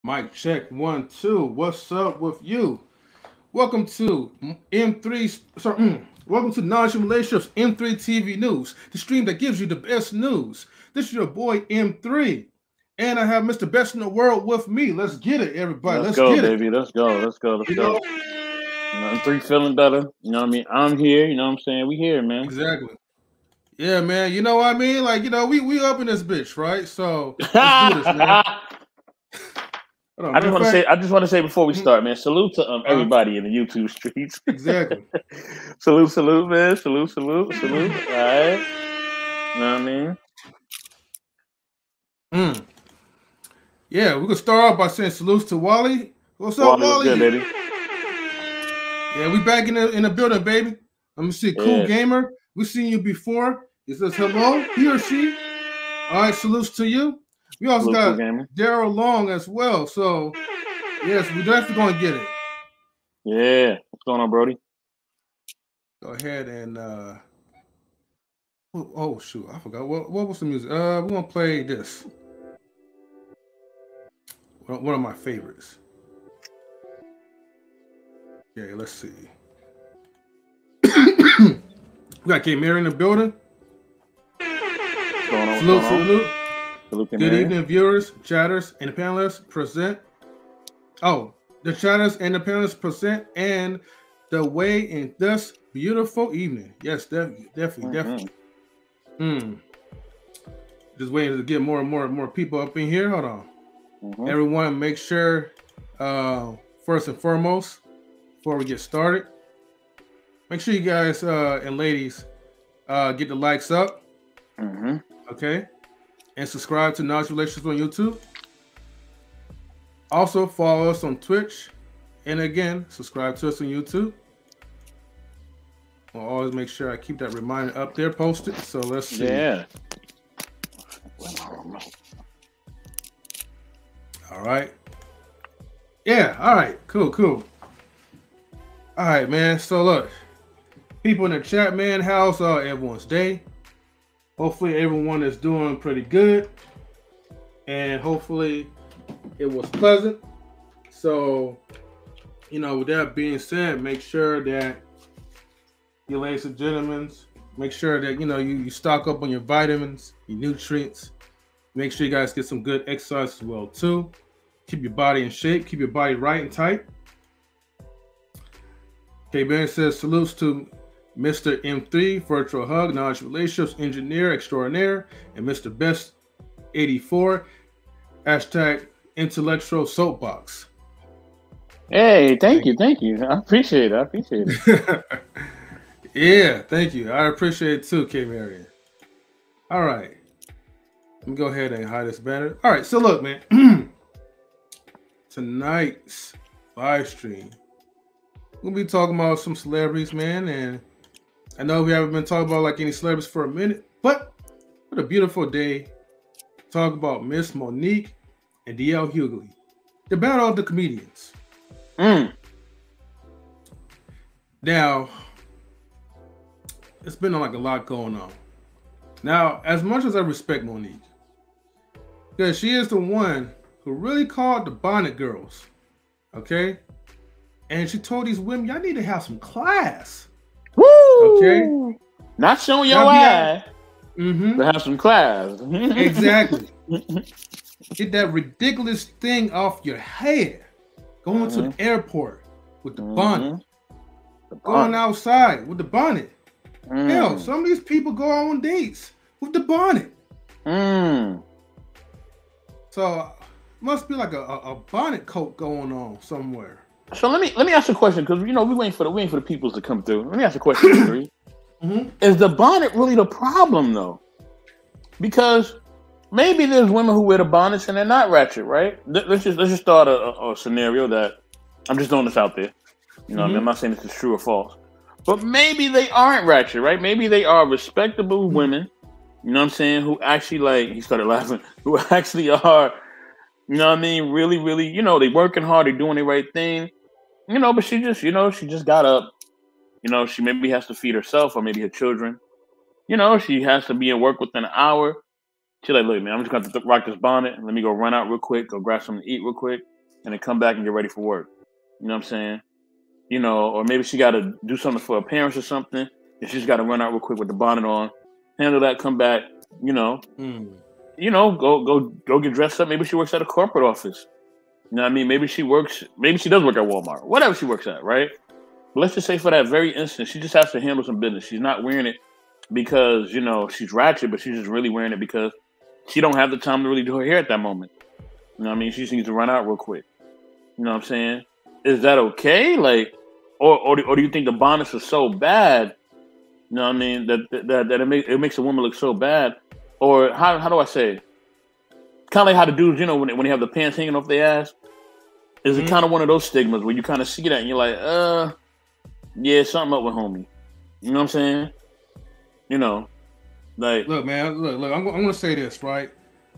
Mic check 1 2. What's up with you? Welcome to M3. Sorry, welcome to National Relationships M3 TV News, the stream that gives you the best news. This is your boy M3, and I have Mr. Best in the World with me. Let's get it, everybody. Let's Let's go, get it. baby. Let's go. Let's go. Let's You go. know I'm three feeling better. You know what I mean? I'm here. You know what I'm saying? We here, man. exactly. Yeah, man. You know what I mean? Like we up in this bitch, right? So let's do this, man. I Hold on. just Matter of want to say. fact, I just want to say before we mhm, start, man. Salute to uh, everybody in the YouTube streets. exactly. Salute, salute, man. Salute, salute, salute. All right. You know what I mean? Mm. Yeah, we can start off by saying salutes to Wally. What's up, Wally was good, Wally? baby. Yeah, we back in the building, baby. Let me see, Cool Yes. Gamer. We seen you before. He says hello, he or she. All right, salutes to you. We also Salute, cool got gamer. Daryl Long as well. So yes, we definitely gonna get it. Yeah. What's going on, Brody? Go ahead and oh shoot, I forgot what was the music. We're gonna play this. One of my favorites. Okay, let's see. We got K Marion in the building. What's going on? What's Salute, going on? salute. Salute, Good Marion. evening, viewers, chatters, and the panelists present. Oh, the chatters and the panelists present, and the way in this beautiful evening. Yes, definitely. Just waiting to get more and more people up in here. Hold on. Everyone, make sure, first and foremost, before we get started, make sure you guys and ladies get the likes up. Okay. And subscribe to Knowledge Relations on YouTube. Also follow us on Twitch. And again, subscribe to us on YouTube. I'll always make sure I keep that reminder up there posted. So let's see. Yeah. All right. Yeah. All right. Cool. All right, man. So look, people in the chat, man, how's everyone's day? Hopefully everyone is doing pretty good. And hopefully it was pleasant. So, with that being said, make sure that you ladies and gentlemen, make sure that, you stock up on your vitamins, your nutrients. Make sure you guys get some good exercise as well, too. Keep your body in shape. Keep your body right and tight. Okay, Ben says, salutes to Mr. M3, Virtual Hug, Knowledge Relationships Engineer Extraordinaire, and Mr. Best 84, hashtag Intellectual Soapbox. Hey, thank you. I appreciate it. Yeah, thank you. I appreciate it too, K Marion. All right. Let me go ahead and hide this banner. All right, so look, man. Tonight's live stream, we'll be talking about some celebrities, man, and I know we haven't been talking about like any celebrities for a minute, but what a beautiful day. Talk about Miss Monique and DL Hughley, the battle of the comedians. Now, it's been like a lot going on. Now, as much as I respect Monique, because she is the one who really called the Bonnet Girls, okay? And she told these women, y'all need to have some class. Woo! Okay? Not showing your eye, but have some class. Exactly. Get that ridiculous thing off your head. Going to the airport with the bonnet. Going outside with the bonnet. Hell, some of these people go on dates with the bonnet. So must be like a bonnet coat going on somewhere. So let me ask you a question, because we waiting for the peoples to come through. Let me ask you a question, Is the bonnet really the problem though? Because maybe there's women who wear the bonnets and they're not ratchet, right? Let's just start a scenario that I'm just throwing this out there. What I mean? I'm not saying this is true or false, but maybe they aren't ratchet, right? Maybe they are respectable women. You know what I'm saying? Who actually he started laughing. Who actually are, really, really, they working hard, they're doing the right thing. But she just got up. She maybe has to feed herself or maybe her children. She has to be at work within an hour. She's like, look, man, I'm just going to rock this bonnet. Let me go run out real quick, go grab something to eat real quick. and then come back and get ready for work. You know what I'm saying? You know, or maybe she got to do something for her parents or something, and she's got to run out real quick with the bonnet on, handle that, come back. You know, go get dressed up. Maybe she works at a corporate office. You know what I mean? Maybe she does work at Walmart, whatever she works at, right? But let's just say for that very instant, she just has to handle some business. She's not wearing it because, you know, she's ratchet, but she's just really wearing it because she don't have the time to really do her hair at that moment. You know what I mean? She just needs to run out real quick. You know what I'm saying? Is that okay? Like, or do you think the bonnets are so bad? You know what I mean? That it makes a woman look so bad? Or how do I say it? Kind of like how the dudes, you know, when they have the pants hanging off their ass. Is it kind of one of those stigmas where you kind of see that and you're like, yeah, something up with homie. You know what I'm saying? You know, like, look, man, look. I'm going to say this, right?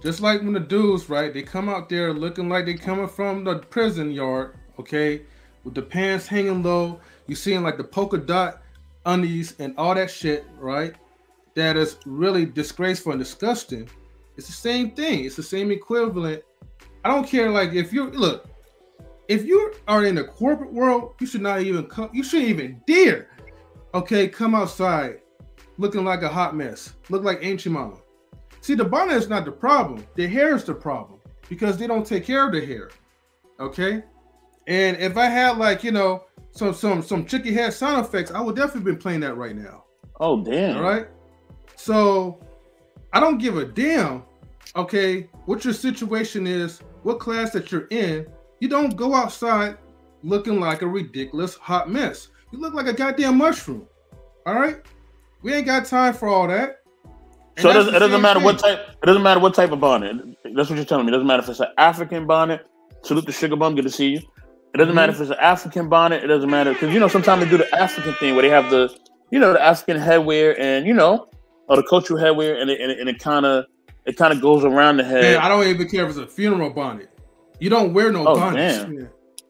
Just like when the dudes, right, they come out there looking like they coming from the prison yard, okay, with the pants hanging low. You seeing like the polka dot undies and all that shit, right? That is really disgraceful and disgusting. It's the same thing. It's the same equivalent. I don't care. Like, if you are in the corporate world, you should not even come. You shouldn't even dare, okay, come outside looking like a hot mess. Look like ancient mama. See, the bonnet is not the problem. The hair is the problem because they don't take care of the hair. Okay, and if I had like, you know, some chicken head sound effects, I would definitely be playing that right now. Oh damn! All right. So I don't give a damn, okay, what your situation is, what class that you're in. You don't go outside looking like a ridiculous hot mess. You look like a goddamn mushroom. All right? We ain't got time for all that. And so it doesn't matter what type. It doesn't matter what type of bonnet. That's what you're telling me. It doesn't matter if it's an African bonnet. Salute the sugar bum. Good to see you. It doesn't matter if it's an African bonnet. It doesn't matter because, you know, sometimes they do the African thing where they have the, you know, the African headwear and, you know, or the cultural headwear, and it kind of goes around the head. Man, I don't even care if it's a funeral bonnet. You don't wear no bonnets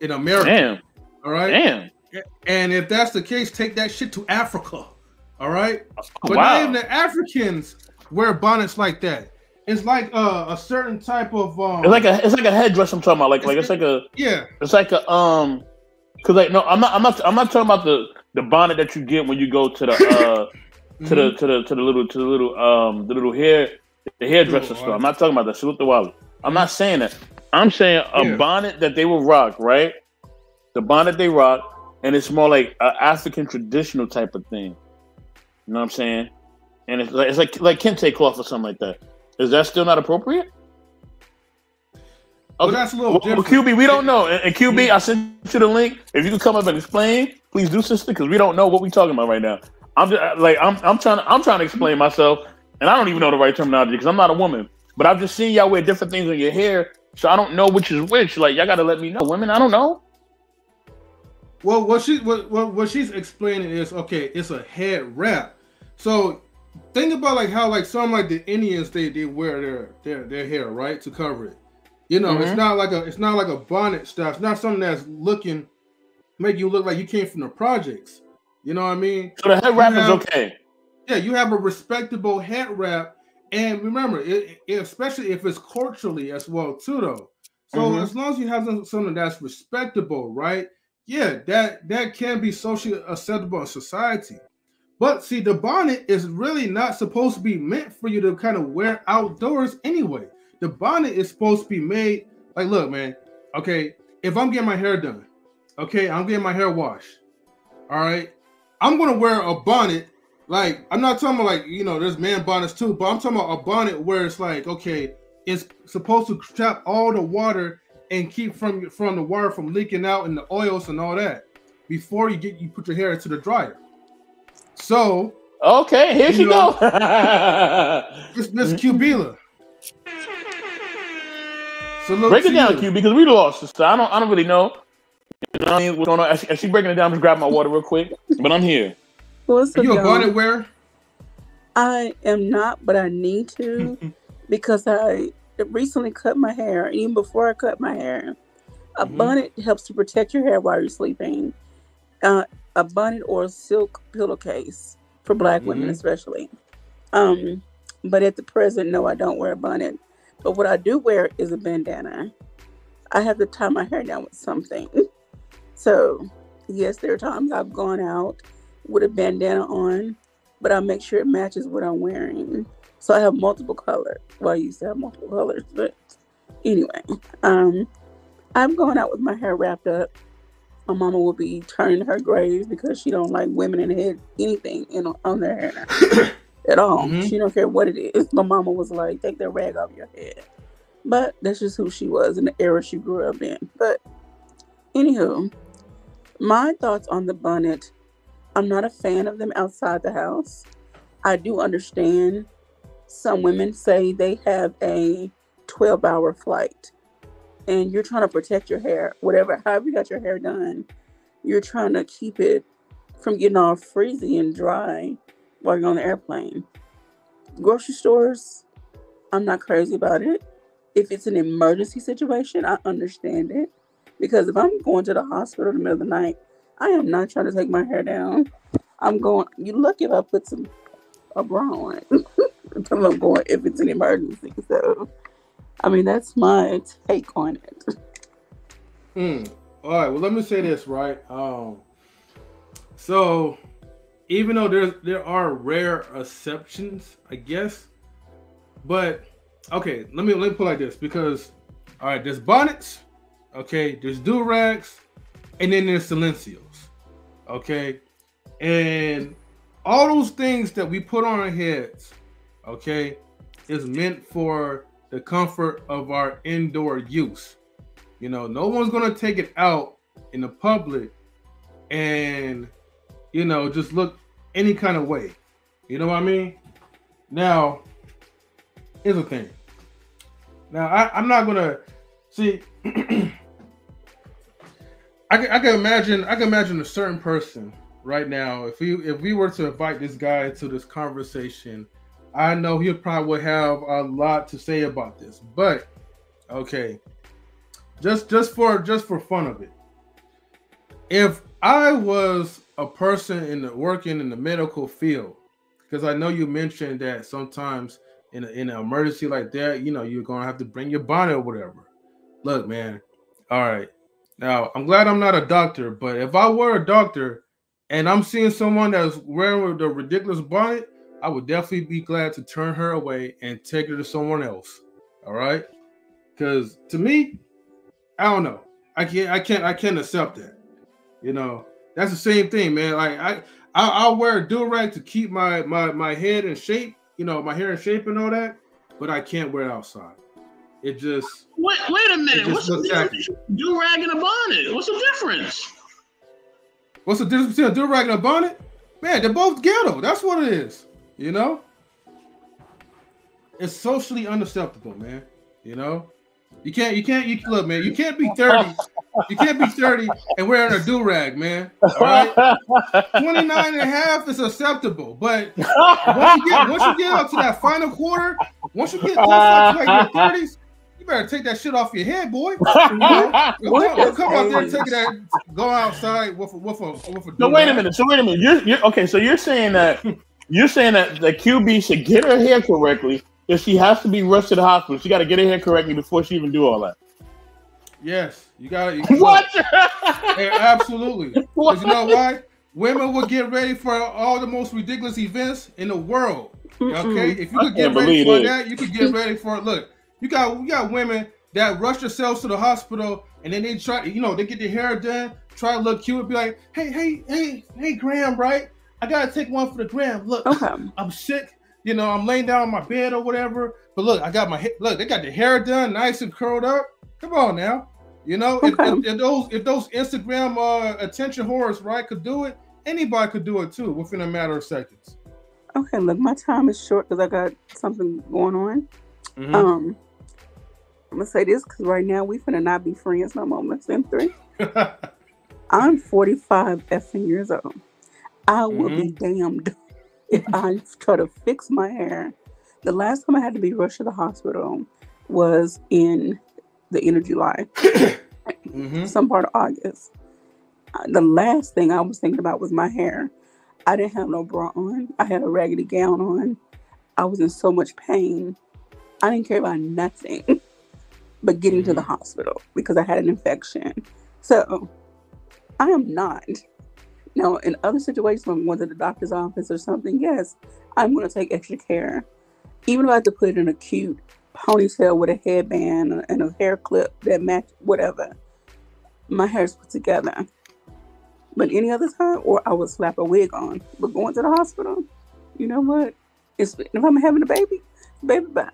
in America. Damn. All right. Damn. And if that's the case, take that shit to Africa. All right. But wow. not even the Africans wear bonnets like that. It's like a certain type of It's like a headdress. I'm talking about. Like it's like a It's like a Because like no, I'm not talking about the bonnet that you get when you go to the the little hairdresser store. I'm not talking about that. Salute the wallet. I'm not saying that. I'm saying a bonnet that they will rock, right? The bonnet they rock, and it's more like an African traditional type of thing. You know what I'm saying? And it's like kente cloth or something like that. Is that still not appropriate? Okay. Well, that's a little different. QB, we don't know. And QB, I sent you the link. If you could come up and explain, please do, sister, because we don't know what we're talking about right now. I'm trying to explain myself, and I don't even know the right terminology because I'm not a woman. But I've just seen y'all wear different things on your hair, so I don't know which is which. Like, y'all got to let me know. Women, I don't know. Well, what she's explaining is, okay, it's a head wrap. So think about like how like some like the Indians they wear their hair, right, to cover it. You know, it's not like a bonnet stuff. It's not something that's make you look like you came from the projects. You know what I mean? So the head wrap is okay. Yeah, you have a respectable head wrap, and remember, it especially if it's culturally as well too, though. So as long as you have something that's respectable, right? Yeah, that can be socially acceptable in society. But see, the bonnet is really not supposed to be meant for you to kind of wear outdoors anyway. The bonnet is supposed to be made like, look, man, okay, if I'm getting my hair done, okay, I'm getting my hair washed, all right, I'm gonna wear a bonnet. Like, I'm not talking about like, you know, there's man bonnets too, but I'm talking about a bonnet where it's like, okay, it's supposed to trap all the water and keep from the water from leaking out and the oils and all that before you put your hair into the dryer. So okay, here she go. Miss Cubila. So break it down, Q, because we lost this. I don't really know. You know what I mean? What's going on? As she breaking it down, just grab my water real quick. But I'm here. Are you a bonnet wearer? I am not, but I need to because I recently cut my hair. Even before I cut my hair, a bonnet helps to protect your hair while you're sleeping. A bonnet or a silk pillowcase for Black women, especially. But at the present, no, I don't wear a bonnet. But what I do wear is a bandana. I have to tie my hair down with something. So, yes, there are times I've gone out with a bandana on, but I make sure it matches what I'm wearing. So I have multiple colors. Well, I used to have multiple colors, but anyway, I've gone out with my hair wrapped up. My mama will be turning her grays because she don't like women in the head anything on their hair at all. Mm-hmm. She don't care what it is. My mama was like, take that rag off your head. But that's just who she was in the era she grew up in. But anywho, my thoughts on the bonnet. I'm not a fan of them outside the house. I do understand some women say they have a 12-hour flight and you're trying to protect your hair, however you got your hair done, you're trying to keep it from getting all frizzy and dry while you're on the airplane. Grocery stores, I'm not crazy about it. If it's an emergency situation, I understand it. Because if I'm going to the hospital in the middle of the night, I am not trying to take my hair down. You lucky if I put a bra on. I'm going if it's an emergency. So, I mean, that's my take on it. All right. Well, let me say this, right? So, even though there are rare exceptions, I guess, but okay, let me put it like this, because all right, there's bonnets, okay, there's do-rags, and then there's silencios, okay, and all those things that we put on our heads, okay, is meant for the comfort of our indoor use. You know, no one's gonna take it out in the public and, you know, just look any kind of way. You know what I mean? Now, here's the thing. Now, I'm not gonna see. I can imagine a certain person right now. If we were to invite this guy to this conversation, I know he probably would have a lot to say about this. But okay, just for fun of it, if I was a person working in the medical field, because I know you mentioned that sometimes in an emergency like that, you know, you're gonna have to bring your bonnet or whatever. Look, man. All right. Now, I'm glad I'm not a doctor, but if I were a doctor and I'm seeing someone that's wearing the ridiculous bonnet, I would definitely be glad to turn her away and take her to someone else. All right? Because to me, I don't know. I can't accept that. You know, that's the same thing, man. Like I'll wear a do-rag to keep my head in shape, you know, my hair in shape and all that, but I can't wear it outside. It just wait a minute. What's the difference? Do-rag and a bonnet. What's the difference? What's the difference between a do-rag and a bonnet? Man, they're both ghetto. That's what it is. You know? It's socially unacceptable, man. You know? You can't look, man, you can't be 30. You can't be 30 and wearing a do-rag, man. All right? 29 and a half is acceptable. But once you get up to that final quarter, once you get close to like your 30s, you better take that shit off your head, boy. You know? Don't come out there and take that, go outside with a No, wait a minute. You're okay, so you're saying that the QB should get her hair correctly. If she has to be rushed to the hospital, she got to get her hair correctly before she even do all that. Yes, you got it. What? Yeah, absolutely. Because you know why? Women will get ready for all the most ridiculous events in the world. Okay, if you could get ready for that, you could get ready for it. Look, we got women that rush themselves to the hospital and then they try, you know, they get their hair done, try to look cute, and be like, hey, Graham, right? I gotta take one for the gram. Look, okay. I'm sick. You know, I'm laying down on my bed or whatever. But look, I got look, they got the hair done, nice and curled up. Come on now. You know, okay. if those Instagram attention whores, right, could do it, anybody could do it too within a matter of seconds. Okay, look, my time is short because I got something going on. Mm-hmm. I'm gonna say this because right now we finna not be friends no more. Let's end 3. I'm 45 effing years old. I will be damned if I try to fix my hair. The last time I had to be rushed to the hospital was in the end of July, some part of August. The last thing I was thinking about was my hair. I didn't have no bra on. I had a raggedy gown on. I was in so much pain. I didn't care about nothing. but getting to the hospital because I had an infection. So I am not. Now, in other situations, when I'm going to the doctor's office or something, yes, I'm going to take extra care. Even if I have to put in a cute ponytail with a headband and a hair clip that match whatever, my hair's put together. But any other time, or I would slap a wig on. But going to the hospital, you know what? If I'm having a baby bye.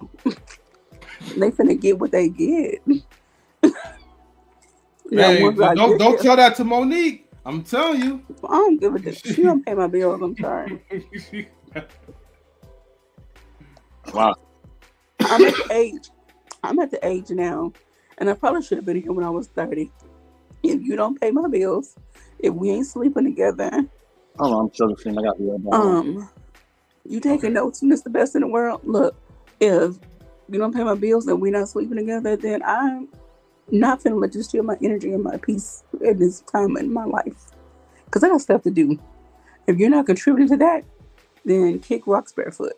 They finna get what they get. Hey, don't tell that to Monique. I'm telling you. I don't give a damn. She don't pay my bills. I'm sorry. Wow. I'm at the age now, and I probably should have been here when I was 30. If you don't pay my bills, if we ain't sleeping together, I'm sure the thing I got the you taking notes, Mr. Best in the World. Look, if you don't pay my bills and we're not sleeping together, then I'm not finna let you steal my energy and my peace at this time in my life. Because I got stuff to do. If you're not contributing to that, then kick rocks barefoot.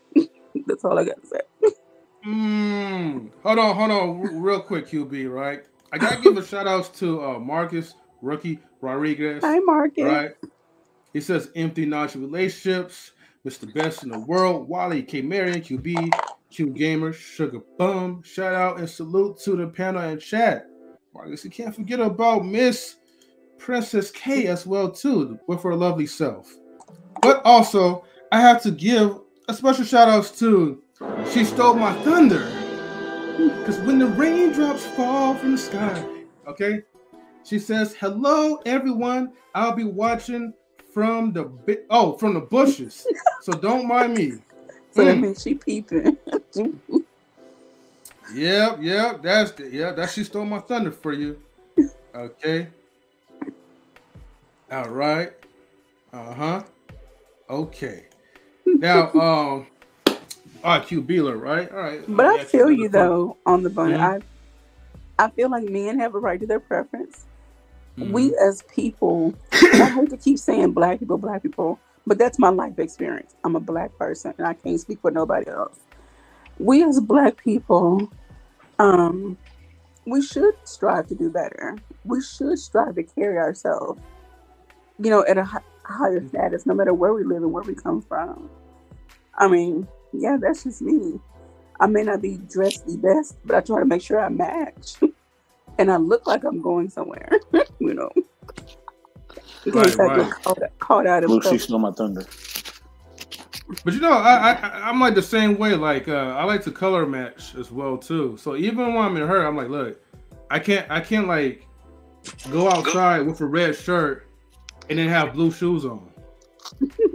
That's all I got to say. Hold on, real quick, QB, right? I gotta give a shout out to Marcus Rookie Rodriguez. Hi, Marcus. Right? He says empty nonchalant relationships, Mr. Best in the World, Wally K. Marion, QB, Q Gamer, Sugar Bum. Shout out and salute to the panel and chat. Marcus, you can't forget about Miss Princess K as well too, with her lovely self. But also, I have to give a special shout out to She Stole My Thunder. Because when the raindrops fall from the sky, okay? She says, hello, everyone. I'll be watching from the bushes. So don't mind me. So that means she peeping. Yep. That's She Stole My Thunder for you. Okay. All right. Okay. Now, all right, Q Beeler, right? All right. But I feel you though on the bunny. Mm-hmm. I feel like men have a right to their preference. Mm-hmm. We as people, I hate to keep saying black people, but that's my life experience. I'm a black person and I can't speak for nobody else. We as black people, we should strive to do better. We should strive to carry ourselves, at a higher status, no matter where we live and where we come from. I mean, yeah, that's just me. I may not be dressed the best, but I try to make sure I match. And I look like I'm going somewhere, In case I get caught out of She Stole My Thunder. But I'm like the same way. Like I like to color match as well too. So even when I'm in her, I'm like, look, I can't like go outside with a red shirt and then have blue shoes on.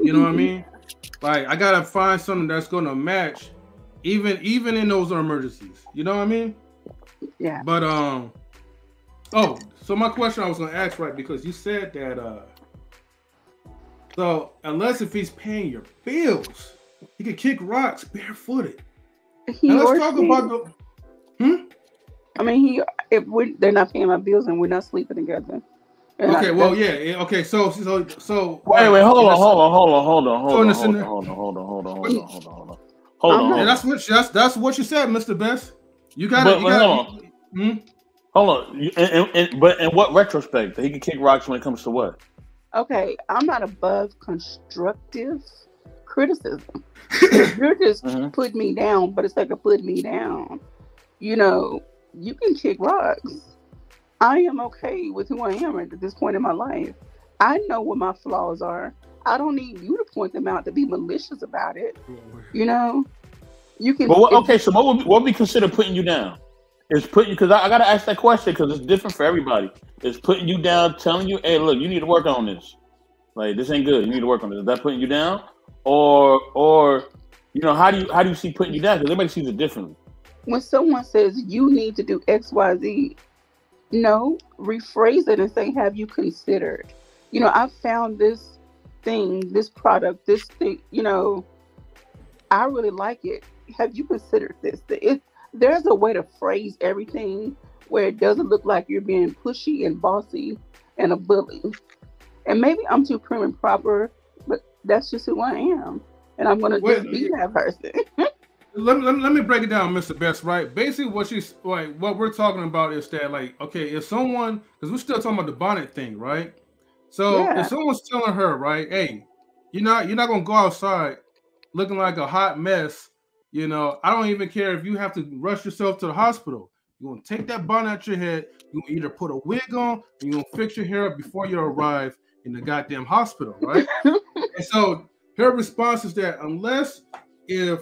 You know what I mean? Like I gotta find something that's gonna match, even in those emergencies. You know what I mean? Yeah. But so my question I was gonna ask, right, because you said that so unless if he's paying your bills, he can kick rocks barefooted. Now let's talk about the I mean, they're not paying my bills and we're not sleeping together. Okay, well, yeah. Okay, so wait, hold on. And that's what you said, Mr. Best. You got it. Hold on. But in what retrospect? He can kick rocks when it comes to what? Okay, I'm not above constructive criticism. You're just putting me down, but it's like a put me down. You can kick rocks. I am okay with who I am at this point in my life. I know what my flaws are. I don't need you to point them out to be malicious about it. You can. But so what would we consider putting you down? Is putting, because I gotta ask that question because it's different for everybody. It's putting you down, telling you, hey, look, you need to work on this. Like this ain't good. You need to work on this. Is that putting you down, or how do you see putting you down? Because everybody sees it differently. When someone says you need to do X, Y, Z, no, rephrase it and say, have you considered? I found this thing, this product, this thing. I really like it. Have you considered this? There's a way to phrase everything where it doesn't look like you're being pushy and bossy and a bully. And maybe I'm too prim and proper, but that's just who I am. And I'm going to just be that person. let me break it down, Mr. Best. Right, basically, what we're talking about is that, like, okay, if someone, because we're still talking about the bonnet thing, right? So if someone's telling her, right, hey, you're not gonna go outside looking like a hot mess, I don't even care if you have to rush yourself to the hospital. You're gonna take that bonnet out your head. You're gonna either put a wig on, or you're gonna fix your hair up before you arrive in the goddamn hospital, right? And so her response is that unless if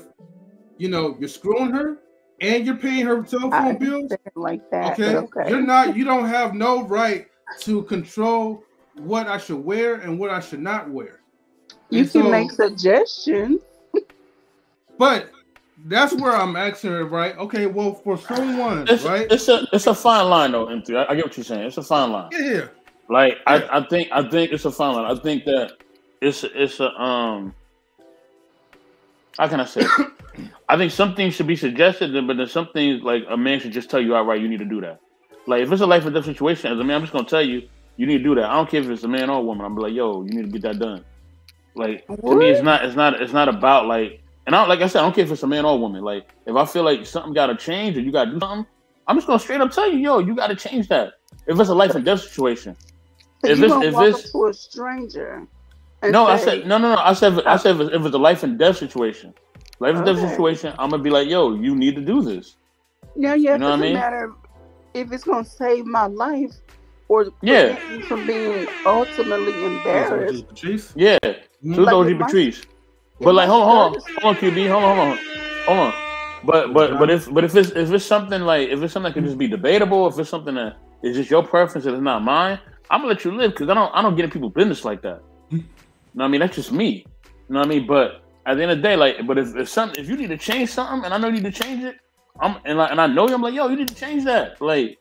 you're screwing her and you're paying her telephone bills like that, okay, you don't have no right to control what I should wear and what I should not wear. You can make suggestions. But that's where I'm asking her, right? Okay, well, for someone, right? It's a fine line though, M3. I get what you're saying. It's a fine line. Yeah. Like I think it's a fine line. I think that it's a how can I say it? I think some things should be suggested, but there's some things like a man should just tell you outright you need to do that. Like if it's a life or death situation, as a man, I'm just gonna tell you need to do that. I don't care if it's a man or a woman. I'm like, yo, you need to get that done. Like to me, it's not about like, and like I said, I don't care if it's a man or a woman. Like if I feel like something got to change or you got to do something, I'm just gonna straight up tell you, yo, you got to change that. If it's a life and death situation, if it's to a stranger. No, I said no. I said if it's a life and death situation, situation, I'm gonna be like, yo, you need to do this. Yeah, it doesn't matter if it's gonna save my life or prevent me from being ultimately embarrassed. Yeah, to Patrice. But like, hold on, QB, hold on. But if it's something like that can just be debatable, if it's something that is just your preference and it's not mine, I'm gonna let you live because I don't get in people's business like that. You know what I mean? That's just me. You know what I mean? But at the end of the day, like, but if you need to change something and I know you need to change it, and I know you, I'm like, yo, you need to change that. Like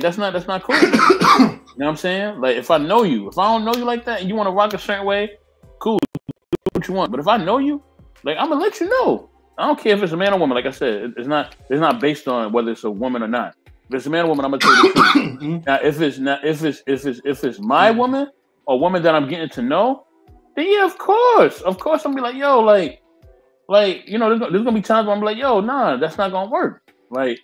that's not cool. You know what I'm saying? Like if I know you, if I don't know you like that and you want to rock a certain way, cool, do what you want. But if I know you, like I'm gonna let you know. I don't care if it's a man or woman. Like I said, it's not based on whether it's a woman or not. If it's a man or woman, I'm gonna tell you the truth. Now if it's my woman or woman that I'm getting to know, then yeah, of course I'm gonna be like, yo, like there's gonna be times where I'm like, yo, nah, that's not gonna work. Like,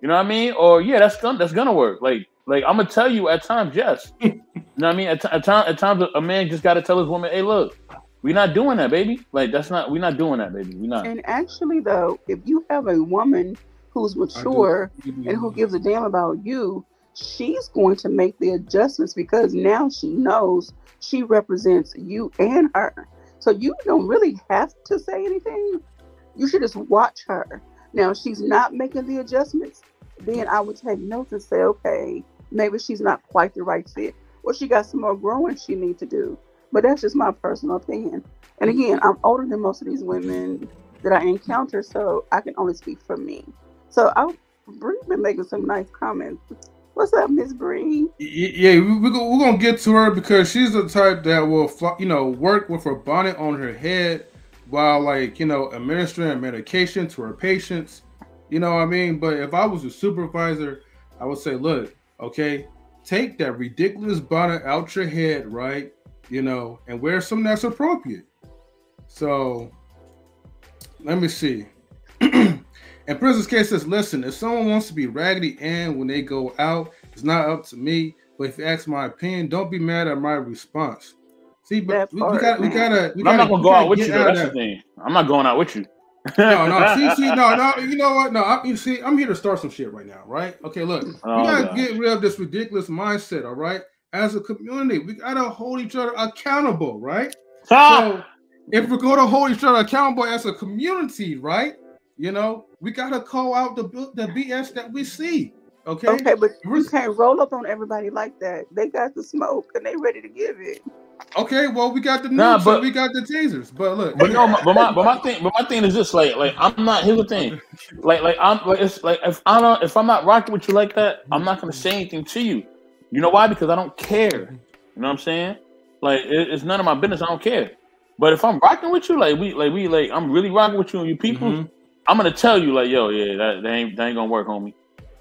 you know what I mean? Or yeah, that's gonna work. Like I'm gonna tell you at times, yes. You know what I mean? At times a man just gotta tell his woman, hey, look, we're not doing that, baby. Like we're not doing that, baby. We're not. And actually though, if you have a woman who's mature and who gives a damn about you, she's going to make the adjustments because now she knows she represents you and her. So you don't really have to say anything. You should just watch her. Now, if she's not making the adjustments, then I would take notes and say, okay, maybe she's not quite the right fit. Or she got some more growing she needs to do. But that's just my personal opinion. And again, I'm older than most of these women that I encounter, so I can only speak for me. So Bree's been making some nice comments. What's up, Miss Bree? Yeah, we're gonna get to her because she's the type that will, work with her bonnet on her head while, administering medication to her patients. You know what I mean? But if I was a supervisor, I would say, look, okay, take that ridiculous bonnet out your head, right? And wear something that's appropriate. So, let me see. And Princess K says, listen, if someone wants to be Raggedy Ann when they go out, it's not up to me. But if you ask my opinion, don't be mad at my response. See, but we gotta. I'm not gonna go out with you. That's the thing. I'm not going out with you. No. See, no. You know what? No, I'm here to start some shit right now, right? Okay, look, we gotta get rid of this ridiculous mindset, all right? As a community, we gotta hold each other accountable, right? So if we're gonna hold each other accountable as a community, right? We gotta call out the BS that we see. Okay. Okay, but you can't roll up on everybody like that. They got the smoke and they ready to give it. Okay, well we got the nukes and we got the tasers. But look, my thing is this: like I'm not. Here's the thing: if I'm not rocking with you like that, I'm not gonna say anything to you. You know why? Because I don't care. You know what I'm saying? Like it's none of my business. I don't care. But if I'm rocking with you, I'm really rocking with you and you people. Mm-hmm. I'm gonna tell you like, yo, yeah, that ain't gonna work, homie.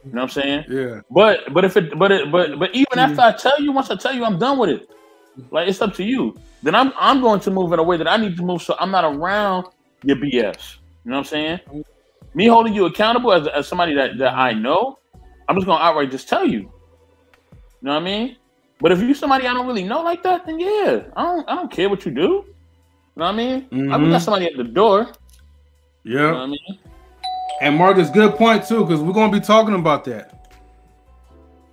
You know what I'm saying? Yeah. But even after I tell you, once I tell you, I'm done with it. Like it's up to you. Then I'm going to move in a way that I need to move, so I'm not around your BS. You know what I'm saying? Me holding you accountable as somebody that I know, I'm just gonna outright just tell you. You know what I mean? But if you somebody I don't really know like that, then yeah, I don't care what you do. You know what I mean? I got somebody at the door. Yeah. You know what I mean? And Marcus, good point too, because we're gonna be talking about that.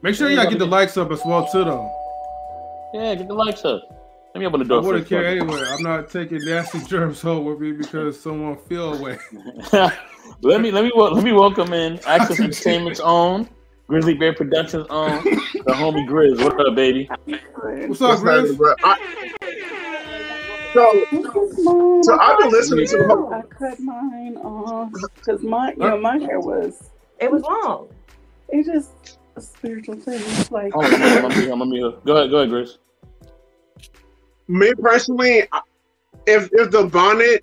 Make sure y'all get the likes up as well too, though. Yeah, get the likes up. Let me open the door. I wouldn't care anyway. I'm not taking nasty germs home with me because someone feel away. let me welcome in Access Entertainment's own, Grizzly Bear Productions own, the homie Grizz. What up, baby? What's up, Grizz? So I've been listening to the whole. I cut mine off because my hair was long. It's just a spiritual thing. It's like Go ahead, Grizz. Me personally, if the bonnet,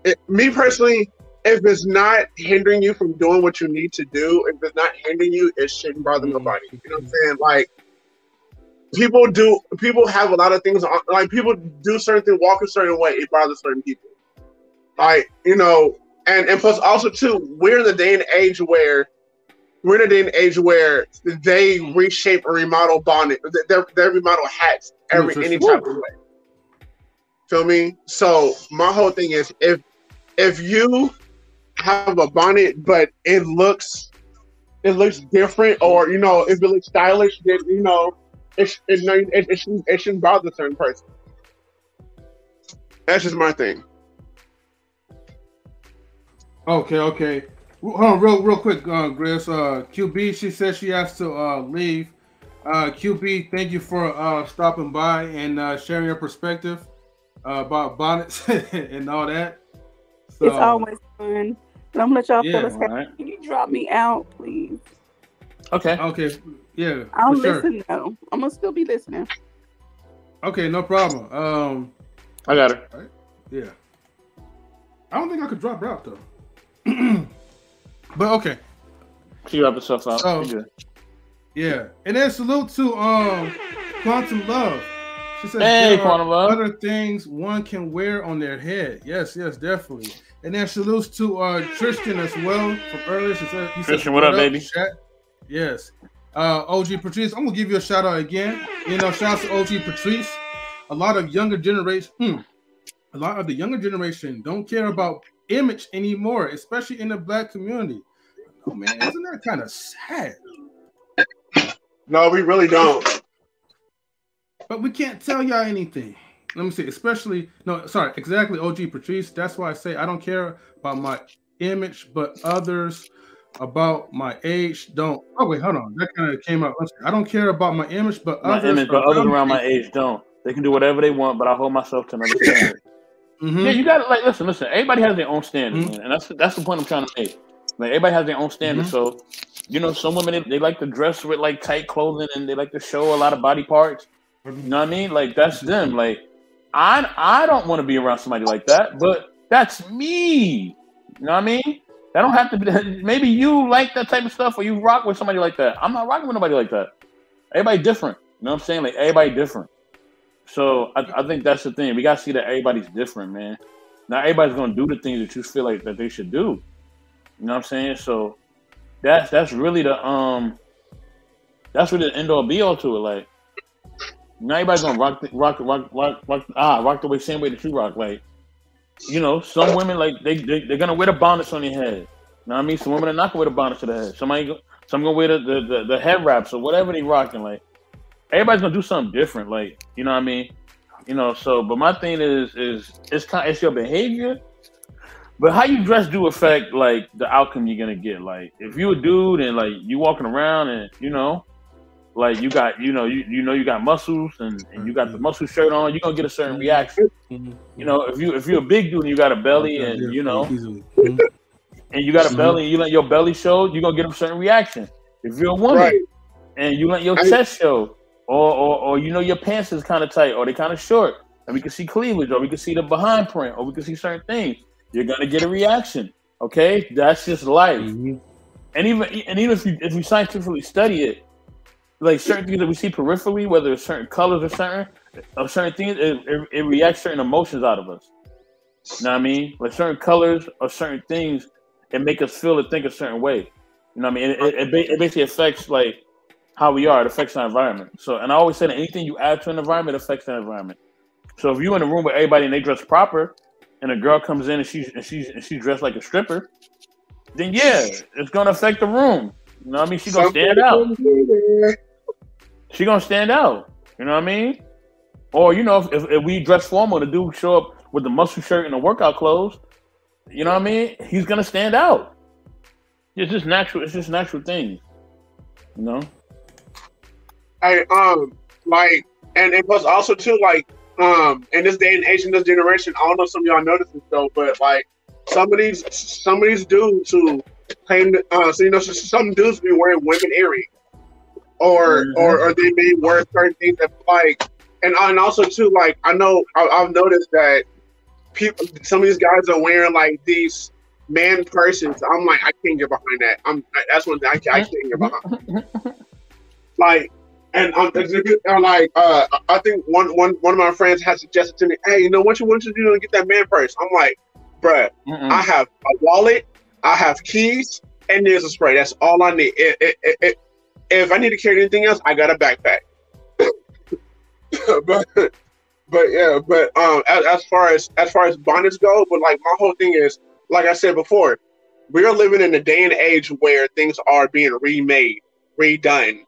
if it's not hindering you from doing what you need to do, if it's not hindering you, it shouldn't bother nobody. You know what I'm saying? Like, people have a lot of things, like, people do certain things, walk a certain way, it bothers certain people. Like, you know, and plus also, too, we're in the day and age where they reshape or remodel bonnet, they remodel hats any type of way. Feel me? So my whole thing is, if you have a bonnet but it looks different, or you know, if it looks stylish, then you know it shouldn't bother a certain person. That's just my thing. Okay. Hold on, real quick, Grizz. QB, she says she has to leave. QB, thank you for stopping by and sharing your perspective about bonnets and all that. So, it's always fun. But I'm gonna let y'all fellas have right. Can you drop me out, please? Okay. Yeah. I'll listen though. I'm gonna still be listening. Okay, no problem. I got her. Right? Yeah. I don't think I could drop her out though. But okay. She wrapped herself out. So, yeah. And then salute to Quantum Love. She says hey, there are Love. other things one can wear on their head. Yes, definitely. And then salutes to Tristan as well from earlier. She said, Tristan, what up, baby? Chat. Yes. OG Patrice, I'm gonna give you a shout out again. You know, shout out to OG Patrice. A lot of the younger generation don't care about image anymore, especially in the black community. Oh man, isn't that kind of sad? No, we really don't. But we can't tell y'all anything. Let me see, exactly, OG Patrice. That's why I say I don't care about my image, but others about my age don't. Oh wait, hold on. That kind of came out. I don't care about my image, but others around my age don't. They can do whatever they want, but I hold myself to another standard. Yeah, you gotta listen. Everybody has their own standards, man, and that's the point I'm trying to make. Like, everybody has their own standards. So, you know, some women they like to dress with like tight clothing and they like to show a lot of body parts. You know what I mean? Like, that's them. Like, I don't want to be around somebody like that, but that's me. You know what I mean? That don't have to be. Maybe you like that type of stuff, or you rock with somebody like that. I'm not rocking with nobody like that. Everybody different. You know what I'm saying? Like, everybody different. So I think that's the thing. We gotta see that everybody's different, man. Not everybody's gonna do the things that you feel like that they should do. You know what I'm saying? So that's really the end all be all to it. Like, not everybody's gonna rock the way same way that you rock. Like, you know, some women, like, they're gonna wear the bonnets on their head. You know what I mean? Some women are not gonna wear the bonnets to the head. Some gonna wear the head wraps or whatever they rocking. Like, everybody's gonna do something different. Like, you know what I mean? You know, so, but my thing is it's your behavior, but how you dress do affect, like, the outcome you're gonna get. Like, if you a dude and, like, you walking around and, you know, like, you got, you got muscles and you got the muscle shirt on, you're gonna get a certain reaction. You know, if you're a big dude and you got a belly and, you know, and you got a belly and you let your belly show, you're gonna get a certain reaction. If you're a woman and you let your chest show, or you know, your pants is kind of tight or they kind of short, and we can see cleavage, or we can see the behind print, or we can see certain things, you're gonna get a reaction. Okay, that's just life. And even if you scientifically study it, like, certain things that we see peripherally, whether it's certain colors or certain things, it reacts certain emotions out of us. You know what I mean? Like, certain colors or certain things, it make us feel and think a certain way. You know what I mean? It basically affects like how we are. It affects our environment. So, and I always say that anything you add to an environment affects that environment. So if you're in a room with everybody and they dress proper, and a girl comes in and she's dressed like a stripper, then yeah, it's gonna affect the room. You know what I mean? She's gonna stand out. She's gonna stand out. You know what I mean? Or you know, if we dress formal, the dude show up with the muscle shirt and the workout clothes, you know what I mean? He's gonna stand out. It's just natural. It's just natural things. You know. And plus also too, like, in this day and age, in this generation, I don't know if some of y'all notice this though, but like some of these dudes who claim some dudes be wearing women earrings, or they may wear certain things that like, and also too, like I've noticed that some of these guys are wearing like these man purses. I'm like, I can't get behind that. That's one thing I can't get behind. Like. And I think one of my friends has suggested to me, hey, you know what you want to do to get that man purse? I'm like, bruh, I have a wallet, I have keys, and there's a spray. That's all I need. If I need to carry anything else, I got a backpack. but as far as bonnets go, but like my whole thing is, like I said before, we are living in a day and age where things are being remade, redone.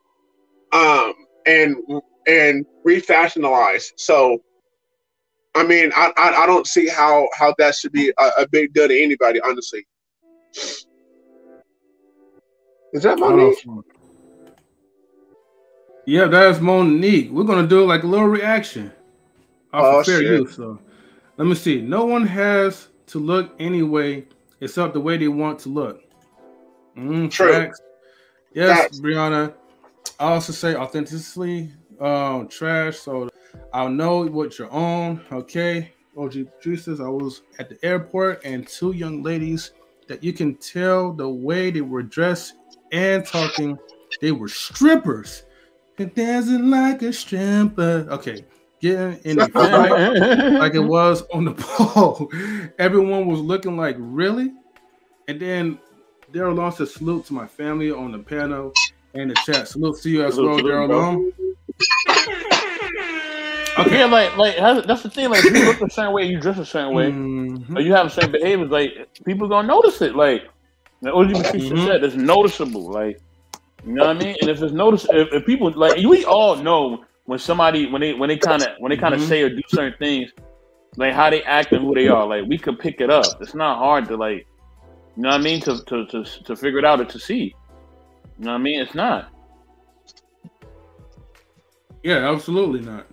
And refashionalized. So, I mean, I don't see how that should be a big deal to anybody, honestly. Is that Monique? Yeah, that's Monique. We're gonna do like a little reaction off of fair use. So, let me see. No one has to look anyway except the way they want to look. True. Facts. Yes, facts. Brianna. I also say authenticity, trash. So I'll know what you're on. Okay. OG producers, I was at the airport and two young ladies that you can tell the way they were dressed and talking, they were strippers. And dancing like a stripper. Okay. Getting in the fight like it was on the pole. Everyone was looking like, really? And then Daryl launched a salute to my family on the panel. In the chat. Salute to you as well, Daryl. Okay, like that's the thing. Like, if you look a certain way, you dress a certain way, or you have certain behaviors. Like, people gonna notice it. Like OG Patricia said, it's noticeable. Like, you know what I mean? And if it's if people like, we all know when somebody when they kind of say or do certain things, like how they act and who they are. Like, we could pick it up. It's not hard to like, you know what I mean, to figure it out or to see. You know what I mean? It's not. Yeah, absolutely not.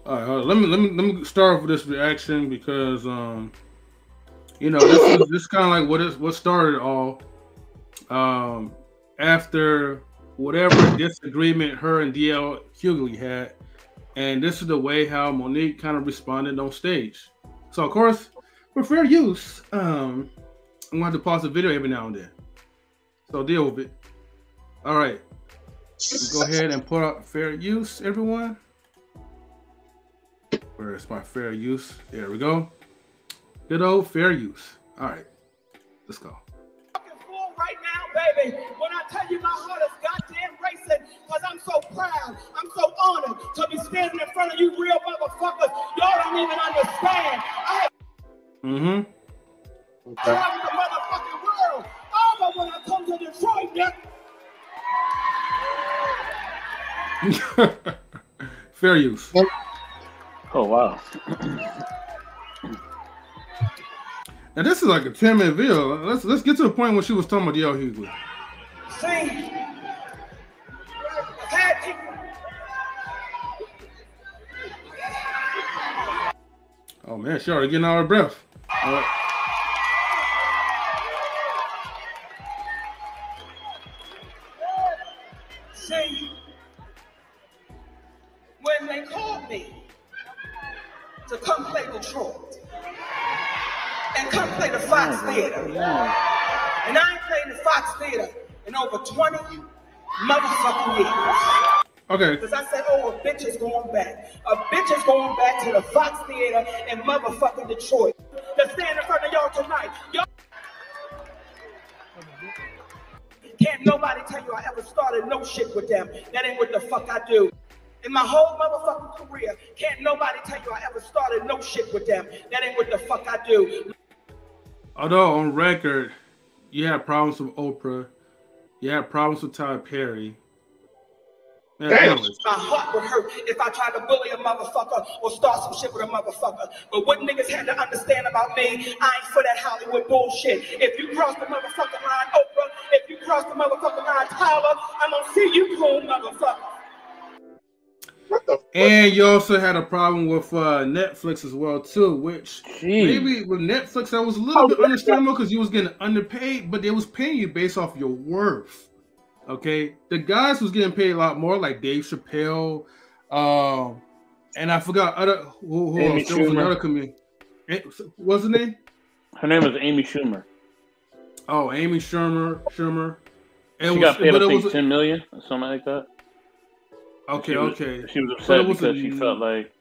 All right, let me start with this reaction because you know, this is kind of like what started it all. After whatever disagreement her and DL Hughley had, and this is the way how Monique kind of responded on stage. So of course, for fair use, I'm gonna have to pause the video every now and then. So deal with it. All right. Let's go ahead and put up fair use, everyone. Where's my fair use? There we go. Good old fair use. All right. Let's go. Right now, baby, when I tell you my heart is goddamn racing, because I'm so proud, I'm so honored to be standing in front of you real motherfuckers. Y'all don't even understand. Travel the motherfucking world. But when I come to Detroit, fair use. Oh wow. Now this is like a 10-minute video. Let's get to the point where she was talking about DL Hughley. See, oh man, she already getting out of breath. See, when they called me to come play Detroit and come play the Fox Theater, and I ain't played the Fox Theater in over 20 motherfucking years. Okay. Because I said, oh, a bitch is going back. A bitch is going back to the Fox Theater in motherfucking Detroit to stand in front of y'all tonight. Y'all Can't nobody tell you I ever started no shit with them. That ain't what the fuck I do. In my whole motherfucking career, can't nobody tell you I ever started no shit with them. That ain't what the fuck I do. Although on record, you had problems with Oprah, you had problems with Tyler Perry. Man, my heart would hurt if I tried to bully a motherfucker or start some shit with a motherfucker. But what niggas had to understand about me, I ain't for that Hollywood bullshit. If you cross the motherfucking line, Oprah, if you cross the motherfucking line, Tyler, I'm gonna see you cool, motherfucker. And you also had a problem with Netflix as well too, which maybe with Netflix that was a little bit understandable because you was getting underpaid, but they was paying you based off your worth. Okay, the guys was getting paid a lot more, like Dave Chappelle, and I forgot other who else. There was another comedian. What's her name? Her name is Amy Schumer. Oh, Amy Schumer. She got paid, I think, $10 million or something like that. Okay. She was upset because she felt like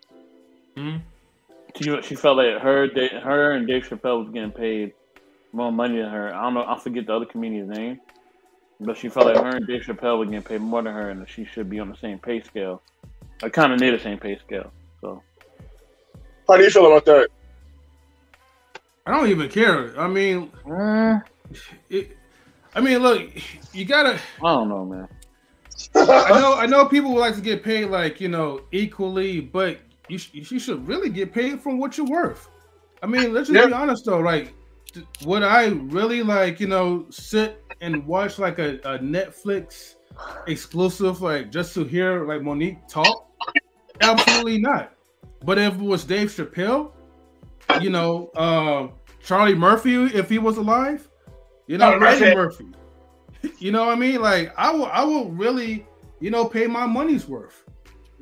she felt like her and Dave Chappelle was getting paid more money than her. I don't know. I forget the other comedian's name. But she felt like her and Dave Chappelle were getting paid more than her, and that she should be on the same pay scale, or kind of near the same pay scale. So, how do you feel about that? I don't even care. I mean, look, you gotta. I don't know, man. I know people would like to get paid like equally, but you should really get paid from what you're worth. I mean, let's just be honest though. Like, would I really sit and watch like a Netflix exclusive like just to hear like Monique talk? Absolutely not. But if it was Dave Chappelle, Charlie Murphy, if he was alive, Eddie Murphy, you know what I mean? Like I will really, pay my money's worth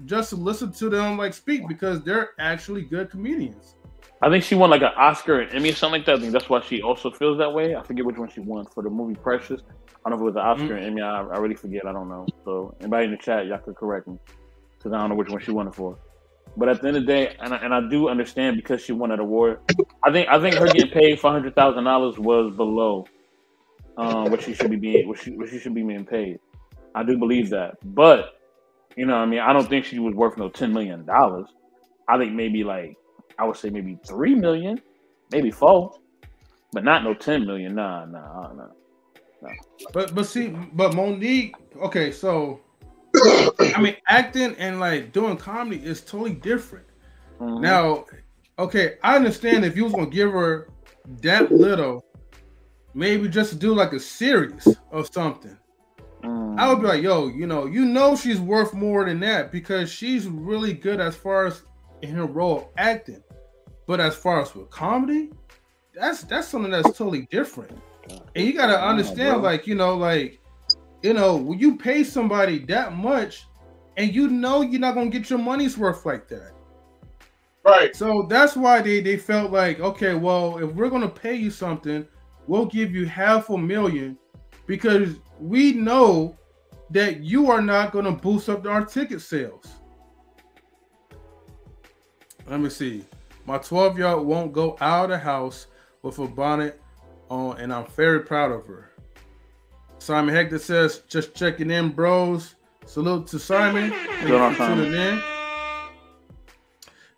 just to listen to them like speak because they're actually good comedians. I think she won like an Oscar and Emmy or something like that. I think that's why she also feels that way. I forget which one she won for the movie Precious. I don't know if it was an Oscar or Emmy. I really forget. I don't know. So anybody in the chat, y'all could correct me because I don't know which one she won it for. But at the end of the day, and I do understand because she won that award. I think her getting paid $400,000 was below what she should be being paid. I do believe that, but I don't think she was worth no $10 million. I think maybe I would say maybe 3 million, maybe 4, but not no 10 million. Nah. But Monique, okay, so acting and doing comedy is totally different. Mm-hmm. Now, okay, I understand if you was gonna give her that little, maybe just to do like a series or something. I would be like, yo, she's worth more than that because she's really good as far as in her role of acting. But as far as with comedy, that's something that's totally different. And you gotta understand, when you pay somebody that much and you're not gonna get your money's worth like that. Right. So that's why they felt like, okay, well, if we're gonna pay you something, we'll give you $500,000 because we know that you are not gonna boost up our ticket sales. Let me see. My 12-year-old won't go out of the house with a bonnet on, and I'm very proud of her. Simon Hector says, just checking in, bros. Salute to Simon. Thank you for tuning in.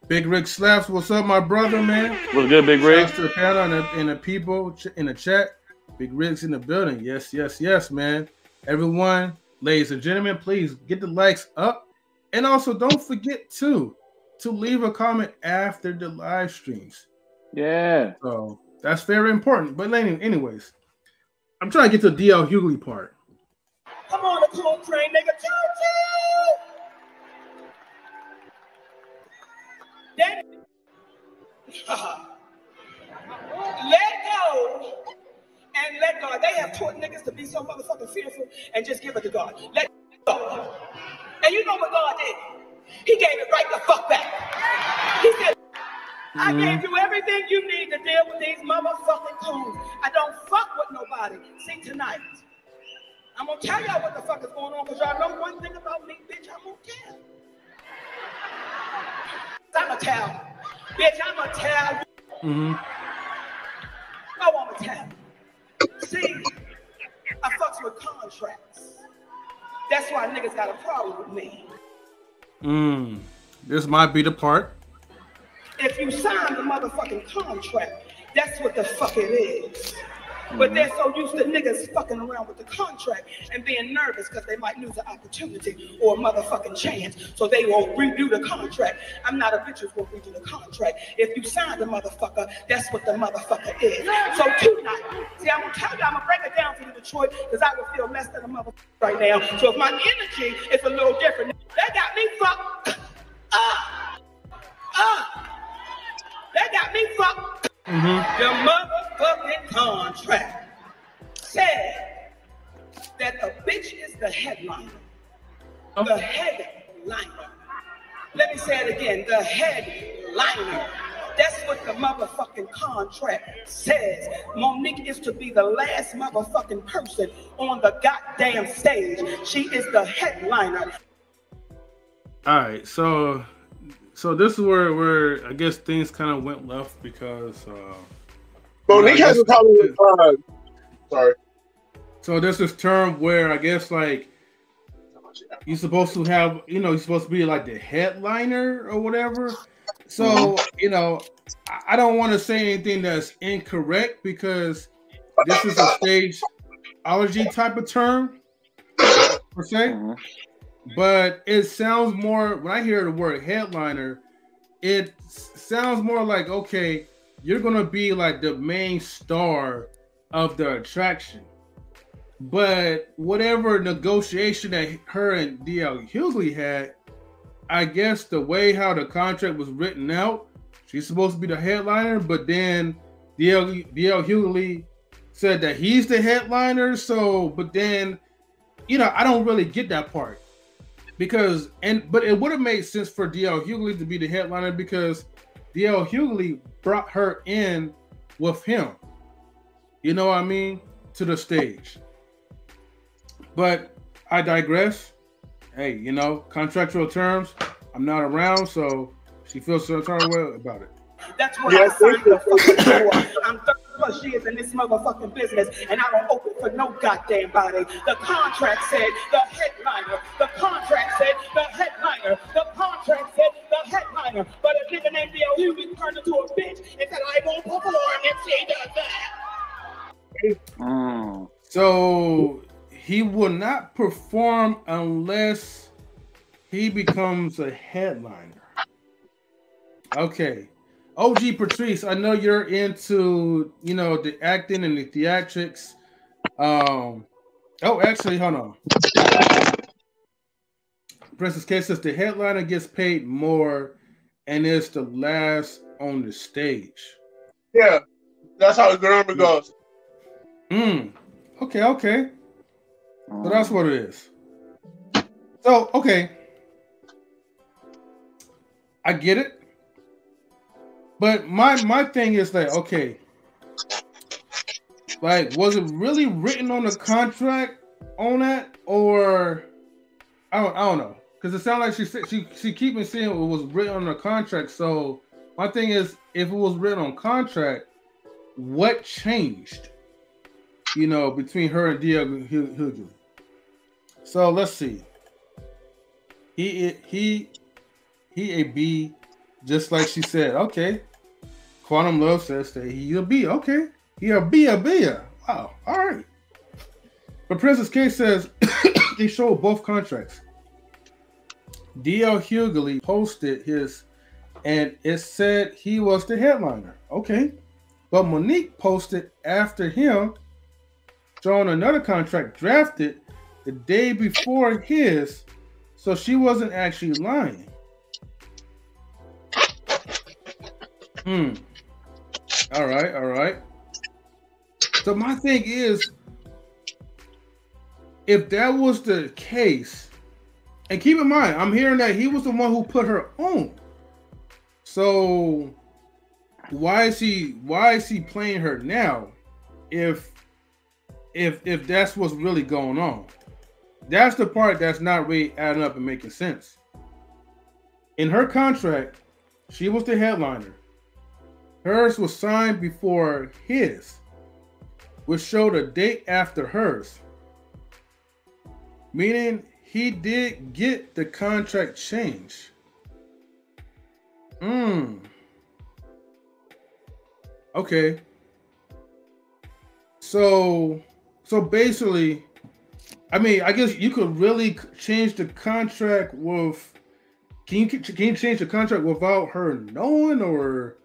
Big Rick Slaps, what's up, my brother, man? What's good, Big Rick? Shouts to the panel and the people in the chat. Big Rick's in the building. Yes, man. Everyone, ladies and gentlemen, please get the likes up. And also, don't forget to leave a comment after the live streams. Yeah. So that's very important. But anyways, I'm trying to get to the DL Hughley part. Come on, the cool train, nigga. Choo-choo! Then let go and let God. They have taught niggas to be so motherfucking fearful and just give it to God. Let go. And you know what God did? He gave it right the fuck back. He said, I gave you everything you need to deal with these motherfucking coons. I don't fuck with nobody. See, tonight, I'm gonna tell y'all what the fuck is going on because y'all know one thing about me, bitch, I'm gonna tell. I'm gonna tell. Bitch, I'm gonna tell. I wanna tell. See, I fucks with cons. contracts. That's why niggas got a problem with me. This might be the part. If you sign the motherfucking contract, that's what the fuck it is. But they're so used to niggas fucking around with the contract and being nervous because they might lose an opportunity or a motherfucking chance, so they won't redo the contract. I'm not a bitch who's gonna redo the contract. If you sign the motherfucker, that's what the motherfucker is. So tonight, see, I'm gonna tell you, I'm gonna break it down for you, Detroit, because I would feel less than a motherfucker right now. So if my energy is a little different, they got me fucked They got me fucked. The motherfucking contract said that the bitch is the headliner. The headliner. Let me say it again. The headliner. That's what the motherfucking contract says. Monique is to be the last motherfucking person on the goddamn stage. She is the headliner. All right, so this is where I guess things kind of went left because Monique has a problem with sorry. So there's this term where I guess like you're supposed to have, you're supposed to be like the headliner or whatever. So, I don't want to say anything that's incorrect because this is a stageology type of term per se. But it sounds more, when I hear the word headliner, it sounds more like, okay, you're going to be like the main star of the attraction. But whatever negotiation that her and DL Hughley had, I guess the way how the contract was written out, she's supposed to be the headliner, but then DL Hughley said that he's the headliner. So, but then, I don't really get that part. But it would have made sense for DL Hughley to be the headliner because DL Hughley brought her in with him. You know what I mean? To the stage. But I digress. Hey, contractual terms. I'm not around, so she feels so way about it. That's what I signed the fucking for. I'm 30+ years in this motherfucking business, and I don't open for no goddamn body. The contract said the headliner. The contract said the headliner. The contract said the headliner. But a nigga named D.L. Hughley turned into a bitch and said, I won't perform if she does that. So he will not perform unless he becomes a headliner. Okay. OG Patrice, I know you're into, the acting and the theatrics. Actually, hold on. Princess K says the headliner gets paid more and is the last on the stage. Yeah, that's how the grammar goes. Okay. So that's what it is. So, okay. I get it. But my thing is that, okay, like, was it really written on the contract on that? Or, I don't know. Because it sounds like she keeping saying it was written on the contract. So, my thing is, if it was written on contract, what changed? Between her and D.L. Hughley. So let's see. He a B, just like she said. Okay. Quantum Love says that he a B. Okay. He a B. Wow. All right. But Princess K says they showed both contracts. D.L. Hughley posted his, and it said he was the headliner. Okay. But Monique posted after him, showing another contract drafted the day before his, so she wasn't actually lying. All right. So my thing is, if that was the case, and keep in mind, I'm hearing that he was the one who put her on. So why is he playing her now? If that's what's really going on. That's the part that's not really adding up and making sense. In her contract, she was the headliner. Hers was signed before his, which showed a date after hers. meaning he did get the contract changed. Okay. So basically, I mean, I guess you could really change the contract with. Can you change the contract without her knowing, or?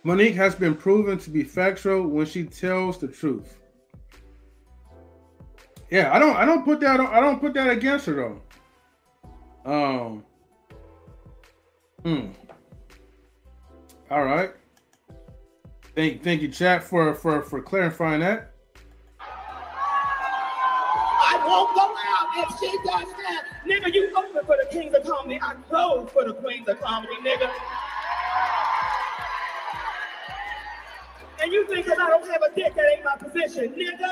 Monique has been proven to be factual when she tells the truth. Yeah, I don't put that against her though. All right. Thank you, chat, for clarifying that. I won't go out if she does that. Nigga, you open for the kings of comedy. I close for the queens of comedy, nigga. And you think that I don't have a dick, that ain't my position, nigga.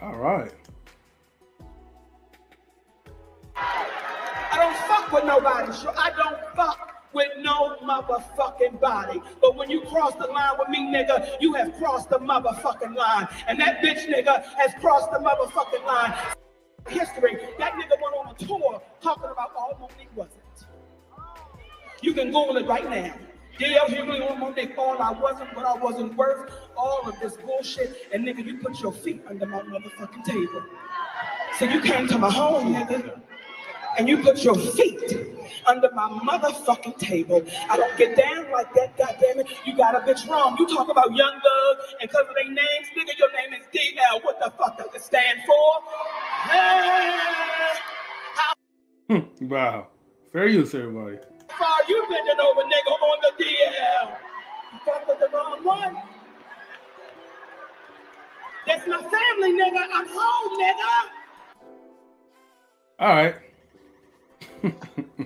All right. I don't fuck with nobody. I don't fuck with no motherfucking body. But when you cross the line with me, nigga, you have crossed the motherfucking line. And that bitch nigga has crossed the motherfucking line. History, that nigga went on a tour talking about all Monique wasn't. You can Google it right now. DL Hughley on Monique, all I wasn't, what I wasn't worth, all of this bullshit, and nigga, you put your feet under my motherfucking table. So you came to my home, nigga, and you put your feet under my motherfucking table. I don't get down like that, goddammit. You got a bitch wrong. You talk about Young Thug, and because of their names, nigga, your name is DL. What the fuck does it stand for? Hey! Wow. Fair use, everybody. How far you bending over, nigga, on the DL? You fuck with the wrong one? That's my family, nigga. I'm home, nigga. All right.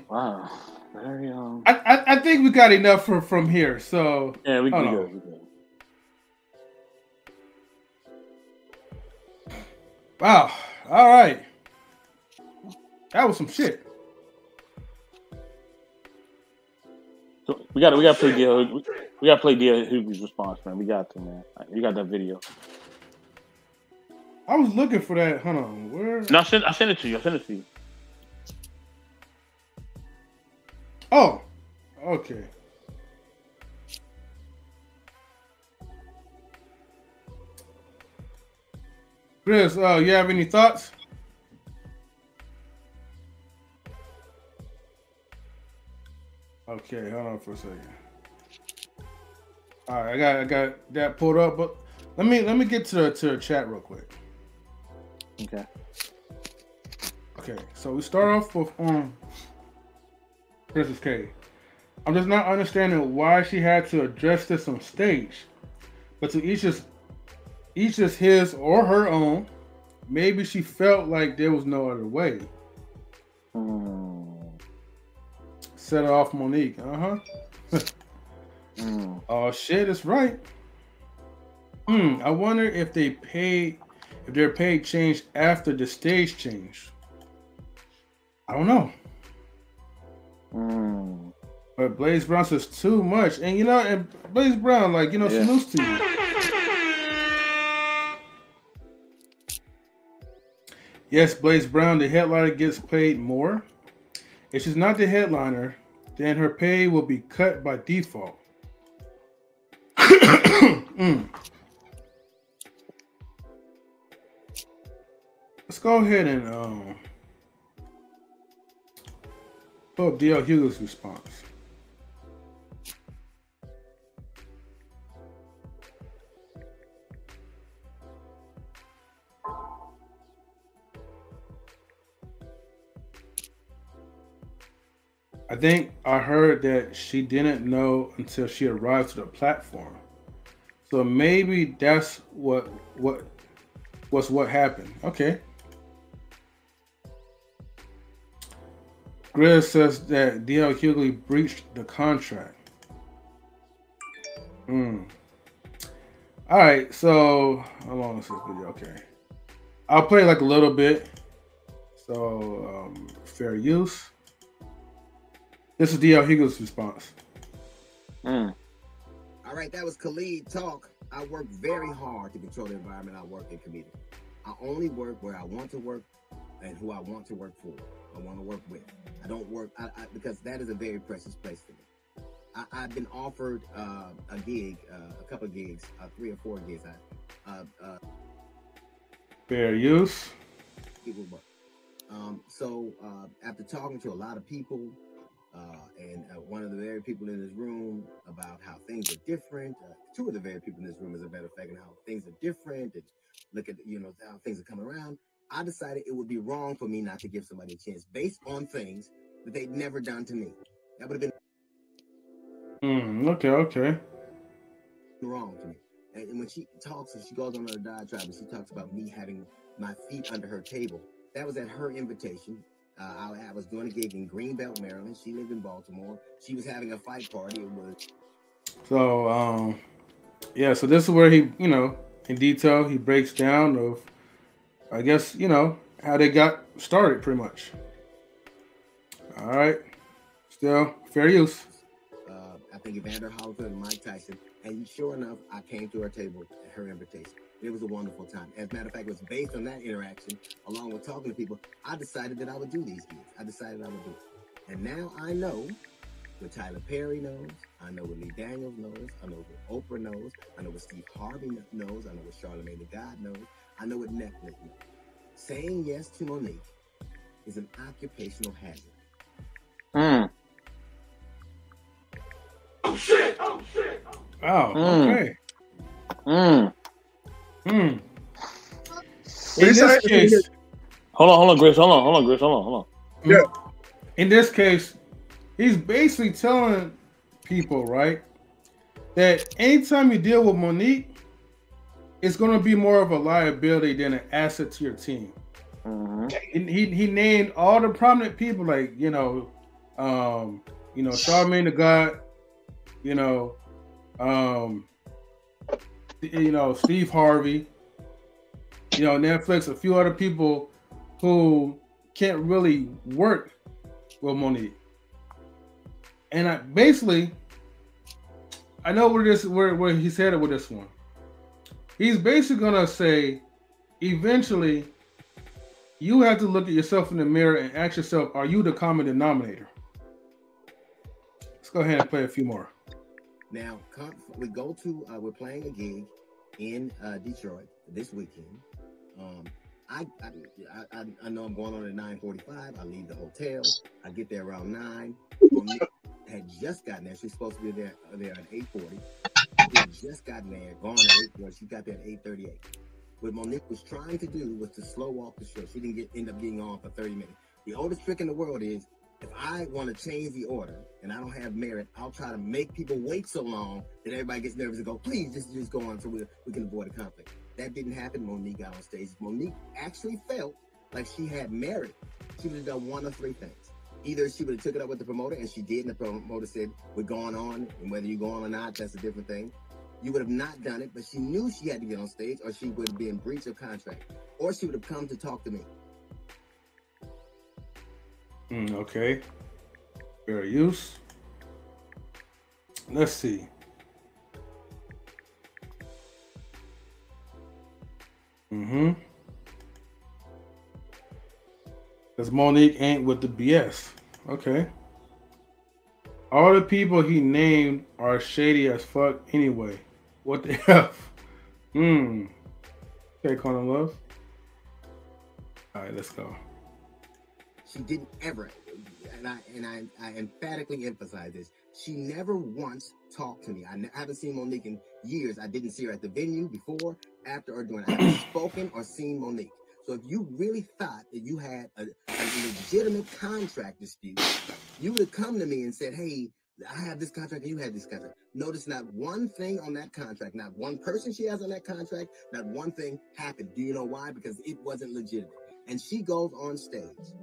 Wow. Very I think we got enough from here. So yeah, we go. Wow. All right. That was some shit. So we gotta play DL. We gotta play DL Hughley's response, man. We got to, man. We got that video. I was looking for that. Hold on. Where? No, I sent it to you. Oh. Okay. Chris, you have any thoughts? Okay, hold on for a second. All right, I got that pulled up, but let me get to the chat real quick. Okay. Okay, so we start off with Princess K. I'm just not understanding why she had to address this on stage, but to each is his or her own. Maybe she felt like there was no other way. Set off Monique. Oh shit, it's right. I wonder if their pay changed after the stage change. I don't know. But Blaze Brown says too much, and and Blaze Brown, salutes to you. Yes, Blaze Brown, the headliner gets paid more. If she's not the headliner, then her pay will be cut by default. Let's go ahead and pull up DL Hughley's response. I think I heard that she didn't know until she arrived to the platform. So maybe that's what happened. Okay. Grizz says that DL Hughley breached the contract. All right, so how long is this video? Okay. I'll play like a little bit. So fair use. This is DL Hughley's response. All right, that was Khalid talk. I work very hard to control the environment I work in community. I only work where I want to work and who I want to work for. I want to work with. I don't work because that is a very precious place for me. I've been offered a gig, a couple of gigs, 3 or 4 gigs. Fair use. So after talking to a lot of people, and one of the very people in this room about how things are different, 2 of the very people in this room, as a matter of fact, and how things are different, and look at how things are coming around, I decided it would be wrong for me not to give somebody a chance based on things that they'd never done to me. That would have been Okay. wrong to me. And when she talks and she goes on her diatribe and she talks about me having my feet under her table, that was at her invitation. I was doing a gig in Greenbelt, Maryland. She lived in Baltimore. She was having a fight party. It was So so this is where he, in detail, he breaks down of, I guess, how they got started, pretty much. All right. Still, fair use. I think Evander Holyfield and Mike Tyson. And sure enough, I came to her table at her invitation. It was a wonderful time. As a matter of fact, it was based on that interaction, along with talking to people, I decided that I would do these gigs. I decided I would do it. And now I know what Tyler Perry knows. I know what Lee Daniels knows. I know what Oprah knows. I know what Steve Harvey knows. I know what Charlamagne the God knows. I know what Netflix knows. Saying yes to Monique is an occupational hazard. Oh, shit. Oh, okay. In this case, hold on, Chris. Hold on. Yeah. In this case, he's basically telling people, right, that anytime you deal with Monique, it's going to be more of a liability than an asset to your team. He named all the prominent people, like Charlamagne the God, Steve Harvey, Netflix, a few other people who can't really work with Monique. And I know where he's headed with this one. He's basically gonna say, eventually, you have to look at yourself in the mirror and ask yourself, are you the common denominator? Let's go ahead and play a few more. Now, we're playing a gig in Detroit this weekend. I know I'm going on at 9:45. I leave the hotel. I get there around 9. Monique had just gotten there. She's supposed to be there at 8:40. She had just gotten there, gone at 8:40. She got there at 8:38. What Monique was trying to do was to slow walk the show. She didn't end up being on for 30 minutes. The oldest trick in the world is, if I want to change the order and I don't have merit, I'll try to make people wait so long that everybody gets nervous and go, please just go on so we can avoid a conflict. That didn't happen. Monique got on stage. Monique actually felt like she had merit. She would have done one of 3 things. Either she would have took it up with the promoter, and she did, and the promoter said, we're going on, and whether you go on or not, that's a different thing. You would have not done it, but she knew she had to get on stage, or she would be in breach of contract, or she would have come to talk to me. Okay. Fair use. Let's see. Because Monique ain't with the BS. Okay. All the people he named are shady as fuck anyway. What the F? Okay, Conan Love. All right, let's go. She didn't ever, and I emphatically emphasize this, she never once talked to me. I haven't seen Monique in years. I didn't see her at the venue before, after, or during. I haven't spoken or seen Monique. So if you really thought that you had a legitimate contract dispute, you would have come to me and said, hey, I have this contract and you have this contract. Notice not one thing on that contract, not one person she has on that contract, not one thing happened. Do you know why? Because it wasn't legitimate. And she goes on stage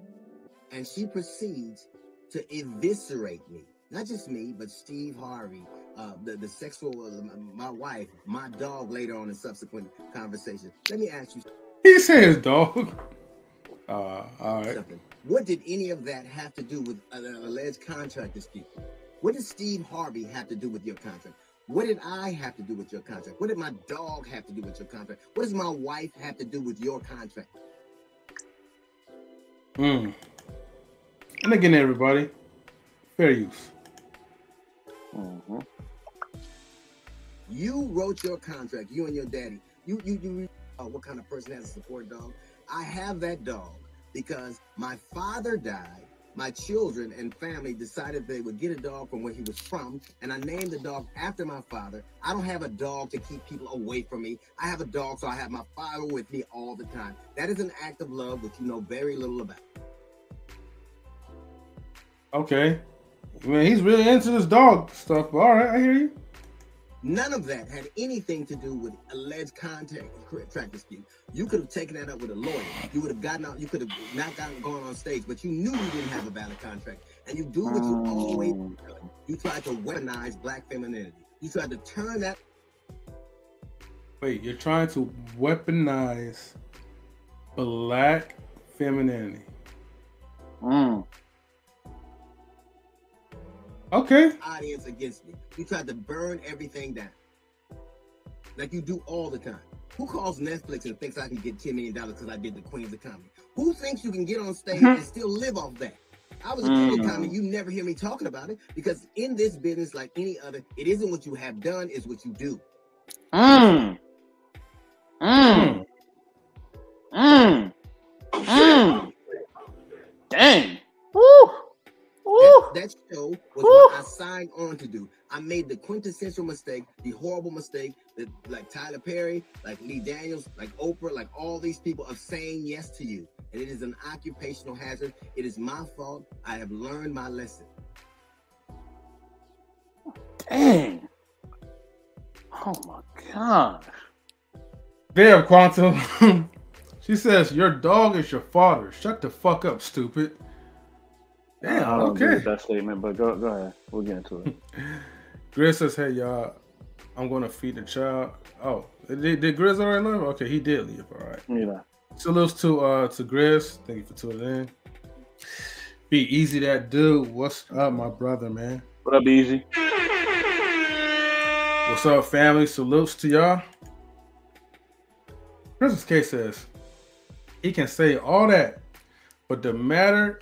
and she proceeds to eviscerate me. Not just me, but Steve Harvey, the sexual, my wife, my dog later on in subsequent conversation. Let me ask you. He says dog. All right. Something. What did any of that have to do with an alleged contract dispute? What did Steve Harvey have to do with your contract? What did I have to do with your contract? What did my dog have to do with your contract? What does my wife have to do with your contract? And again, everybody, fair use. You wrote your contract, you and your daddy. You what kind of person has a support dog? I have that dog because my father died. My children and family decided they would get a dog from where he was from, and I named the dog after my father. I don't have a dog to keep people away from me. I have a dog, so I have my father with me all the time. That is an act of love, which you know very little about. Okay. Man, he's really into this dog stuff, but all right, I hear you. None of that had anything to do with alleged contract dispute. You could have taken that up with a lawyer. You would have gotten out. You could have not gone on stage, but you knew you didn't have a valid contract. And you do what you always do. You tried to weaponize black femininity. You tried to turn that. Wait, you're trying to weaponize black femininity. Okay. Audience against me. You tried to burn everything down. Like you do all the time. Who calls Netflix and thinks I can get $10 million because I did the Queens of Comedy? Who thinks you can get on stage and still live off that? I was a king of comedy. You never hear me talking about it because in this business, like any other, it isn't what you have done, it's what you do. Dang. Woo. That show was what I signed on to do. I made the quintessential mistake, the horrible mistake that like Tyler Perry, like Lee Daniels, like Oprah, like all these people of saying yes to you. And it is an occupational hazard. It is my fault. I have learned my lesson. Dang. Oh my gosh. Damn, Quantum. She says, your dog is your father. Shut the fuck up, stupid. Damn, I don't agree okay. with that statement, but go ahead. We'll get into it. Grizz says, hey, y'all, I'm going to feed the child. Oh, did Grizz already leave? Okay, he did leave. All right. Yeah. Salutes to Grizz. Thank you for tuning in. Be easy, that dude. What's up, my brother, man? What up, Easy? What's up, family? Salutes to y'all. Princess K says, he can say all that, but the matter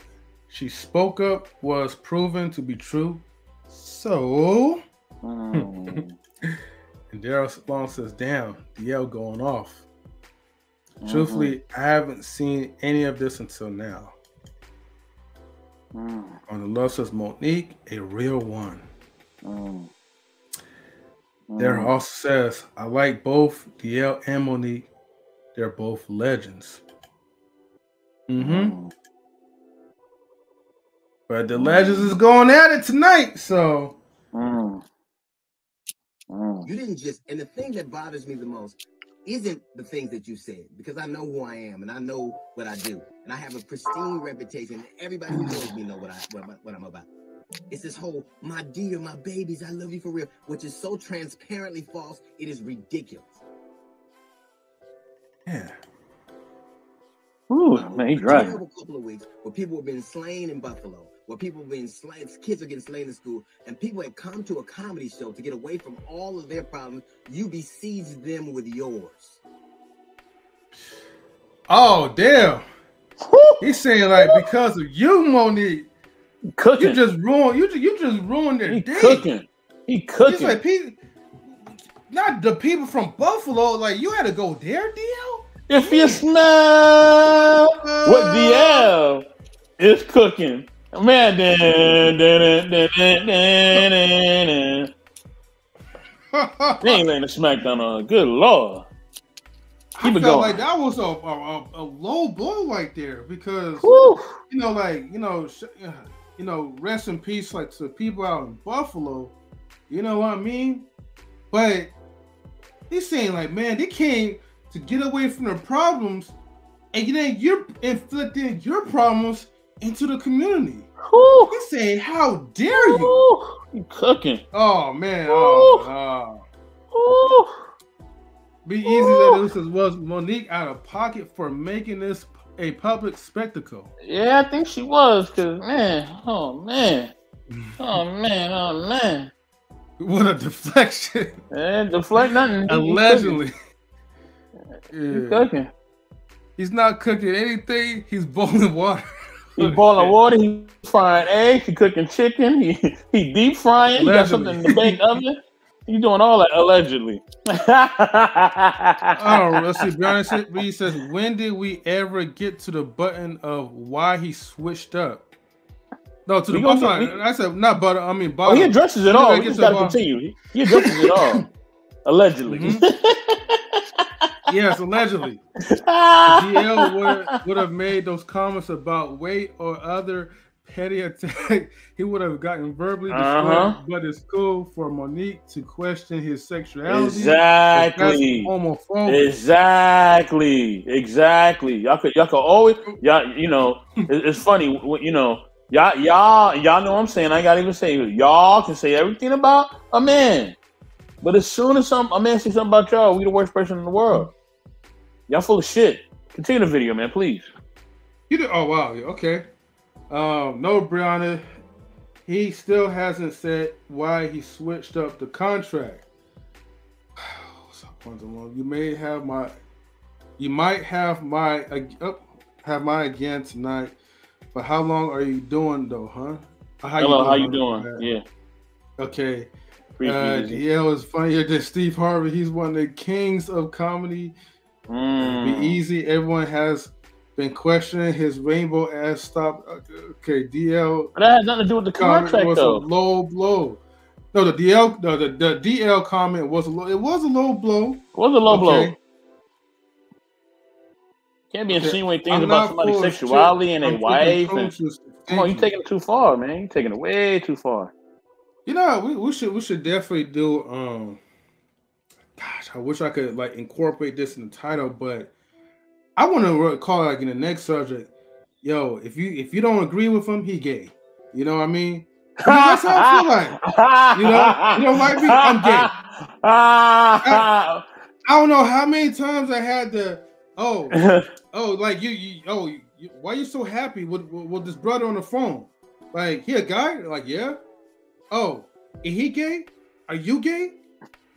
she spoke up was proven to be true. So, and Daryl Long says, damn, DL going off. Truthfully, I haven't seen any of this until now. On the love says Monique, a real one. Daryl also says, I like both DL and Monique. They're both legends. But the legends is going at it tonight, so. You didn't just, and the thing that bothers me the most isn't the things that you said, because I know who I am and I know what I do, and I have a pristine reputation. Everybody who knows me know what I'm about. It's this whole, my dear, my babies, I love you for real, which is so transparently false. It is ridiculous. Yeah. Ooh, man, he's right. A couple of weeks where people have been slain in Buffalo, where people have been slain, kids are getting slain in school, and people had come to a comedy show to get away from all of their problems. You besieged them with yours. Oh, damn. He's saying like because of you, Monique, cooking. You just ruined their day. He cooking. He's like, not the people from Buffalo. Like you had to go there, DL. If you smell what DL is cooking, man. He ain't letting the SmackDown on. Good Lord. I felt like that was a low blow right there because rest in peace, like to people out in Buffalo. You know what I mean? But he's saying like, man, they came to get away from their problems, and then you're inflicting your problems into the community. He's saying, how dare you? You cooking. Oh man. Be easy that this was Monique out of pocket for making this a public spectacle. Yeah, I think she was. Cause man, oh man. What a deflection. Deflect nothing. Allegedly. He's cooking. He's not cooking anything. He's boiling water. He's boiling water. He's frying eggs. He's cooking chicken. He deep frying. He got something in the baked oven. He's doing all that allegedly. Let's see. Brian says, when did we ever get to the button of why he switched up? No, to the bottom. I said not button. I mean bottom. He addresses it all. We just got to continue. He addresses it all. Allegedly. Yes, allegedly. DL would have made those comments about weight or other petty attack. He would have gotten verbally destroyed, but it's cool for Monique to question his sexuality. Exactly. Homophobic. Exactly. Y'all could always, it's funny, y'all know what I'm saying. I ain't gotta even say it. Y'all can say everything about a man, but as soon as a man says something about y'all, we the worst person in the world. Y'all full of shit. Continue the video, man, please. Oh wow, okay. No, Brianna, he still hasn't said why he switched up the contract. You might have mine again tonight. But how long are you doing though, huh? How you doing? Yeah. Okay. DL is funnier than Steve Harvey. He's one of the kings of comedy. Be easy. Everyone has been questioning his rainbow ass stop. Okay, DL. But that has nothing to do with the contract, was though. A low blow. No, the DL comment was a low. It was a low blow. It was a low blow. Can't be insinuating things about somebody's sexuality and their wife. Come on, you taking it too far, man. You taking it way too far. We should definitely do. Gosh, I wish I could incorporate this in the title, but I want to call it in the next subject. Yo, if you don't agree with him, he gay. You know what I mean? That's how I feel like. You don't like me? I'm gay. I don't know how many times I had to. Why you so happy with this brother on the phone? Like, he a guy? Like, yeah. Oh, is he gay? Are you gay?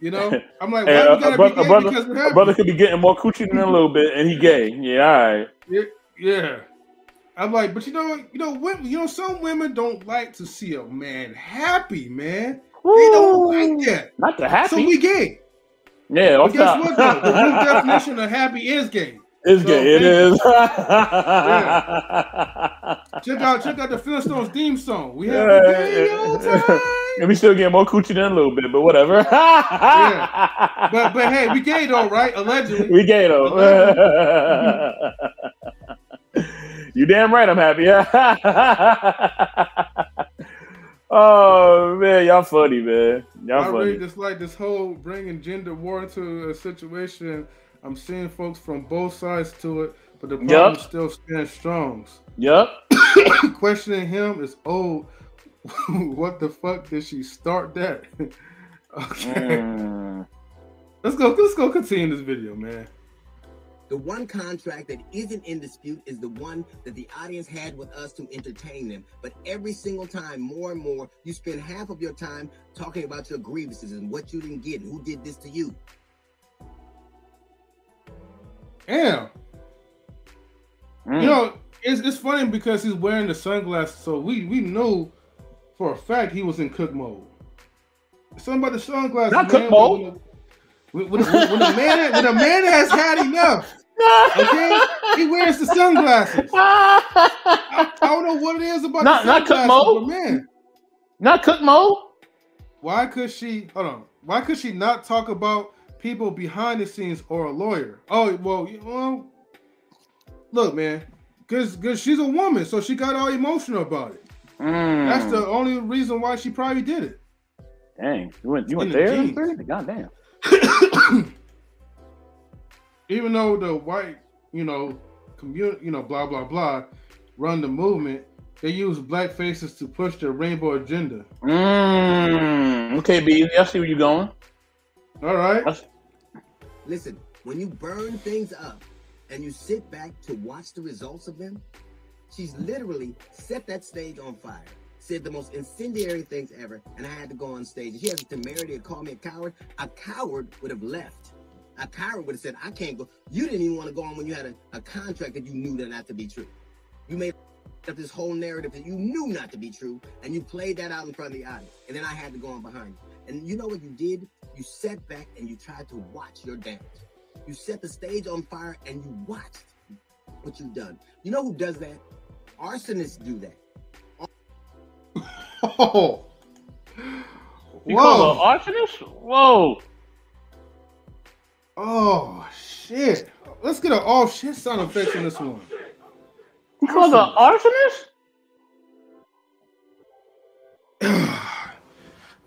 I'm like, why you gotta be gay? Because we're happy. A brother could be getting more coochie than a little bit, and he gay. Yeah, all right. Yeah. I'm like, but some women don't like to see a man happy, man. Ooh, they don't like that. Not the happy. So we gay. Yeah, but guess what though? The real definition of happy is gay. Gay. It is. Check out the Flintstones theme song. We have a gay old time. And we still getting more coochie than a little bit, but whatever. Yeah. But hey, we gay though, right? Allegedly. We gay though. You damn right I'm happy. Oh man, y'all funny, man. Y'all funny. Really just like this whole bringing gender war into a situation. I'm seeing folks from both sides to it, but the problem still stands strong. Yep. Questioning him is, what the fuck did she start that? Okay. Let's go continue this video, man. The one contract that isn't in dispute is the one that the audience had with us to entertain them. But every single time, more and more, you spend half of your time talking about your grievances and what you didn't get and who did this to you. Damn. It's funny because he's wearing the sunglasses, so we knew for a fact he was in cook mode. Something about the sunglasses. Not cook mode. When a man has had enough, okay, he wears the sunglasses. I don't know what it is about the sunglasses, cook mode, but man. Not cook mode. Why could she not talk about people behind the scenes or a lawyer? Oh, well, look, man, because she's a woman, so she got all emotional about it. That's the only reason why she probably did it. Dang, you went there? God damn. Even though the white, community, blah blah blah, run the movement, they use black faces to push their rainbow agenda. Okay, B, I see where you're going. All right. Listen, when you burn things up and you sit back to watch the results of them, she's literally set that stage on fire, said the most incendiary things ever, and I had to go on stage. If she had the temerity to call me a coward would have left. A coward would have said, I can't go. You didn't even want to go on when you had a contract that you knew that not to be true. You made up this whole narrative that you knew not to be true, and you played that out in front of the audience, and then I had to go on behind you. And you know what you did? You sat back and you tried to watch your damage. You set the stage on fire and you watched what you've done. You know who does that? Arsonists do that. Oh. You call her arsonist? Whoa. Oh, shit. Let's get an all shit sound effects on this one. You call her arsonist?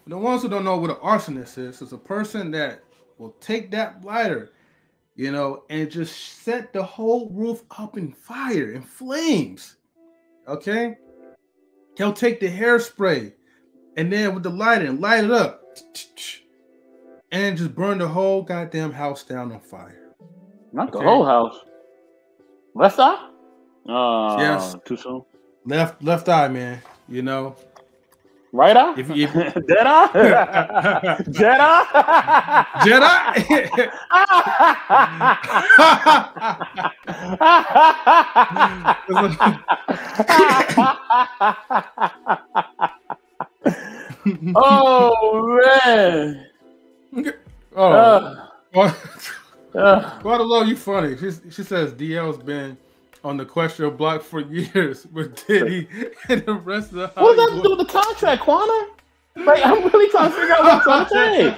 The ones who don't know what an arsonist is, it's a person that will take that lighter, you know, and just set the whole roof up in fire, in flames. Okay? He'll take the hairspray and then with the lighter and light it up and just burn the whole goddamn house down on fire. Not the whole house. Left eye? Yes. Too soon. Left eye, man. You know. Right eye? If Dead eye? Jedi? Jedi? Oh man! Guadalupe, you funny. She says DL's been on the question block for years with Diddy and the rest of the What does that have to do with the contract, Quantum? Like, I'm really trying to figure out what I'm trying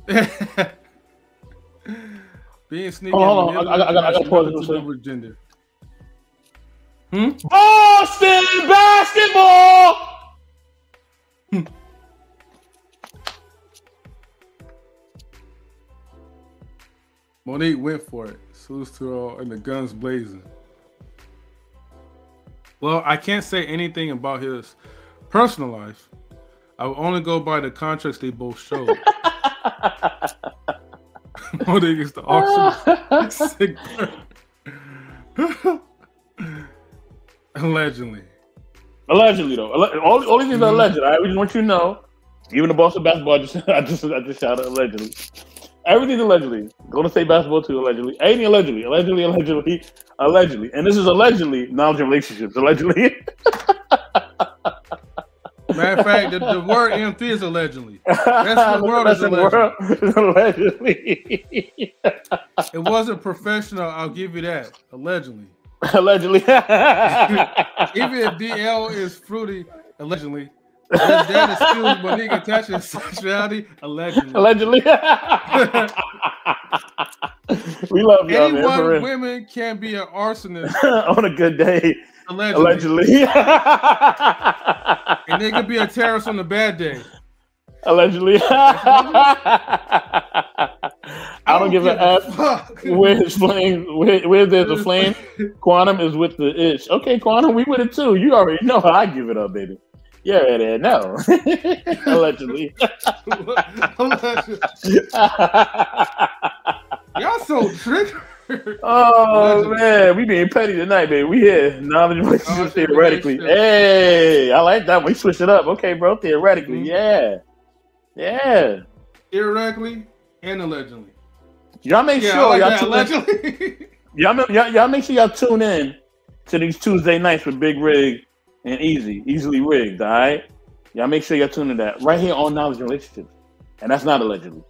to say. Being sneaky. Hold on. I got pause this over gender. Boston basketball. Monique went for it. Salutes to all and the guns blazing. Well, I can't say anything about his personal life. I will only go by the contracts they both showed. Monique is the auction. Allegedly. Allegedly, though. All these things are alleged. All right? We just want you to know. Even the Boston basketball, I just shouted allegedly. Everything's allegedly. Golden State basketball too, allegedly. Anything allegedly. Allegedly. And this is allegedly knowledge of relationships. Allegedly. Matter of fact, the word MT is allegedly. That's the world is allegedly. It wasn't professional, I'll give you that. Allegedly. Allegedly. Even if DL is fruity, allegedly. That excuse Monique attaching sexuality, allegedly. We love y'all, man. Anyone women can be an arsonist on a good day. Allegedly. And they could be a terrorist on a bad day. Allegedly. I don't give a F where his flame, where there's a flame. Quantum is with the itch. Okay, Quantum, we with it too. You already know how I give it up, baby. Yeah, right no. Allegedly. Y'all so triggered. Oh man, we being petty tonight, baby. We here. Knowledge relationships theoretically. Hey, I like that one. We switched it up. Okay, bro. Theoretically, yeah. Theoretically and allegedly. Y'all make sure allegedly. Y'all make sure y'all tune in to these Tuesday nights with Big Rig and Easily Rigged, all right? Y'all make sure y'all tune in to that right here on Knowledge Relationships. And that's not allegedly.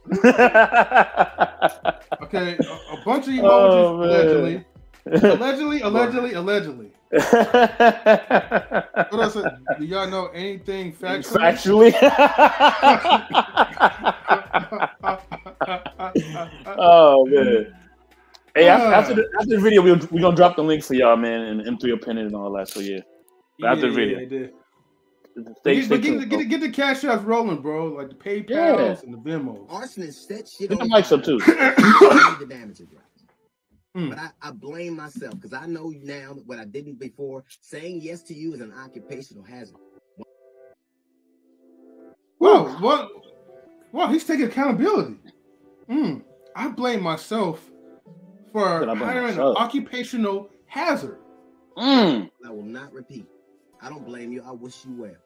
Okay, a bunch of emojis allegedly. What else? Do y'all know anything factually? Oh man. Hey, after the video, we're gonna drop the link for y'all, man, and M3 opinion and all that. So yeah. After the video. Get the cash apps rolling, bro. Like the PayPals and the Venmos. Arsonists set shit on the mics up too. The damage it does. But I blame myself because I know now what I didn't before. Saying yes to you is an occupational hazard. Whoa, what? Wow, he's taking accountability. I blame myself for hiring an occupational hazard. I will not repeat. I don't blame you. I wish you well.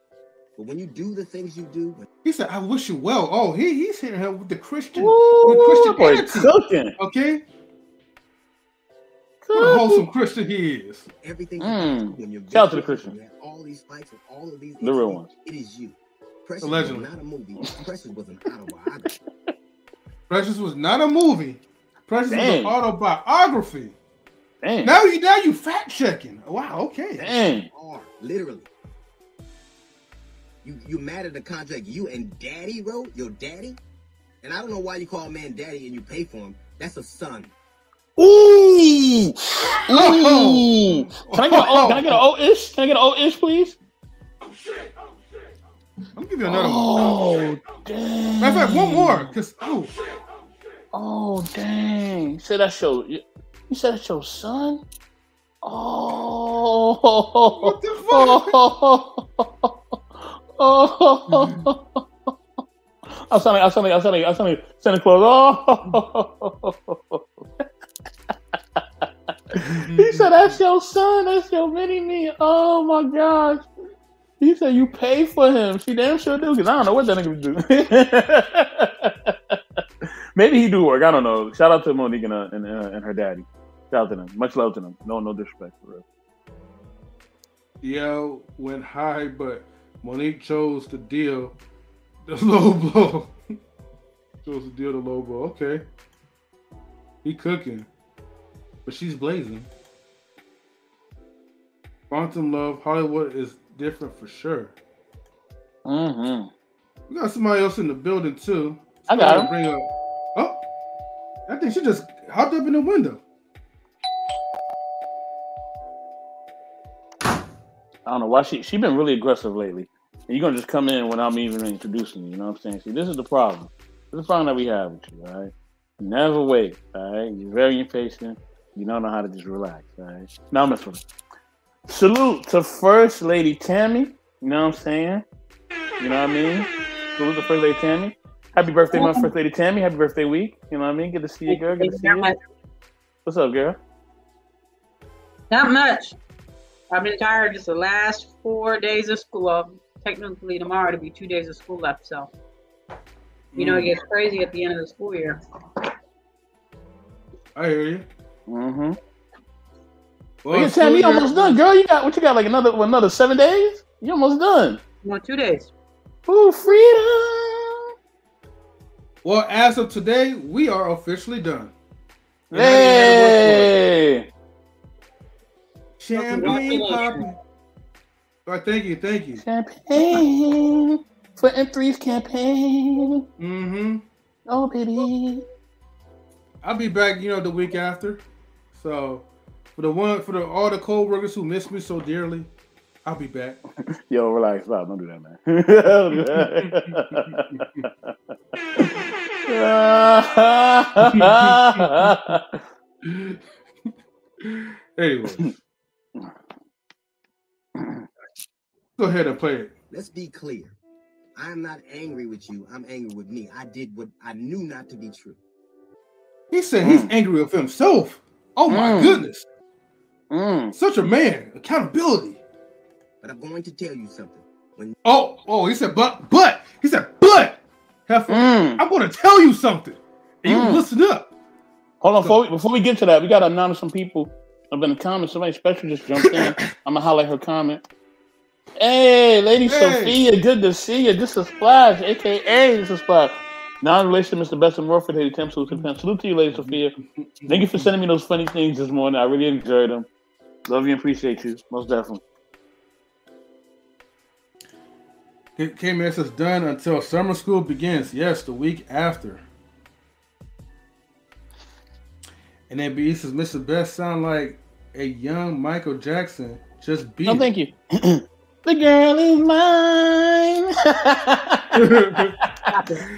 But when you do the things you do, he said, "I wish you well." Oh, he's hitting her with the Christian, cooking. Okay, what a wholesome Christian he is. Everything. When you're shout out to the Christian. You have all these fights and all of these. The real ones. It is you. Precious Allegedly. was not a movie. Precious was an autobiography. Precious was not a movie. Precious was an autobiography. Damn. Now you fact checking. Wow. Okay. Damn. Literally. You mad at the contract you and Daddy wrote? Your daddy? And I don't know why you call a man daddy and you pay for him. That's a son. Ooh. Ooh. Can I get an O-ish? Can I get an O-ish, please? I'm gonna give you another one. Oh, dang. Matter of fact, one more. Oh, dang. You said that's your son? Oh. What the fuck? I'm sorry, Santa Claus. He said, that's your son, that's your mini-me. Oh my gosh. He said, you pay for him. She damn sure do, because I don't know what that nigga do. Maybe he do work, I don't know. Shout out to Monique and her daddy. Shout out to them. Much love to them. No disrespect, for real. Yo went high, but Monique chose to deal the low blow. Okay. He cooking. But she's blazing. Quantum Love, Hollywood is different for sure. Mm-hmm. We got somebody else in the building too. I got him. Bring up. Oh, I think she just hopped up in the window. I don't know why she been really aggressive lately. And you're gonna just come in without me even introducing you. You know what I'm saying? See, this is the problem. This is the problem that we have with you. All right, you never wait. All right, you're very impatient. You don't know how to just relax. All right. Now I'm messing with you. Salute to First Lady Tammy. You know what I'm saying? You know what I mean? Salute to First Lady Tammy. Happy birthday, my First Lady Tammy. Happy birthday week. You know what I mean? Good to see you, girl. Good to see you. What's up, girl? Not much. I've been tired just the last 4 days of school. Technically, tomorrow to be 2 days of school left. So, you know, it gets crazy at the end of the school year. I hear you. Mm-hmm. Well, Tammy, you almost done, girl. You got like another 7 days? You almost done. No, 2 days. Ooh, freedom. Well, as of today, we are officially done. Hey. Champagne popping. All right, thank you. Champagne for M3's campaign. Mm-hmm. Oh, baby. I'll be back, the week after. So, for all the co-workers who miss me so dearly, I'll be back. Yo, relax, stop. Don't do that, man. Anyway. Go ahead and play it. Let's be clear. I'm not angry with you. I'm angry with me. I did what I knew not to be true. He said he's angry with himself. Oh my goodness. Such a man. Accountability. But I'm going to tell you something. He said, but. He said, but. Heifer, I'm going to tell you something. And you listen up. Hold on, before we get to that, we got to announce some people up in the comments. Somebody special just jumped in. I'm going to highlight her comment. Hey, Lady Sophia, good to see you. This is Splash, a.k.a. This is Splash. Non-relation, Mr. Best and Morford, Lady Tammy, salute to you, Lady Sophia. Thank you for sending me those funny things this morning. I really enjoyed them. Love you and appreciate you. Most definitely. K-Man says done until summer school begins. Yes, the week after. And then B says, Mr. Best sound like a young Michael Jackson. Just beat. Oh, thank you. The girl is mine.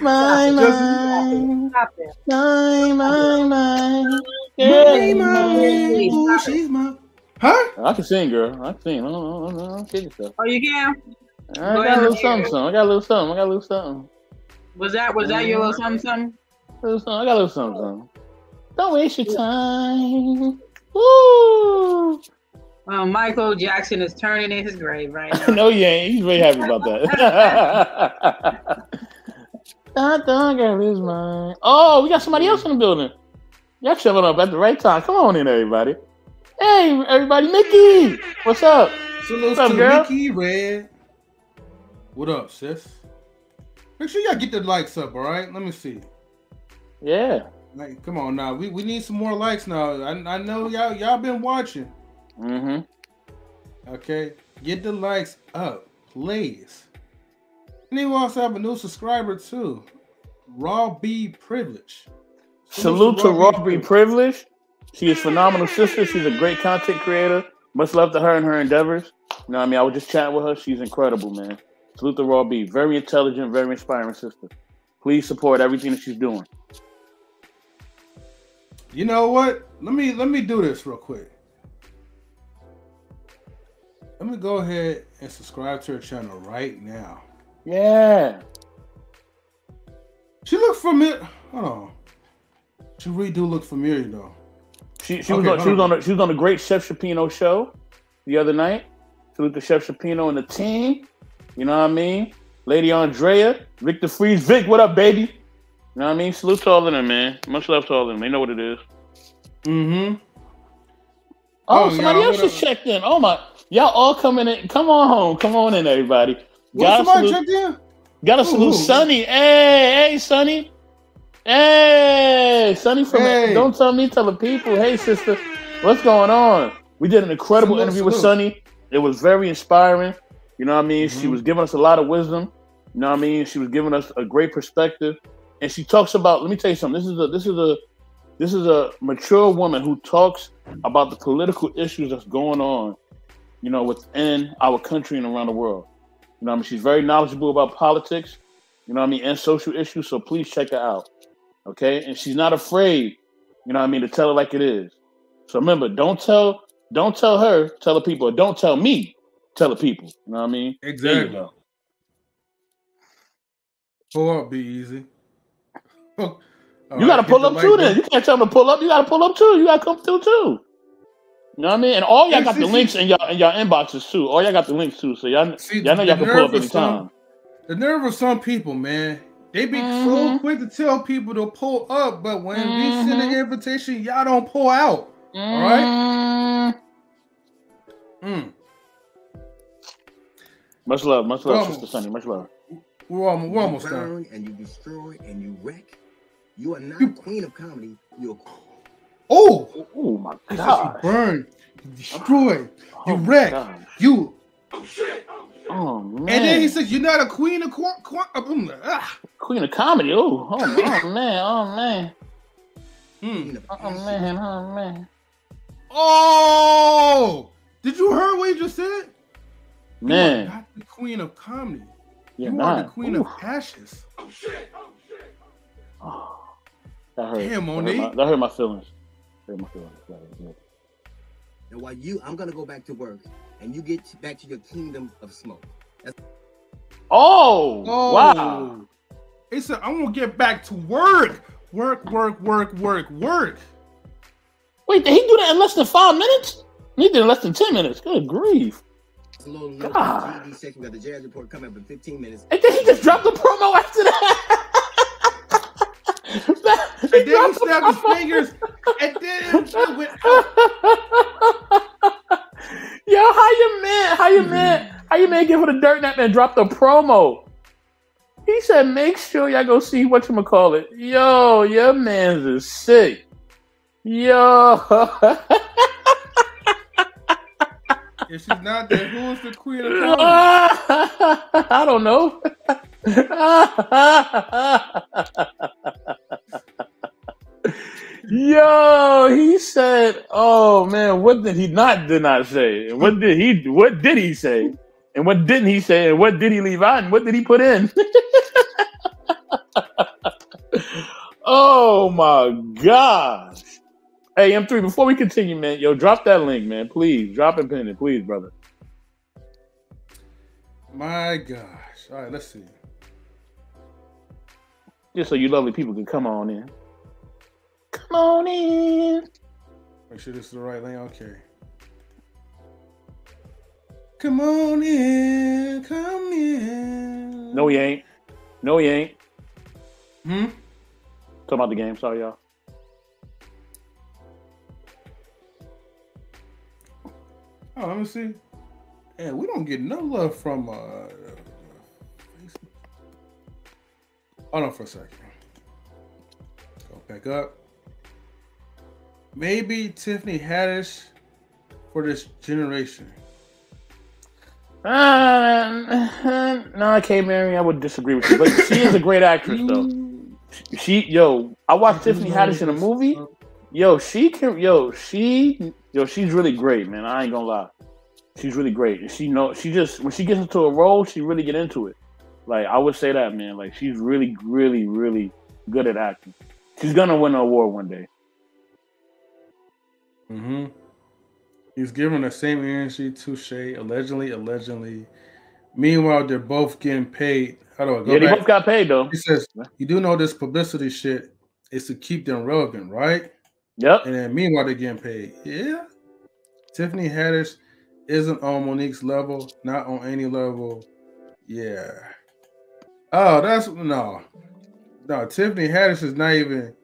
Mine. Ooh, she's mine. Huh? I can sing, girl. I can sing. Don't kid yourself. Oh, you can? I got a little something. Was that your little something? I got a little something. Don't waste your time. Woo! Michael Jackson is turning in his grave right now. No, he ain't. He's very happy about that. Don't get his mind. Oh, we got somebody else in the building. Y'all showing up at the right time. Come on in, everybody. Hey, everybody. Mickey, what's up? What's up, girl? Mickey Red. What up, sis? Make sure y'all get the likes up, all right? Let me see. Yeah. Like, come on now. We need some more likes now. I know y'all been watching. Mm-hmm. Okay. Get the likes up, please. And then we also have a new subscriber too. Raw B Privilege. Salute to Raw B Privilege. She is phenomenal sister. She's a great content creator. Much love to her and her endeavors. You know what I mean? I was just chatting with her. She's incredible, man. Salute to Raw B. Very intelligent, very inspiring sister. Please support everything that she's doing. You know what? Let me do this real quick. Let me go ahead and subscribe to her channel right now. Yeah. She looked familiar. Hold on. She really do look familiar though. She was on the great Chef Shapino show the other night. Salute to Chef Shapino and the team. You know what I mean? Lady Andrea, Victor Freeze. Vic, what up, baby? You know what I mean? Salute to all of them, man. Much love to all of them. They know what it is. Mm-hmm. Oh, somebody else just checked in. Oh my, y'all all coming in. Come on home. Come on in, everybody. Somebody checked in? Gotta salute Sonny. Hey, Sonny. Hey, Sonny from Don't Tell Me, Tell the People. Hey, sister, what's going on? We did an incredible interview with Sonny. It was very inspiring. You know what I mean? Mm-hmm. She was giving us a lot of wisdom. You know what I mean? She was giving us a great perspective. And she talks about, let me tell you something. This is a mature woman who talks about the political issues that's going on, you know, within our country and around the world. You know what I mean? She's very knowledgeable about politics, you know what I mean, and social issues. So please check her out. Okay? And she's not afraid, you know what I mean, to tell it like it is. So remember, don't tell her, tell the people. Or don't tell me, tell the people. You know what I mean? Exactly. Pull up, be easy. You gotta pull up too then. You can't tell them to pull up. You gotta pull up too. You gotta come through too. You know what I mean? And all y'all got the links in y'all inboxes too. All y'all got the links too. So y'all know y'all can pull up anytime. The nerve of some people, man. They be so quick to tell people to pull up, but when we send an invitation, y'all don't pull out. All right? Much love, Sister Sunny. Much love. We're almost done. And you destroy and you wreck. You are not a queen of comedy. You're oh my God. You burn, you destroy, you wreck, you. Oh shit. Oh man. And then he says, "You're not a queen of queen of comedy." Oh man. Oh man. Oh, did you hear what he just said? Man, you are not the queen of comedy. You are the queen of ashes. Oh shit. Oh, that hurt. Damn, Monique. That hurt my feelings. Now while I'm gonna go back to work, and you get back to your kingdom of smoke. Oh, wow. He said, "I'm gonna get back to work. Work. Wait, did he do that in less than 5 minutes? He did it in less than 10 minutes. Good grief. A little note from the GD section. We got the Jazz Report coming up in 15 minutes. And then he just dropped the promo after that. And then he snapped his fingers, and then it went out. Yo, how you man give her the dirt nap and drop the promo? He said, make sure y'all go see whatchamacallit. Yo, your man's is sick. Yo. If she's not there, who's the queen of comedy? I don't know. Yo, he said, "Oh man, what did he did not say? And what did he say? And what didn't he say? And what did he leave out? And what did he put in?" Oh my gosh. Hey, M3, before we continue, man, yo, drop that link, man. Please, drop and pin it, please, brother. My gosh. All right, let's see. Just so you lovely people can come on in. Come on in. Make sure this is the right lane. Okay. Come on in. Come in. No, he ain't. No, he ain't. Hmm? Talking about the game. Sorry, y'all. Oh, let me see. Yeah, we don't get no love from hold on for a second. Go back up. Maybe Tiffany Haddish for this generation. No, Marion, I would disagree with you. But she is a great actress, though. I watched Tiffany Haddish in a movie. She's really great, man. I ain't gonna lie. She's really great. And when she gets into a role, she really get into it. Like, I would say that, man. Like, she's really, really, really good at acting. She's gonna win an award one day. Mm-hmm. He's giving the same energy to Shay, allegedly. Meanwhile, they're both getting paid. How do I go back? They both got paid, though. He says, you do know this publicity shit is to keep them relevant, right? Yep. And then meanwhile, they're getting paid. Yeah. Tiffany Haddish isn't on Monique's level, not on any level. Yeah. Oh, no. Tiffany Haddish is not even.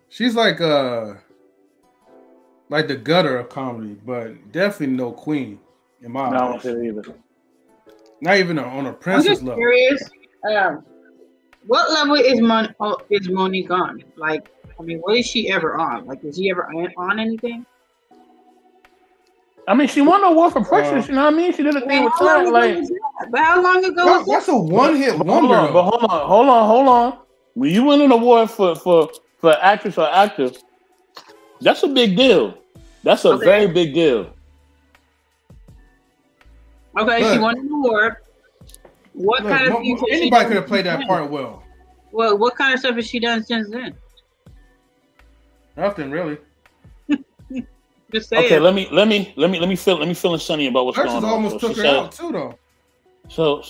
She's like the gutter of comedy, but definitely no queen in my eyes. No, I don't say that either. Not even on a princess level. I'm just curious. What level is Monique on? Like, I mean, what is she ever on? Like, is she ever on anything? I mean, she won an award for Precious. You know what I mean? She did a thing with that. Like, but how long ago was that? That's a one-hit wonder. Hold on. When you win an award for actress or actor, that's a big deal. That's a very big deal. Okay, she won an award. What kind of things? Anybody could have played that part well. Well, what kind of stuff has she done since then? Nothing really. Just saying. Okay, let me fill in Sunny about what's going on. Almost took her out too, though. So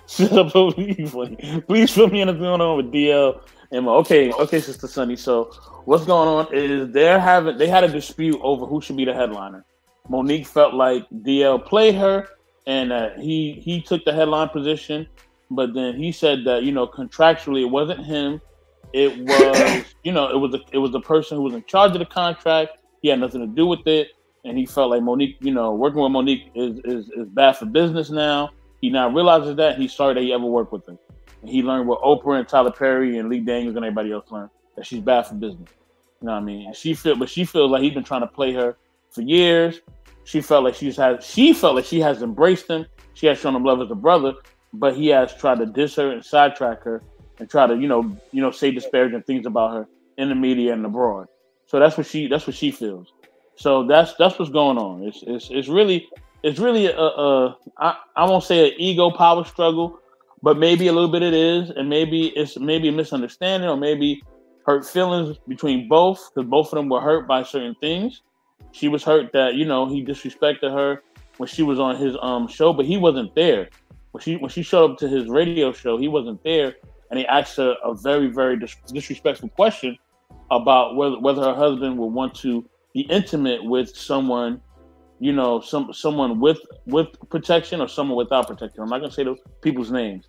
please fill me in what's going on with DL and okay, Sister Sunny. So what's going on is they had a dispute over who should be the headliner. Monique felt like DL played her, and he took the headline position, but then he said that contractually it wasn't him. It was it was the person who was in charge of the contract. He had nothing to do with it, and he felt like Monique, working with Monique is bad for business now. He now realizes that. He's sorry that he ever worked with her. And he learned what Oprah and Tyler Perry and Lee Daniels and everybody else learned, that she's bad for business. You know what I mean? And she feels like he's been trying to play her for years. She felt like she has embraced him. She has shown him love as a brother, but he has tried to diss her and sidetrack her and try to say disparaging things about her in the media and abroad. So that's what she feels. So that's what's going on. It's really I won't say an ego power struggle, but maybe a little bit it is, and maybe it's a misunderstanding or maybe hurt feelings between both, because both of them were hurt by certain things. She was hurt that he disrespected her when she was on his show, but he wasn't there. When she showed up to his radio show, he wasn't there, and he asked her a very, very disrespectful question about whether her husband would want to be intimate with someone, someone with protection or someone without protection. I'm not gonna say those people's names.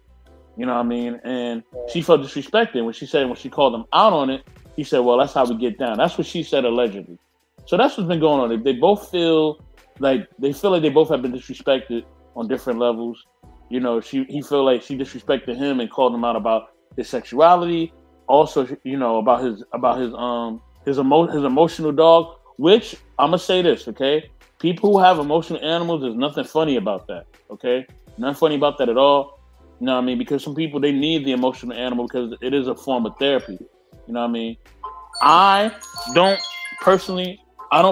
You know what I mean? And she felt disrespected when she called him out on it. He said, "Well, that's how we get down." That's what she said allegedly. So that's what's been going on. They both feel like they both have been disrespected on different levels. He feel like she disrespected him and called him out about his sexuality. Also, about his emotional dog. Which I'm gonna say this, okay? People who have emotional animals, there's nothing funny about that, okay? Nothing funny about that at all. You know what I mean? Because some people, they need the emotional animal because it is a form of therapy. You know what I mean? I don't personally, have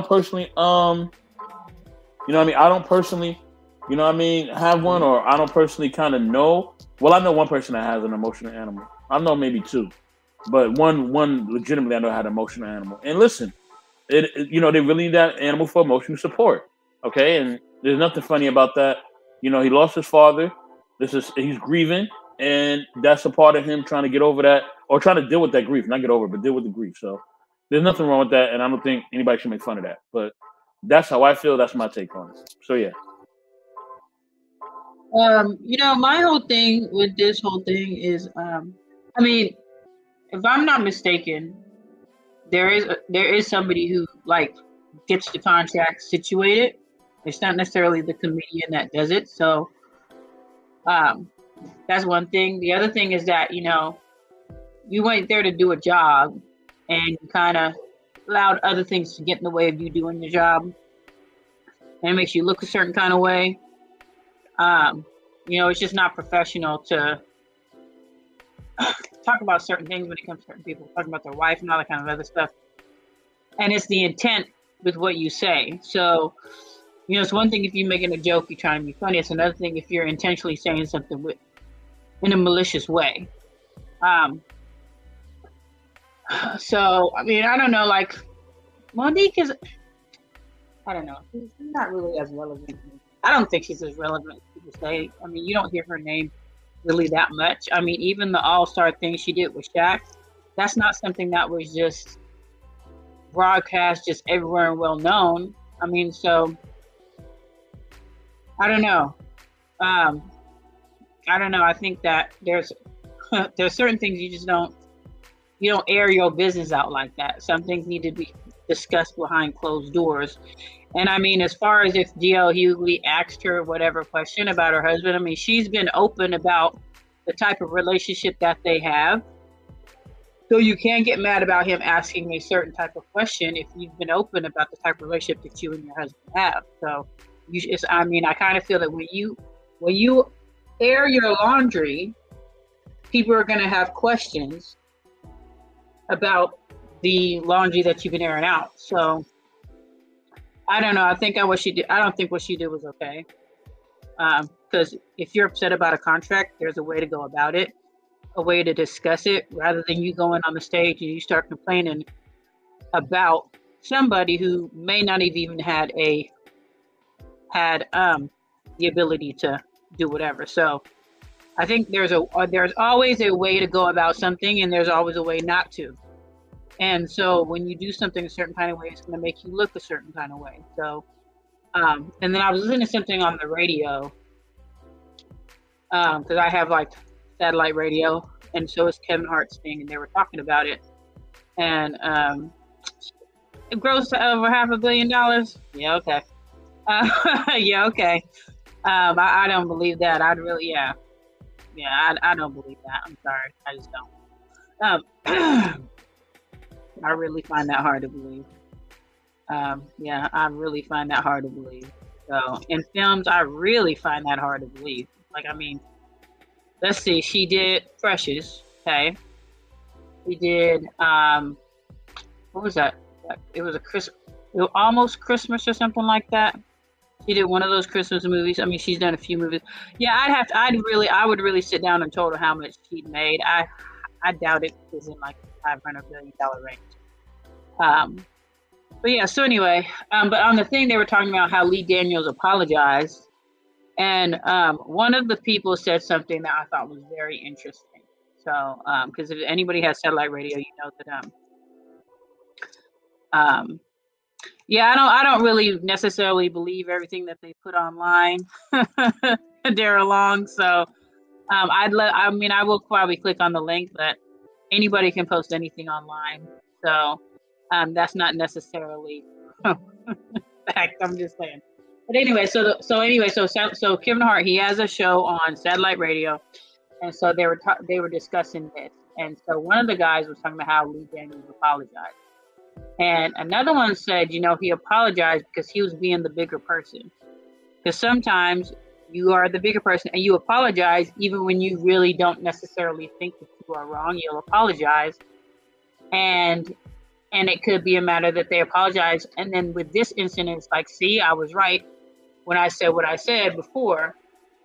one, or I don't personally kind of know. Well, I know one person that has an emotional animal. I know maybe two, but one legitimately I know had an emotional animal. And listen, they really need that animal for emotional support. Okay, and there's nothing funny about that. He lost his father. He's grieving. And that's a part of him trying to get over that, or trying to deal with that grief. Not get over it, but deal with the grief. So there's nothing wrong with that, and I don't think anybody should make fun of that. But that's how I feel. That's my take on it. So yeah. My whole thing with this whole thing is, I mean, if I'm not mistaken, there is somebody who like gets the contract situated. It's not necessarily the comedian that does it. So, that's one thing. The other thing is that, you went there to do a job and you kind of allowed other things to get in the way of you doing your job. And it makes you look a certain kind of way. It's just not professional to talk about certain things when it comes to certain people, talking about their wife and all that kind of other stuff. And it's the intent with what you say. So, it's one thing if you're making a joke, you're trying to be funny. It's another thing if you're intentionally saying something in a malicious way. So, I mean, I don't know, like, Monique is, I don't know, she's not really as relevant. I don't think she's as relevant as people say. I mean, you don't hear her name really that much. I mean, even the all-star thing she did with Shaq, that's not something that was just broadcast just everywhere and well known. I mean, so I don't know. I don't know. I think that there's certain things you don't air your business out like that. Some things need to be discussed behind closed doors. And I mean, as far as if DL Hughley asked her whatever question about her husband, I mean, she's been open about the type of relationship that they have. So you can't get mad about him asking a certain type of question if you've been open about the type of relationship that you and your husband have. So I kind of feel that when you air your laundry, people are going to have questions about the laundry that you've been airing out. So I don't know. I don't think what she did was okay. Because if you're upset about a contract, there's a way to go about it, a way to discuss it, rather than you going on the stage and you start complaining about somebody who may not have even had the ability to do whatever. So I think there's always a way to go about something, and there's always a way not to. And so when you do something a certain kind of way, it's going to make you look a certain kind of way. So, and then I was listening to something on the radio, because I have like satellite radio, and so is Kevin Hart's thing, and they were talking about it. And it grows to over $500 million. Yeah, okay. Yeah, okay. I don't believe that. I don't believe that. I'm sorry. I just don't. I really find that hard to believe. I really find that hard to believe. So in films, I really find that hard to believe. Like, I mean, let's see. She did Precious. Okay. She did, what was that? It was almost Christmas or something like that. She did one of those Christmas movies. I mean, she's done a few movies. Yeah, I would really sit down and total how much she'd made. I doubt it was in like $500 billion range. But yeah, so anyway, but on the thing they were talking about how Lee Daniels apologized, and one of the people said something that I thought was very interesting. So, because if anybody has satellite radio, you know that yeah, I don't really necessarily believe everything that they put online there along. So I will probably click on the link, but anybody can post anything online. So that's not necessarily fact. I'm just saying. But anyway, so Kevin Hart, he has a show on satellite radio, and so they were discussing this, and so one of the guys was talking about how Lee Daniels apologized. And another one said, he apologized because he was being the bigger person. Because sometimes you are the bigger person and you apologize even when you really don't necessarily think that you are wrong. You'll apologize. And it could be a matter that they apologize. And then with this incident, it's like, see, I was right when I said what I said before.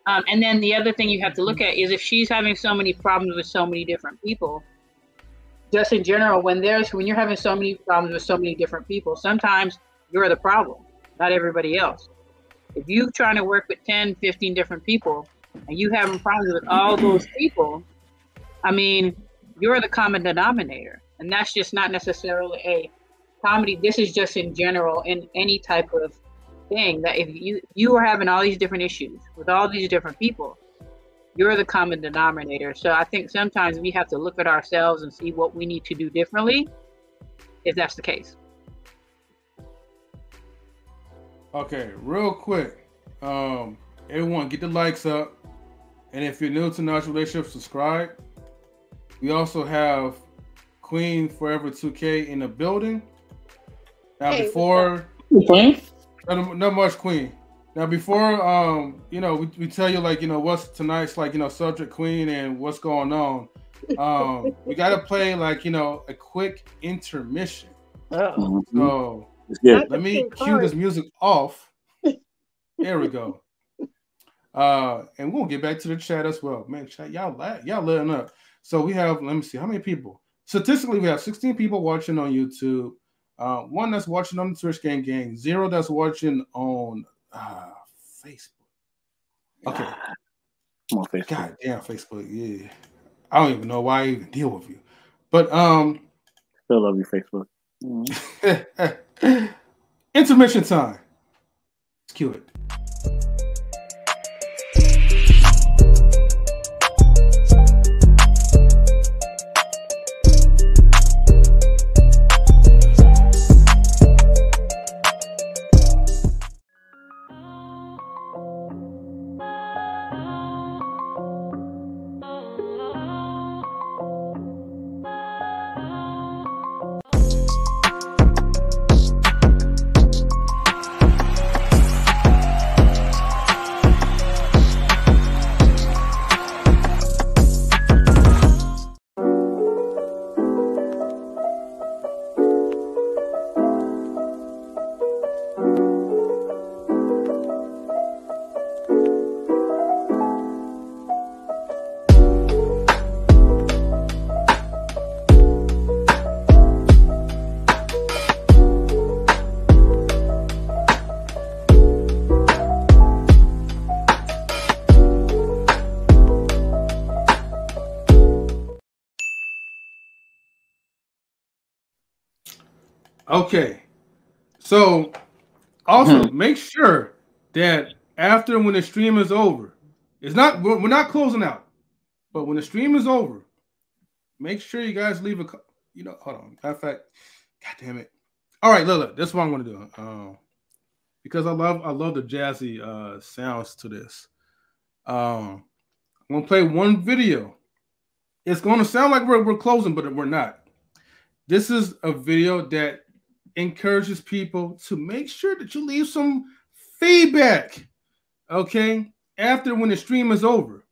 And then the other thing you have to look at is if she's having so many problems with so many different people, just in general, when you're having so many problems with so many different people, sometimes you're the problem, not everybody else. If you're trying to work with 10, 15 different people, and you having problems with all those people, I mean, you're the common denominator. And that's just not necessarily a comedy. This is just in general in any type of thing, that if you are having all these different issues with all these different people, you're the common denominator. So I think sometimes we have to look at ourselves and see what we need to do differently, if that's the case. Okay, real quick. Everyone get the likes up. And if you're new to Knowledge Relationship, subscribe. We also have Queen Forever 2K in the building. Now before not much Queen. Now before we tell you like what's tonight's like subject Queen and what's going on. We gotta play like a quick intermission. So let me cue this music off. There we go. And we'll get back to the chat as well. Man, chat, y'all letting up. So we have, let me see, how many people? Statistically, we have 16 people watching on YouTube. 1 that's watching on the Twitch gang. 0 that's watching on Facebook. Okay. Come on, Facebook. God damn, Facebook. Yeah. I don't even know why I even deal with you. But still love you, Facebook. Intermission time. Let's cue it. Okay, so also make sure that after when the stream is over, we're not closing out, but when the stream is over, make sure you guys leave hold on. Matter of fact, God damn it. All right, look, this is what I'm gonna do. Because I love the jazzy sounds to this. I'm gonna play one video. It's gonna sound like we're closing, but we're not. This is a video that encourages people to make sure that you leave some feedback, okay, after when the stream is over.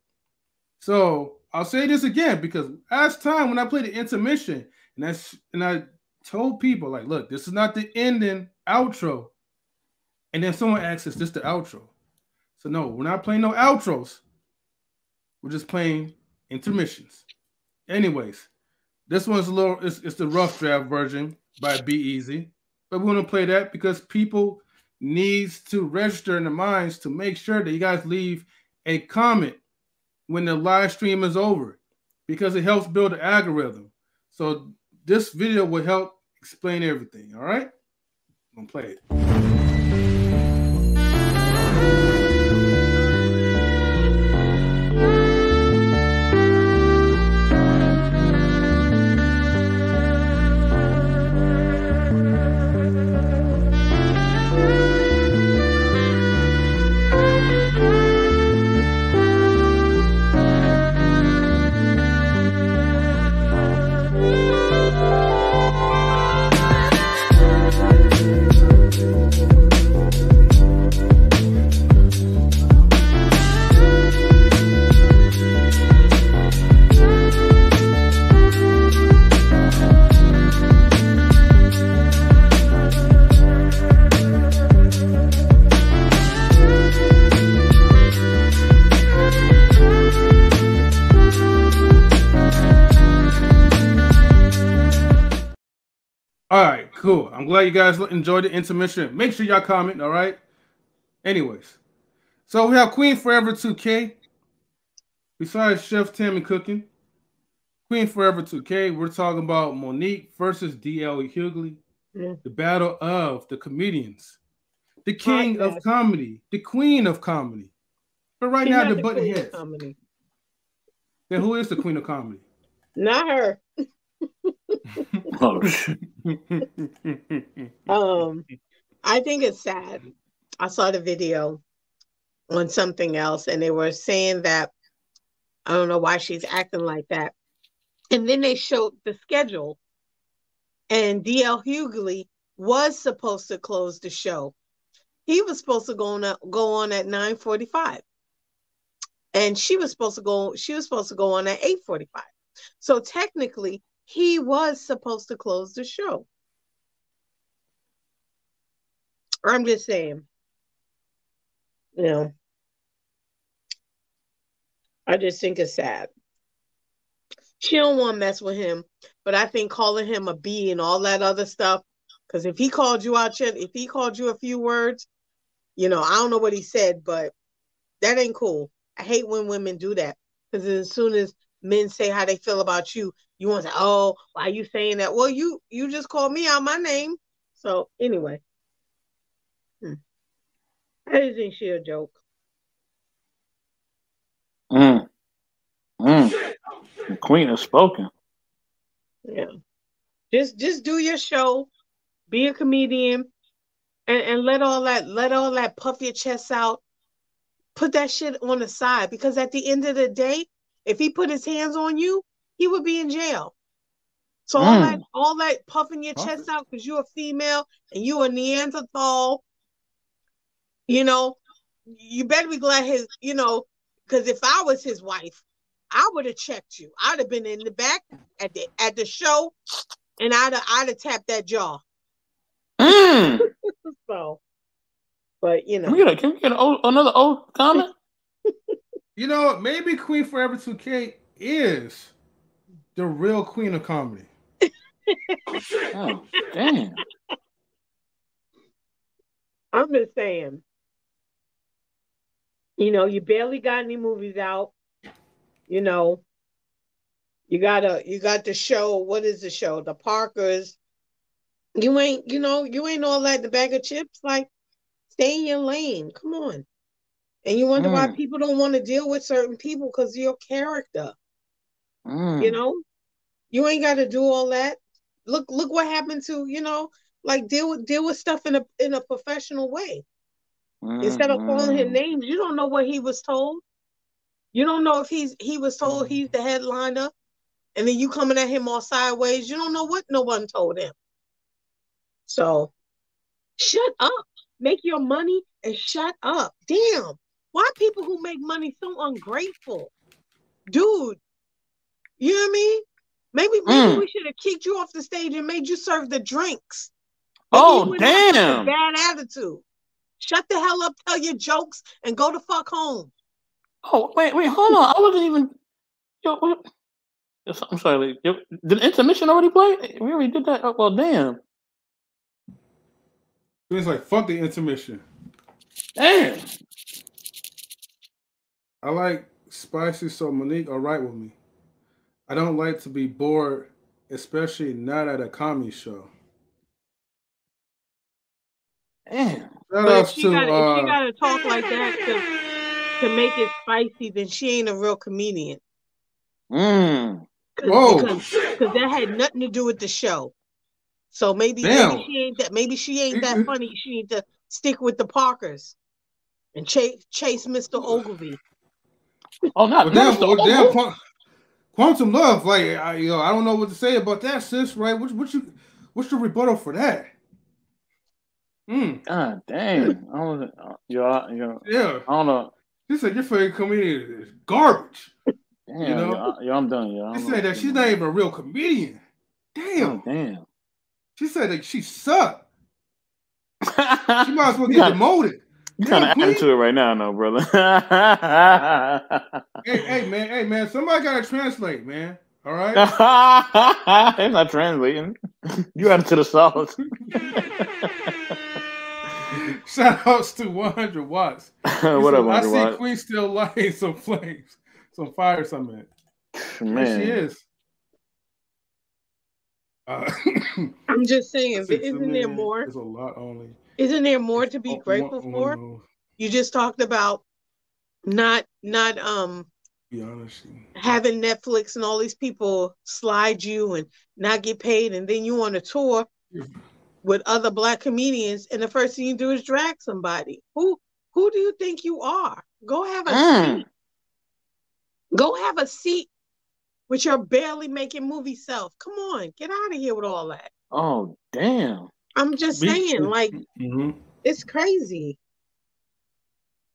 So I'll say this again because last time when I played the intermission and I told people like, look, this is not the ending outro, and then someone asks, is this the outro? So no, we're not playing no outros. We're just playing intermissions. Anyways, this one's it's the rough draft version by Be Easy. But we want to play that because people needs to register in their minds to make sure that you guys leave a comment when the live stream is over because it helps build an algorithm. So this video will help explain everything. All right? I'm going to play it. All right, cool. I'm glad you guys enjoyed the intermission. Make sure y'all comment, all right? Anyways, so we have Queen Forever 2K. Besides Chef Tammy cooking, Queen Forever 2K, we're talking about Monique versus DL Hughley. The battle of the comedians. The king of comedy. The queen of comedy. But right now, the button hits. Then who is the queen of comedy? Not her. Oh, shit. I think it's sad. I saw the video on something else, and they were saying that I don't know why she's acting like that. And then they showed the schedule, and DL Hughley was supposed to close the show. He was supposed to go on at 9:45, and she was supposed to go on at 8:45. So technically, he was supposed to close the show. I'm just saying, I just think it's sad. She don't want to mess with him, but I think calling him a B and all that other stuff, because if he called you out, if he called you a few words, I don't know what he said, but that ain't cool. I hate when women do that, because as soon as men say how they feel about you, you want to say, oh, why are you saying that? Well, you just called me out my name. So anyway, I just think she a joke. The queen has spoken. Yeah. Just do your show, be a comedian, and let all that puff your chest out. Put that shit on the side, because at the end of the day, if he put his hands on you, he would be in jail. So all that puffing your chest out because you're a female and you a Neanderthal, you better be glad because if I was his wife, I would have checked you. I'd have been in the back at the show, and I'd have tapped that jaw. So, but Can we get another old comment? Maybe Queen Forever 2K is the real queen of comedy. Oh, damn. I'm just saying. You barely got any movies out. You got the show. What is the show? The Parkers. You ain't all that in the bag of chips. Like, stay in your lane. Come on. And you wonder why people don't want to deal with certain people because of your character. You ain't got to do all that. Look what happened to, deal with stuff in a professional way. Instead of calling him names, you don't know what he was told. You don't know if he was told he's the headliner, and then you coming at him all sideways. You don't know what no one told him. So, shut up. Make your money and shut up. Damn. Why people who make money so ungrateful? Dude, you know what I mean? Maybe we should have kicked you off the stage and made you serve the drinks. Maybe damn. Bad attitude. Shut the hell up, tell your jokes, and go the fuck home. Oh, wait, hold on. I wasn't even... I'm sorry. Did the intermission already play? We already did that? Oh, well, damn. It's like, fuck the intermission. Damn. I like spicy, so Monique all right with me. I don't like to be bored, especially not at a comedy show. Damn. If she gotta talk like that to make it spicy, then she ain't a real comedian. Because that had nothing to do with the show. So maybe she ain't that funny. She need to stick with the Parkers and chase Mr. Ogilvy. Oh, not damn. Quantum Love, like I don't know what to say about that, sis. Right? What's your rebuttal for that? God damn! Yeah. I don't know. She said your favorite comedian is garbage. Damn, I'm done. She said that she's not even a real comedian. Damn. Oh, damn. She said that she sucked. She might as well get demoted. You're kind of adding to it right now, no, brother. hey, man. Somebody gotta translate, man. All right. It's not translating. You added to the sauce. Shout outs to 100 watts. What up, 100 I see watts? Queen still lighting some flames. some fire or something. Man. There she is. I'm just saying, isn't there more? There's a lot only. Isn't there more to be grateful for? You just talked about not be honest, having Netflix and all these people slide you and not get paid, and then you on a tour with other Black comedians, and the first thing you do is drag somebody. Who do you think you are? Go have a seat. Go have a seat with your barely making movie self. Come on, get out of here with all that. Oh, damn. I'm just saying, like, it's crazy.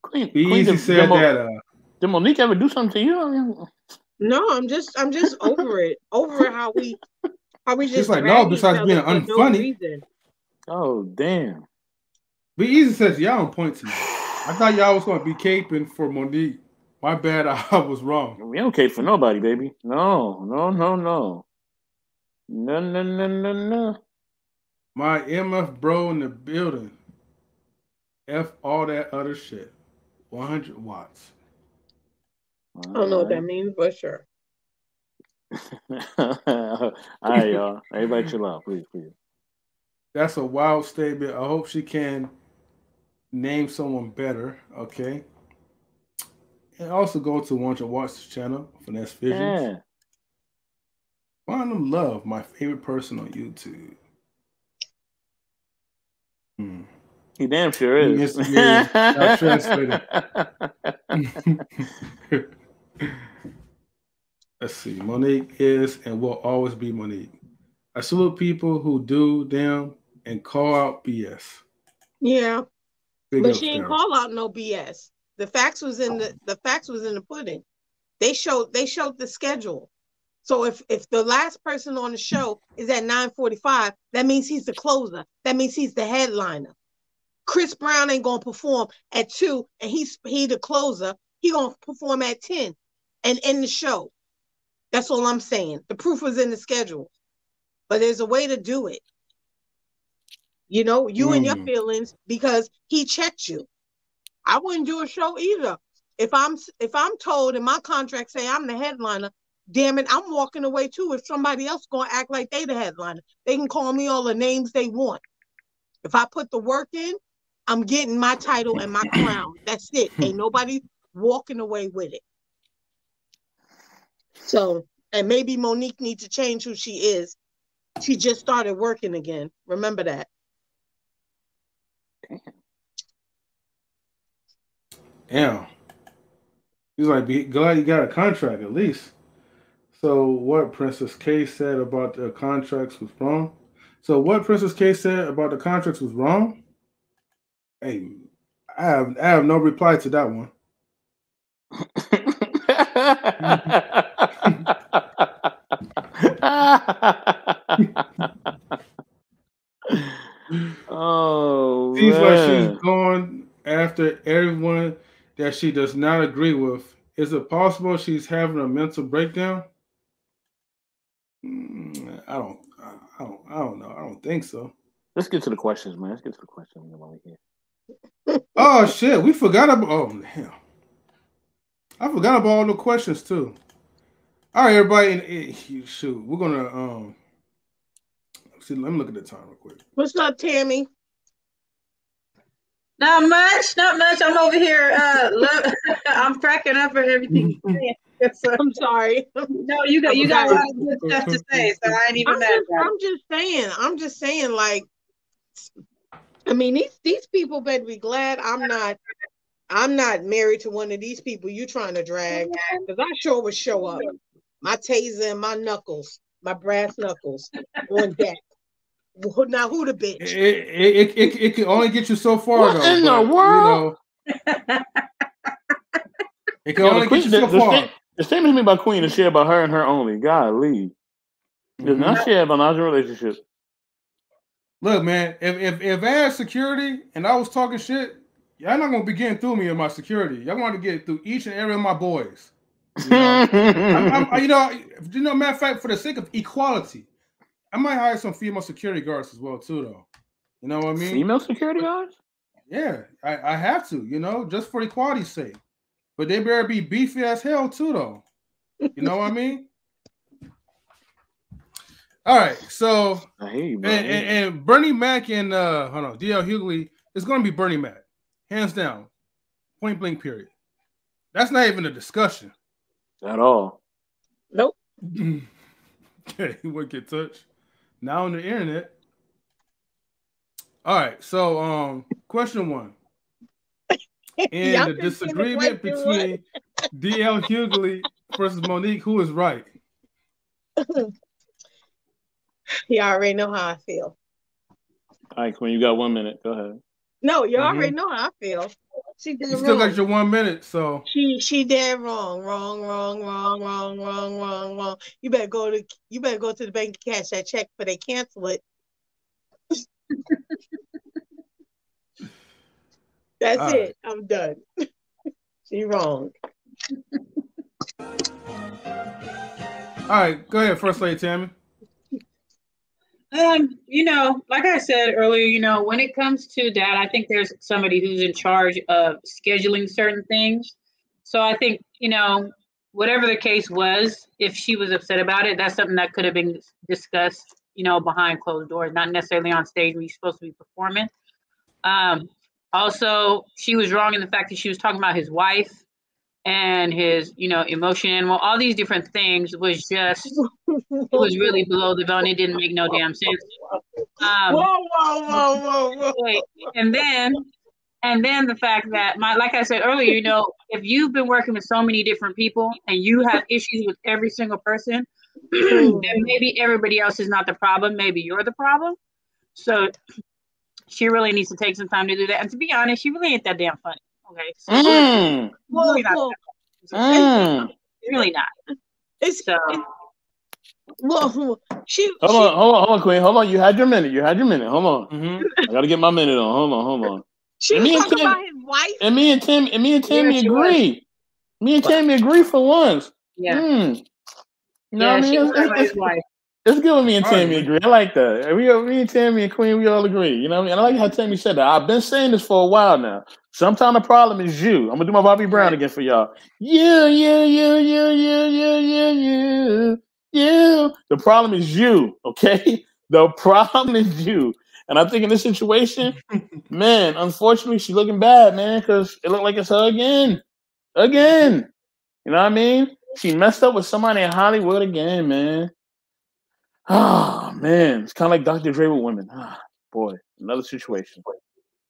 Queen said that. Did Monique ever do something to you? No, I'm just over it. Over how we just like, no, besides being unfunny. No. Oh, damn. Be Easy says y'all on point to me. I thought y'all was gonna be caping for Monique. My bad, I was wrong. We don't cape for nobody, baby. No. No. My MF bro in the building. F all that other shit. 100 watts. I don't know what that means, but sure. All right, y'all. Everybody chill out, please. That's a wild statement. I hope she can name someone better, okay? And also go to 100 Watts channel, Finesse Visions. Yeah. Find them love, my favorite person on YouTube. He damn sure is. I'll translate it. Let's see. Monique is and will always be Monique. I salute people who do them and call out BS. Yeah. But she didn't call out no BS. The facts was in the pudding. They showed the schedule. So if the last person on the show is at 9:45, that means he's the closer. That means he's the headliner. Chris Brown ain't gonna perform at 2, and he the closer. He gonna perform at 10 and end the show. That's all I'm saying. The proof was in the schedule. But there's a way to do it. You know, you and your feelings, because he checked you. I wouldn't do a show either. If I'm told in my contract say I'm the headliner, damn it, I'm walking away too. If somebody else gonna act like they the headliner, they can call me all the names they want. If I put the work in, I'm getting my title and my crown. That's it. Ain't nobody walking away with it. So, and maybe Monique needs to change who she is. She just started working again. Remember that. Yeah. He's like, be glad you got a contract at least. So what Princess K said about the contracts was wrong. Hey, I have no reply to that one. Oh, seems like she's going after everyone that she does not agree with. Is it possible she's having a mental breakdown? I don't know. I don't think so. Let's get to the questions, man. Oh shit, we forgot about. Oh damn, I forgot about all the questions too. All right, everybody. Shoot, we're gonna see. Let me look at the time real quick. What's up, Tammy? Not much. I'm over here. I'm cracking up at everything. I'm sorry. No, you got a lot of good stuff to say, so I ain't even mad. I'm just saying, like, I mean, these people better be glad I'm not married to one of these people you trying to drag, because I sure would show up. My taser and my knuckles, my brass knuckles on deck. Now who the bitch? It can only get you so far, what though. In the world? You know, it can only get you so far. The statement made by Queen is shared about her and her only. Golly. It's not shared about our relationship. Look, man, if I had security and I was talking shit, y'all not gonna be getting through me in my security. Y'all want to get through each and every of my boys. You know, matter of fact, for the sake of equality, I might hire some female security guards as well too, though. You know what I mean? Female security guards? Yeah, I have to. You know, just for equality's sake. but they better be beefy as hell too, though. You know what I mean? All right, so I hear you, bro. And Bernie Mac and hold on, DL Hughley, it's gonna be Bernie Mac, hands down, point blank, period. That's not even a discussion at all. Nope. Okay, he wouldn't get touched. Now on the internet. All right, so question one. In the disagreement between DL Hughley versus Monique, who is right? You already know how I feel. All right, Queen, you got 1 minute. Go ahead. No, you already know how I feel. She did you wrong. Still got your 1 minute, so she did wrong. You better go to the bank and cash that check before they cancel it. That's all it. Right. I'm done. She wrong. All right, go ahead, First Lady Tammy. Like I said earlier, when it comes to that, I think there's somebody who's in charge of scheduling certain things. So I think, whatever the case was, if she was upset about it, that's something that could have been discussed, behind closed doors, not necessarily on stage where you're supposed to be performing. Also, she was wrong in the fact that she was talking about his wife and his, emotion animal. All these different things was just, it was really below the belt. It didn't make no damn sense. Whoa. Wait, and then the fact that, like I said earlier, if you've been working with so many different people and you have issues with every single person, then maybe everybody else is not the problem. Maybe you're the problem. So she really needs to take some time to do that. And to be honest, she really ain't that damn funny. Okay. So really not. Really not. Hold on, Queen. Hold on. You had your minute. Hold on. Mm-hmm. I gotta get my minute on. Hold on. She was talking about his wife. And me and Tammy agree. Me and Tammy agree for once. Yeah. You know what I mean? His wife. It's good when me and Tammy agree. I like that. Me and Tammy and Queen, we all agree. You know what I mean? And I like how Tammy said that. I've been saying this for a while now. Sometimes the problem is you. I'm gonna do my Bobby Brown again for y'all. You. The problem is you, okay? The problem is you. And I think in this situation, man, unfortunately, she's looking bad, man, because it looked like it's her again. Again. You know what I mean? She messed up with somebody in Hollywood again, man. Oh, man. It's kind of like Dr. Dre with women. Boy, another situation.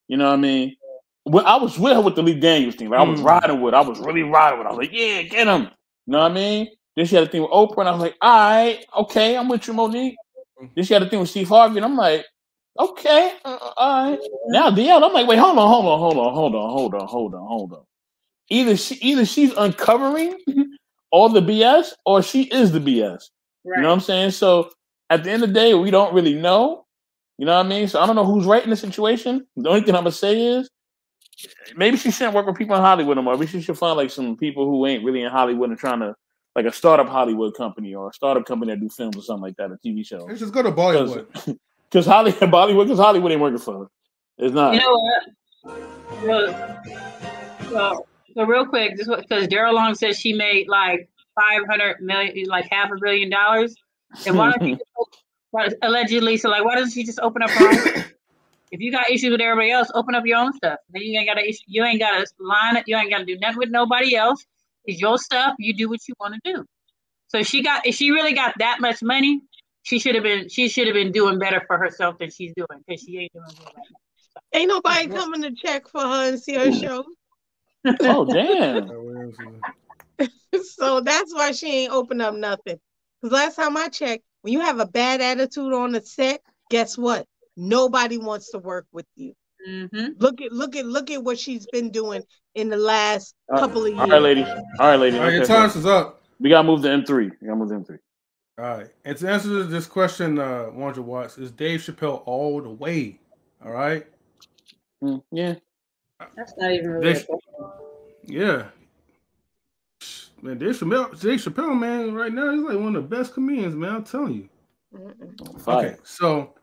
You know what I mean? Well, I was with her with the Lee Daniels thing. Like, I was riding with. I was really riding with. I was like, yeah, get him. You know what I mean? Then she had a thing with Oprah, and I was like, all right, okay, I'm with you, Monique. Then she had a thing with Steve Harvey, and I'm like, okay, all right. Now DL, I'm like, wait, hold on. Either she's uncovering all the BS, or she is the BS. Right. You know what I'm saying? So at the end of the day, we don't really know. You know what I mean? So I don't know who's right in the situation. The only thing I'm gonna say is, maybe she shouldn't work with people in Hollywood no more. Maybe she should find like some people who ain't really in Hollywood and trying to, like a startup Hollywood company or a startup company that do films or something like that, a TV show. Let's just go to Bollywood. Because Hollywood ain't working for her. It's not. You know what? So real quick, just because Daryl Long says she made like $500 million, like $500 million, and why don't you allegedly? So like, why doesn't she just open up her own? If you got issues with everybody else, open up your own stuff. Then you ain't got to. You ain't got to line it. You ain't got to do nothing with nobody else. It's your stuff. You do what you want to do. So if she really got that much money, she should have been doing better for herself than she's doing, because she ain't doing good right now. So, ain't nobody coming to check for her and see her show. Oh damn! So that's why she ain't open up nothing. Because last time I checked, when you have a bad attitude on the set, guess what? Nobody wants to work with you. Mm-hmm. Look at what she's been doing in the last couple of years. All right, lady. All right, your time is up. We gotta move to M3. All right. And to answer this question, 100 watts, is Dave Chappelle all the way? All right. Yeah. That's not even really. Yeah. Man, Dave Chappelle, man, right now he's like one of the best comedians, man. I'm telling you. Okay, so,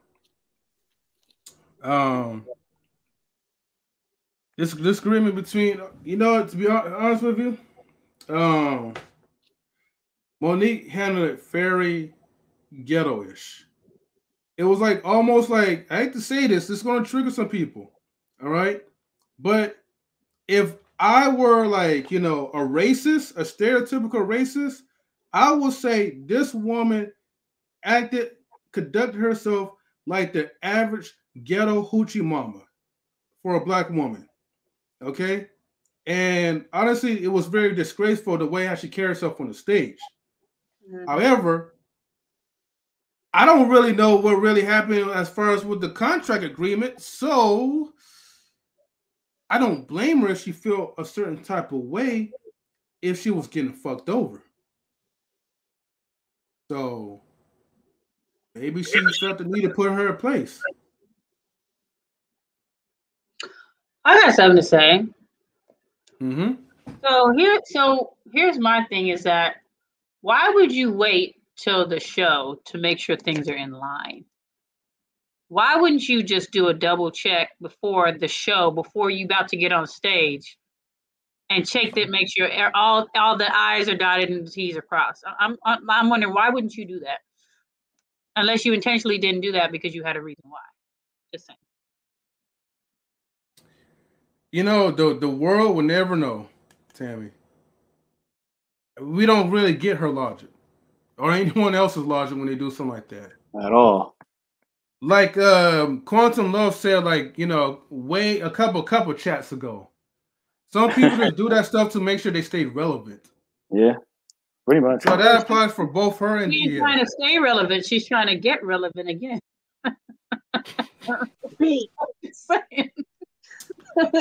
this disagreement between, you know, to be honest with you, Monique handled it very ghetto-ish. It was like almost like, I hate to say this, it's going to trigger some people, all right? But if I were like, you know, a racist, a stereotypical racist, I would say this woman conducted herself like the average ghetto hoochie mama for a black woman. Okay? And honestly, it was very disgraceful the way how she carried herself on the stage. Mm-hmm. However, I don't really know what really happened as far as with the contract agreement, so I don't blame her if she felt a certain type of way if she was getting fucked over. So maybe she felt the need to put her in place. I got something to say. Mm-hmm. So here's my thing is that why would you wait till the show to make sure things are in line? Why wouldn't you just do a double check before the show, before you about to get on stage, and check that, make sure all the I's are dotted and the T's are crossed? I'm wondering, why wouldn't you do that? Unless you intentionally didn't do that because you had a reason why. Just saying. You know, the world will never know, Tammy. We don't really get her logic or anyone else's logic when they do something like that. At all. Like Quantum Love said, like, you know, a couple chats ago. Some people just do that stuff to make sure they stay relevant. Yeah, pretty much. So that applies for both her and she's trying to stay relevant. She's trying to get relevant again.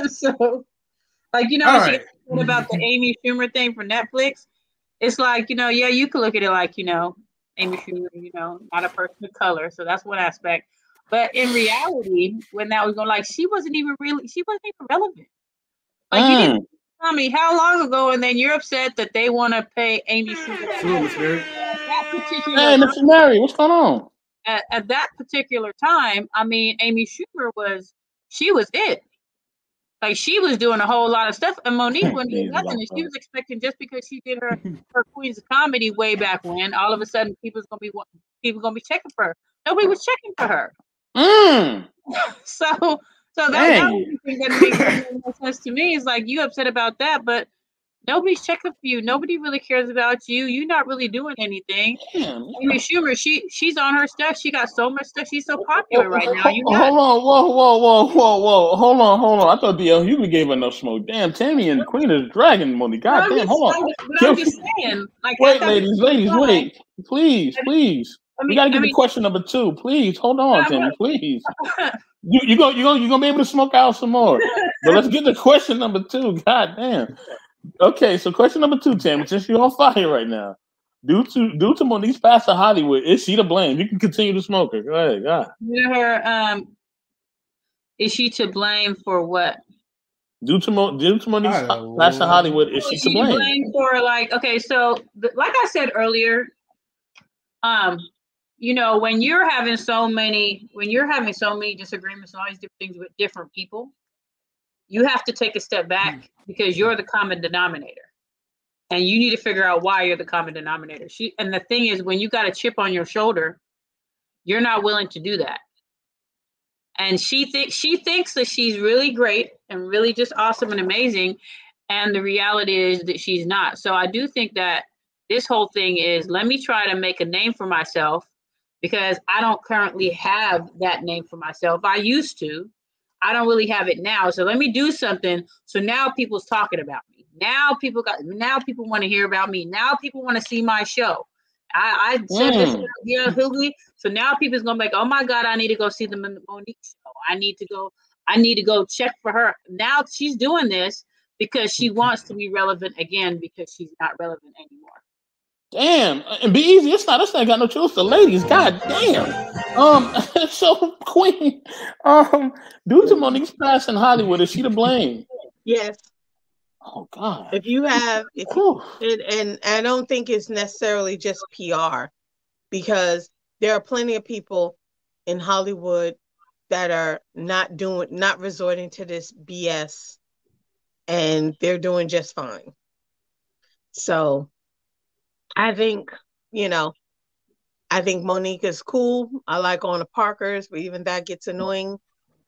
So, like, you know, she said about the Amy Schumer thing for Netflix. It's like, you know, yeah, you could look at it like, you know, Amy Schumer, you know, not a person of color, so that's one aspect. But in reality, when that was going, like, she wasn't even relevant. Like, you didn't tell me how long ago, and then you're upset that they want to pay Amy Schumer. Hey, Mr. Mary, what's going on? At that particular time, I mean, Amy Schumer was it. Like, she was doing a whole lot of stuff, and Monique wasn't doing nothing. And she was expecting, just because she did her Queens of Comedy way back when, all of a sudden people gonna be checking for her. Nobody was checking for her. So that was the thing that makes no sense to me. Is like, you upset about that, but nobody's checking for you. Nobody really cares about you. You're not really doing anything. Amy Schumer, she's on her stuff. She got so much stuff. She's so popular right now. Hold on, whoa. Hold on. I thought DL Hughley gave her enough smoke. Damn, Tammy and Queen of the Dragon, Monique. God damn, hold on. I'm just saying. Like, wait, ladies, wait. Please. We gotta get to question number 2. Please, hold on, Tammy, please. You're gonna be able to smoke out some more. But let's get to question number 2. God damn. Okay, so question number 2, Tammy, since you're on fire right now. Due to Monique's past to Hollywood, is she to blame? You can continue to smoke her. Go ahead, God. Is she to blame for what? Due to Monique's past to Hollywood, is she to blame? For, like, okay, so like I said earlier, you know, when you're having so many disagreements and all these different things with different people, you have to take a step back because you're the common denominator. And you need to figure out why you're the common denominator. And the thing is, when you got a chip on your shoulder, you're not willing to do that. And she thinks that she's really great and really just awesome and amazing. And the reality is that she's not. So I do think that this whole thing is, let me try to make a name for myself, because I don't currently have that name for myself. I used to. I don't really have it now. So let me do something. So now people's talking about me. Now people want to hear about me. Now people want to see my show. I said this idea, Hughley. So now people's gonna be like, oh my God, I need to go see the Monique show. I need to go check for her. Now she's doing this because she wants to be relevant again, because she's not relevant anymore. Damn, and be easy. It's not got no choice. The ladies, god damn. So Queen, due to Monique's past in Hollywood, is she to blame? Yes. Oh God. And I don't think it's necessarily just PR, because there are plenty of people in Hollywood that are not resorting to this BS and they're doing just fine. So I think, I think Monique is cool. I like on the Parkers, but even that gets annoying.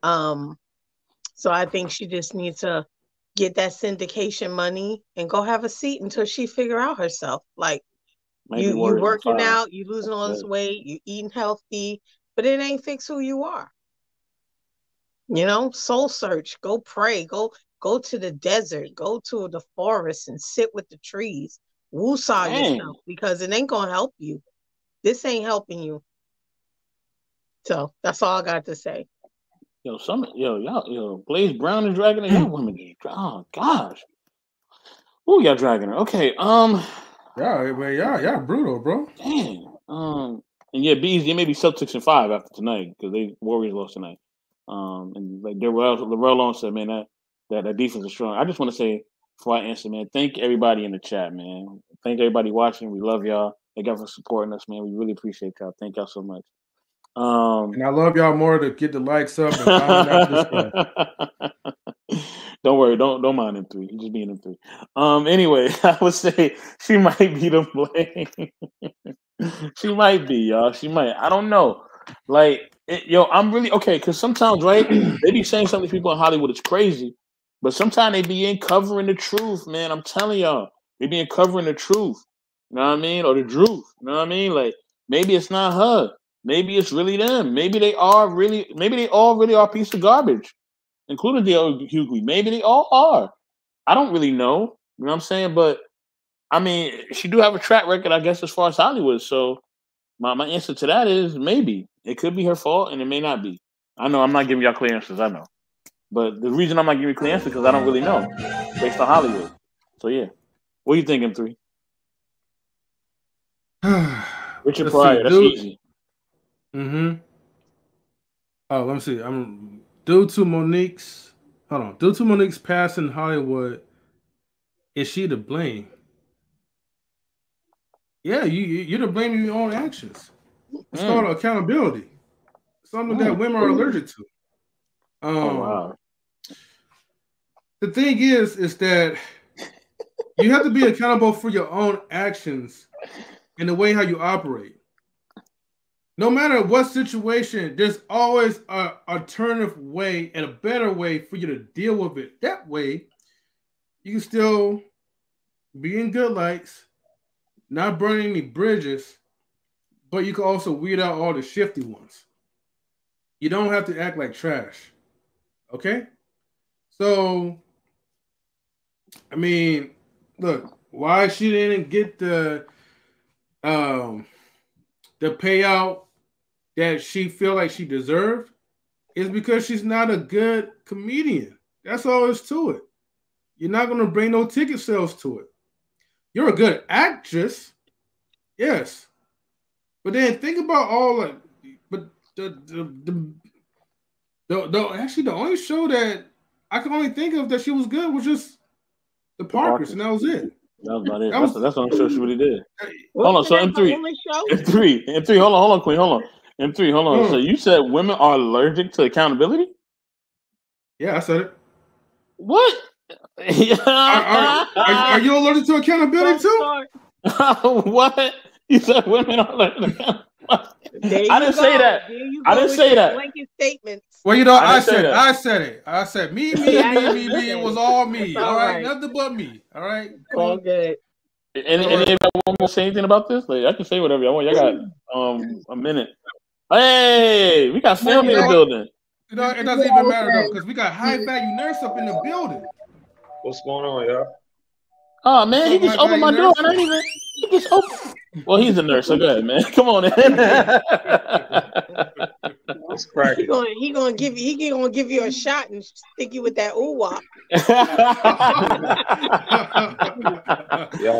So I think she just needs to get that syndication money and go have a seat until she figure out herself. Like, you working out, you losing all this weight, you eating healthy, but it ain't fix who you are. Soul search, go pray, go to the desert, go to the forest and sit with the trees. Woo-saw yourself, because it ain't gonna help you. This ain't helping you. So that's all I got to say. Y'all, Blaze Brown and dragging her. Y'all women, oh gosh. Who y'all dragging her? Okay, y'all brutal, bro. Damn. And yeah, Bees, they may be Celtics in 5 after tonight because they Warriors lost tonight. And like Larell on said, man, that defense is strong. I just want to say before I answer, man, thank everybody in the chat, man. Thank everybody watching. We love y'all. Thank y'all for supporting us, man. We really appreciate y'all. Thank y'all so much. And I love y'all more to get the likes up and comment after this. Don't worry, don't mind them 3. He's just being them 3. Anyway, I would say she might be the blame. She might be, y'all. She might. I don't know. Like, I'm really okay because sometimes, right? They be saying something to people in Hollywood. It's crazy, but sometimes they be covering the truth, man. I'm telling y'all, they be covering the truth. You know what I mean? Or the truth. You know what I mean? Like, maybe it's not her. Maybe it's really them. Maybe they all really are a piece of garbage, including the old Hughley. Maybe they all are. I don't really know. You know what I'm saying? But I mean, she do have a track record, I guess, as far as Hollywood. So my answer to that is maybe. It could be her fault, and it may not be. I know I'm not giving y'all clear answers. I know. But the reason I'm not giving you clear answers is because I don't really know based on Hollywood. So, yeah. What do you think, M3? Richard Pryor, that's easy. Mm-hmm. Oh, let me see. Due to Monique's past in Hollywood, is she to blame? Yeah, you're to blame your own actions. It's called accountability. Something that women are allergic to. Wow. The thing is that you have to be accountable for your own actions and the way how you operate. No matter what situation, there's always an alternative way and a better way for you to deal with it. That way, you can still be in good lights, not burning any bridges, but you can also weed out all the shifty ones. You don't have to act like trash. Okay? So, I mean, look, why she didn't get the payout that she feel like she deserved is because she's not a good comedian. That's all there's to it. You're not going to bring no ticket sales to it. You're a good actress, yes, but then think about all like, but actually the only show that I can only think of that she was good was just the Parkers, and that was it. That was about it. That's the only show she really did. Hold on, so M3, hold on, Queen, hold on. M3, hold on. So you said women are allergic to accountability? Yeah, I said it. What? Are you allergic to accountability too? What? You said women are allergic to accountability. I didn't say that. I didn't say that. Blanket statements. Well, I said it. I said me. It was all me. All right, nothing but me. All right, all good. And anybody want to say anything about this? Like, I can say whatever I want. Y'all got a minute. Hey, we got family in the building. It doesn't even matter though, because we got high value nurse up in the building. What's going on, y'all? Oh man, he just opened my door and I didn't even. He just opened. Well, he's a nurse, so go ahead, man. Come on in. It's cracking. He gonna give you a shot and stick you with that ooh-wah.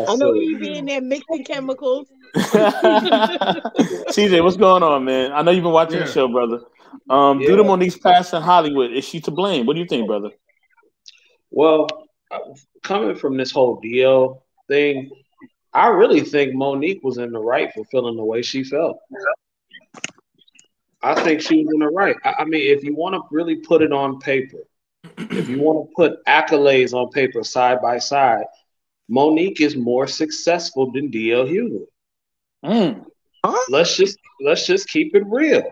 I know he be in there mixing chemicals. CJ, what's going on, man? I know you've been watching the show, brother. Due to Monique's past in Hollywood, is she to blame? What do you think, brother? Well, coming from this whole DL thing, I really think Monique was in the right for feeling the way she felt. I think she was in the right. I mean, if you want to really put it on paper, if you want to put accolades on paper side by side, Monique is more successful than DL Hughley. Huh? Let's just keep it real.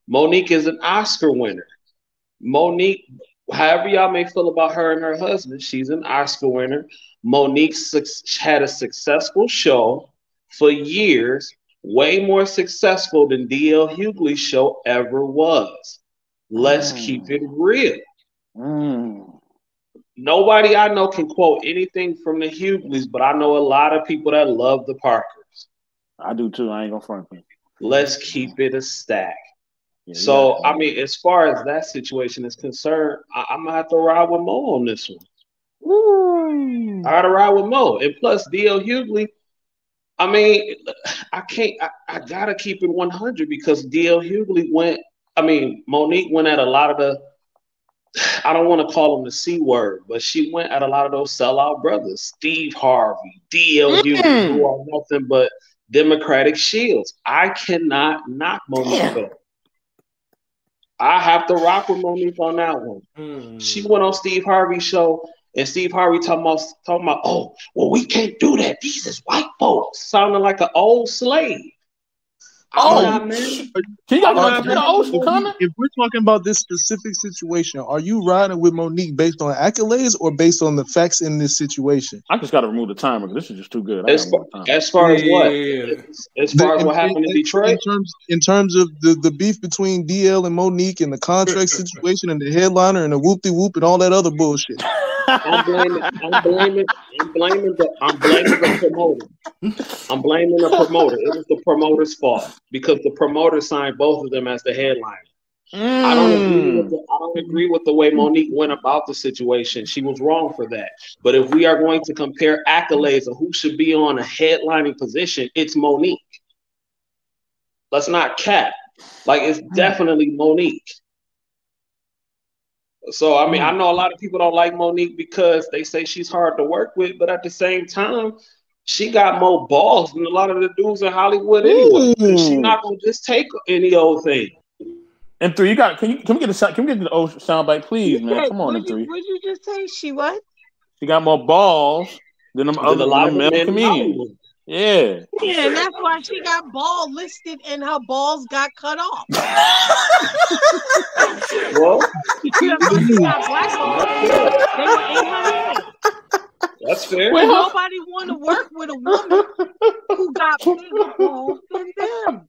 Monique is an Oscar winner. Monique, however y'all may feel about her and her husband, she's an Oscar winner. Monique had a successful show for years, way more successful than DL Hughley's show ever was. Let's keep it real. Nobody I know can quote anything from the Hughleys, but I know a lot of people that love the Parkers. I do too. I ain't gonna front you. Let's keep it a stack. So, I mean, as far as that situation is concerned, I'm going to have to ride with Mo on this one. I got to ride with Mo. And plus, DL Hughley, I mean, I got to keep it 100 because DL Hughley Monique went at a lot of the, I don't want to call them the C word, but she went at a lot of those sellout brothers. Steve Harvey, DL Hughley, who are nothing but Democratic shields. I cannot knock Monique for that. I have to rock with Monique on that one. She went on Steve Harvey's show, and Steve Harvey talking about, oh, well, we can't do that. These is white folks, sounding like an old slave. If we're talking about this specific situation, are you riding with Monique based on accolades or based on the facts in this situation? I just got to remove the timer because this is just too good. As far as what? As far as what happened in Detroit? In terms of the beef between DL and Monique and the contract situation and the headliner and the whoop-de-whoop and all that other bullshit. I'm blaming the promoter. I'm blaming the promoter. It was the promoter's fault because the promoter signed both of them as the headliner. I don't agree with the way Monique went about the situation. She was wrong for that. But if we are going to compare accolades of who should be on a headlining position, it's Monique. Let's not cap. Like, it's definitely Monique. So, I mean, I know a lot of people don't like Monique because they say she's hard to work with, but at the same time, she got more balls than a lot of the dudes in Hollywood anyway. She's not gonna just take any old thing. And three, can we get the old soundbite, please, man? Come on, three. What did you just say? She what? She got more balls than them other male comedians. Yeah. Yeah, and that's why she got ball listed and her balls got cut off. Well, she got black balls. They were 800. That's fair. Well, nobody want to work with a woman who got bigger balls than them.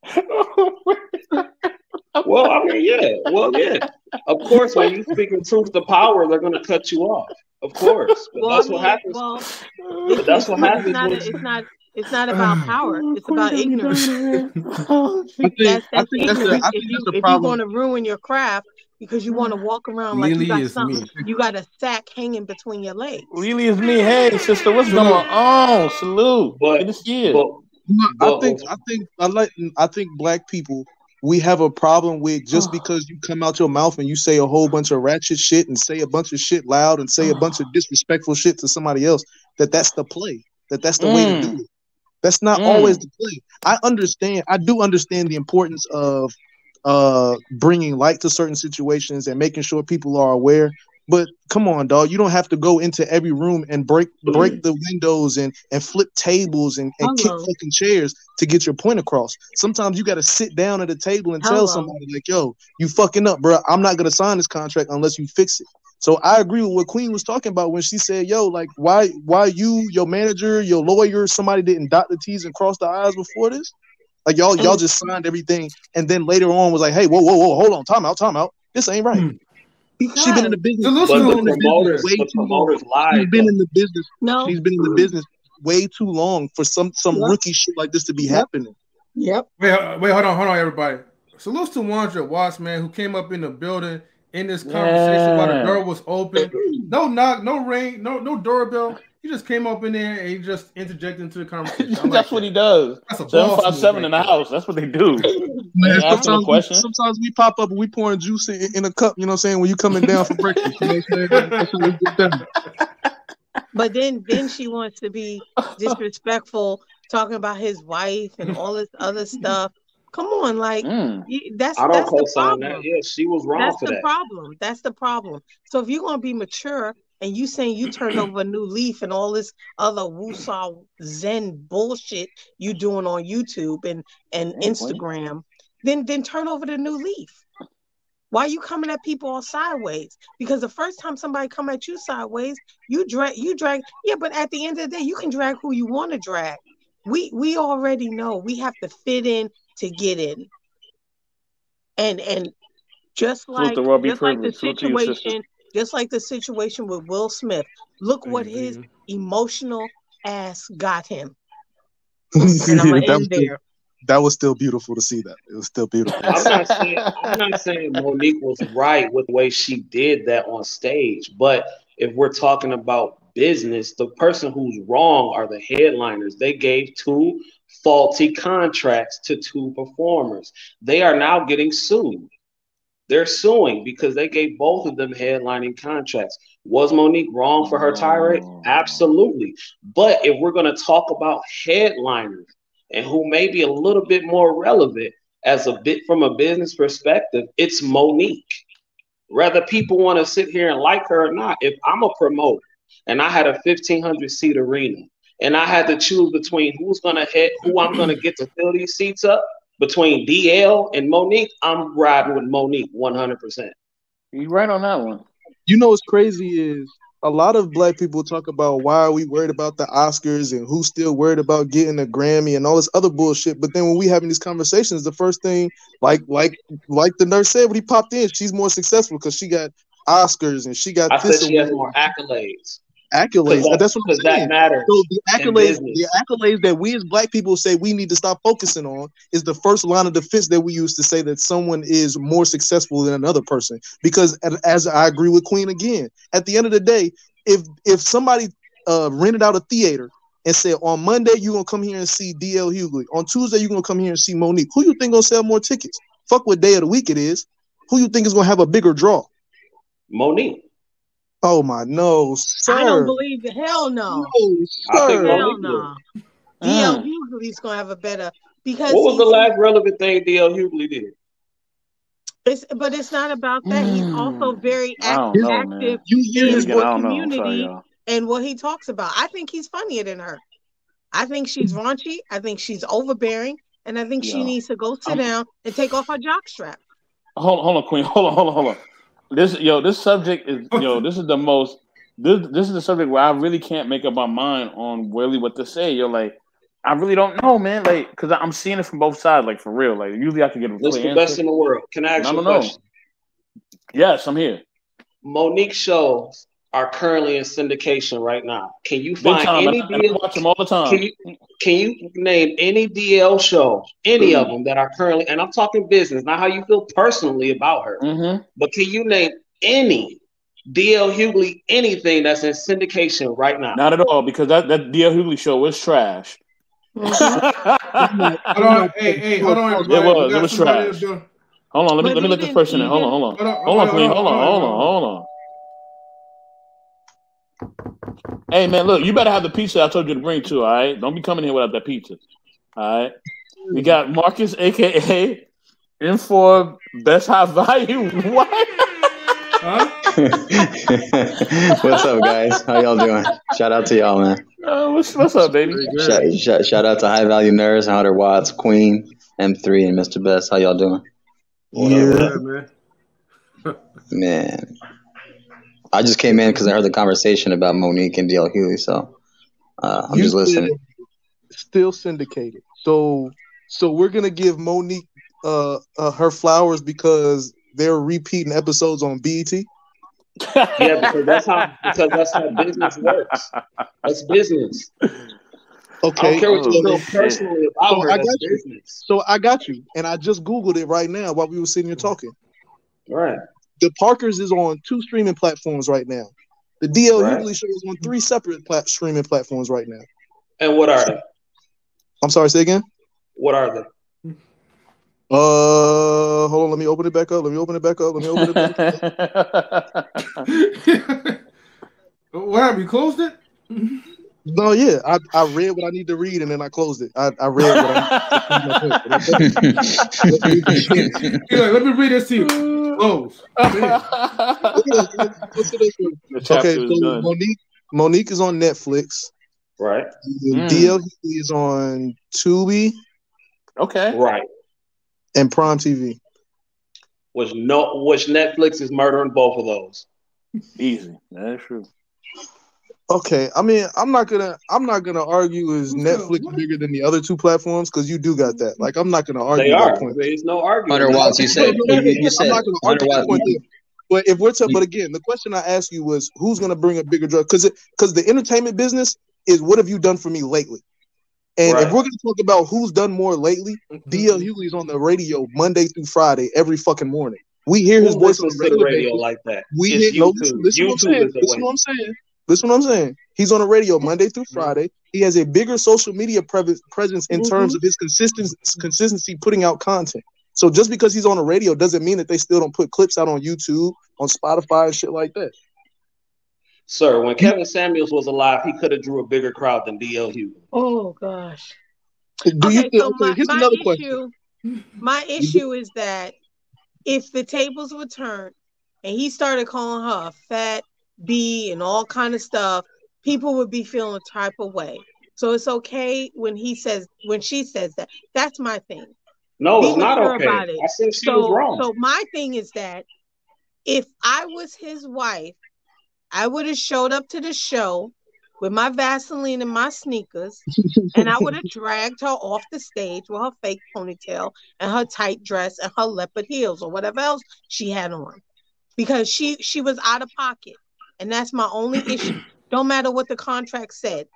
Well, I mean, yeah. Well, yeah. Of course, when you speaking truth to power, they're going to cut you off. Of course. But that's what happens. But that's what happens. It's not about power. It's about ignorance. I think that's the problem. If you want to ruin your craft because you want to walk around like you got something, you got a sack hanging between your legs. Lily is me. Hey, sister, what's going on? Salute. Good to see you. I think black people, we have a problem with just because you come out your mouth and you say a whole bunch of ratchet shit and say a bunch of shit loud and say a bunch of disrespectful shit to somebody else, that's the play. That's the way to do it. That's not always the play. I do understand the importance of bringing light to certain situations and making sure people are aware. But come on, dog, you don't have to go into every room and break the windows and flip tables and kick fucking chairs to get your point across. Sometimes you got to sit down at a table and tell somebody like, yo, you fucking up, bro. I'm not going to sign this contract unless you fix it. So I agree with what Queen was talking about when she said, yo, like, why you, your manager, your lawyer, somebody didn't dot the T's and cross the I's before this? Like, y'all just signed everything, and then later on was like, hey, whoa, hold on, time out. This ain't right. She's been in the business. She's been in the business. No. She's been in the business way too long for some rookie shit like this to be happening. Yep. Wait, hold on, everybody. Salute to Wandra Watts, man, who came up in the building in this conversation while the door was open. No knock, no ring, no doorbell. He just came up in there and he just interjected into the conversation. That's what he does. That's a 757 in the house. That's what they do. Man, sometimes we pop up and we pouring juice in a cup, you know what I'm saying, when you coming down for breakfast. You know what I'm saying? That's what we get done. But then she wants to be disrespectful, talking about his wife and all this other stuff. Come on, like that's I don't the co-sign problem. that. Yeah, she was wrong That's for the that. problem. That's the problem. So if you're gonna be mature and you saying you turned over a new leaf and all this other woo-saw zen bullshit you doing on YouTube and Instagram, then turn over the new leaf. Why are you coming at people all sideways? Because the first time somebody come at you sideways, you drag. Yeah, but at the end of the day, you can drag who you want to drag. We already know we have to fit in to get in. And just like the situation with Will Smith, look what his emotional ass got him. And I'm gonna end there. That was still beautiful to see that. It was still beautiful. I'm not saying Monique was right with the way she did that on stage, but if we're talking about business, the person who's wrong are the headliners. They gave 2 faulty contracts to 2 performers. They are now getting sued. They're suing because they gave both of them headlining contracts. Was Monique wrong for her tirade? Absolutely. But if we're going to talk about headliners and who may be a little bit more relevant as a bit from a business perspective, it's Monique. Whether people want to sit here and like her or not, if I'm a promoter and I had a 1,500 seat arena and I had to choose between who I'm going to get to fill these seats up, between DL and Monique, I'm riding with Monique 100%. You right on that one. You know what's crazy is a lot of black people talk about why are we worried about the Oscars and who's still worried about getting a Grammy and all this other bullshit. But then when we having these conversations, the first thing, like the nurse said when he popped in, she's more successful because she got Oscars and she got said she has more accolades. That's what I'm saying. That matters. So the accolades that we as black people say we need to stop focusing on is the first line of defense that we use to say that someone is more successful than another person. Because as I agree with Queen again, at the end of the day, if somebody rented out a theater and said on Monday you're gonna come here and see DL Hughley, on Tuesday you're gonna come here and see Monique, who you think gonna sell more tickets? Fuck what day of the week it is. Who you think is gonna have a bigger draw? Monique. Oh my no, sir! I don't believe it. Hell no. No, sir. Hell no. DL Hughley's gonna have a better because. What was the last relevant thing DL Hughley did? But it's not about that. He's also very active in his community and what he talks about. I think he's funnier than her. I think she's raunchy. I think she's overbearing, and I think she needs to go sit down and take off her jockstrap. Hold on, Queen. Hold on. This subject is this is the most this is the subject where I really can't make up my mind on really what to say. Like I really don't know, man. Like because I'm seeing it from both sides, like for real. Like usually I can get a What's the best in the world? Can I ask you a question? Yes, I'm here. Monique shows are currently in syndication right now. Can you find any DL? I watch them all the time. Can you name any DL show, any of them that are currently? And I'm talking business, not how you feel personally about her. Mm-hmm. But can you name any DL Hughley anything that's in syndication right now? Not at all, because that DL Hughley show was trash. Hold on. Hey, hold on. It was trash. Hold on, let me let this person in. Hold on, Queen. Hold on. Hey man, look, you better have the pizza I told you to bring too, all right? Don't be coming here without that pizza. All right. We got Marcus, aka M4 Best High Value. What? Huh? What's up, guys? How y'all doing? Shout out to y'all, man. What's up, baby? Shout out to High Value Nerds, 100 Watts, Queen, M3, and Mr. Best. How y'all doing? Yeah, man. Man. I just came in because I heard the conversation about Monique and DL Hughley, so I'm just listening. Still syndicated. So we're gonna give Monique her flowers because they're repeating episodes on BET. Yeah, because that's how business works. That's business. Okay. I don't care what you feel personally about her. That's business. So I got you, and I just Googled it right now while we were sitting here talking. Right. The Parkers is on 2 streaming platforms right now. The DL Hughley show is on 3 separate streaming platforms right now. And what are they? I'm sorry, say again? What are they? Hold on, let me open it back up. What have you closed it? No, yeah, I read what I need to read and then I closed it. I read what I need to let me read this to you. Close. Okay, so Monique is on Netflix. Right. DL Hughley is on Tubi. Okay. Right. And Prime TV. Which Netflix is murdering both of those. Easy. That's true. Okay, I mean, I'm not gonna argue is Netflix bigger than the other two platforms because you do got that. Like, I'm not gonna argue that point. There's no argument. 100 watts. You said. You said. I'm not gonna argue that point there. But if we're but again, the question I asked you was who's gonna bring a bigger drug? Because the entertainment business is what have you done for me lately? And if we're gonna talk about who's done more lately, DL Hughley's on the radio Monday through Friday every fucking morning. We hear his voice on the radio like that. We hear listen what I'm saying. He's on the radio Monday through Friday. He has a bigger social media presence in terms of his consistency putting out content. So just because he's on the radio doesn't mean that they still don't put clips out on YouTube, on Spotify, and shit like that. Sir, when Kevin Samuels was alive, he could have drew a bigger crowd than DL Hughley. Oh gosh. Here's another question. My issue is that if the tables were turned and he started calling her a fat B and all kind of stuff, people would be feeling a type of way. So it's okay when she says that. That's my thing. No, it's not okay. I said she was wrong. So my thing is that if I was his wife, I would have showed up to the show with my Vaseline and my sneakers, and I would have dragged her off the stage with her fake ponytail and her tight dress and her leopard heels or whatever else she had on, because she was out of pocket, and that's my only issue. Don't matter what the contract said.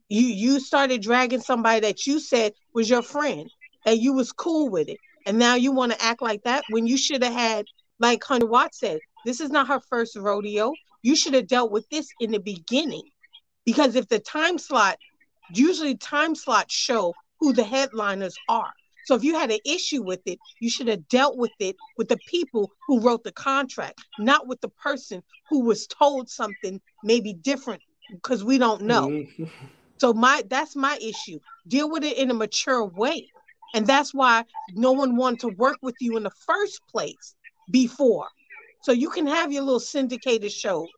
You started dragging somebody that you said was your friend, and you was cool with it, and now you want to act like that when you should have had, like 100 Watt said, this is not her first rodeo. You should have dealt with this in the beginning, because if the usually time slots show who the headliners are. So if you had an issue with it, you should have dealt with it with the people who wrote the contract, not with the person who was told something maybe different, because we don't know. So that's my issue. Deal with it in a mature way. And that's why no one wanted to work with you in the first place before. So you can have your little syndicated shows.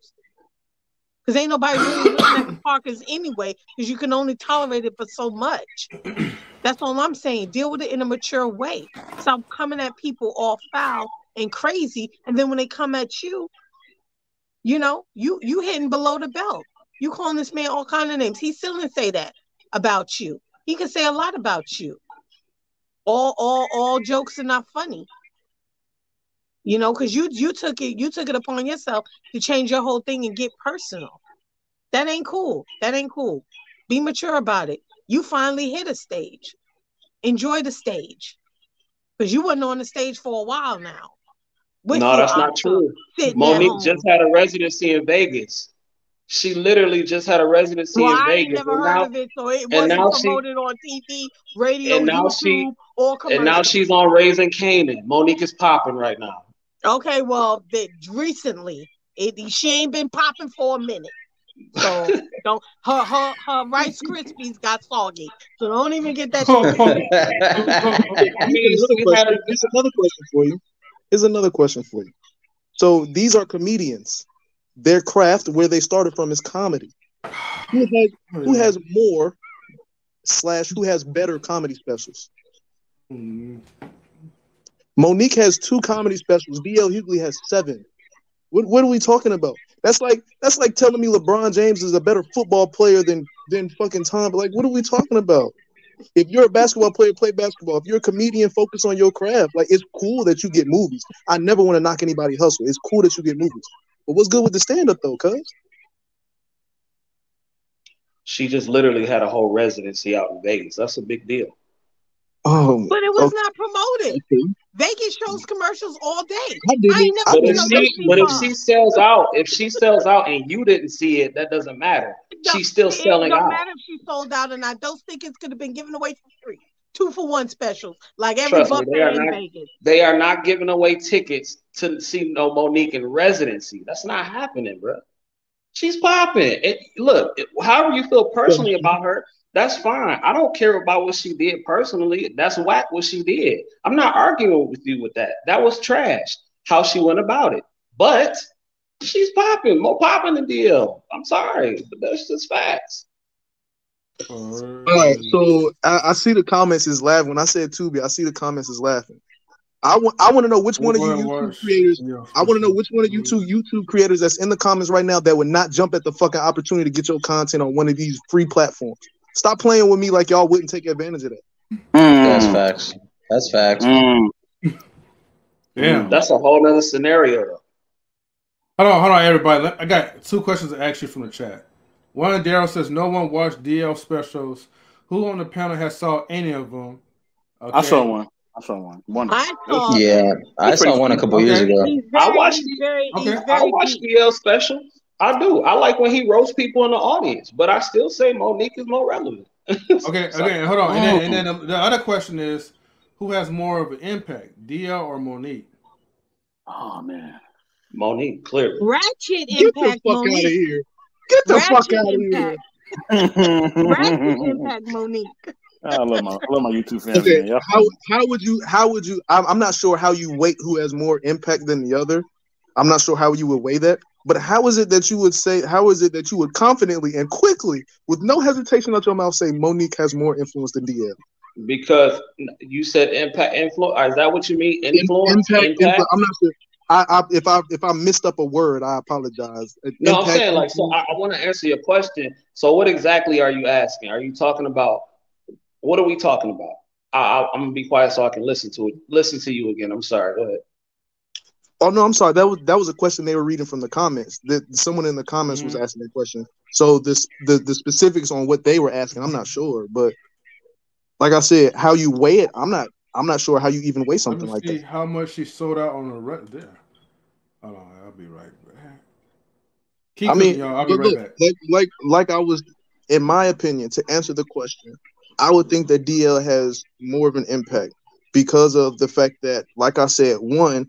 Because ain't nobody really looking at the Parkers anyway, because you can only tolerate it for so much. That's all I'm saying. Deal with it in a mature way. Stop coming at people all foul and crazy. And then when they come at you, you hitting below the belt. You calling this man all kind of names. He still didn't say that about you. He can say a lot about you. All jokes are not funny. Because you took it upon yourself to change your whole thing and get personal. That ain't cool. Be mature about it. You finally hit a stage. Enjoy the stage. Because you wasn't on the stage for a while now. No, that's not true. Monique just had a residency in Vegas. She literally just had a residency in Vegas. I ain't never heard of it, so it wasn't promoted on TV, radio, YouTube, or commercial. And now she's on Raising Canaan. Monique is popping right now. Okay, well, recently, she ain't been popping for a minute. So don't her Rice Krispies got soggy. So don't even get that. Here's another question for you. So these are comedians. Their craft, where they started from, is comedy. Who has more / who has better comedy specials? Monique has 2 comedy specials. DL Hughley has 7. What are we talking about? That's like telling me LeBron James is a better football player than fucking Tom. But like, what are we talking about? If you're a basketball player, play basketball. If you're a comedian, focus on your craft. Like, it's cool that you get movies. I never want to knock anybody's hustle. It's cool that you get movies. But what's good with the stand-up though, cuz? She just literally had a whole residency out in Vegas. That's a big deal. Oh, but it was not promoted. Okay. Vegas shows commercials all day. But if she sells out and you didn't see it, that doesn't matter. She's still selling out. It don't matter if she sold out or not. Those tickets could have been given away for free. 2-for-1 specials, like every buffet in Vegas. They are not giving away tickets to see no Monique in residency. That's not happening, bro. She's popping. Look, however you feel personally about her, that's fine. I don't care about what she did personally. That's whack what she did. I'm not arguing with you with that. That was trash, how she went about it. But she's popping, more popping than DL. I'm sorry, but that's just facts. All right, so I see the comments is laughing. When I said Tubi, I see the comments is laughing. I want to know which one of you YouTube creators. I want to know which one of you two YouTube creators that's in the comments right now that would not jump at the fucking opportunity to get your content on one of these free platforms. Stop playing with me like y'all wouldn't take advantage of that. That's facts. That's facts. Yeah, that's a whole other scenario. Hold on, everybody. I got 2 questions to ask you from the chat. One, Daryl says no one watched DL specials. Who on the panel has saw any of them? Okay. I saw one. I saw one a couple years ago. I watched DL special. I do. I like when he roasts people in the audience, but I still say Monique is more relevant. Okay, hold on. And then the other question is, who has more of an impact, DL or Monique? Oh man, Monique, clearly. Ratchet Get impact. the fuck Monique. out of here. Get the fuck out of impact. here. Ratchet impact, Monique. I love my YouTube family. Okay, Man. how would you? I'm not sure how you weight who has more impact than the other. I'm not sure how you would weigh that. But how is it that you would say? How is it that you would confidently and quickly, with no hesitation out your mouth, say Monique has more influence than DL? Because you said impact, influence. Is that what you mean? Influence, impact. I'm not sure. If I missed up a word, I apologize. No, I'm saying like so. I want to answer your question. So, what exactly are you asking? Are you talking about? What are we talking about? I'm gonna be quiet so I can listen to it. Listen to you again. I'm sorry. Go ahead. Oh no, I'm sorry. That was a question they were reading from the comments. That someone in the comments was asking that question. So the specifics on what they were asking, I'm not sure. But like I said, how you weigh it, I'm not sure how you even weigh something like that. How much she sold out on the rent there? Hold on, I'll be right back. I'll be right back. Like I was, in my opinion, to answer the question, I would think that DL has more of an impact because of the fact that, like I said, one,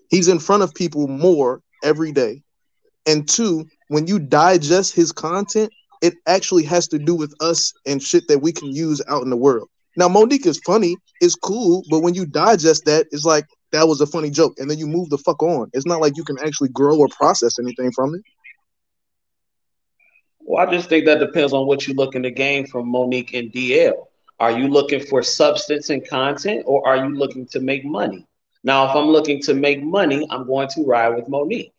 he's in front of people more every day. And 2, when you digest his content, it actually has to do with us and shit that we can use out in the world. Now, Monique is funny, it's cool, but when you digest that, it's like, that was a funny joke. And then you move the fuck on. It's not like you can actually grow or process anything from it. Well, I just think that depends on what you looking to gain from Monique and DL. Are you looking for substance and content, or are you looking to make money? Now, if I'm looking to make money, I'm going to ride with Monique.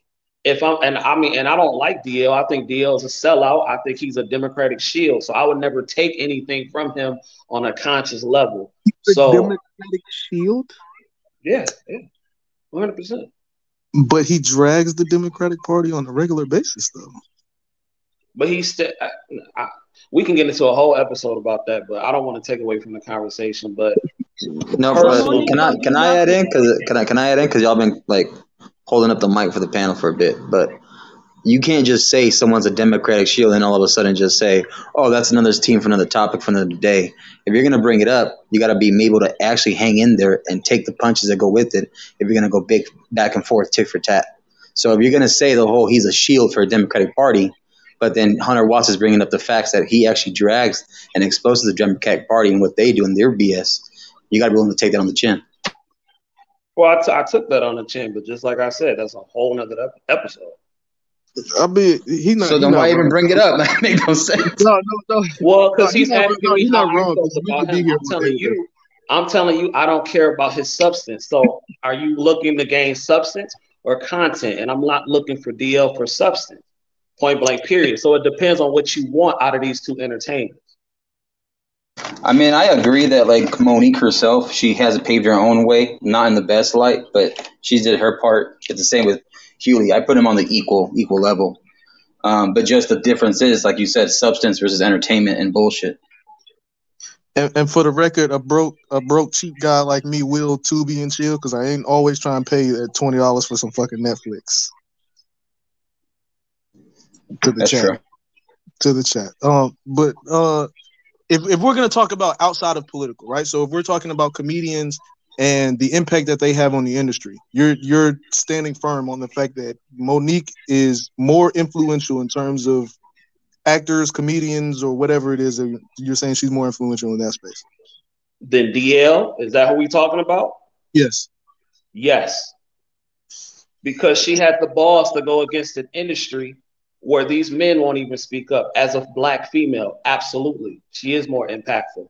I don't like DL. I think DL is a sellout. I think he's a Democratic shield. So I would never take anything from him on a conscious level. Democratic shield? Yeah, 100%. But he drags the Democratic Party on a regular basis, though. But he's still. We can get into a whole episode about that, but I don't want to take away from the conversation. But no, but can I add in? Can I add in? Because y'all been like holding up the mic for the panel for a bit, but you can't just say someone's a Democratic shield and all of a sudden just say, "Oh, that's another team for another topic for another day." If you're gonna bring it up, you got to be able to actually hang in there and take the punches that go with it. If you're gonna go big back and forth, tit for tat. So if you're gonna say the whole he's a shield for a Democratic Party, but then Hunter Watts is bringing up the facts that he actually drags and exposes the Democratic Party and what they do in their BS, you got to be willing to take that on the chin. Well, I took that on the chin, but just like I said, that's a whole nother episode. I mean, he's not. So then why even bring it up? That makes no sense. No. Well, because he's asking me how I feel about him. I'm telling you, I don't care about his substance. So, are you looking to gain substance or content? And I'm not looking for DL for substance. Point blank, period. So it depends on what you want out of these two entertainers. I mean, I agree that like Monique herself, she has paved her own way, not in the best light, but she did her part. It's the same with Hughley. I put him on the equal level. But just the difference is, like you said, substance versus entertainment and bullshit. And for the record, a broke cheap guy like me will Tubi and chill because I ain't always trying to pay that $20 for some fucking Netflix. To the chat. But if we're gonna talk about outside of political, right? So if we're talking about comedians and the impact that they have on the industry. You're standing firm on the fact that Monique is more influential in terms of actors, comedians, or whatever it is. You're saying she's more influential in that space. Then DL, is that who we talking about? Yes. Yes. Because she had the balls to go against an industry where these men won't even speak up. As a black female, absolutely. She is more impactful.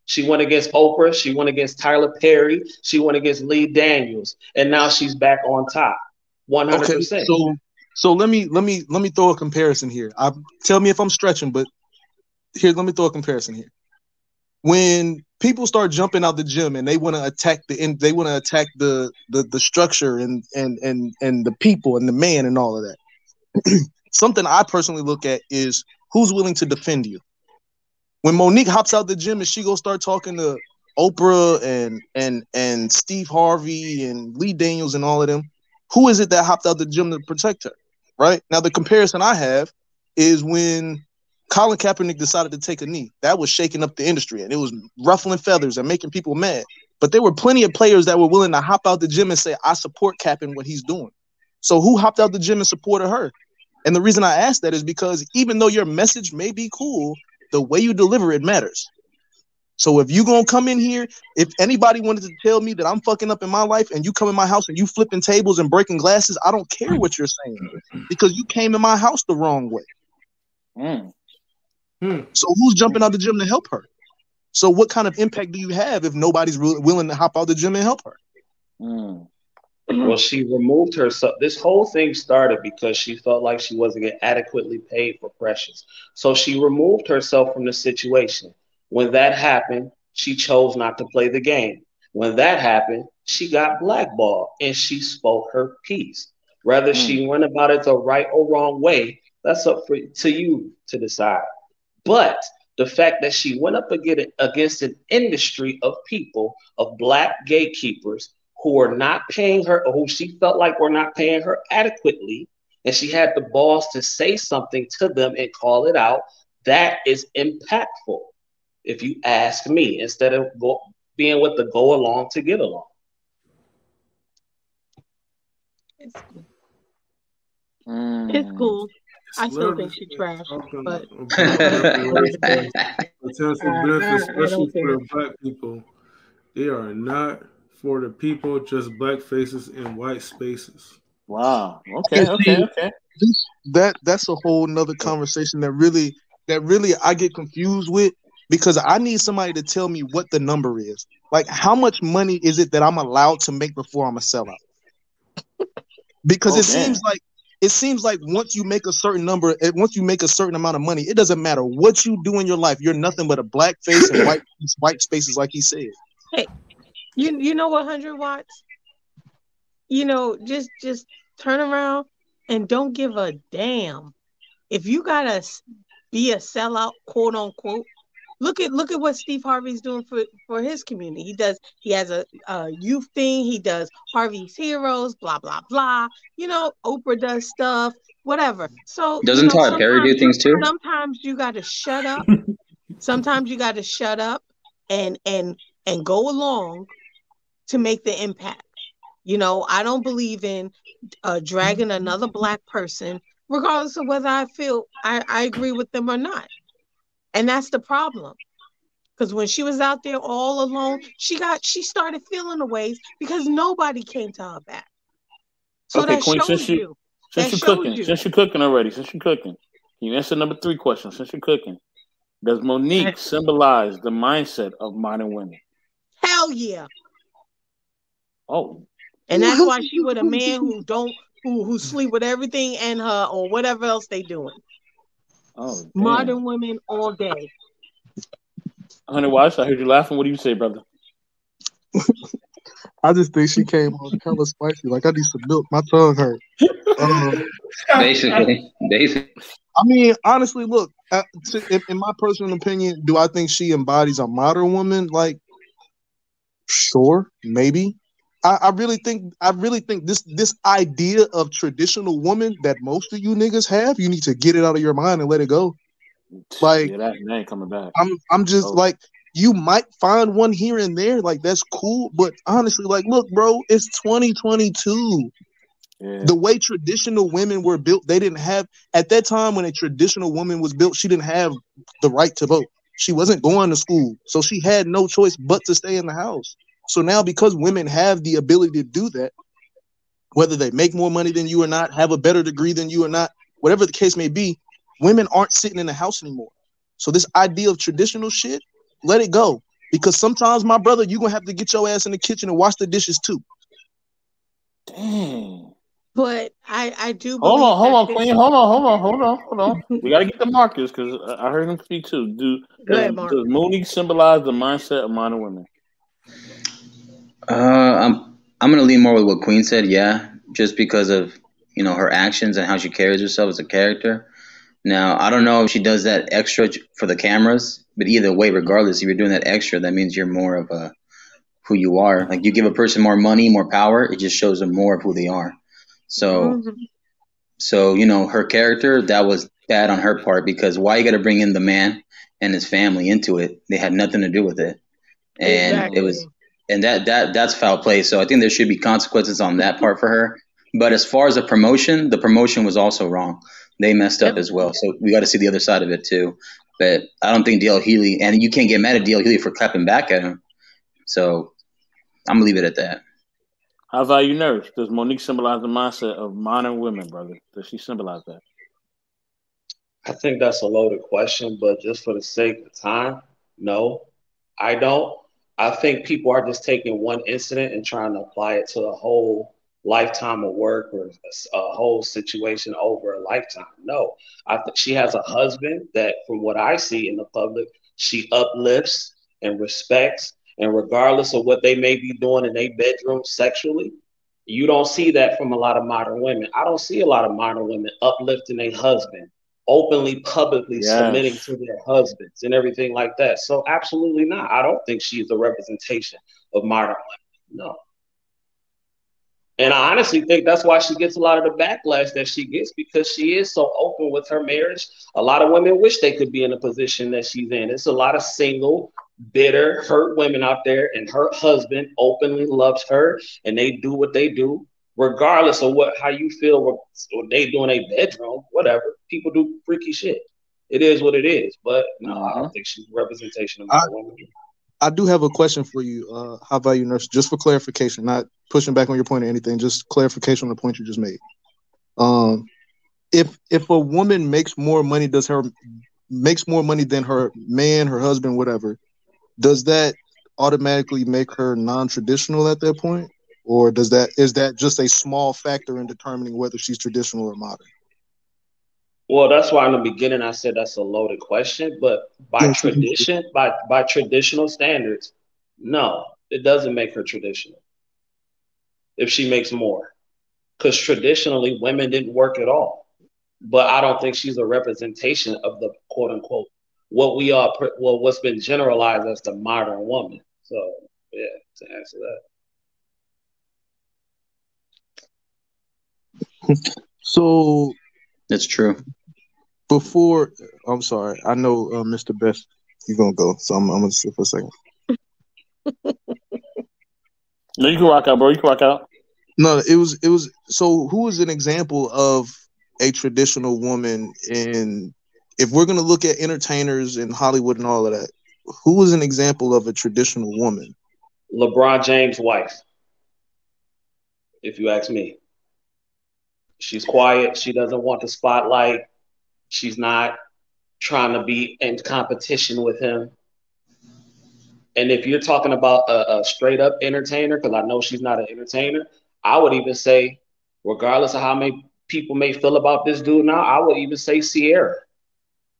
She went against Oprah. She went against Tyler Perry. She went against Lee Daniels. And now she's back on top. 100%. Okay, so let me throw a comparison here. Tell me if I'm stretching, but here, let me throw a comparison here. When people start jumping out the gym and they want to attack the structure and the people and the man and all of that. Something I personally look at is who's willing to defend you. When Monique hops out the gym and she go start talking to Oprah and Steve Harvey and Lee Daniels and all of them, who is it that hopped out the gym to protect her? Right? Now the comparison I have is when Colin Kaepernick decided to take a knee. That was shaking up the industry and it was ruffling feathers and making people mad. But there were plenty of players that were willing to hop out the gym and say, I support Cap and what he's doing. So who hopped out the gym and supported her? And the reason I ask that is because even though your message may be cool, the way you deliver it matters. So if you gonna come in here, if anybody wanted to tell me that I'm fucking up in my life and you come in my house and you flipping tables and breaking glasses, I don't care what you're saying because you came in my house the wrong way. So who's jumping out the gym to help her? So what kind of impact do you have if nobody's willing to hop out the gym and help her? Well, she removed herself. This whole thing started because she felt like she wasn't getting adequately paid for Precious. So she removed herself from the situation. When that happened, she chose not to play the game. When that happened, she got blackballed and she spoke her piece. Whether she went about it the right or wrong way, that's up to you to decide. But the fact that she went up against an industry of people, of black gatekeepers who are not paying her, or who she felt like were not paying her adequately, and she had the balls to say something to them and call it out, that is impactful, if you ask me, instead of being with the go along to get along. It's cool. I still think she's trash, but potential benefits, especially for the black people, they are not for the people, just black faces in white spaces. Wow. Okay. That's a whole nother conversation that really I get confused with, because I need somebody to tell me what the number is. Like, how much money is it that I'm allowed to make before I'm a sellout? Because it seems like once you make a certain number, once you make a certain amount of money, it doesn't matter what you do in your life. You're nothing but a black face and white spaces, like he said. Hey, you know what, 100 watts? Just turn around and don't give a damn. If you gotta be a sellout, quote unquote, look at what Steve Harvey's doing for his community. He has a youth thing. He does Harvey's Heroes, blah blah blah. Oprah does stuff, whatever. So doesn't Tyler Perry do things too? Sometimes you got to shut up. Sometimes you got to shut up and go along to make the impact. I don't believe in dragging another black person, regardless of whether I feel I agree with them or not. And that's the problem. Because when she was out there all alone, she started feeling the ways because nobody came to her back. So okay, that Queen, shows you. Since you're cooking already, can you answer number 3 question? Since you're cooking, does Monique symbolize the mindset of modern women? Hell yeah. Oh. And that's why she with a man who sleep with everything and her or whatever else they doing. Oh, damn. Modern women all day. 100 watts, I heard you laughing. What do you say, brother? I just think she came on hella spicy. Like, I need some milk. My tongue hurt. Basically. I mean, honestly, look. In my personal opinion, do I think she embodies a modern woman? Like, sure, maybe. I really think this idea of traditional woman that most of you niggas have, you need to get it out of your mind and let it go. Like, that ain't coming back. I'm just like, You might find one here and there, like that's cool. But honestly, like, look, bro, it's 2022. Yeah. The way traditional women were built, they didn't have at that time when a traditional woman was built, she didn't have the right to vote. She wasn't going to school, so she had no choice but to stay in the house. So now, because women have the ability to do that, whether they make more money than you or not, have a better degree than you or not, whatever the case may be, women aren't sitting in the house anymore. So this idea of traditional shit, let it go. Because sometimes, my brother, you're going to have to get your ass in the kitchen and wash the dishes too. Dang. But I do believe. Hold on, Queen. Hold on. We got to get the Marcus because I heard him speak too. Does Monique symbolize the mindset of modern women? I'm gonna lean more with what Queen said. Yeah, just because of her actions and how she carries herself as a character. Now, I don't know if she does that extra for the cameras, but either way, regardless, if you're doing that extra, that means you're more of who you are. Like, you give a person more money, more power, it just shows them more of who they are. So, her character, that was bad on her part, because why you got to bring in the man and his family into it? They had nothing to do with it, and it was, and that's foul play. So I think there should be consequences on that part for her. But as far as the promotion was also wrong. They messed up as well. So we got to see the other side of it too. But I don't think D.L. Hughley, and you can't get mad at D.L. Hughley for clapping back at him. So I'm going to leave it at that. How value nurse? Does Monique symbolize the mindset of modern women, brother? Does she symbolize that? I think that's a loaded question, but just for the sake of time, no, I don't. I think people are just taking one incident and trying to apply it to a whole lifetime of work or a whole situation over a lifetime. No, I think she has a husband that, from what I see in the public, she uplifts and respects, and regardless of what they may be doing in their bedroom sexually, you don't see that from a lot of modern women. I don't see a lot of modern women uplifting their husband, openly, publicly submitting to their husbands and everything like that. So absolutely not. I don't think she's a representation of modern women. No. And I honestly think that's why she gets a lot of the backlash that she gets, because she is so open with her marriage. A lot of women wish they could be in the position that she's in. It's a lot of single, bitter, hurt women out there, and her husband openly loves her, and they do what they do, regardless of how you feel what they do in a bedroom, whatever. People do freaky shit. It is what it is. But no, I don't think she's a representation of my women. I do have a question for you, High Value Nurse, just for clarification, not pushing back on your point or anything, just clarification on the point you just made. If a woman makes more money, makes more money than her man, her husband, whatever, does that automatically make her non-traditional at that point? Or is that just a small factor in determining whether she's traditional or modern? Well, that's why in the beginning I said that's a loaded question, but by tradition, by traditional standards, no, it doesn't make her traditional if she makes more, because traditionally women didn't work at all. But I don't think she's a representation of the quote unquote what's been generalized as the modern woman. So yeah, to answer that. So that's true. Before, I'm sorry. I know Mr. Best, you're gonna go, so I'm gonna sit for a second. No, you can rock out, bro. You can rock out. No, it was. So, who is an example of a traditional woman? And if we're gonna look at entertainers in Hollywood and all of that, who is an example of a traditional woman? LeBron James' wife. If you ask me, she's quiet. She doesn't want the spotlight. She's not trying to be in competition with him. And if you're talking about a straight up entertainer, because I know she's not an entertainer, I would even say, regardless of how many people may feel about this dude now, I would even say Ciara.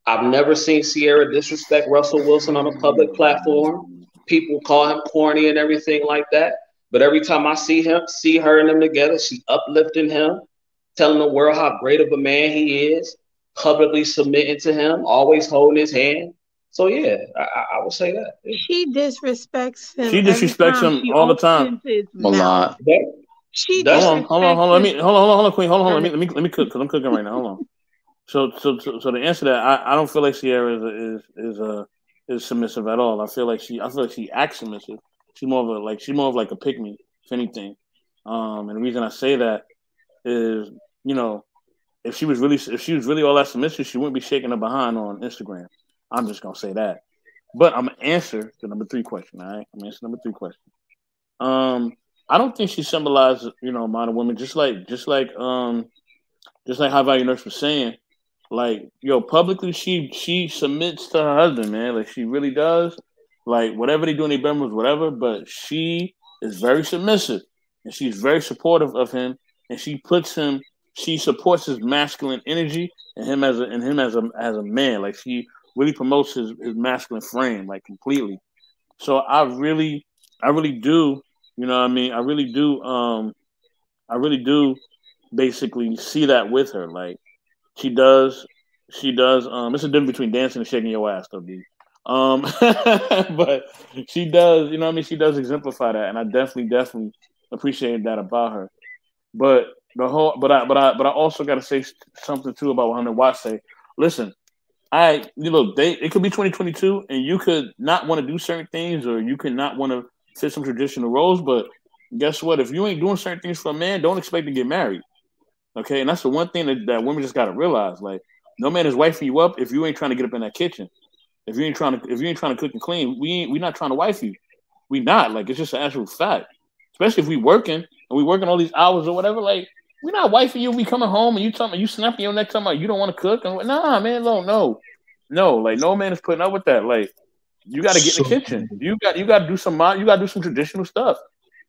I've never seen Ciara disrespect Russell Wilson on a public platform. People call him corny and everything like that. But every time I see her and them together, she's uplifting him, telling the world how great of a man he is, publicly submitting to him, always holding his hand. So yeah, I would say that. Yeah. She disrespects him. She disrespects him all the time. A lot. Hold on, Queen. Hold on. Let me cook, because I'm cooking right now. Hold on. So to answer that, I don't feel like Ciara is is submissive at all. I feel like she acts submissive. She's more of like a pick me, if anything. And the reason I say that is, if she was really all that submissive, she wouldn't be shaking her behind on Instagram. I'm just gonna say that. But I'm gonna answer the number 3 question. All right, I'm gonna answer number 3 question. I don't think she symbolizes, modern women, just like High Value Nurse was saying. Like, publicly she submits to her husband, man. Like, she really does. Like, whatever they do in their bedrooms, whatever. But she is very submissive, and she's very supportive of him. And she supports his masculine energy and him as a man. Like, she really promotes his masculine frame, like, completely. So I really do. You know what I mean? I really do basically see that with her. Like, she does. It's a difference between dancing and shaking your ass, though, B. But she does, she does exemplify that, and I definitely appreciate that about her. But I also got to say something too about what Hunter Watts say. Listen, it could be 2022, and you could not want to do certain things, or you could not want to fit some traditional roles. But guess what? If you ain't doing certain things for a man, don't expect to get married. Okay, and that's the one thing that women just got to realize. Like, no man is wifing you up if you ain't trying to get up in that kitchen. If you ain't trying to cook and clean, we not trying to wife you. We not. Like, it's just an actual fact. Especially if we working and we working all these hours or whatever. Like, we not wifing you. We coming home and you snapping your neck talking about you don't want to cook. And nah, man, no. Like, no man is putting up with that. Like, you got to get in the kitchen. You got to do some traditional stuff.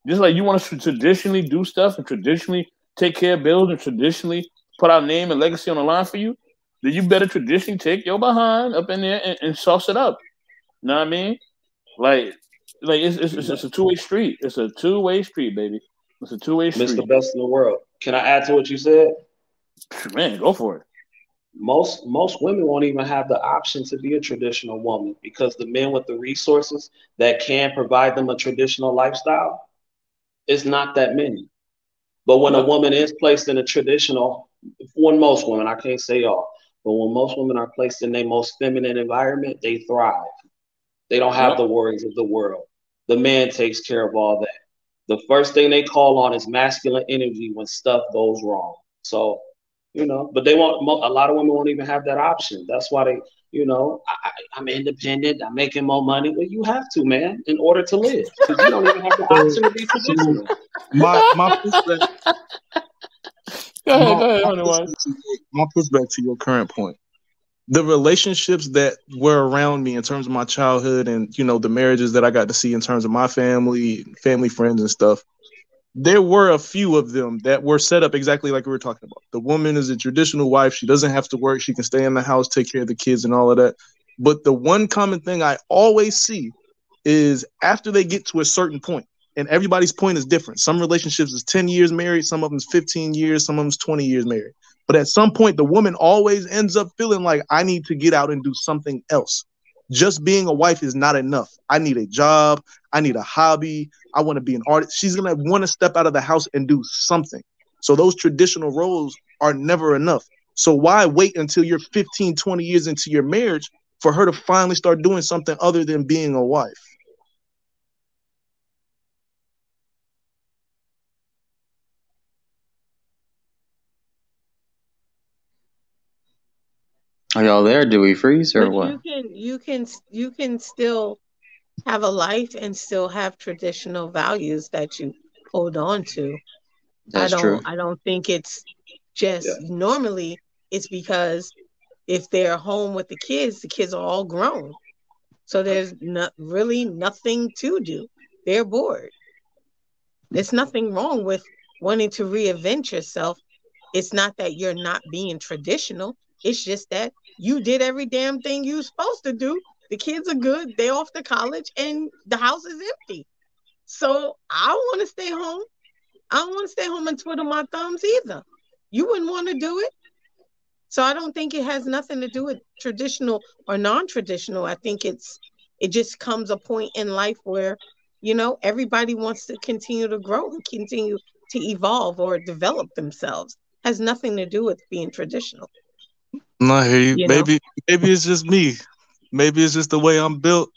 Just like you want to traditionally do stuff and traditionally take care of bills and traditionally put our name and legacy on the line for you, then you better traditionally take your behind up in there and sauce it up. You know what I mean? Like it's a two-way street. It's a two-way street, baby. It's a two-way street. Mr. Best in the world. Can I add to what you said? Man, go for it. Most women won't even have the option to be a traditional woman because the men with the resources that can provide them a traditional lifestyle is not that many. But when a woman is placed in a traditional, when most women, I can't say all, but when most women are placed in their most feminine environment, they thrive. They don't have the worries of the world. The man takes care of all that. The first thing they call on is masculine energy when stuff goes wrong. So, but a lot of women won't even have that option. That's why they, I'm independent. I'm making more money. Well, you have to, man, in order to live. Because you don't even have the option to be traditional. My pushback to your current point. The relationships that were around me in terms of my childhood and, the marriages that I got to see in terms of my family friends and stuff, there were a few of them that were set up exactly like we were talking about. The woman is a traditional wife. She doesn't have to work. She can stay in the house, take care of the kids and all of that. But the one common thing I always see is after they get to a certain point, and everybody's point is different. Some relationships is 10 years married. Some of them is 15 years. Some of them is 20 years married. But at some point, the woman always ends up feeling like I need to get out and do something else. Just being a wife is not enough. I need a job. I need a hobby. I want to be an artist. She's going to want to step out of the house and do something. So those traditional roles are never enough. So why wait until you're 15, 20 years into your marriage for her to finally start doing something other than being a wife? Are y'all there? Do we freeze or But what? you can still have a life and still have traditional values that you hold on to. That's true. I don't think it's just normally it's because if they're home with the kids are all grown. So there's not really nothing to do. They're bored. There's nothing wrong with wanting to reinvent yourself. It's not that you're not being traditional. It's just that you did every damn thing you were supposed to do. The kids are good. They're off to college and the house is empty. So I want to stay home. I don't want to stay home and twiddle my thumbs either. You wouldn't want to do it. So I don't think it has nothing to do with traditional or non-traditional. I think it just comes a point in life where, everybody wants to continue to grow and continue to evolve or develop themselves. Has nothing to do with being traditional. No, I hear you. Maybe it's just me. Maybe it's just the way I'm built.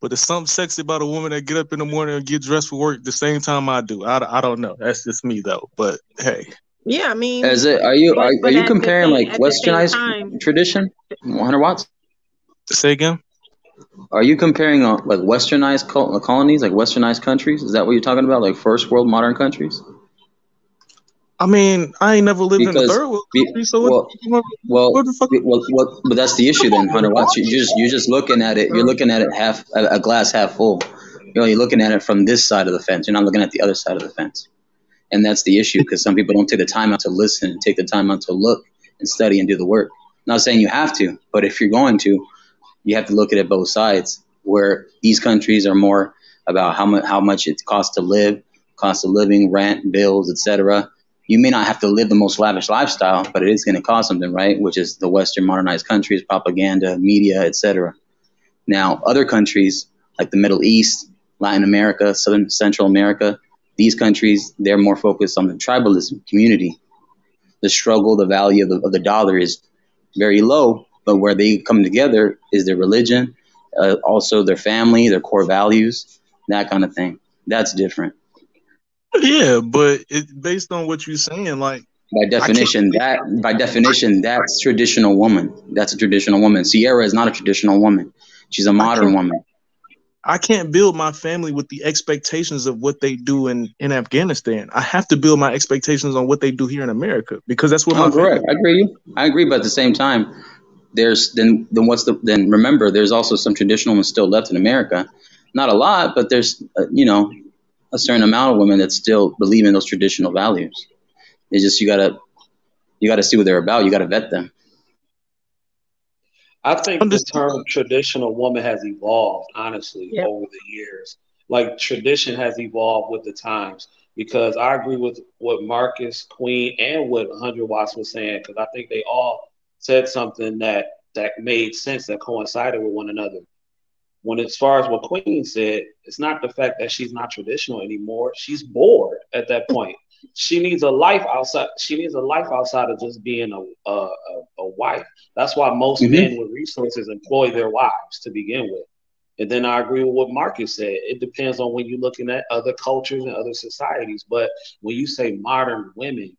But there's something sexy about a woman that get up in the morning and get dressed for work the same time I do. I don't know. That's just me though. But hey. Yeah, I mean, Is it? Are you at comparing like at the same westernized time, tradition, 100 watts? Say again. Are you comparing like westernized colonies, like westernized countries? Is that what you're talking about, like first world modern countries? I mean, I ain't never lived in a Because third world country, so well, what the fuck? but that's the issue then, 100 watts. You're just looking at it. You're looking at it half a glass half full. You're looking at it from this side of the fence. You're not looking at the other side of the fence, and that's the issue because some people don't take the time out to listen, and take the time out to look and study and do the work. I'm not saying you have to, but if you're going to, you have to look at it both sides. Where these countries are more about how much it costs to live, cost of living, rent, bills, etc. You may not have to live the most lavish lifestyle, but it is going to cost something, right? Which is the Western modernized countries, propaganda, media, etc. Now, other countries like the Middle East, Latin America, Southern Central America, these countries, they're more focused on the tribalism community. The struggle, the value of the dollar is very low, but where they come together is their religion, also their family, their core values, that kind of thing. That's different. Yeah, but based on what you're saying, like by definition, that's traditional woman. That's a traditional woman. Sierra is not a traditional woman. She's a modern woman. I can't build my family with the expectations of what they do in Afghanistan. I have to build my expectations on what they do here in America because that's what my correct. I agree, but at the same time, remember there's also some traditional ones still left in America. Not a lot, but there's a certain amount of women that still believe in those traditional values. It's just you gotta see what they're about. You gotta vet them. I think the term traditional woman has evolved, honestly, over the years. Like tradition has evolved with the times because I agree with what Marcus, Queen, and what 100 Watts was saying because I think they all said something that made sense, that coincided with one another. When as far as what Queen said, it's not the fact that she's not traditional anymore. She's bored at that point. She needs a life outside. She needs a life outside of just being a wife. That's why most men with resources employ their wives to begin with. And then I agree with what Marcus said. It depends on when you're looking at other cultures and other societies. But when you say modern women,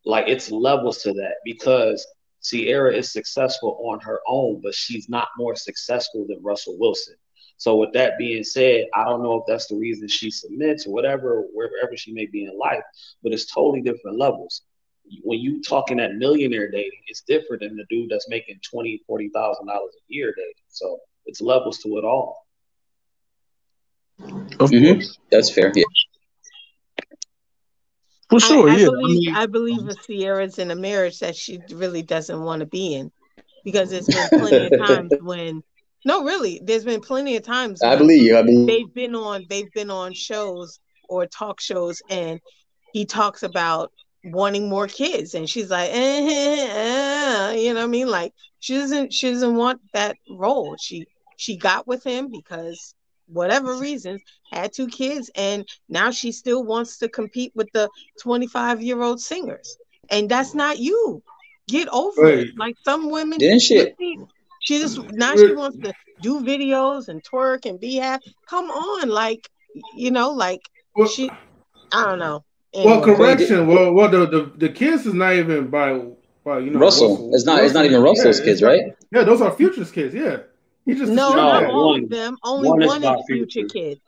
like it's levels to that because Sierra is successful on her own, but she's not more successful than Russell Wilson. So with that being said, I don't know if that's the reason she submits or whatever, wherever she may be in life, but it's totally different levels. When you talking that millionaire dating, it's different than the dude that's making $20,000, $40,000 a year dating. So it's levels to it all. Of course. That's fair. Yeah. For sure, I believe if Sierra's in a marriage that she really doesn't want to be in, because there's been plenty of times when, there's been plenty of times. I believe you. They've been on shows or talk shows, and he talks about wanting more kids, and she's like, you know what I mean? Like she doesn't want that role. She got with him because whatever reasons, had 2 kids, and now she still wants to compete with the 25-year-old singers. And that's not you. Get over it. Like some women, didn't she? She wants to do videos and twerk and be happy. Come on, I don't know. Anyway. Well, correction. Well, the kids is not even by Russell. It's not even Russell's kids, right? Yeah, those are Future's kids. Yeah. Not all of them. Only one is Future kid.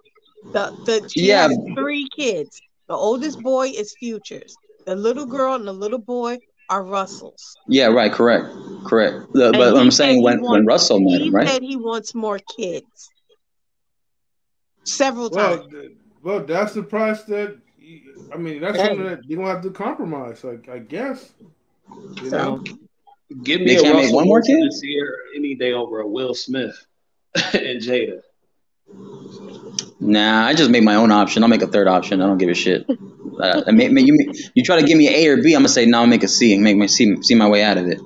She has 3 kids. The oldest boy is Future's. The little girl and the little boy are Russell's. Yeah, right. Correct. But I'm saying when Russell met him, right? He said he wants more kids. Several times. Well, that's the price that. I mean, that's something that you don't have to compromise. I guess. You know. Give me a Russell Wilson this year any day over a Will Smith and Jada. Nah, I just make my own option. I'll make a third option. I don't give a shit. You try to give me an A or B, I'm gonna say no. I'll make a C and make my see my way out of it.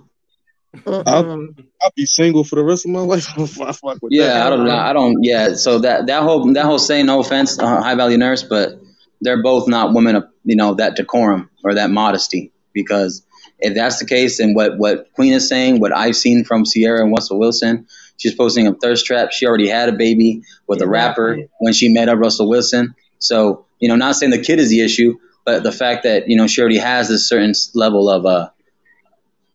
I'll be single for the rest of my life. I don't. Yeah. So that whole saying, no offense, high value nurse, but they're both not women of that decorum or that modesty. Because if that's the case, and what Queen is saying, what I've seen from Sierra and Russell Wilson, She's posting a thirst trap. She already had a baby with a rapper when she met up Russell Wilson. So, not saying the kid is the issue, but the fact that, she already has this certain level of,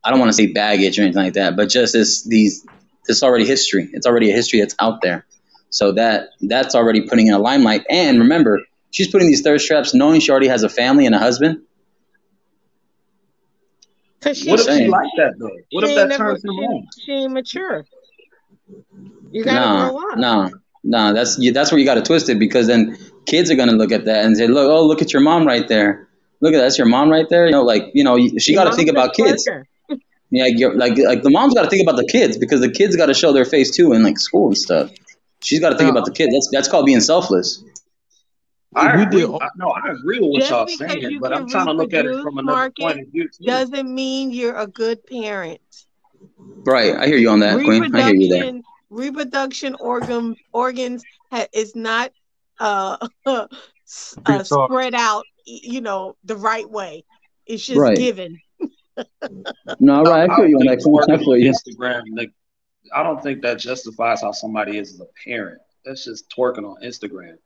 I don't want to say baggage or anything like that, but just this already history. It's already a history that's out there. So that's already putting in a limelight. And remember, she's putting these thirst traps knowing she already has a family and a husband. What if she like that though? What if that turns him on? She ain't mature. You gotta grow up. No, that's where you gotta twist it, because then kids are gonna look at that and say, look at your mom right there. Look at that's your mom right there. She got to think about kids. Yeah, like the mom's got to think about the kids, because the kids got to show their face too in like school and stuff. She's got to think about the kids. That's called being selfless. I agree with what y'all saying, but I'm trying to look at it from another point of view too. Doesn't mean you're a good parent. Right, I hear you on that, Queen. I hear you there. Reproduction organs is not spread out, the right way. It's just given. No, right. I feel you on that. Instagram, I don't think that justifies how somebody is as a parent. That's just twerking on Instagram.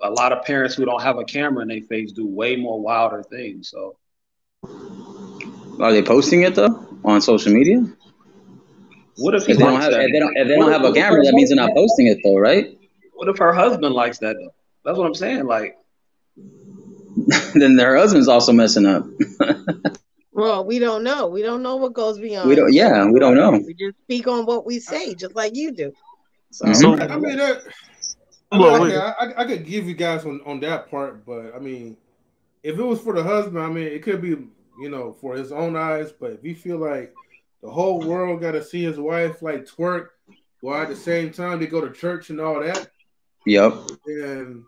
A lot of parents who don't have a camera in their face do way more wilder things. So, are they posting it though on social media? What if they don't have a camera? That means they're not posting it though, right? What if her husband likes that though? That's what I'm saying. Like, then her husband's also messing up. Well, we don't know. We don't know what goes beyond. We don't know. We just speak on what we say, just like you do. So, I mean, I could give you guys on that part, but I mean, if it was for the husband, I mean, it could be, for his own eyes. But if you feel like the whole world got to see his wife like twerk, while at the same time they go to church and all that. Yep. And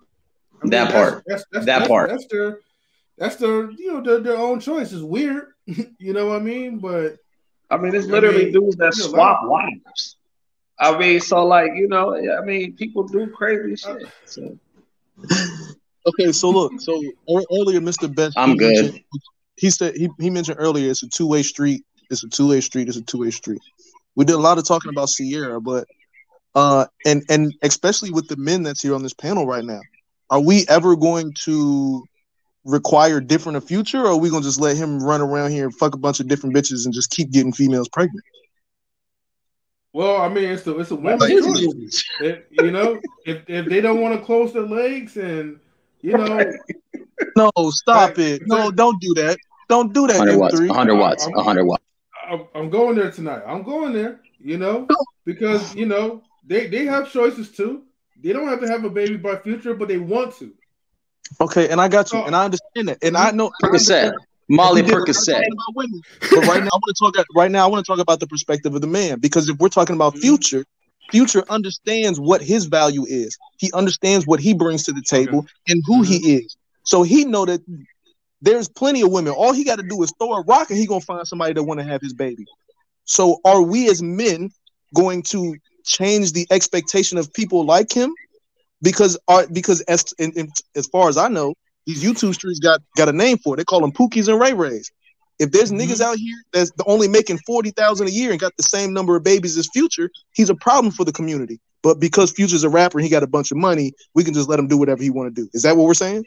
that part. That's their own choice. It's weird, you know what I mean? But I mean, it's literally dudes that swap wives. I mean, so people do crazy shit. So. Okay, so look, earlier, Mr. Best, I'm good. He said he mentioned earlier it's a two-way street. It's a two-way street. We did a lot of talking about Sierra, but and especially with the men that's here on this panel right now, are we ever going to require different a future, or are we gonna just let him run around here and fuck a bunch of different bitches and just keep getting females pregnant? Well, I mean, it's a women's choice. If they don't want to close their legs and No, stop it. No, don't do that. Don't do that. 100 watts. I'm going there tonight. I'm going there, because they have choices too. They don't have to have a baby by future, but they want to. Okay, and I got you, and I understand that, and I know Percocet, Molly Percocet. But right now, I want to talk about the perspective of the man, because if we're talking about Future understands what his value is. He understands what he brings to the table and who he is. So he know that there's plenty of women. All he got to do is throw a rock, and he gonna find somebody that want to have his baby. So are we as men going to change the expectation of people like him? Because as far as I know, these YouTube streets got a name for it. They call them Pookies and Ray Rays. If there's niggas out here that's only making $40,000 a year and got the same number of babies as Future, he's a problem for the community. But because Future's a rapper and he got a bunch of money, we can just let him do whatever he want to do. Is that what we're saying?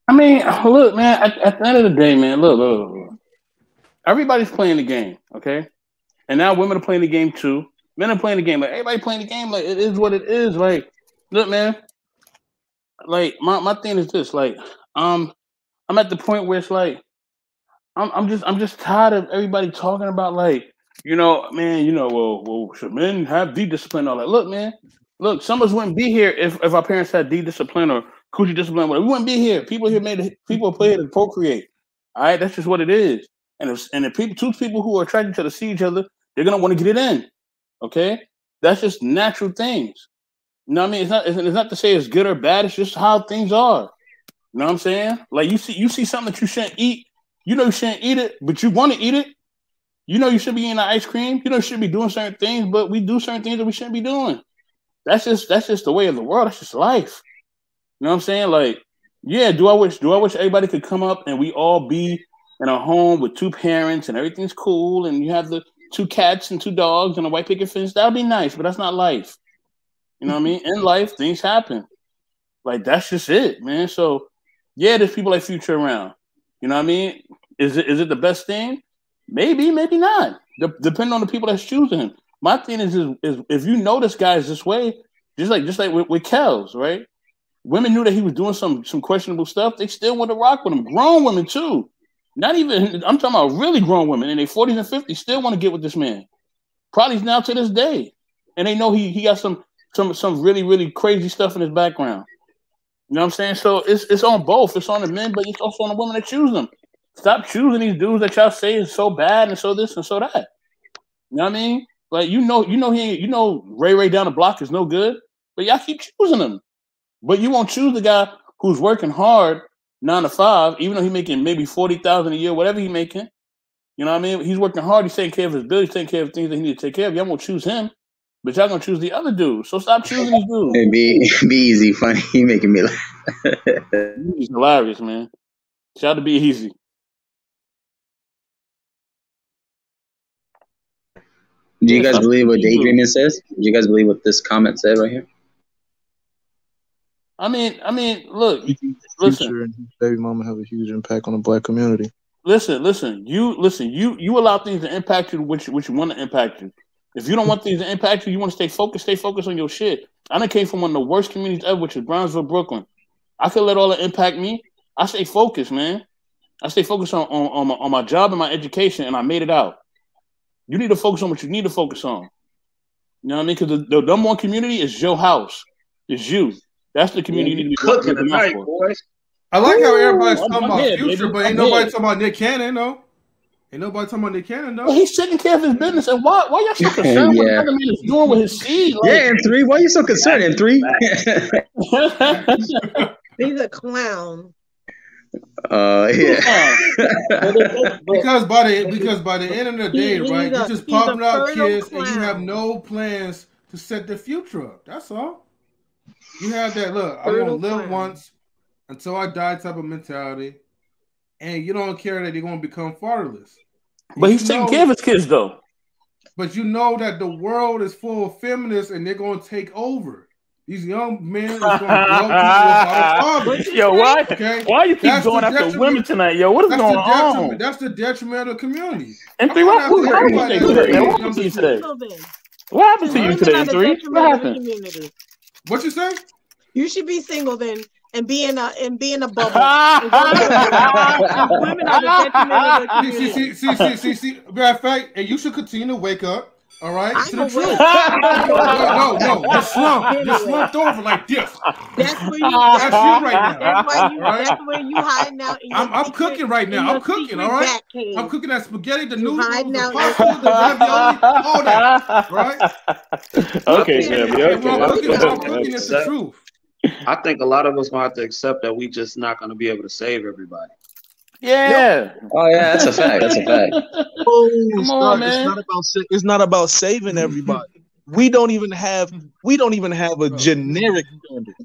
I mean, look, man. At the end of the day, man, look. Everybody's playing the game, okay? And now women are playing the game too. Men are playing the game. Like everybody playing the game. Like it is what it is. Like, look, man. Like my thing is this. Like, I'm at the point where it's like, I'm just tired of everybody talking about like, well, should men have D-discipline? All that. Look, man. Look, some of us wouldn't be here if our parents had D-discipline or coochie discipline. Whatever. We wouldn't be here. People play to procreate. All right, that's just what it is. And if two people who are attracted to see each other, they're gonna want to get it in. Okay, that's just natural things. You know what I mean? It's not to say it's good or bad. It's just how things are. You know what I'm saying? Like you see something that you shouldn't eat. You know you shouldn't eat it, but you want to eat it. You know you should be eating ice cream. You know you should be doing certain things, but we do certain things that we shouldn't be doing. That's just the way of the world. That's just life. You know what I'm saying? Like, yeah, do I wish everybody could come up and we all be in a home with two parents and everything's cool and you have the 2 cats and 2 dogs and a white picket fence. That'd be nice, but that's not life. You know what I mean? In life, things happen. Like, that's just it, man. So, yeah, there's people like Future around. You know what I mean? Is it the best thing? Maybe, maybe not. Depending on the people that's choosing him. My thing is if you know this guy is this way, just like with Kels, right? Women knew that he was doing some questionable stuff. They still want to rock with him. Grown women too. Not even, I'm talking about really grown women in their 40s and 50s still want to get with this man. Probably now to this day. And they know he got some really, really crazy stuff in his background. You know what I'm saying? So it's on both. It's on the men, but it's also on the women that choose them. Stop choosing these dudes that y'all say is so bad and so this and so that. You know what I mean? Like you know Ray down the block is no good, but y'all keep choosing him. But you won't choose the guy who's working hard 9 to 5, even though he's making maybe $40,000 a year, whatever he's making. You know what I mean? He's working hard. He's taking care of his bills. He's taking care of things that he need to take care of. Y'all won't choose him, but y'all gonna choose the other dude. So stop choosing these dudes. Hey, be easy, funny. You making me laugh. He's hilarious, man. Shout out to Be Easy. Do you guys believe what Daydreaming says? Do you guys believe what this comment said right here? I mean, look, listen. And his baby mama have a huge impact on the black community. Listen. You allow things to impact you, which you want to impact you. If you don't want things to impact you, you want to stay focused on your shit. I done came from one of the worst communities ever, which is Brownsville, Brooklyn. I could let all that impact me. I stay focused, man. I stay focused on my job and my education, and I made it out. You need to focus on what you need to focus on. You know what I mean? Because the number one community is your house. It's you. That's the community you need to be cooking tonight, boys. I like how everybody's talking about Future, baby. but ain't nobody talking about Nick Cannon, though. Ain't nobody talking about Nick Cannon, though. Well, he's taking care of his business. And why y'all so concerned with what the other man is doing with his seed? Like, yeah, M3. Why are you so concerned, M3? He's a clown. Yeah. because by the end of the day, right, you're just popping out kids and you have no plans to set the future up. That's all. You have that look. I'm gonna live once until I die type of mentality, and you don't care that you're gonna become fatherless. But he's taking care of his kids, though. But you know that the world is full of feminists, and they're gonna take over. These young men is going to blow people up. Yo, why? Okay? Why you keep going after women tonight? Yo, what is going on? That's the detriment of the community. And three, what happened to you today? What happened to you today, M3? What happened? What you say? You should be single then and be in a bubble. Women are the detriment of the community. See. Matter of fact, and you should continue to wake up. All right, to the truth. No, just slumped over like this. That's where you. That's you right now. That's where you hiding out. I'm cooking right now. I'm cooking. All right. I'm cooking that spaghetti, the noodles, the pasta, the ravioli, all that. Right. Okay, I'm cooking is the truth. I think a lot of us gonna have to accept that we just not gonna be able to save everybody. Yeah. Oh yeah, that's a fact. That's a fact. Come on, man. It's not about saving everybody. We don't even have a generic standard.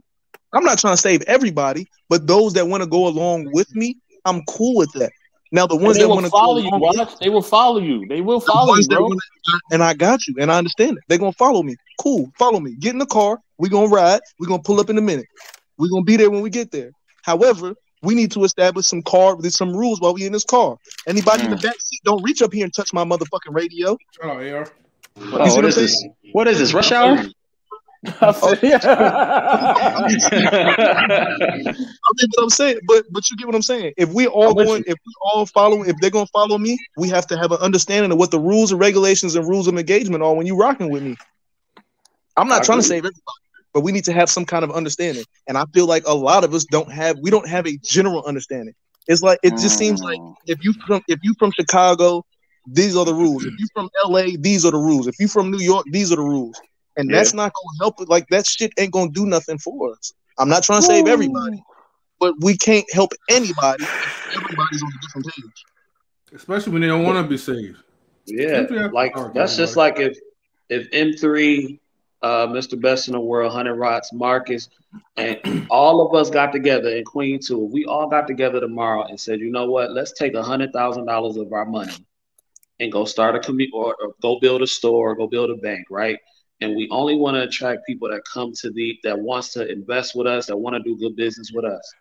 I'm not trying to save everybody, but those that want to go along with me, I'm cool with that. Now the ones that want to follow you, they will follow you. They will follow you, bro. And I got you, and I understand it. They're gonna follow me. Cool, follow me. Get in the car. We're gonna ride. We're gonna pull up in a minute. We're gonna be there when we get there. However, we need to establish some rules while we in this car. Anybody in the back seat, don't reach up here and touch my motherfucking radio. Oh, yeah. What is this? What is this? Rush hour? I mean, what I'm saying, but you get what I'm saying. If they're gonna follow me, we have to have an understanding of what the rules and regulations and rules of engagement are when you rocking with me. I'm not trying to save everybody, but we need to have some kind of understanding. And I feel like a lot of us don't have a general understanding. It's like it just seems like if you from Chicago, these are the rules. If you from LA, these are the rules. If you from New York, these are the rules. And that's not gonna help it. Like that shit ain't gonna do nothing for us. I'm not trying to save everybody, but we can't help anybody if everybody's on a different page. Especially when they don't want to be saved. Yeah, like that's just like if M3, Mr. Best in the World, 100 Rots, Marcus, and all of us got together in Queen 2. We all got together tomorrow and said, you know what? Let's take $100,000 of our money and go start a community or go build a store or go build a bank, right? And we only want to attract people that come to that wants to invest with us, that want to do good business with us.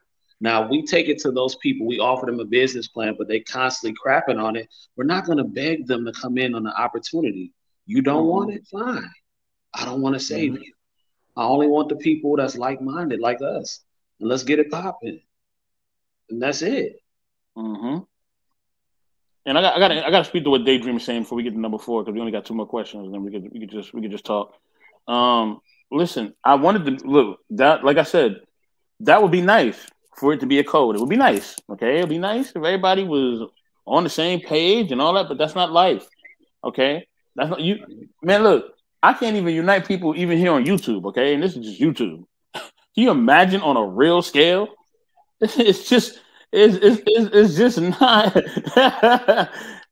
Now we take it to those people, we offer them a business plan, but they constantly crapping on it. We're not going to beg them to come in on the opportunity. You don't want it? Fine. I don't want to save you. I only want the people that's like-minded, like us. And let's get it popping. And that's it. Mm-hmm. And I got to speak to what Daydream is saying before we get to number 4, because we only got 2 more questions, and then we could just talk. Listen, I wanted to look that, like I said, that would be nice for it to be a code. It would be nice, okay? It would be nice if everybody was on the same page and all that, but that's not life, okay? That's not you, man. Look, I can't even unite people even here on YouTube, okay? And this is just YouTube. Can you imagine on a real scale? It's just not.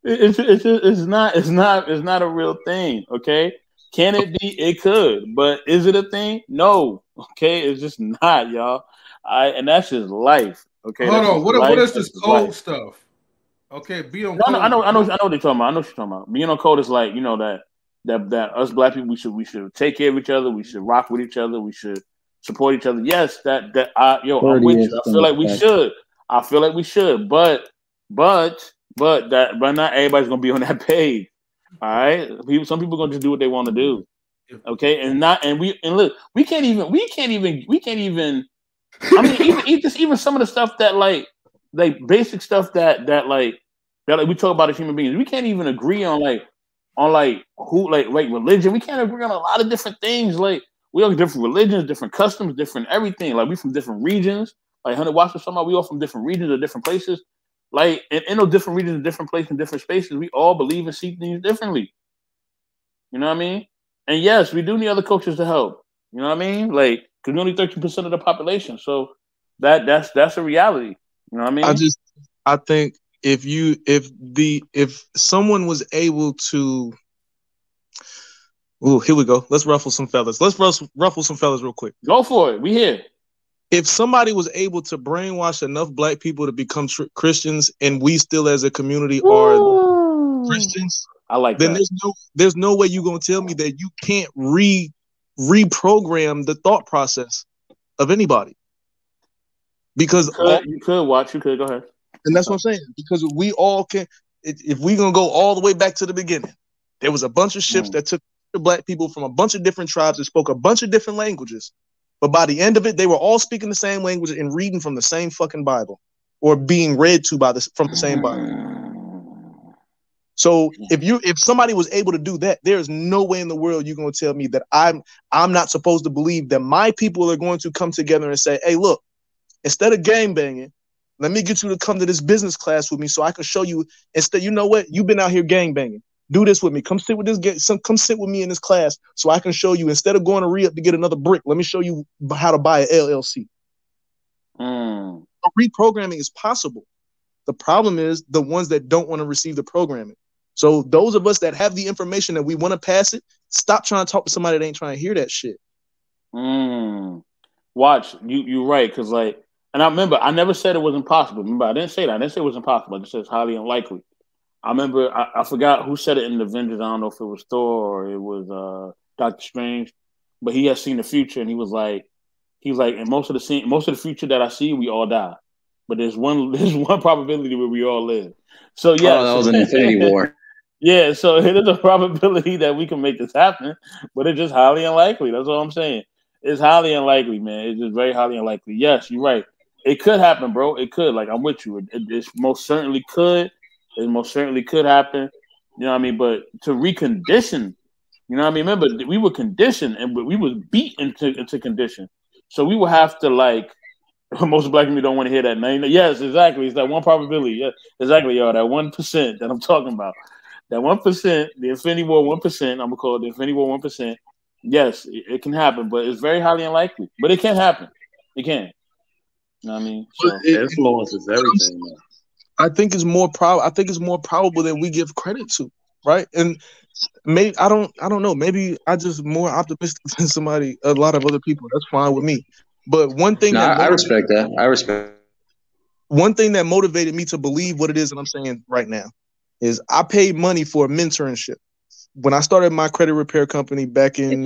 It's not a real thing, okay? Can it be? It could, but is it a thing? No, okay? It's just not, y'all. And that's just life, okay? Hold on, what is this code stuff? Okay, be on. I know what they're talking about. I know what you're talking about. Being on code is like, you know, that us black people, we should take care of each other. We should rock with each other. We should support each other. Yes, I'm with you. I feel like we should. But not everybody's gonna be on that page. All right, some people are gonna just do what they want to do. Okay, and look, we can't even. I mean, even some of the stuff that like basic stuff that we talk about as human beings, we can't even agree on who religion. We can't agree on a lot of different things. Like we have different religions, different customs, different everything. Like we from different regions. Like Hunter Watts was talking about, we all from different regions or different places. Like in those different regions, different places, and different spaces, we all believe and see things differently. You know what I mean? And yes, we do need other cultures to help. You know what I mean? Like, because only 13% of the population, so that's a reality. You know what I mean? I think if someone was able to, here we go. Let's ruffle some feathers. Let's ruffle some feathers real quick. Go for it. We here. If somebody was able to brainwash enough black people to become Christians, and we still as a community are Christians, I like then that. There's no way you're gonna tell me that you can't reprogram the thought process of anybody. Because you could go ahead. And that's what I'm saying. Because we all can, if we're gonna go all the way back to the beginning, there was a bunch of ships that took black people from a bunch of different tribes that spoke a bunch of different languages. But by the end of it, they were all speaking the same language and reading from the same fucking Bible, or being read to from the same Bible. So if somebody was able to do that, there is no way in the world you're going to tell me that I'm not supposed to believe that my people are going to come together and say, hey, look, instead of gang banging, let me get you to come to this business class with me so I can show you. Instead, you know what? You've been out here gang banging. Do this with me. Come sit with me in this class so I can show you. Instead of going to re-up to get another brick, let me show you how to buy an LLC. Reprogramming is possible. The problem is the ones that don't want to receive the programming. So those of us that have the information and we want to pass it, stop trying to talk to somebody that ain't trying to hear that shit. Watch, you're right, because and I remember I never said it was impossible. Remember, I didn't say that. I didn't say it was impossible. I just said it's highly unlikely. I remember I forgot who said it in the Avengers. I don't know if it was Thor or it was Doctor Strange, but he has seen the future, and he was like, and most of the future that I see, we all die, but there's one probability where we all live. So yeah, that was an Infinity War. Yeah, so it is a probability that we can make this happen, but it's just highly unlikely. That's all I'm saying. It's highly unlikely, man. It's just very highly unlikely. Yes, you're right. It could happen, bro. It could. Like, I'm with you. It most certainly could. It most certainly could happen. You know what I mean? But to recondition, you know what I mean? Remember, we were conditioned and we was beat into condition. So we would have to, most black people don't want to hear that. Yes, exactly. It's that one probability. Yeah, exactly, y'all. That 1% that I'm talking about. That 1%, the Infinity War 1%, I'm going to call it the Infinity War 1%. Yes, it can happen, but it's very highly unlikely. But it can happen. It can. You know what I mean? So influence is everything, man. I think it's more probable than we give credit to, right? And maybe I don't know. Maybe I just more optimistic than a lot of other people. That's fine with me. But one thing I respect that. One thing that motivated me to believe what it is that I'm saying right now is I paid money for a mentorship. When I started my credit repair company back in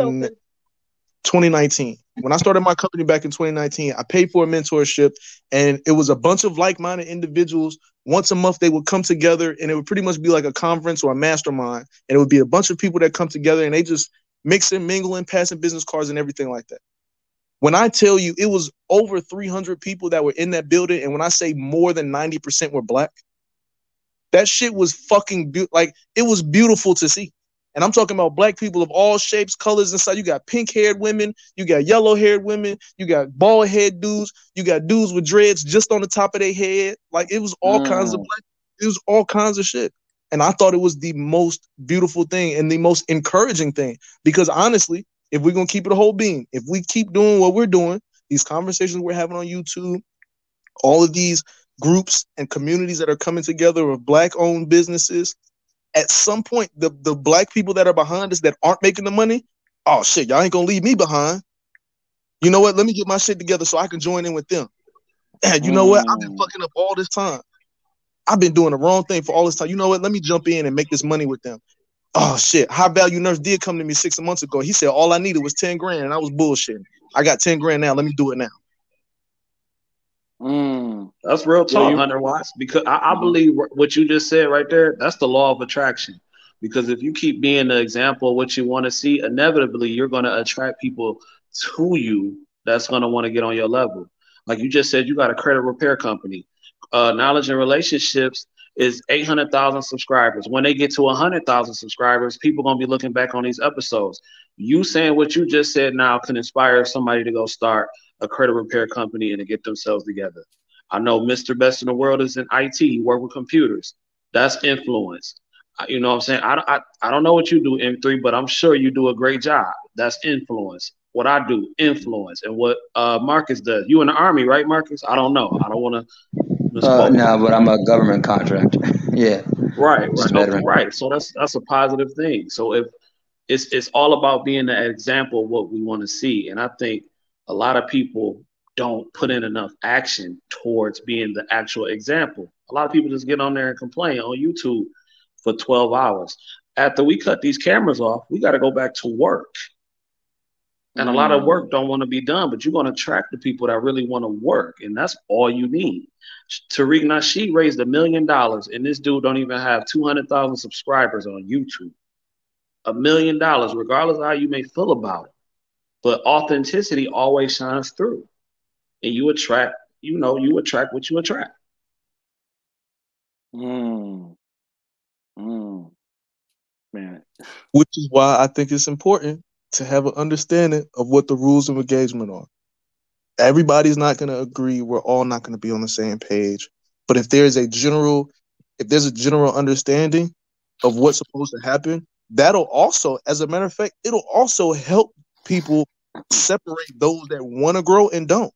2019, when I started my company back in 2019, I paid for a mentorship, and it was a bunch of like-minded individuals. Once a month, they would come together, and it would pretty much be like a conference or a mastermind, and it would be a bunch of people that come together, and they just mix and mingle and passing business cards and everything like that. When I tell you it was over 300 people that were in that building, and when I say more than 90% were black, that shit was fucking like it was beautiful to see. And I'm talking about black people of all shapes, colors, and size. You got pink-haired women, you got yellow-haired women, you got bald-head dudes, you got dudes with dreads just on the top of their head. Like it was all kinds of black, it was all kinds of shit. And I thought it was the most beautiful thing and the most encouraging thing. Because honestly, if we're gonna keep it a whole beam, if we keep doing what we're doing, these conversations we're having on YouTube, all of these groups and communities that are coming together of black-owned businesses, at some point, the black people that are behind us that aren't making the money, oh shit, y'all ain't gonna leave me behind. You know what? Let me get my shit together so I can join in with them. And you know what? I've been fucking up all this time. I've been doing the wrong thing for all this time. You know what? Let me jump in and make this money with them. Oh shit, High Value Nurse did come to me 6 months ago. He said all I needed was 10 grand, and I was bullshitting. I got 10 grand now. Let me do it now. That's real talk, Hunter Watts, because I believe what you just said right there, that's the law of attraction. Because if you keep being the example of what you want to see, inevitably you're going to attract people to you that's going to want to get on your level. Like you just said, you got a credit repair company. Knowledge and Relationships is 800,000 subscribers. When they get to 100,000 subscribers, people going to be looking back on these episodes. You saying what you just said now can inspire somebody to go start a credit repair company and to get themselves together. I know Mr. Best in the World is in IT. He work with computers. That's influence. You know what I'm saying? I don't know what you do, M3, but I'm sure you do a great job. That's influence. What I do, influence. And what Marcus does. You in the Army, right, Marcus? I don't know. I don't want to No, but I'm a government contractor. Yeah. Right. So that's a positive thing. So if it's all about being the example of what we want to see. And I think a lot of people don't put in enough action towards being the actual example. A lot of people just get on there and complain on YouTube for 12 hours. After we cut these cameras off, we got to go back to work. And a lot of work don't want to be done, but you're going to attract the people that really want to work. And that's all you need. Tariq Nasheed raised $1 million, and this dude don't even have 200,000 subscribers on YouTube. $1 million, regardless of how you may feel about it. But authenticity always shines through. And you attract what you attract. Man. Which is why I think it's important to have an understanding of what the rules of engagement are. Everybody's not going to agree. We're all not going to be on the same page. But if there's a general understanding of what's supposed to happen, that'll also, as a matter of fact, it'll also help people separate those that want to grow and don't.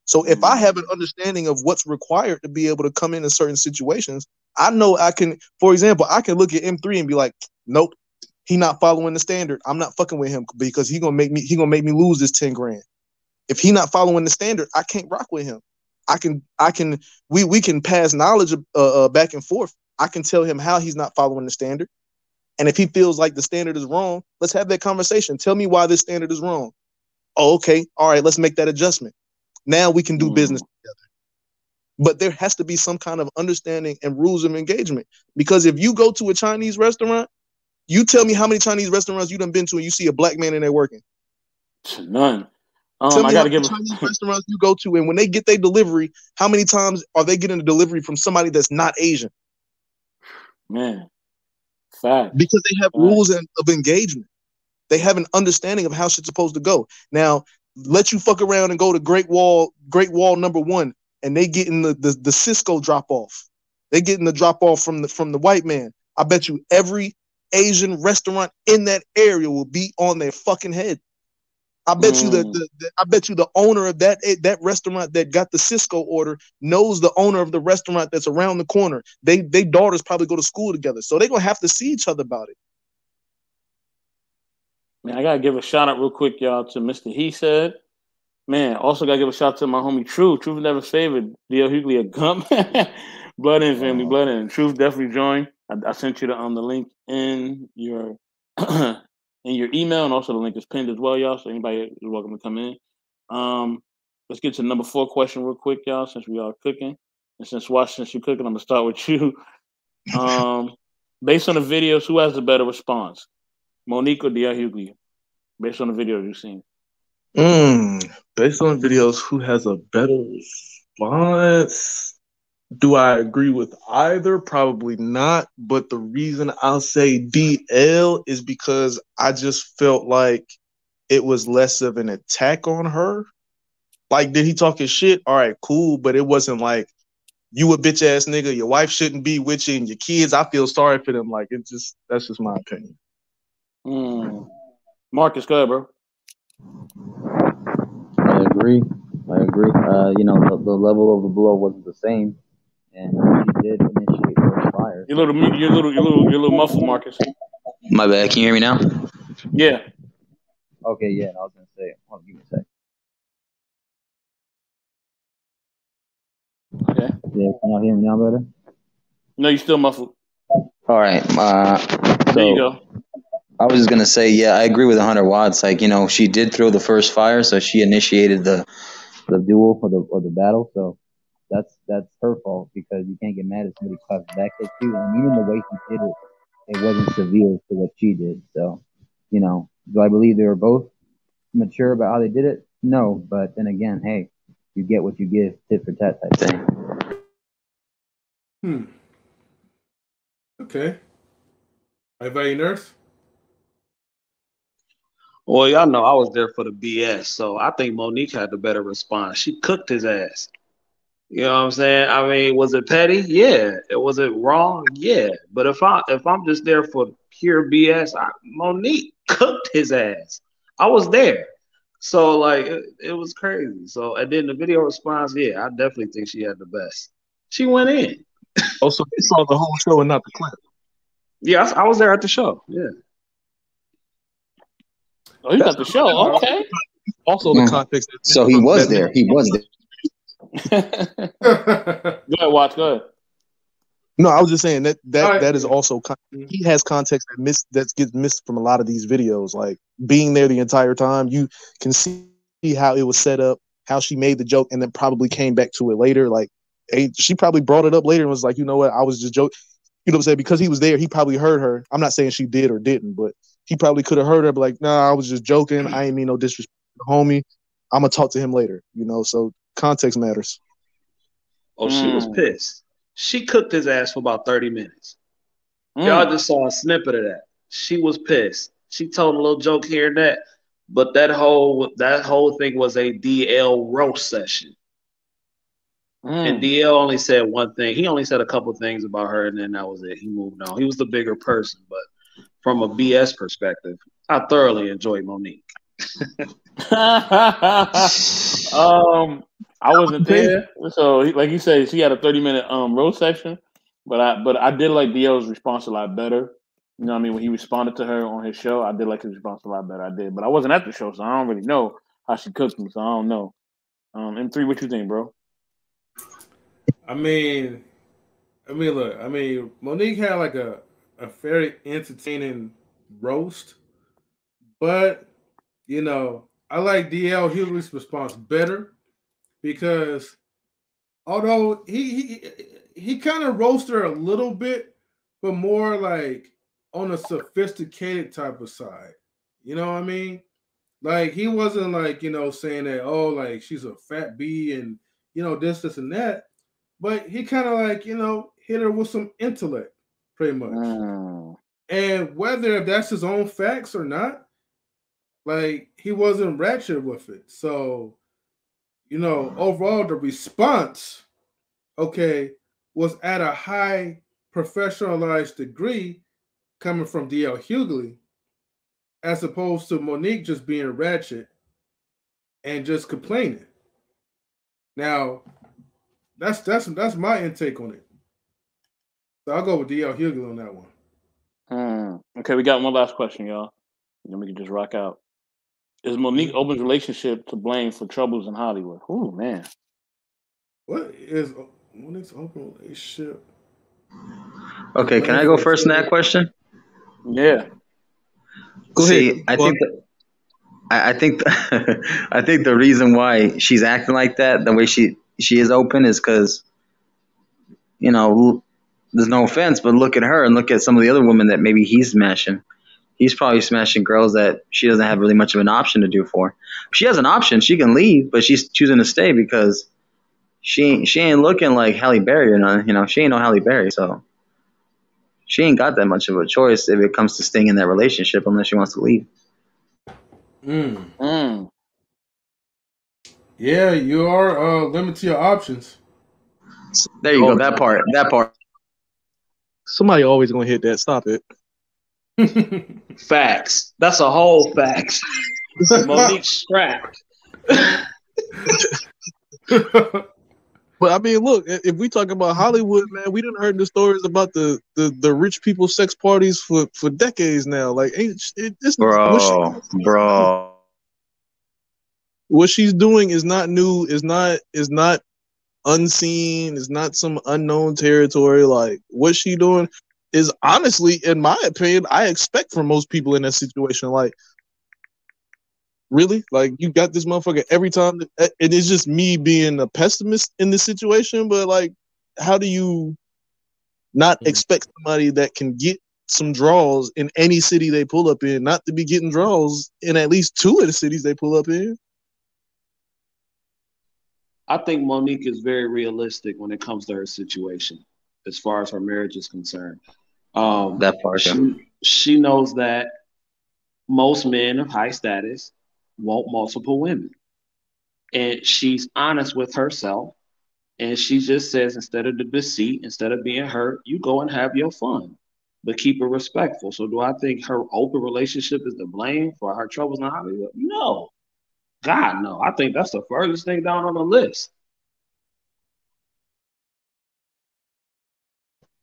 So if I have an understanding of what's required to be able to come into certain situations, I know I can, for example, I can look at M3 and be like, nope, he not following the standard. I'm not fucking with him because he gonna make me lose this 10 grand. If he not following the standard, I can't rock with him. We can pass knowledge back and forth. I can tell him how he's not following the standard. And if he feels like the standard is wrong, let's have that conversation. Tell me why this standard is wrong. Oh, okay. All right, let's make that adjustment. Now we can do business together. But there has to be some kind of understanding and rules of engagement. Because if you go to a Chinese restaurant, you tell me how many Chinese restaurants you done been to and you see a black man in there working. None. Tell me how many Chinese restaurants you go to, and when they get their delivery, how many times are they getting a delivery from somebody that's not Asian? Man, fact. Because they have rules of engagement. They have an understanding of how shit's supposed to go. Now, let you fuck around and go to Great Wall number 1, and they getting the Cisco drop off. They getting the drop off from the white man. I bet you every Asian restaurant in that area will be on their fucking head. I bet you the owner of that restaurant that got the Cisco order knows the owner of the restaurant that's around the corner. They daughters probably go to school together, so they're gonna have to see each other about it. Man, I gotta give a shout out real quick, y'all, to Mr. He Said. Man, also gotta give a shout out to my homie Truth. Truth never favored DL Hughley a gump. Blood in, family, blood in. Truth definitely joined. I sent you the link in your in your email, and also the link is pinned as well, y'all. So anybody is welcome to come in. Let's get to the number 4 question real quick, y'all. Since we are cooking, and since you're cooking, I'm gonna start with you. Based on the videos, who has the better response, Monique or DL Hughley? Based on the videos you've seen. Based on videos, who has a better response? Do I agree with either? Probably not. But the reason I'll say DL is because I just felt like it was less of an attack on her. Like, did he talk his shit? All right, cool. But it wasn't like, you a bitch ass nigga, your wife shouldn't be with you, and your kids, I feel sorry for them. Like, that's just my opinion. Marcus, go ahead, bro. I agree. The level of the blow wasn't the same, and she did initiate those fires. You're a little muffled, Marcus. My bad. Can you hear me now? Yeah. Okay. Yeah. I was gonna say. Hold on, give me a sec. Okay. Yeah. Can y'all hear me now better? No, you're still muffled. All right. There you go. I was just gonna say, yeah, I agree with 100 watts. Like, she did throw the first fire, so she initiated the duel or the battle. So that's her fault, because you can't get mad if somebody claps back at you. And even the way he did it, it wasn't severe to what she did. So, do I believe they were both mature about how they did it? No, but then again, hey, you get what you give, tit for tat type thing. Okay. Anybody nurse? Well, y'all know I was there for the BS, so I think Monique had the better response. She cooked his ass. You know what I'm saying? I mean, was it petty? Yeah. Was it wrong? Yeah. But if I'm just there for pure BS, Monique cooked his ass. I was there. So like it was crazy. So and then the video response, yeah, I definitely think she had the best. She went in. Oh, so you saw the whole show and not the clip? Yeah, I was there at the show. Yeah. Oh, you got the show. Okay. Also, the context. So he was there. He was there. Go ahead, Watch. Go ahead. No, I was just saying that is also he has context that gets missed from a lot of these videos. Like, being there the entire time, you can see how it was set up, how she made the joke, and then probably came back to it later. Like, she probably brought it up later and was like, you know what, I was just joking. You know what I'm saying? Because he was there, he probably heard her. I'm not saying she did or didn't, but he probably could have heard her. But like, nah, I was just joking. I ain't mean no disrespect to the homie. I'm gonna talk to him later. So context matters. Oh, she was pissed. She cooked his ass for about 30 minutes. Y'all just saw a snippet of that. She was pissed. She told a little joke here and that, but that whole thing was a DL roast session. And DL only said one thing. He only said a couple things about her, and then that was it. He moved on. He was the bigger person, but from a BS perspective, I thoroughly enjoyed Monique. I wasn't there, so like you said, she had a 30-minute roast section, but I did like DL's response a lot better. You know what I mean? When he responded to her on his show, I did like his response a lot better. I did, but I wasn't at the show, so I don't really know how she cooked me, so I don't know. M3, what you think, bro? I mean, look. Monique had like a very entertaining roast, but I like DL Hughley's response better because although he kind of roasted her a little bit, but more like on a sophisticated type of side. You know what I mean? Like, he wasn't like, saying that, oh, like she's a fat bee and this and that. But he kind of like, hit her with some intellect, pretty much. And whether that's his own facts or not, like, he wasn't ratchet with it. So, overall, the response, was at a high professionalized degree coming from DL Hughley, as opposed to Monique just being ratchet and just complaining. Now, that's my intake on it. So I'll go with DL Hughley on that one. Okay, we got one last question, y'all. And then we can just rock out. Is Monique Open's relationship to blame for troubles in Hollywood? Oh, man. What is Monique's open relationship Okay, can I go first in that question? Yeah. Go See, ahead. I think I think the reason why she's acting like that, the way she is open, is because there's no offense, but look at her and look at some of the other women that maybe he's smashing. He's probably smashing girls that she doesn't have really much of an option to do for. She has an option; she can leave, but she's choosing to stay because she ain't looking like Halle Berry or nothing. She ain't no Halle Berry, so she ain't got that much of a choice if it comes to staying in that relationship unless she wants to leave. Yeah, you are limited to your options. There you go. That part. Somebody always gonna hit that. Stop it. Facts. That's a whole facts. Monique strapped. But I mean, look, if we talk about Hollywood, man, we done heard the stories about the rich people sex parties for decades now. Like, bro. What she's doing is not new. Is not unseen. Is not some unknown territory. Like, what she doing is honestly, in my opinion, I expect from most people in that situation. Like, really? Like, you got this motherfucker every time. It is just me being a pessimist in this situation, but like, how do you not expect somebody that can get some draws in any city they pull up in not to be getting draws in at least two of the cities they pull up in? I think Monique is very realistic when it comes to her situation, as far as her marriage is concerned. That part, she knows that most men of high status want multiple women. And she's honest with herself. And she just says, instead of the deceit, instead of being hurt, you go and have your fun, but keep it respectful. So do I think her open relationship is to blame for her troubles in Hollywood? No. God, no. I think that's the furthest thing down on the list.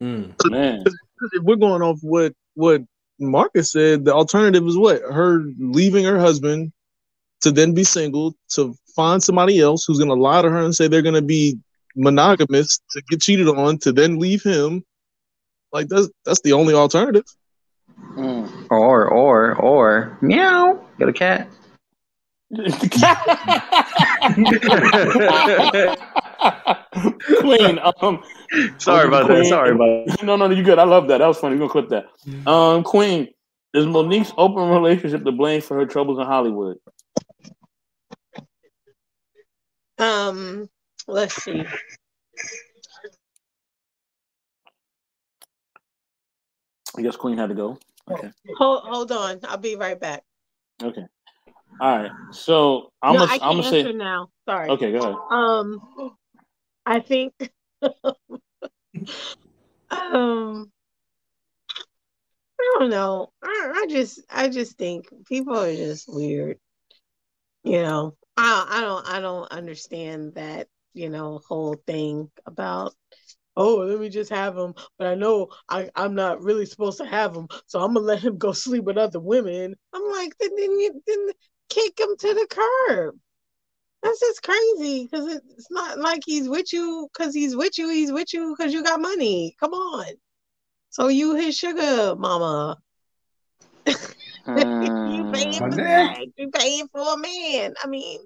Man. If we're going off what Marcus said, the alternative is what? Her leaving her husband to then be single, to find somebody else who's going to lie to her and say they're going to be monogamous, to get cheated on, to then leave him. Like, that's the only alternative. Or meow, get a cat. Queen, sorry about that. No, you good. I love that. That was funny. We're gonna clip that. Queen, is Monique's open relationship to blame for her troubles in Hollywood? Let's see. I guess Queen had to go. Okay. Hold on. I'll be right back. Okay. All right. So I'm gonna say now. Sorry. Okay, go ahead. I think I don't know. I just think people are just weird. I don't understand that, whole thing about, oh, let me just have him, but I know I'm not really supposed to have him, so I'm gonna let him go sleep with other women. I'm like, then kick him to the curb. That's just crazy, because it's not like he's with you because he's with you. He's with you because you got money. Come on. So you his sugar mama. You paying for sex. You paying for a man. I mean,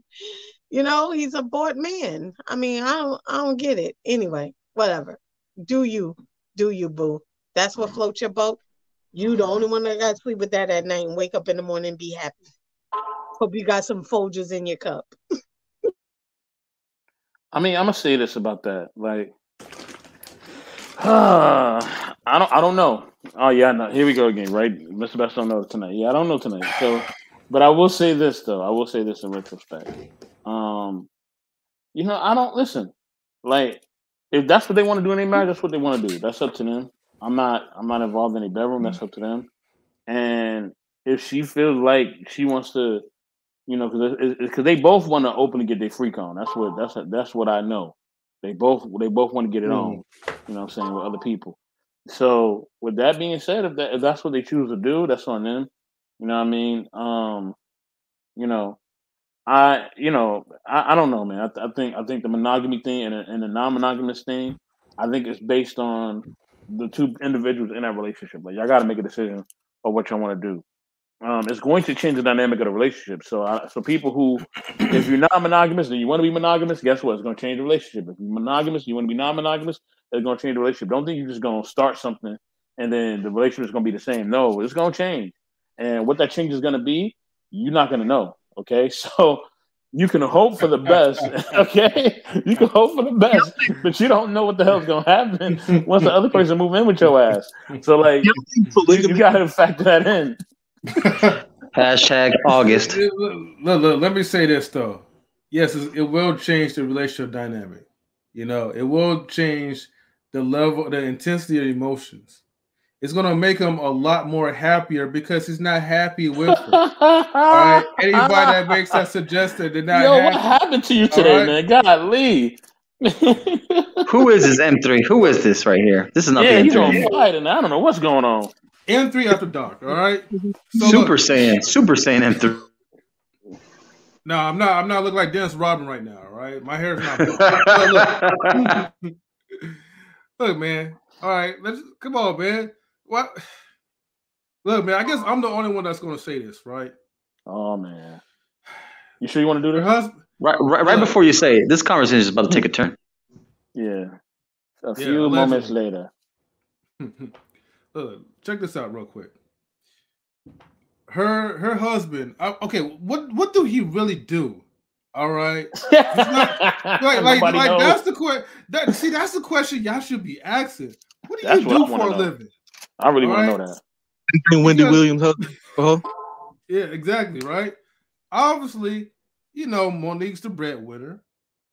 he's a bought man. I mean, I don't get it. Anyway, whatever. Do you, boo? That's what floats your boat. You the only one that got to sleep with that at night and wake up in the morning and be happy. Hope you got some Folgers in your cup. I mean, I'm gonna say this about that. Like, I don't know. Oh yeah, no. Here we go again, right? Mr. Best don't know tonight. Yeah, I don't know tonight. So, but I will say this though. I will say this in retrospect. I don't listen. Like, if that's what they want to do in their marriage, that's what they want to do. That's up to them. I'm not involved in any bedroom. That's up to them. And if she feels like she wants to, because they both want to openly get their freak on. That's what I know. They both want to get it on. You know what I'm saying, with other people. So with that being said, if that's what they choose to do, that's on them. You know what I mean? I don't know, man. I think the monogamy thing and the non-monogamous thing, I think it's based on the two individuals in that relationship. Like, y'all got to make a decision of what y'all want to do. It's going to change the dynamic of the relationship. So people who, if you're not monogamous and you want to be monogamous, guess what? It's going to change the relationship. If you're monogamous, you want to be non-monogamous, it's going to change the relationship. Don't think you're just going to start something and then the relationship is going to be the same. No, it's going to change. And what that change is going to be, you're not going to know. Okay, so you can hope for the best. Okay, you can hope for the best, but you don't know what the hell's going to happen once the other person move in with your ass. So like, you got to factor that in. Hashtag August. Look, let me say this though. Yes, it will change the relationship dynamic. You know, it will change the level, the intensity of emotions. It's gonna make him a lot more happier because he's not happy with her. All right, anybody that makes that suggestion, they're not happy. What happened to you today, man? Golly. Who is this M3? Who is this right here? This is not the M3. He's on fire, and I don't know what's going on. M3 after dark. All right. So Super Saiyan M3. No, I'm not looking like Dennis Rodman right now. All right, my hair's not. Look, man. All right, come on, man. What? Look, man. I guess I'm the only one that's going to say this, right? Oh man. You sure you want to do this? Husband. Right before you say it, this conversation is about to take a turn. Yeah. A few moments later. Check this out real quick. Her husband. Okay, what do he really do? All right, like that's the question. That's the question y'all should be asking. What do you do for a living? I really want to know that. Wendy Williams' husband. Yeah, exactly. Right. Obviously, you know Monique's the breadwinner.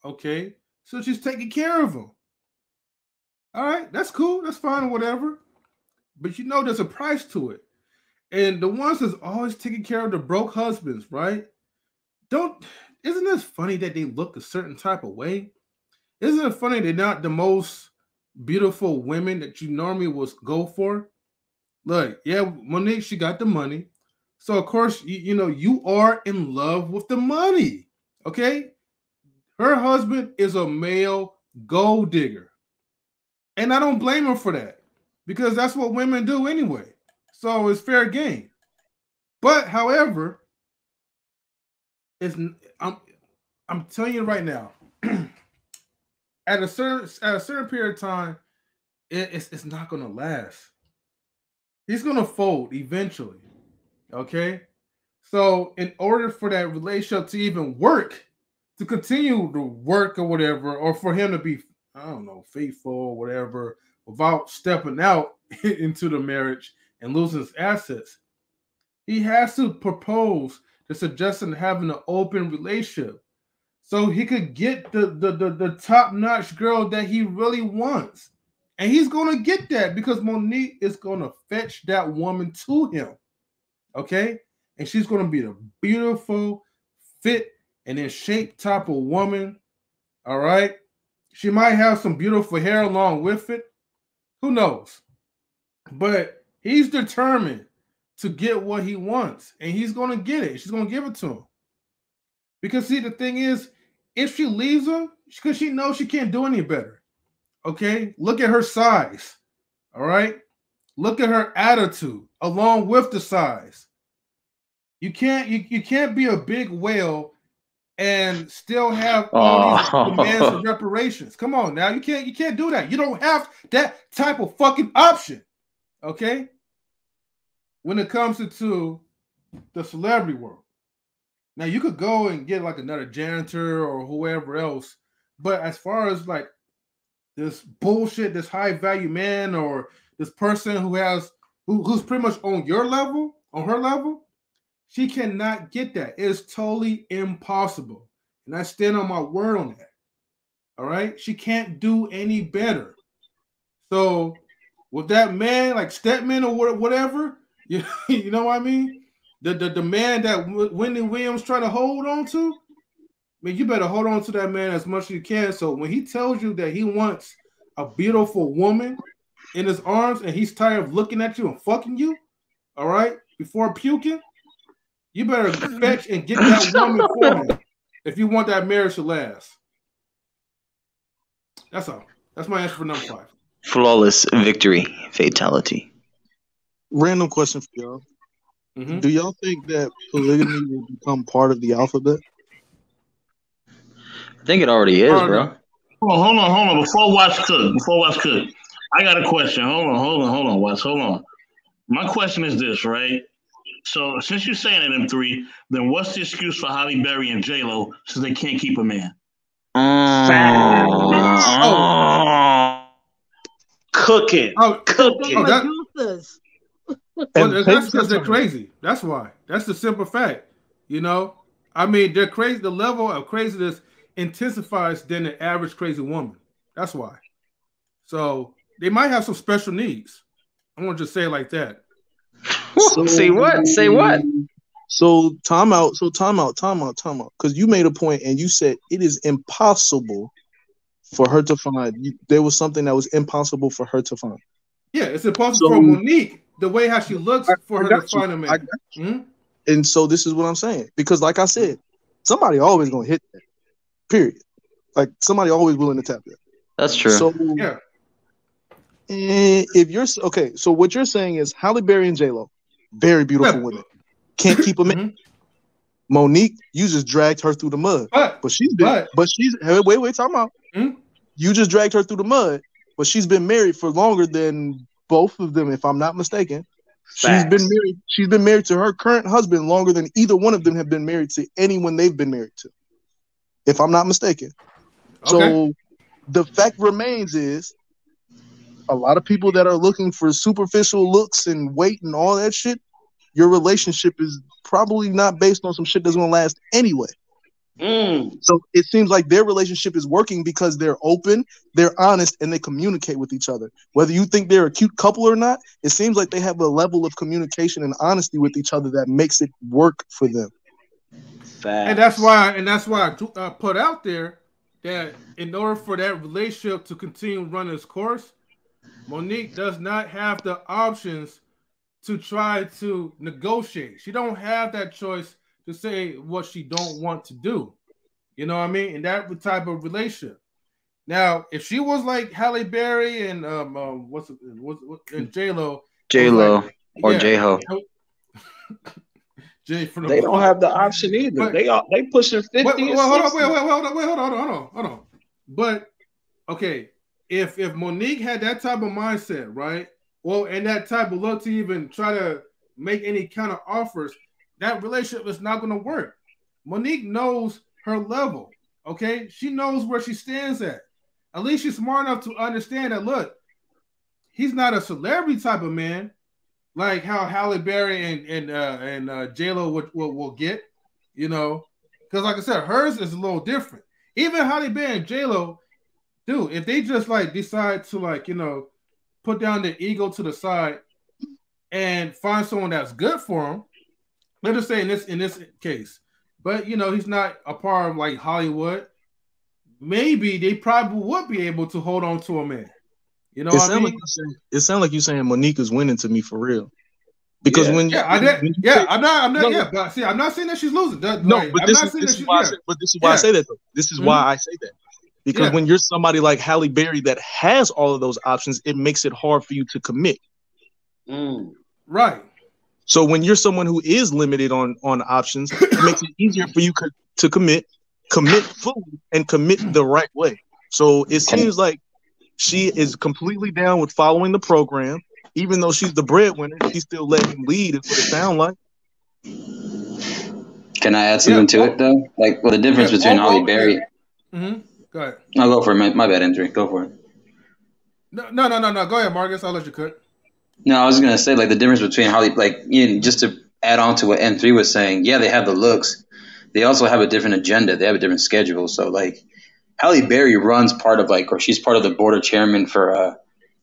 Okay, so she's taking care of him. All right, that's cool. That's fine, or whatever. But you know, there's a price to it. And the ones that's always taking care of the broke husbands, right? Isn't it funny that they look a certain type of way? Isn't it funny they're not the most beautiful women that you normally would go for? Look, yeah, Monique, she got the money. So, of course, you know, you are in love with the money, okay? Her husband is a male gold digger. And I don't blame her for that because that's what women do anyway. So it's fair game. But however, I'm telling you right now, at a certain period of time, it's not gonna last. He's gonna fold eventually. Okay? So in order for that relationship to even work, to continue to work or whatever, or for him to be, I don't know, faithful or whatever, without stepping out into the marriage and losing his assets, he has to propose the suggestion of having an open relationship so he could get the top-notch girl that he really wants. And he's going to get that because Monique is going to fetch that woman to him. Okay? And she's going to be the beautiful, fit, and in shape type of woman. All right? She might have some beautiful hair along with it. Who knows? But he's determined to get what he wants, and he's going to get it. She's going to give it to him. Because, see, the thing is, if she leaves him, because she knows she can't do any better, okay? Look at her size, all right? Look at her attitude along with the size. You can't be a big whale and still have all these demands and reparations. Come on now, you can't do that. You don't have that type of fucking option, okay? When it comes to the celebrity world. Now, you could go and get like another janitor or whoever else, but as far as like this bullshit, this high value man or this person who's pretty much on your level, on her level, she cannot get that. It's totally impossible. And I stand on my word on that. All right? She can't do any better. So with that man, like Stepman or whatever, you know what I mean? The man that Wendy Williams trying to hold on to, I mean, you better hold on to that man as much as you can. So when he tells you that he wants a beautiful woman in his arms and he's tired of looking at you and fucking you, all right, before puking, you better fetch and get that woman for him if you want that marriage to last. That's all. That's my answer for number 5. Flawless victory. Fatality. Random question for y'all. Mm-hmm. Do y'all think that polygamy will become part of the alphabet? I think it already is, bro. Hold on. Before Watch cook, I got a question. Hold on, Watch. Hold on. My question is this, right? So since you're saying it in three, then what's the excuse for Halle Berry and J-Lo since they can't keep a man? Cooking. That's because they're crazy. That's why. That's the simple fact. You know, I mean, they're crazy. The level of craziness intensifies than the average crazy woman. That's why. So they might have some special needs. I want to just say it like that. So, say what? So time out. Because you made a point and you said it is impossible for her to find. There was something that was impossible for her to find. Yeah, it's impossible for Monique, the way how she looks, for her to find a man. Mm-hmm. And so this is what I'm saying. Because like I said, somebody always going to hit that. Period. Like somebody always willing to tap that. That's true. So yeah. If you're okay, so what you're saying is Halle Berry and J-Lo, very beautiful women, can't keep a man. Mm-hmm. Monique, you just dragged her through the mud, but she's time out. Mm-hmm. You just dragged her through the mud, but she's been married for longer than both of them, if I'm not mistaken. Facts. She's been married to her current husband longer than either one of them have been married to anyone they've been married to, if I'm not mistaken. Okay. So the fact remains is a lot of people that are looking for superficial looks and weight and all that shit, your relationship is probably not based on some shit that's going to last anyway. So it seems like their relationship is working because they're open, they're honest, and they communicate with each other. Whether you think they're a cute couple or not, it seems like they have a level of communication and honesty with each other that makes it work for them. Facts. And that's why I put out there that in order for that relationship to continue running its course, Monique does not have the options to try to negotiate. She don't have that choice to say what she don't want to do. You know what I mean? In that type of relationship. Now, if she was like Halle Berry and and J-Lo. J-Lo or J-Ho. They don't have the option either. They pushing 50. Hold on. But okay, if Monique had that type of mindset, right? Well, and that type of look to even try to make any kind of offers, that relationship is not going to work. Monique knows her level, okay? She knows where she stands at. At least she's smart enough to understand that, look, he's not a celebrity type of man like how Halle Berry and J-Lo will get, you know? Because like I said, hers is a little different. Even Halle Berry and J-Lo, dude, if they just like decide to like, you know, put down their ego to the side and find someone that's good for them, let's just say in this case, but you know he's not a part of like Hollywood. Maybe they probably would be able to hold on to a man. You know what I mean? It sounds like you're saying Monique is winning to me for real. Because I'm not saying that she's losing. This is why I say that though. This is why I say that. Because when you're somebody like Halle Berry that has all of those options, it makes it hard for you to commit. Right. So when you're someone who is limited on options, it makes it easier for you to commit fully and commit the right way. So it seems like she is completely down with following the program. Even though she's the breadwinner, she's still letting him lead, is what it sounds like. Can I add something to it, though? Like, well, the difference between Halle Berry... Mm-hmm. Go ahead. I'll go for it. My bad, Andrew. Go for it. No. Go ahead, Marcus. I'll let you cut. No, I was going to say, like, the difference between Halle... Like, just to add on to what N3 was saying, yeah, they have the looks. They also have a different agenda. They have a different schedule. So, like, Halle Berry runs part of, like... Or she's part of the board of chairman for...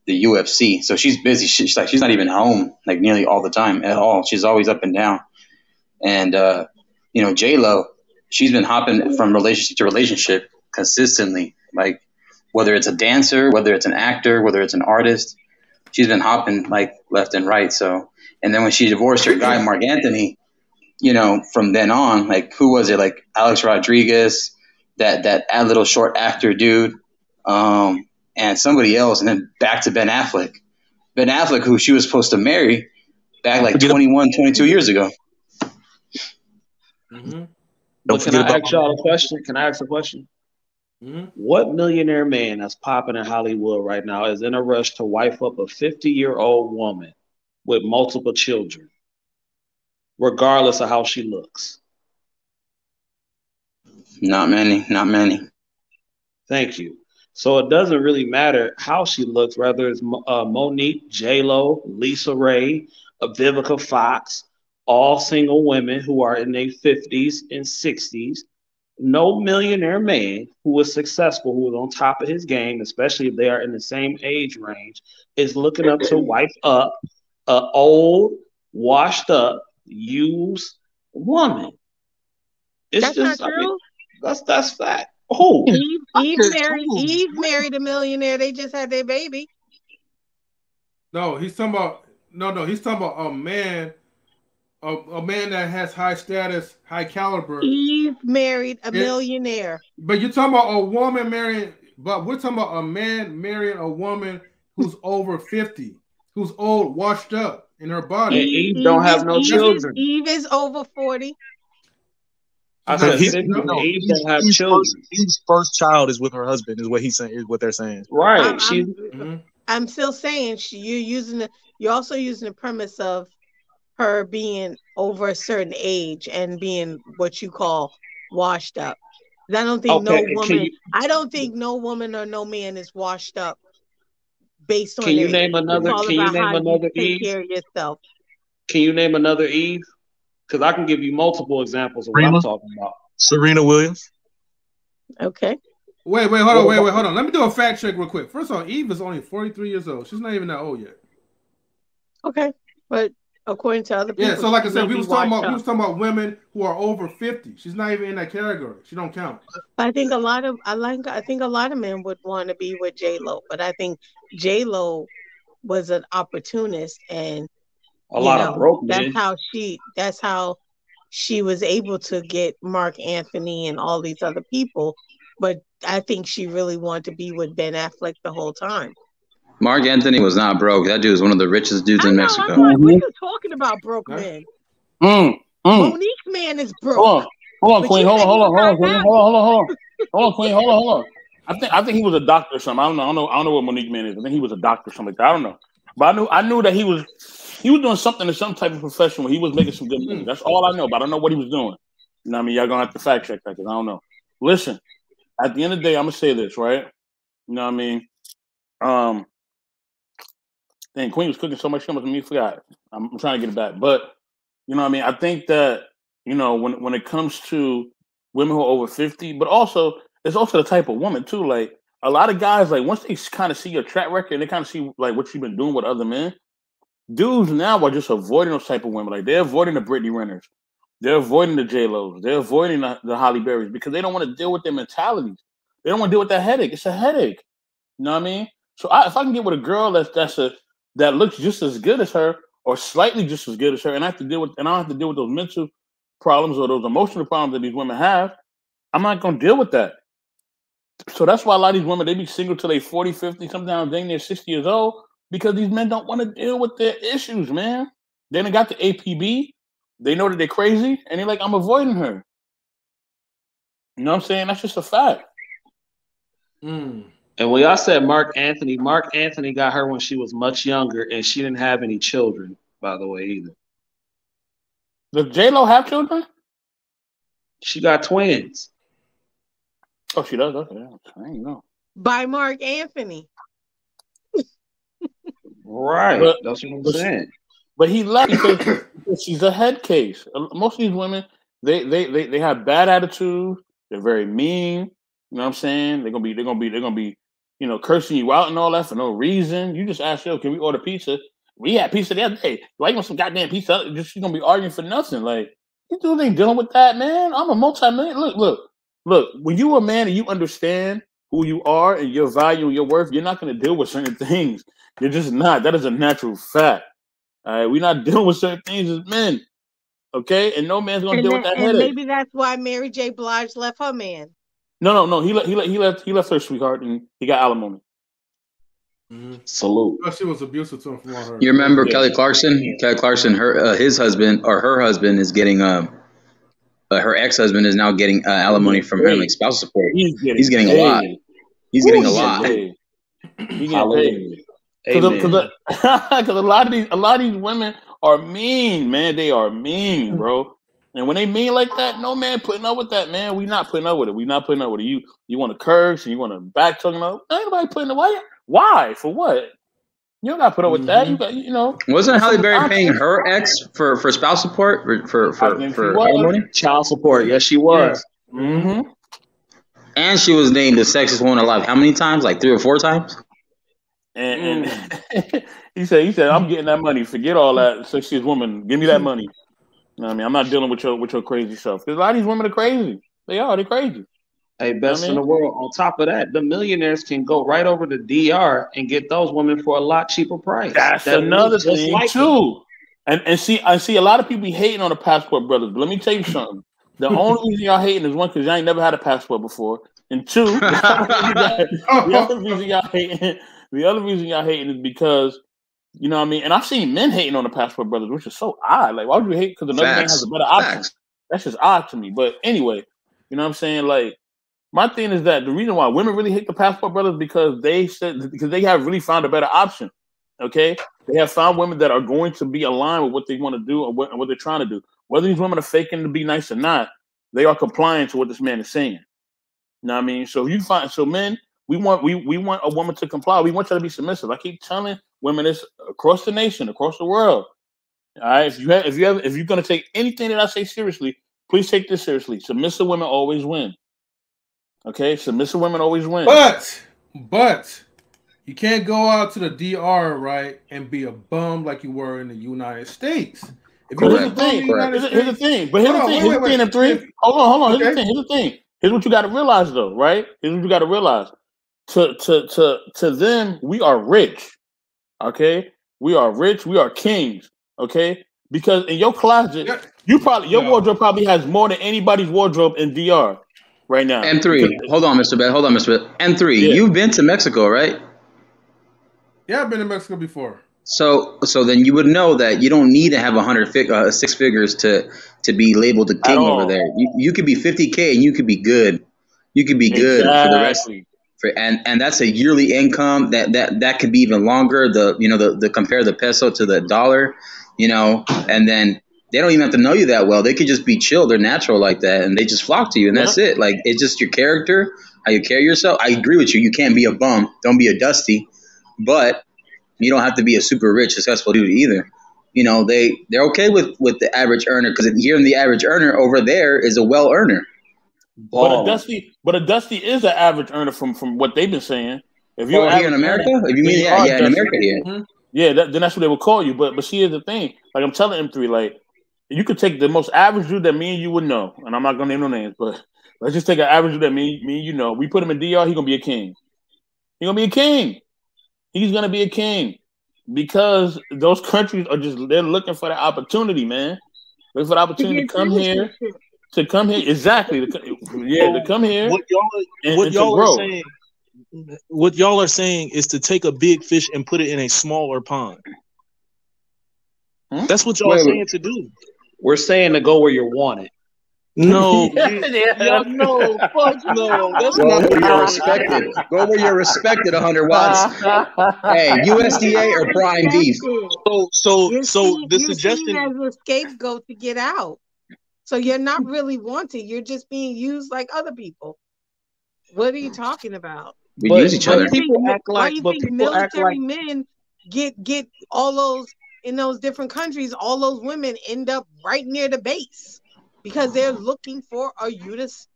the UFC. So she's busy. She's not even home like nearly all the time at all. She's always up and down. And J-Lo, she's been hopping from relationship to relationship consistently. Like whether it's a dancer, whether it's an actor, whether it's an artist, she's been hopping like left and right. So and then when she divorced her guy Mark Anthony, from then on, like who was it? Like Alex Rodriguez, that little short actor dude. and somebody else, and then back to Ben Affleck. Ben Affleck, who she was supposed to marry back like 21, 22 years ago. Mm-hmm. But can I ask y'all a question? Can I ask a question? Mm-hmm. What millionaire man that's popping in Hollywood right now is in a rush to wife up a 50-year-old woman with multiple children, regardless of how she looks? Not many. Thank you. So it doesn't really matter how she looks, whether it's Monique, J-Lo, Lisa Ray, Vivica Fox, all single women who are in their 50s and 60s. No millionaire man who is successful, who is on top of his game, especially if they are in the same age range, is looking up to wife up a old, washed up, used woman. It's That's just, not true. that's fact. Who? Eve married a millionaire. They just had their baby. No, he's talking about he's talking about a man. A man that has high status, high caliber. Eve married a millionaire. But you're talking about a woman marrying, but we're talking about a man marrying a woman who's over 50, who's old, washed up in her body. And Eve don't have no children. Eve is over 40. I said Eve don't have children. Eve's first child is with her husband, is what he's saying, is what they're saying. Right. I'm still saying you're also using the premise of her being over a certain age and being what you call washed up. I don't think I don't think no woman or no man is washed up based on. Can you name another? Can you name another Eve? Take care of yourself. Can you name another Eve? Because I can give you multiple examples of what I'm talking about. Serena Williams. Okay. Wait, hold on. Let me do a fact check real quick. First of all, Eve is only 43 years old. She's not even that old yet. Okay, but according to other people, yeah. So like I said, we was talking about women who are over 50. She's not even in that category. She don't count. I think a lot of men would want to be with J-Lo, but I think J-Lo was an opportunist, and a lot of broke men. That's how she was able to get Mark Anthony and all these other people. But I think she really wanted to be with Ben Affleck the whole time. Mark Anthony was not broke. That dude was one of the richest dudes in Mexico. What are you talking about, broke men? Monique's man is broke. Hold on, Queen. Hold on, Queen. Hold on. I think he was a doctor or something. I don't know what Monique man is. I think he was a doctor or something like that. I don't know. But I knew that he was doing something in some type of profession where he was making some good money. That's all I know. But I don't know what he was doing. You know what I mean? Y'all gonna have to fact check that because I don't know. Listen, at the end of the day, I'm gonna say this, right? You know what I mean? Dang, Queen was cooking so much shit with me, forgot. I'm trying to get it back. But you know what I mean? I think that, you know, when it comes to women who are over 50, but also it's also the type of woman too. Like a lot of guys, like once they kind of see your track record and they kind of see like what you've been doing with other men, dudes now are just avoiding those type of women. Like they're avoiding the Brittany Renners, they're avoiding the J-Los, they're avoiding the Halle Berrys because they don't want to deal with their mentalities. They don't want to deal with that headache. It's a headache. You know what I mean? So if I can get with a girl that looks just as good as her or slightly just as good as her, and I don't have to deal with those mental problems or those emotional problems that these women have, I'm not going to deal with that. So that's why a lot of these women, they be single till they 40, 50, sometimes they're 60 years old because these men don't want to deal with their issues, man. They done got the APB. They know that they're crazy, and they're like, I'm avoiding her. You know what I'm saying? That's just a fact. And when y'all said Mark Anthony got her when she was much younger, and she didn't have any children, by the way, either. Does J-Lo have children? She got twins. Oh, she does? Okay. I didn't know. By Mark Anthony. Right. That's what I'm saying. But he left because she's a head case. Most of these women, they have bad attitude. They're very mean. You know what I'm saying? They're gonna be, you know, cursing you out and all that for no reason. You just ask, yo, can we order pizza? We had pizza the other day. Why you want some goddamn pizza? Just you're gonna be arguing for nothing. Like, you dudes ain't dealing with that, man. I'm a multi-millionaire. Look. When you a man and you understand who you are and your value and your worth, you're not gonna deal with certain things. You're just not. That is a natural fact. All right, we're not dealing with certain things as men. Okay, and no man's gonna deal with that headache. Maybe that's why Mary J. Blige left her man. No. He left her, sweetheart, and he got alimony. Salute. But she was abusive to him from all her. You remember Kelly Clarkson? Kelly Clarkson, his husband or her husband is getting her ex-husband is now getting alimony from her, like spousal support. He's getting a lot. He's getting a lot. He's getting paid. Because a lot of these women are mean, man. They are mean, bro. And when they mean like that, no man putting up with that, man. We not putting up with it. We not putting up with it. You want to curse and you want to back talking up. Nobody putting it. Why? For what? You don't got to put up with that. You got, Wasn't Halle Berry paying her ex for spouse support for alimony? Child support? Yes, she was. Yeah. Mm-hmm. And she was named the sexiest woman alive. How many times? Like 3 or 4 times. And he said, I'm getting that money. Forget all that sexiest woman. Give me that money. You know what I mean? I'm not dealing with your crazy stuff. Because a lot of these women are crazy. They're crazy. Hey, best in the world. On top of that, the millionaires can go right over to DR and get those women for a lot cheaper price. That's another thing too. And see, I see a lot of people hating on the Passport Brothers. But let me tell you something. The only reason y'all hating is one, because y'all ain't never had a passport before, and two, the other reason y'all hating is because, you know what I mean? And I've seen men hating on the Passport Brothers, which is so odd. Like, why would you hate because another man has a better option? That's just odd to me. But anyway, you know what I'm saying? Like, my thing is that the reason why women really hate the Passport Brothers because they have really found a better option. Okay, they have found women that are going to be aligned with what they want to do and what they're trying to do. Whether these women are faking to be nice or not, they are compliant to what this man is saying. You know what I mean? So men, we want a woman to comply. We want you to be submissive. I keep telling women this across the nation, across the world. All right, if you're gonna take anything that I say seriously, please take this seriously. Submissive women always win. Okay, submissive women always win. But you can't go out to the DR, right, and be a bum like you were in the United States. If you here's the thing. Hold on. Here's the thing. Here's what you got to realize, though, right? Here's what you got to realize. To them, we are rich. Okay, we are rich. We are kings. Okay, because in your closet, your wardrobe probably has more than anybody's wardrobe in DR right now. M3, hold on, Mr. Bet. M3, you've been to Mexico, right? Yeah, I've been to Mexico before. So then you would know that you don't need to have 6 figures to be labeled a king over there. You could be 50K and you could be good. You could be good for the rest. And that's a yearly income that could be even longer. The compare the peso to the dollar, and then they don't even have to know you that well. They could just be chill. They're natural like that, and they just flock to you, and that's it. Like, it's just your character, how you carry yourself. I agree with you. You can't be a bum. Don't be a dusty, but you don't have to be a super rich, successful dude either. They're okay with the average earner, because here in the average earner over there is a well earner. But a dusty is an average earner from what they've been saying. If you're here in America, if you mean in America, then that's what they will call you. But see, here's the thing. Like, I'm telling M3, like, you could take the most average dude that me and you would know, and I'm not gonna name no names, but let's just take an average dude that me and you know. We put him in DR, he's gonna be a king. He's gonna be a king. He's gonna be a king because those countries they're looking for the opportunity, man. Looking for the opportunity to come here. To come here, exactly. To come here. What y'all are saying is to take a big fish and put it in a smaller pond. That's what y'all are saying to do. We're saying to go where you're wanted. No, no, fuck no. That's not where you're respected. Go where you're respected, 100 watts. Hey, USDA or prime beef. So the suggestion as a scapegoat to get out. So you're not really wanted. You're just being used like other people. What are you talking about? We use each other. People act like military men get all those in those different countries. All those women end up right near the base because they're looking for a U.S.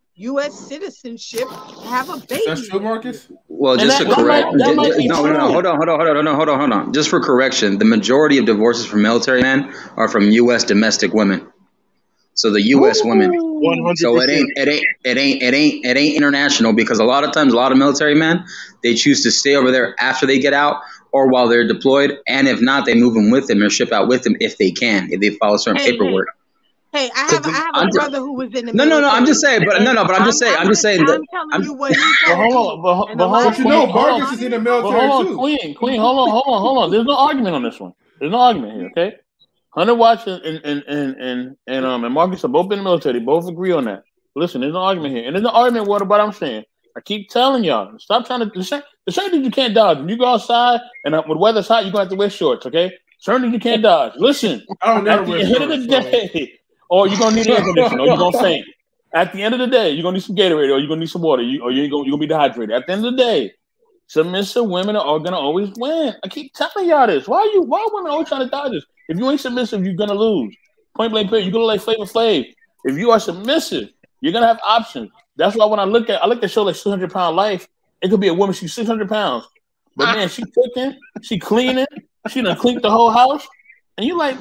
citizenship to have a baby. That's true, Marcus. Well, just to correct, hold on. Just for correction, the majority of divorces from military men are from U.S. domestic women. So the U.S. women. 100%. So it ain't international, because a lot of times, a lot of military men, they choose to stay over there after they get out or while they're deployed, and if not, they move them with them or ship out with them if they can, if they follow certain paperwork. Hey, I have a brother who was in the No. military. I'm just saying, but I'm just saying. I'm telling you what he told me. But you know, Vargas is in the military too. Queen, hold on. There's no argument on this one. There's no argument here, okay? Hunter Watts and Marcus are both in the military. They both agree on that. Listen, there's no argument here, and there's no argument what about I'm saying. I keep telling y'all, stop trying to. The certain things you can't dodge. When you go outside and when the weather's hot, you're gonna have to wear shorts, okay? Certain things you can't dodge. Listen, at the end of the day, or you're gonna need air conditioning, or you're gonna faint. At the end of the day, you're gonna need some Gatorade, or you're gonna need some water, you're gonna be dehydrated. At the end of the day, submissive women are gonna always win. I keep telling y'all this. Why are women always trying to dodge this? If you ain't submissive, you're gonna lose. Point blank period. You're gonna like Flavor Flav. If you are submissive, you're gonna have options. That's why when I look at show like 600 Pound Life, it could be a woman, she's 600 pounds. But man, she cooking, she cleaning, she done cleaned the whole house. And you're like,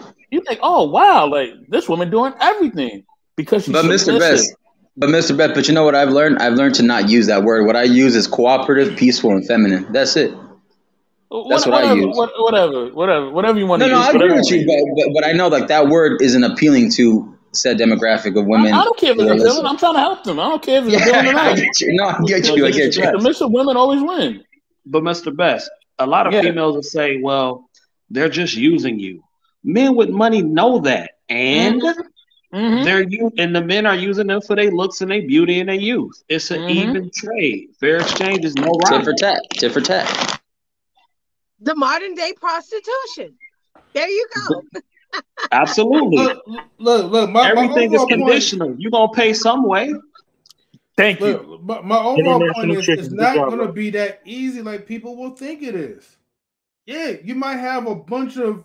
oh wow, like this woman doing everything because she's submissive. Mr. Best, but you know what I've learned? I've learned to not use that word. What I use is cooperative, peaceful, and feminine. That's it. That's what I use. Whatever you want to use. No, I agree with you, but I know like that word isn't appealing to said demographic of women. I don't care if it's appealing. I'm trying to help them. I don't care if it's appealing or not. I get you. Submissive women always win. But Mr. Best, a lot of females will say, well, they're just using you. Men with money know that. And and the men are using them for their looks and their beauty and their youth. It's an even trade. Fair exchange is no right. Tit for tat. The modern day prostitution. There you go. Absolutely. Look, everything is conditional. You're gonna pay some way. Thank you. My overall point is it's not gonna be that easy like people will think it is. Yeah, you might have a bunch of,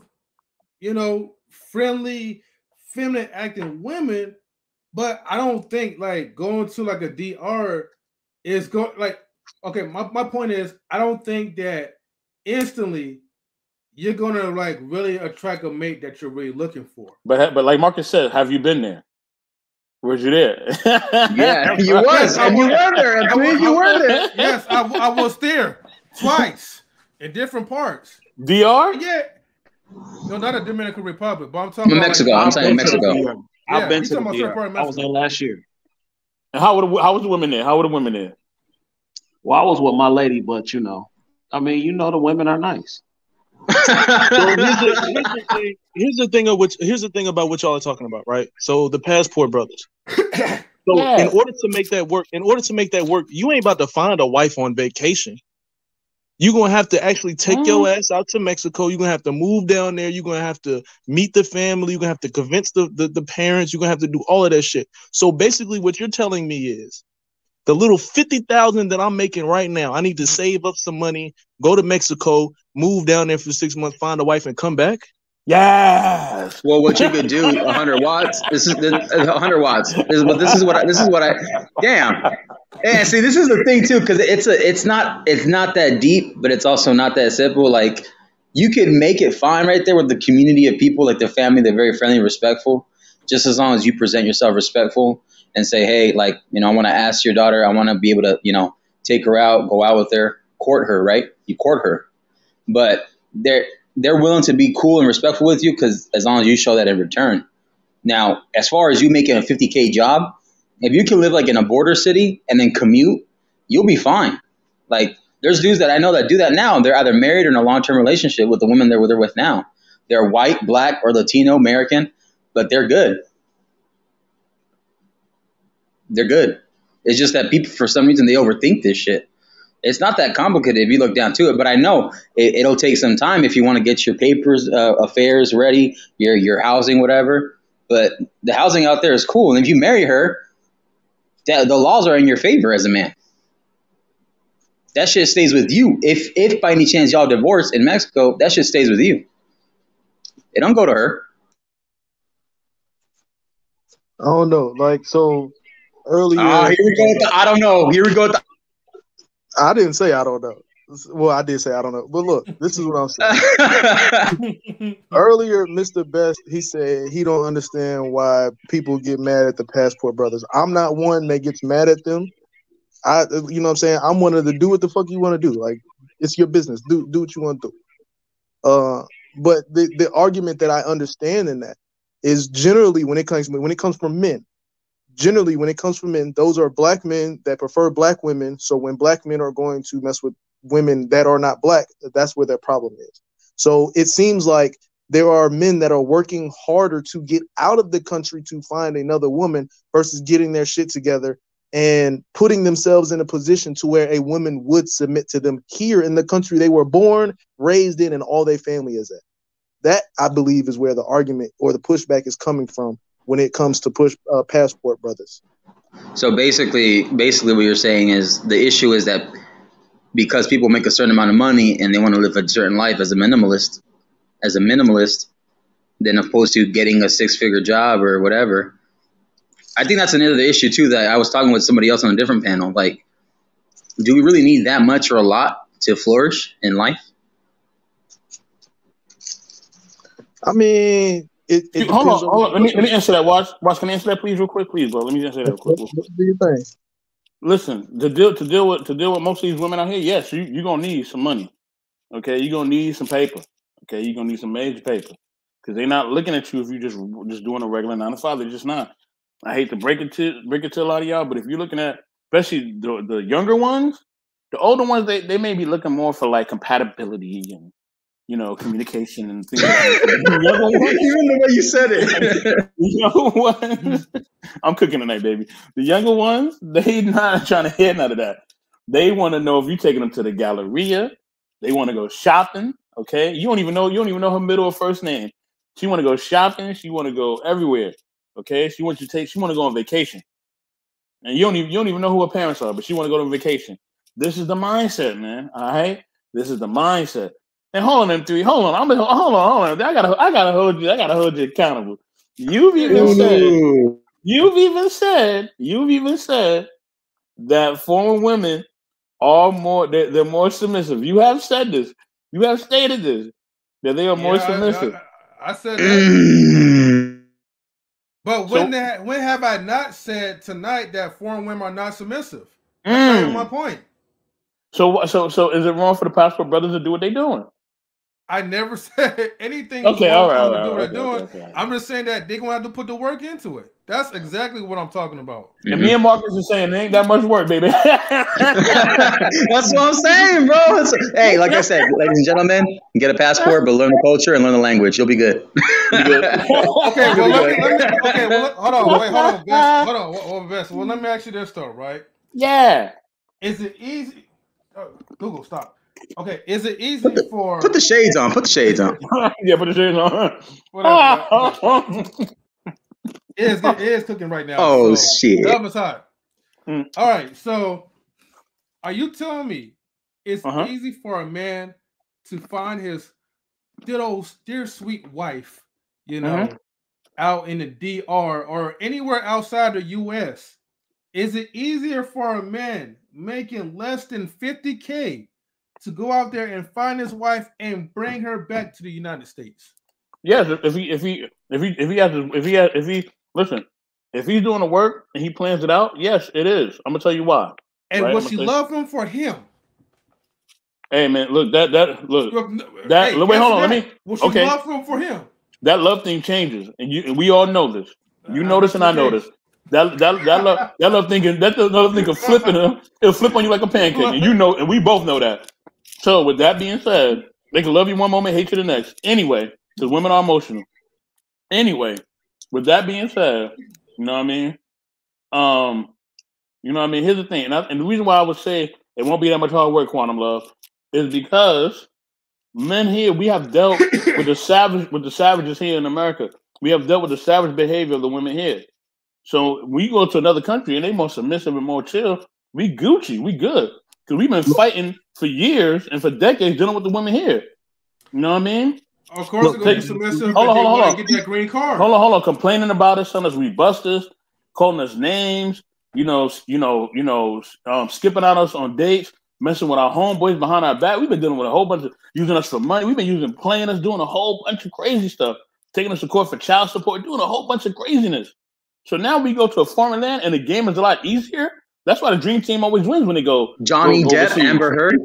friendly, feminine acting women, but I don't think like going to like a DR is going like okay. My point is I don't think that instantly you're gonna like really attract a mate that you're really looking for. But like Marcus said, have you been there? Was you there? Yeah, you was. And you were there. You were there. Yes, I was there twice in different parts. DR? Yeah. No, not a Dominican Republic, but I'm talking about Mexico. Like, I'm saying Mexico. I've been to the DR. I was there last year. And how was the women there? How were the women there? Well, I was with my lady, but the women are nice. So here's the thing about what y'all are talking about, right? So the passport brothers. So in order to make that work, you ain't about to find a wife on vacation. You're gonna have to actually take your ass out to Mexico. You're gonna have to move down there. You're gonna have to meet the family. You're gonna have to convince the parents. You're gonna have to do all of that shit. So basically, what you're telling me is the little $50,000 that I'm making right now, I need to save up some money, go to Mexico, move down there for 6 months, find a wife, and come back. Yes. Well, what you could do, 100 watts. This is 100 watts. This is what I. Damn. Yeah. See, this is the thing too, because it's not that deep, but it's also not that simple. Like you can make it fine right there with the community of people, like the family. They're very friendly, respectful. Just as long as you present yourself respectful and say, hey, like I want to ask your daughter. I want to be able to take her out, go out with her, court her. Right? You court her, but they're willing to be cool and respectful with you because as long as you show that in return. Now, as far as you making a $50K job, if you can live like in a border city and then commute, you'll be fine. Like there's dudes that I know that do that now. They're either married or in a long-term relationship with the women they're with now. They're white, black, or Latino, American, but they're good. They're good. It's just that people, for some reason, they overthink this shit. It's not that complicated if you look down to it, but I know it'll take some time if you want to get your papers, affairs ready, your housing, whatever. But the housing out there is cool. And if you marry her, the laws are in your favor as a man. That shit stays with you. If by any chance y'all divorce in Mexico, that shit stays with you. It don't go to her. I don't know. Like, so earlier. Here we go with the I don't know. Here we go with the I didn't say I don't know. Well, I did say I don't know. But look, this is what I'm saying. Earlier, Mr. Best, he said he don't understand why people get mad at the passport brothers. I'm not one that gets mad at them. You know what I'm saying? I'm one of the do what the fuck you want to do. Like, it's your business. Do what you want to do. But the argument that I understand in that is generally when it comes from men. Generally, when it comes from men, those are black men that prefer black women. So when black men are going to mess with women that are not black, that's where their problem is. So it seems like there are men that are working harder to get out of the country to find another woman versus getting their shit together and putting themselves in a position to where a woman would submit to them here in the country they were born, raised in, and all their family is at. That, I believe, is where the argument or the pushback is coming from when it comes to passport brothers. So basically what you're saying is the issue is that because people make a certain amount of money and they want to live a certain life as a minimalist, then opposed to getting a 6-figure job or whatever. I think that's another issue too that I was talking with somebody else on a different panel. Like, do we really need that much or a lot to flourish in life? I mean, hold on. Let me answer that. Watch, can I answer that, please, real quick, please, bro? Let me answer that real quick. What do you think? Listen, to deal with most of these women out here, yes, you're gonna need some money. Okay, you're gonna need some paper. Okay, you're gonna need some major paper because they're not looking at you if you're just doing a regular 9 to 5. They're just not. I hate to break it to a lot of y'all, but if you're looking at, especially the younger ones, the older ones, they may be looking more for like compatibility and, you know, communication and things like that. Even the way you said it. The younger ones, I'm cooking tonight, baby. The younger ones, they not trying to hear none of that. They want to know if you're taking them to the Galleria. They want to go shopping. Okay, you don't even know her middle or first name. She want to go shopping. She want to go everywhere. Okay, she want to go on vacation, and you don't even know who her parents are, but she want to go on vacation. This is the mindset, man. All right, this is the mindset. And hold on, M3. Hold on. I gotta hold you accountable. You've even said that foreign women are more. They're more submissive. You have said this. You have stated this. That they are more submissive. I said that. But when have I not said tonight that foreign women are not submissive? That's my point. So is it wrong for the passport brothers to do what they're doing? I never said anything. Okay, all right. Do what they're doing. Okay. I'm just saying that they're gonna have to put the work into it. That's exactly what I'm talking about. And me and Marcus are saying there ain't that much work, baby. That's what I'm saying, bro. Hey, like I said, ladies and gentlemen, get a passport, but learn the culture and learn the language. You'll be good. Okay, well, hold on, Bess. Well, let me ask you this though, right? Yeah. Is it easy? Google, stop. Okay, is it easy for... Put the shades on. Yeah, put the shades on. Whatever. It is cooking right now. Oh, so shit. The oven's hot. All right, so are you telling me it's easy for a man to find his dear sweet wife, you know, out in the DR or anywhere outside the U.S.? Is it easier for a man making less than $50K to go out there and find his wife and bring her back to the United States? Yes, if he's doing the work and he plans it out, yes, it is. I'm gonna tell you why. And will she love him for him? Hey man, look that. Hey, wait, hold on. Let me. Will she love him for him? That love thing changes, and we all know this. You know this, and I know this. That love thing can flip it'll flip on you like a pancake, and you know, and we both know that. So with that being said, they can love you one moment, hate you the next. Anyway, because women are emotional. Anyway, with that being said, you know what I mean? Here's the thing, and the reason why I would say it won't be that much hard work, Quantum Love, is because men here, we have dealt with the savages here in America. We have dealt with the savage behavior of the women here. So we go to another country and they more submissive and more chill. We Gucci, we good. Because we've been fighting for years and for decades dealing with the women here. You know what I mean? Of course, they're going to be submissive. Hold on. Get that green card. Hold on. Complaining about us, telling us we busters, calling us names. Skipping on us on dates, messing with our homeboys behind our back. We've been dealing with a whole bunch of using us for money. We've been playing us, doing a whole bunch of crazy stuff, taking us to court for child support, doing a whole bunch of craziness. So now we go to a foreign land and the game is a lot easier. That's why the dream team always wins when they go. Johnny Depp, Amber Heard.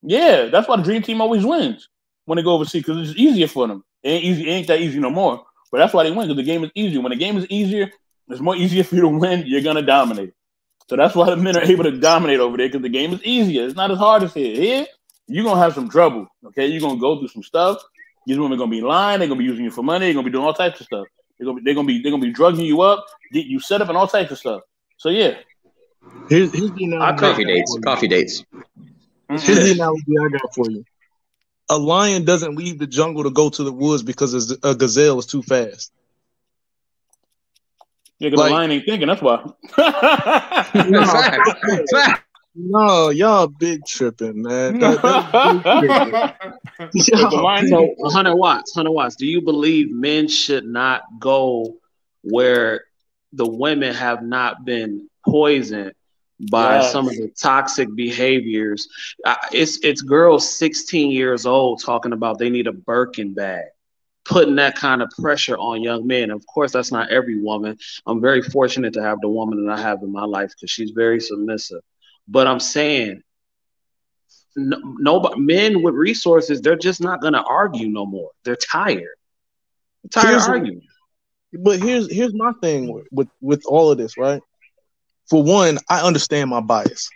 Yeah, that's why the dream team always wins when they go overseas because it's easier for them. It ain't that easy no more. But that's why they win, because the game is easier. When the game is easier, it's more easier for you to win. You're gonna dominate. So that's why the men are able to dominate over there, because the game is easier. It's not as hard as here. Here, you're gonna have some trouble. Okay, you're gonna go through some stuff. These women are gonna be lying. They're gonna be using you for money. They're gonna be doing all types of stuff. They're gonna be drugging you up, get you set up, and all types of stuff. So yeah. Here's the analogy. Coffee dates. Here's the analogy I got for you. A lion doesn't leave the jungle to go to the woods because a gazelle is too fast. Yeah, because the lion ain't thinking. That's why. No, y'all big tripping, man. So 100 watts. Do you believe men should not go where the women have not been poisoned by some of the toxic behaviors? It's girls 16 years old talking about they need a Birkin bag, putting that kind of pressure on young men. Of course, that's not every woman. I'm very fortunate to have the woman that I have in my life because she's very submissive. But I'm saying, men with resources, they're just not going to argue no more. They're tired. They're tired of arguing. But here's my thing with all of this, right? For one, I understand my bias.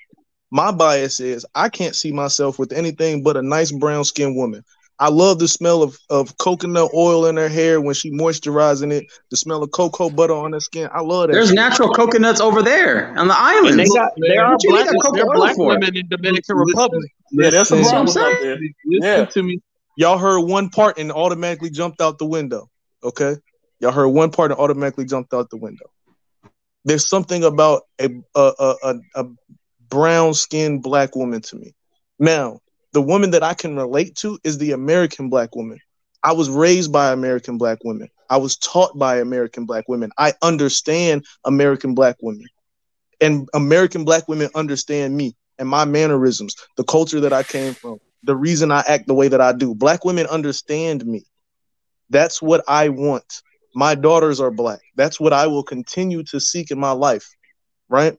My bias is I can't see myself with anything but a nice brown-skinned woman. I love the smell of coconut oil in her hair when she moisturizing it, the smell of cocoa butter on her skin. I love that. There's natural coconuts over there on the islands. There are black women in Dominican Republic. Yeah, that's what I'm saying. Listen to me. Y'all heard one part and automatically jumped out the window. Okay? Y'all heard one part and automatically jumped out the window. There's something about a brown-skinned black woman to me. Now, the woman that I can relate to is the American black woman. I was raised by American black women. I was taught by American black women. I understand American black women. And American black women understand me and my mannerisms, the culture that I came from, the reason I act the way that I do. Black women understand me. That's what I want. My daughters are black. That's what I will continue to seek in my life, right?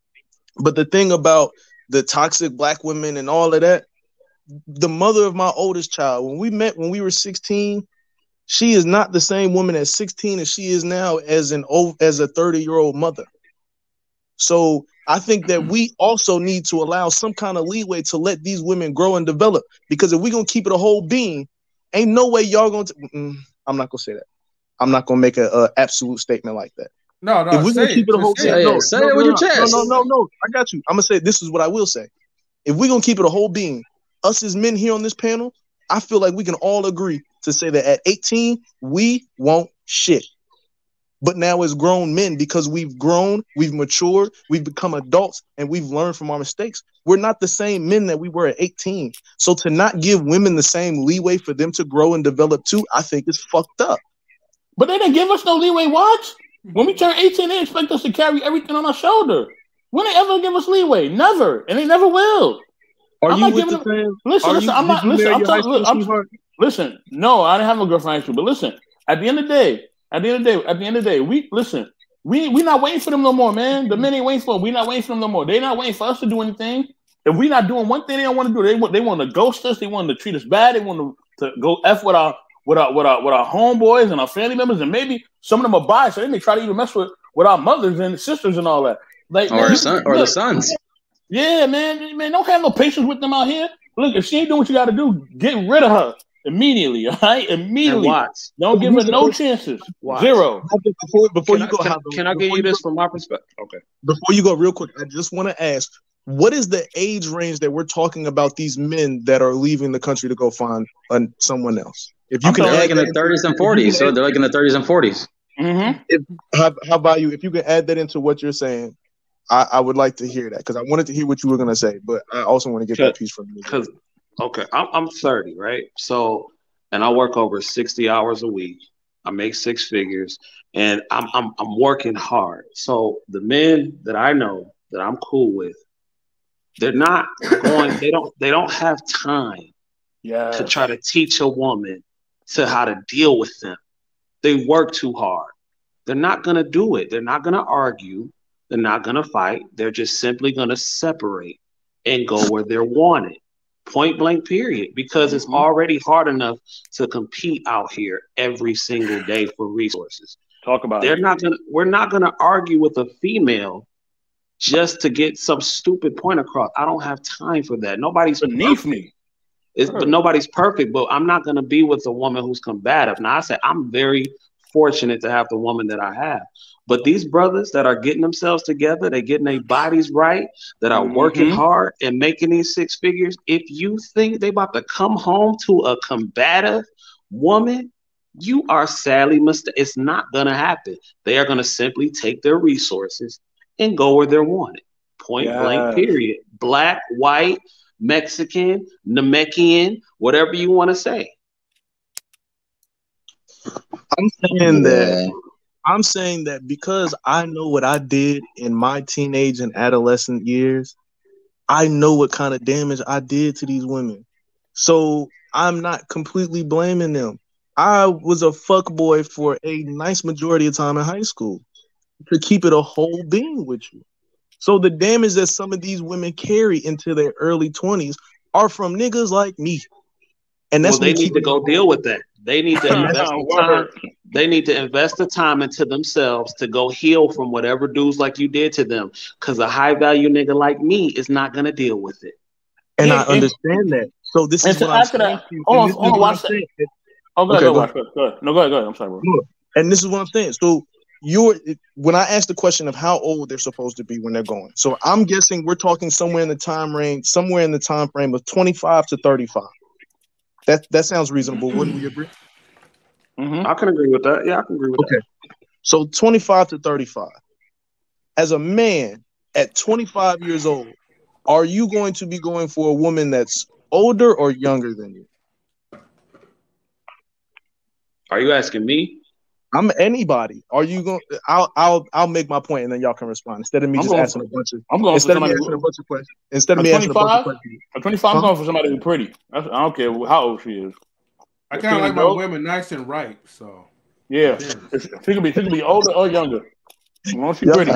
But the thing about the toxic black women and all of that, the mother of my oldest child, when we met when we were 16, she is not the same woman at 16 as she is now as a 30-year-old mother. So I think that we also need to allow some kind of leeway to let these women grow and develop. Because if we're going to keep it a whole being, ain't no way y'all going to... I'm not going to say that. I'm not going to make an absolute statement like that. No, if we're going to keep it a whole being... Say it with your chest. No. I got you. I'm going to say this is what I will say. If we're going to keep it a whole being, us as men here on this panel, I feel like we can all agree to say that at 18, we won't shit. But now as grown men, because we've grown, we've matured, we've become adults, and we've learned from our mistakes, we're not the same men that we were at 18. So to not give women the same leeway for them to grow and develop too, I think is fucked up. But they didn't give us no leeway, what? When we turn 18, they expect us to carry everything on our shoulder. When they ever give us leeway? Never. And they never will. Are you with the fans? Listen, I'm not. Listen. No, I didn't have no girlfriend in high school. But listen, at the end of the day, we not waiting for them no more, man. The men ain't waiting for them. We not waiting for them no more. They not waiting for us to do anything. If we not doing one thing they don't want to do, they want to ghost us. They want to treat us bad. They want to go F with our homeboys and our family members, and maybe some of them are biased, so they may try to even mess with our mothers and sisters and all that. Like, or the sons. Yeah, man, don't have no patience with them out here. Look, if she ain't doing what you got to do, get rid of her immediately. All right, immediately. Don't give her no chances. Zero. Before you go, can I give you this from my perspective? Okay. Before you go, real quick, I just want to ask, what is the age range that we're talking about these men that are leaving the country to go find someone else? If you can, they're like in the 30s and 40s. So they're like in the 30s and 40s. Mm-hmm. How about you? If you can add that into what you're saying, I would like to hear that, because I wanted to hear what you were going to say, but I also want to get that piece from you. Because, okay, I'm 30, right? So, and I work over 60 hours a week. I make six figures, and I'm working hard. So the men that I know that I'm cool with, they're not going. They don't have time to try to teach a woman to how to deal with them. They work too hard. They're not going to do it. They're not going to argue. They're not going to fight. They're just simply going to separate and go where they're wanted. Point blank, period. Because it's already hard enough to compete out here every single day for resources. Talk about We're not gonna argue with a female just to get some stupid point across. I don't have time for that. Nobody's beneath me. But nobody's perfect. But I'm not gonna be with a woman who's combative. Now I said I'm very fortunate to have the woman that I have. But these brothers that are getting themselves together, they're getting their bodies right, that are working hard and making these six figures. If you think they about to come home to a combative woman, you are sadly mistaken. It's not gonna happen. They are gonna simply take their resources and go where they're wanted. Point blank, period. Black, white, Mexican, Namekian, whatever you want to say. I'm saying that because I know what I did in my teenage and adolescent years, I know what kind of damage I did to these women. So I'm not completely blaming them. I was a fuckboy for a nice majority of time in high school, to keep it a whole being with you. So the damage that some of these women carry into their early 20s are from niggas like me. And that's they need to go deal with that. They need to invest the time. They need to invest the time into themselves to go heal from whatever dudes like you did to them. Because a high value nigga like me is not gonna deal with it. And I understand that. So this is what I'm saying. Hold on, watch that. Oh, go ahead. No, go ahead. I'm sorry, bro. And this is what I'm saying. So when I asked the question of how old they're supposed to be when they're going, so I'm guessing we're talking somewhere in the time frame of 25 to 35. That sounds reasonable. Wouldn't we agree? I can agree with that. Yeah, I can agree with that. So 25 to 35. As a man at 25 years old, are you going to be going for a woman that's older or younger than you? Are you asking me? I'm anybody. Are you going? I'll make my point and then y'all can respond instead of me asking a bunch of. I'm going instead of me asking a bunch of questions. Instead of me asking a bunch of questions. At 25, I'm going for somebody who's pretty. I don't care how old she is. I kind of like my women nice and right. So yeah, she could be older or younger. She's pretty.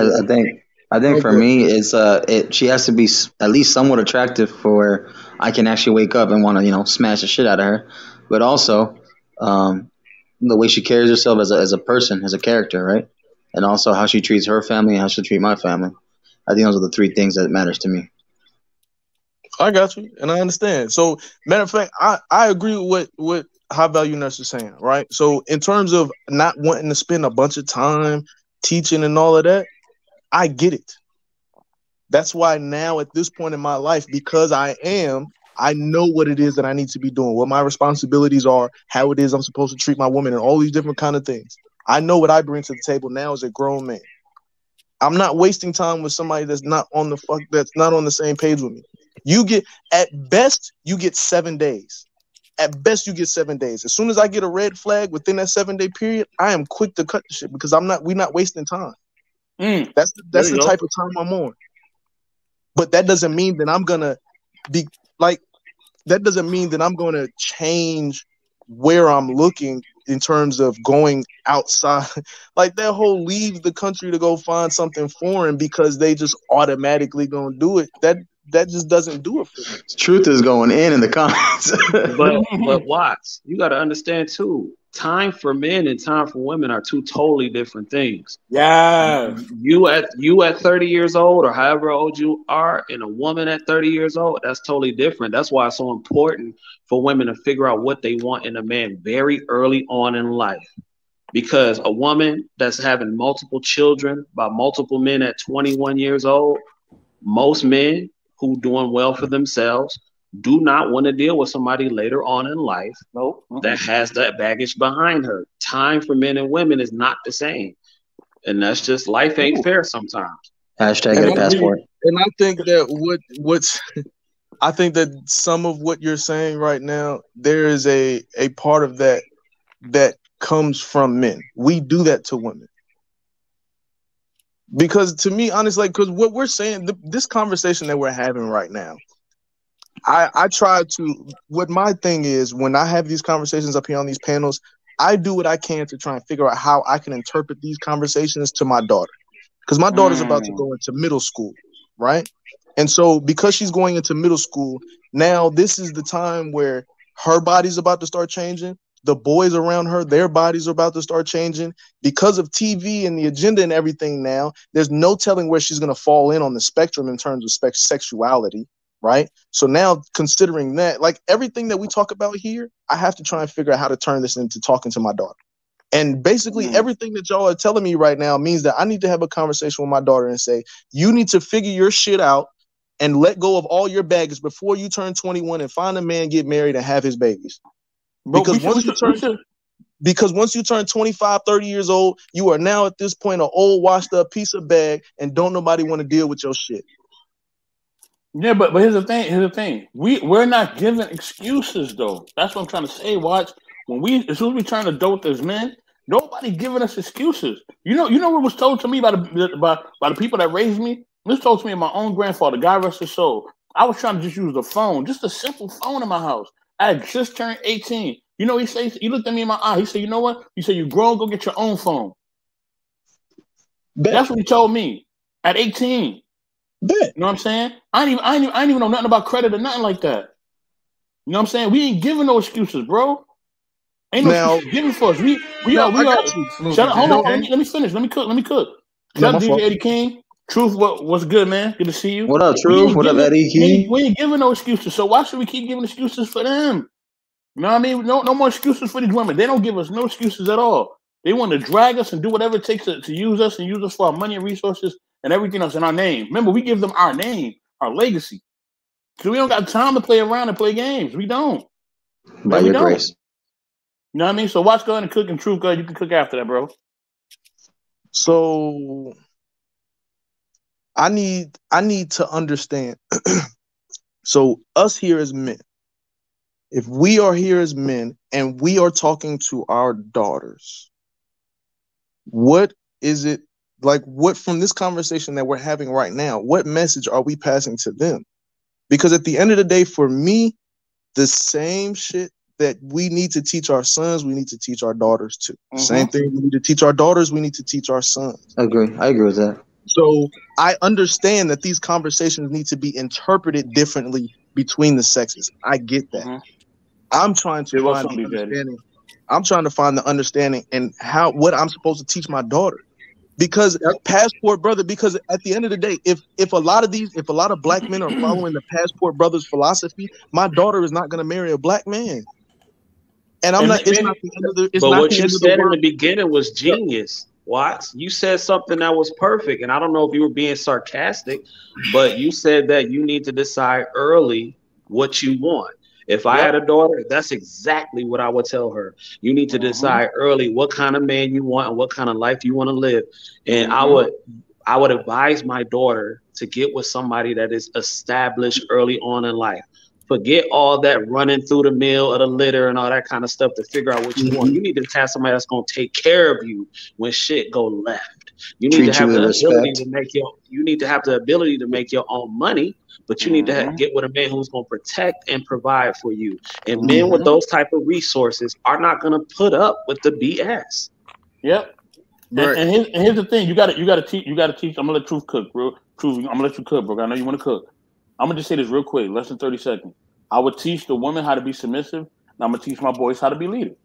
I think for me, she has to be at least somewhat attractive for I can actually wake up and want to smash the shit out of her, but also the way she carries herself as a person, as a character, right? And also how she treats her family and how she'll treat my family. I think those are the three things that matters to me. I got you, and I understand. So, matter of fact, I agree with what High Value Nurse is saying, right? So, in terms of not wanting to spend a bunch of time teaching and all of that, I get it. That's why now at this point in my life, because I know what it is that I need to be doing, what my responsibilities are, how it is I'm supposed to treat my woman, and all these different kind of things. I know what I bring to the table now as a grown man. I'm not wasting time with somebody that's not on the same page with me. At best, you get 7 days. At best, you get 7 days. As soon as I get a red flag within that 7-day period, I am quick to cut the shit because we're not wasting time. That's the type of time I'm on. But that doesn't mean that I'm gonna be like. That doesn't mean that I'm gonna change where I'm looking in terms of going outside. Like that whole leave the country to go find something foreign because they just automatically gonna do it. That just doesn't do it for me. Truth is going in the comments. but watch, you got to understand too. Time for men and time for women are two totally different things. Yeah. You at 30 years old or however old you are, and a woman at 30 years old, that's totally different. That's why it's so important for women to figure out what they want in a man very early on in life. Because a woman that's having multiple children by multiple men at 21 years old, most men who doing well for themselves do not want to deal with somebody later on in life that has that baggage behind her. Time for men and women is not the same. And that's just life ain't fair sometimes. Hashtag get a passport. And I think that I think that some of what you're saying right now, there is a part of that comes from men. We do that to women. Because to me, honestly, because what we're saying, this conversation that we're having right now, I try to, what my thing is, when I have these conversations up here on these panels, I do what I can to try and figure out how I can interpret these conversations to my daughter. Because my daughter's about to go into middle school, right? And so because she's going into middle school, now this is the time where her body's about to start changing. The boys around her, their bodies are about to start changing because of TV and the agenda and everything. Now there's no telling where she's going to fall in on the spectrum in terms of sexuality, right? So now considering that, like everything that we talk about here, I have to try and figure out how to turn this into talking to my daughter. And basically everything that y'all are telling me right now means that I need to have a conversation with my daughter and say, you need to figure your shit out and let go of all your baggage before you turn 21 and find a man, get married, and have his babies. Because once you turn 25, 30 years old, you are now at this point an old, washed up piece of bag, and don't nobody want to deal with your shit. Yeah, but here's the thing. We're not giving excuses though. That's what I'm trying to say. Watch, as soon as we turn adult as men, nobody giving us excuses. You know what was told to me by the people that raised me? This was told to me by my own grandfather, God rest his soul. I was trying to just use the phone, just a simple phone in my house. I had just turned 18. You know, he looked at me in my eye. He said, you know what? He said, you grown, go get your own phone. That's what he told me at 18. You know what I'm saying? I ain't even know nothing about credit or nothing like that. You know what I'm saying? We ain't giving no excuses, bro. Ain't no excuses given for us. We are. Shut up. Hold on. Let me finish. Let me cook. Shut up, DJ Eddie King. Truth, what's good, man? Good to see you. What up, Truth? What up, Eddie King? We ain't giving no excuses. So why should we keep giving excuses for them? You know what I mean? No more excuses for these women. They don't give us no excuses at all. They want to drag us and do whatever it takes to use us and use us for our money and resources and everything else in our name. Remember, we give them our name, our legacy. So we don't got time to play around and play games. We don't. By your grace. You know what I mean? So watch, go ahead and cook, and Truth, go ahead. You can cook after that, bro. So I need to understand. So us here as men, if we are here as men and we are talking to our daughters, what is it like? What from this conversation that we're having right now, what message are we passing to them? Because at the end of the day, for me, the same shit that we need to teach our sons, we need to teach our daughters too. Same thing we need to teach our daughters, we need to teach our sons. I agree with that. So I understand that these conversations need to be interpreted differently between the sexes. I get that. I'm trying to find the understanding. I'm trying to find the understanding and what I'm supposed to teach my daughter. Because Passport Brother, because at the end of the day, if a lot of black men are following the Passport Brothers philosophy, my daughter is not going to marry a black man. And I'm not. It's not the end of the. It's but not what the you end of said the in world. the beginning was genius. Watts, you said something that was perfect, and I don't know if you were being sarcastic, but you said that you need to decide early what you want. If I had a daughter, that's exactly what I would tell her. You need to decide early what kind of man you want and what kind of life you want to live. And I would advise my daughter to get with somebody that is established early on in life. Forget all that running through the mill or the litter and all that kind of stuff to figure out what you want. You need to have somebody that's going to take care of you when shit go left. You need to have the ability to make your own money, but you need to get with a man who's going to protect and provide for you. And men with those type of resources are not going to put up with the BS. Yep. Right. And here's the thing: you got to teach. I'm gonna let Truth cook, bro. Truth, I'm gonna let you cook, bro. I know you want to cook. I'm gonna just say this real quick, less than 30 seconds. I would teach the women how to be submissive, and I'm gonna teach my boys how to be leaders.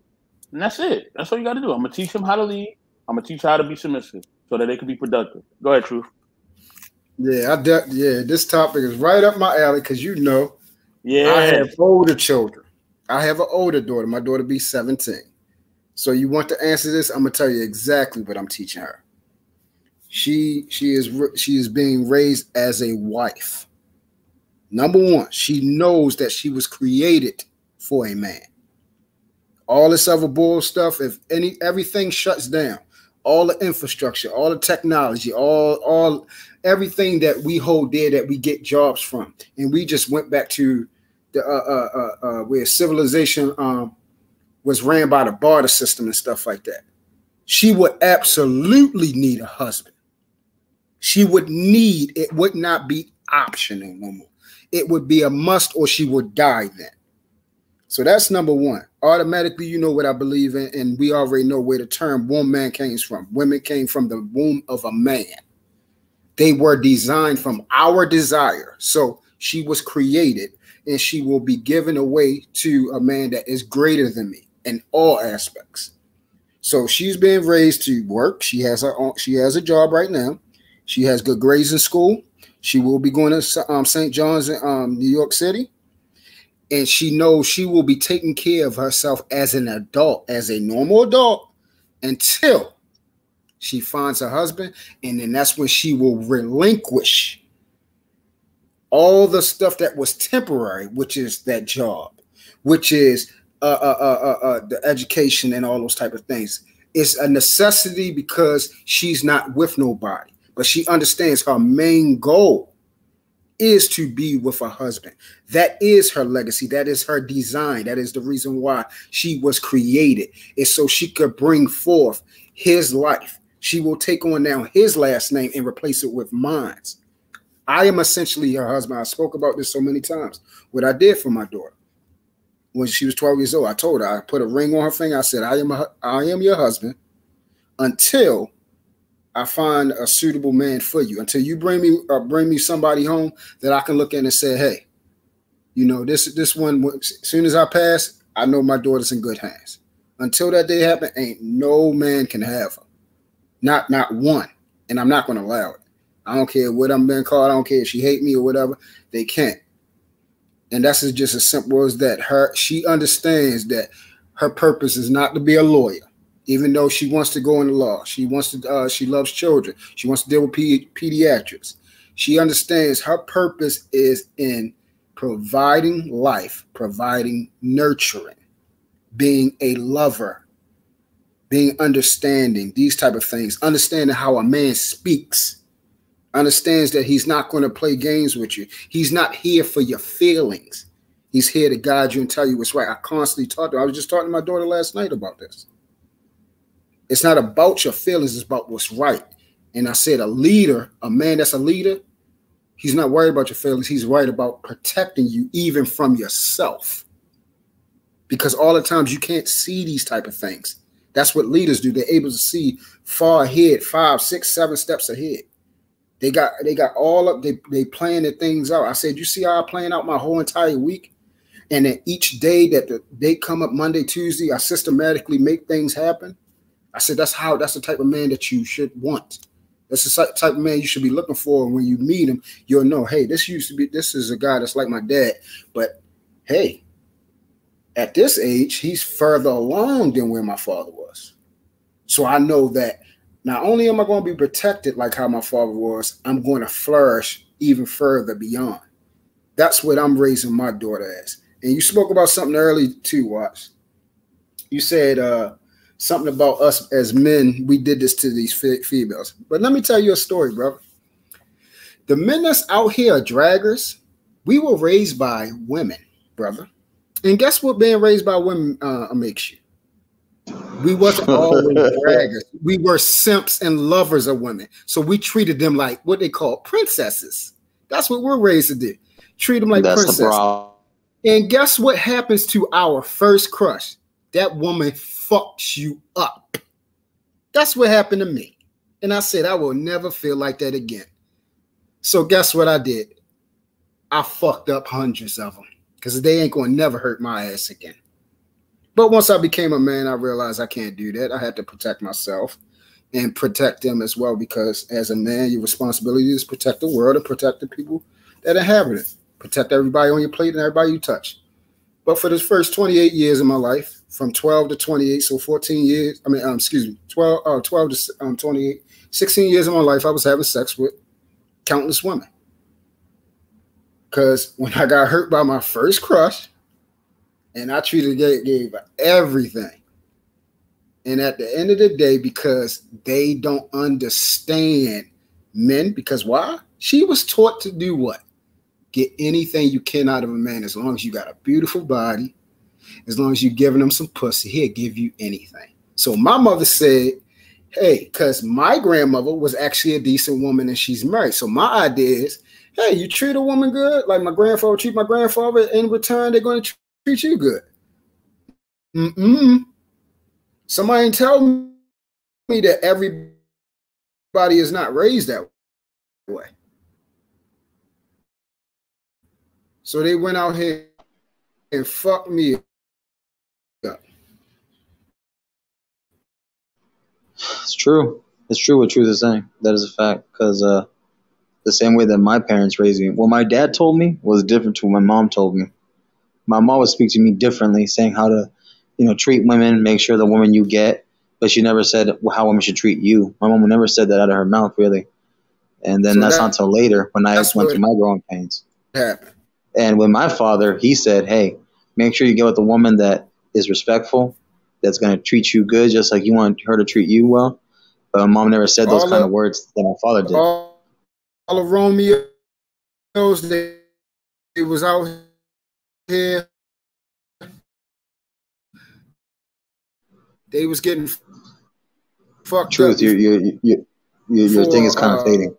And that's it. That's all you got to do. I'm gonna teach them how to lead. I'm gonna teach how to be submissive, so that they can be productive. Go ahead, Truth. Yeah, this topic is right up my alley because I have older children. I have an older daughter. My daughter be 17. So you want to answer this? I'm gonna tell you exactly what I'm teaching her. She is being raised as a wife. Number one, she knows that she was created for a man. All this other bull stuff, everything shuts down, all the infrastructure, all the technology, all everything that we hold dear that we get jobs from, and we just went back to the where civilization was ran by the barter system and stuff like that. She would absolutely need a husband. She would need, it would not be optional no more. It would be a must or she would die then. So that's number one. Automatically, you know what I believe in, and we already know where the term woman came from. Women came from the womb of a man. They were designed from our desire. So she was created, and she will be given away to a man that is greater than me in all aspects. So she's being raised to work. She has a job right now. She has good grades in school. She will be going to St. John's in New York City. And she knows she will be taking care of herself as an adult, as a normal adult, until she finds her husband. And then that's when she will relinquish all the stuff that was temporary, which is that job, which is the education and all those type of things. It's a necessity because she's not with nobody, but she understands her main goal is to be with a husband. That is her legacy. That is her design. That is the reason why she was created, is so she could bring forth his life. She will take on now his last name and replace it with mine. I am essentially her husband. I spoke about this so many times. What I did for my daughter when she was 12 years old, I told her, I put a ring on her finger. I said, I am your husband until I find a suitable man for you, until you bring me somebody home that I can look at and say, hey, you know, this one, as soon as I pass, I know my daughter's in good hands. Until that day happens, ain't no man can have her. Not one. And I'm not going to allow it. I don't care what I'm being called. I don't care if she hate me or whatever. They can't. And that's just as simple as that. She understands that her purpose is not to be a lawyer. Even though she wants to go into law, she loves children. She wants to deal with pediatrics. She understands her purpose is in providing life, providing nurturing, being a lover, being understanding, these type of things, understanding how a man speaks, understands that he's not going to play games with you. He's not here for your feelings. He's here to guide you and tell you what's right. I constantly talk to her. I was just talking to my daughter last night about this. It's not about your feelings. It's about what's right. And I said a leader, a man that's a leader, he's not worried about your feelings. He's worried about protecting you even from yourself. Because all the times you can't see these type of things. That's what leaders do. They're able to see far ahead, 5, 6, 7 steps ahead. They got all up. They plan their things out. I said, you see how I plan out my whole entire week? And then each day that they come up, Monday, Tuesday, I systematically make things happen. I said, that's the type of man that you should want. That's the type of man you should be looking for. And when you meet him, you'll know, hey, this is a guy that's like my dad. But hey, at this age, he's further along than where my father was. So I know that not only am I going to be protected like how my father was, I'm going to flourish even further beyond. That's what I'm raising my daughter as. And you spoke about something early too, Watts. You said something about us as men, we did this to these females. But let me tell you a story, brother. The men that's out here are draggers. We were raised by women, brother. And guess what being raised by women makes you? We wasn't always draggers. We were simps and lovers of women. So we treated them like what they call princesses. That's what we're raised to do. Treat them like princesses. The problem. And guess what happens to our first crush? That woman fucks you up. That's what happened to me. And I said, I will never feel like that again. So guess what I did? I fucked up hundreds of them because they ain't going to never hurt my ass again. But once I became a man, I realized I can't do that. I had to protect myself and protect them as well, because as a man, your responsibility is protect the world and protect the people that inhabit it. Protect everybody on your plate and everybody you touch. But for the first 28 years of my life, from 12 to 28, so 14 years, 12 to 28, 16 years of my life, I was having sex with countless women. Because when I got hurt by my first crush, and I gave everything. And at the end of the day, because they don't understand men, because why? She was taught to do what? Get anything you can out of a man. As long as you got a beautiful body, as long as you're giving them some pussy, he'll give you anything. So my mother said, hey, because my grandmother was actually a decent woman and she's married. So my idea is, hey, you treat a woman good, like my grandfather treat my grandfather, in return, they're going to treat you good. Somebody tell me that everybody is not raised that way. So they went out here and fucked me up. It's true. It's true what Truth is saying. That is a fact. Because the same way that my parents raised me, what my dad told me was different to what my mom told me. My mom would speak to me differently, saying how to, treat women, make sure the woman you get. But she never said how women should treat you. My mom never said that out of her mouth, really. And then that's not until later when I went through my growing pains. Happened. And with my father, he said, hey, make sure you get with a woman that is respectful, that's going to treat you good, just like you want her to treat you well. But my mom never said those kind of words that my father did. All of Romeo's, they was out here. They was getting fucked Truth, up. your thing is kind of fading.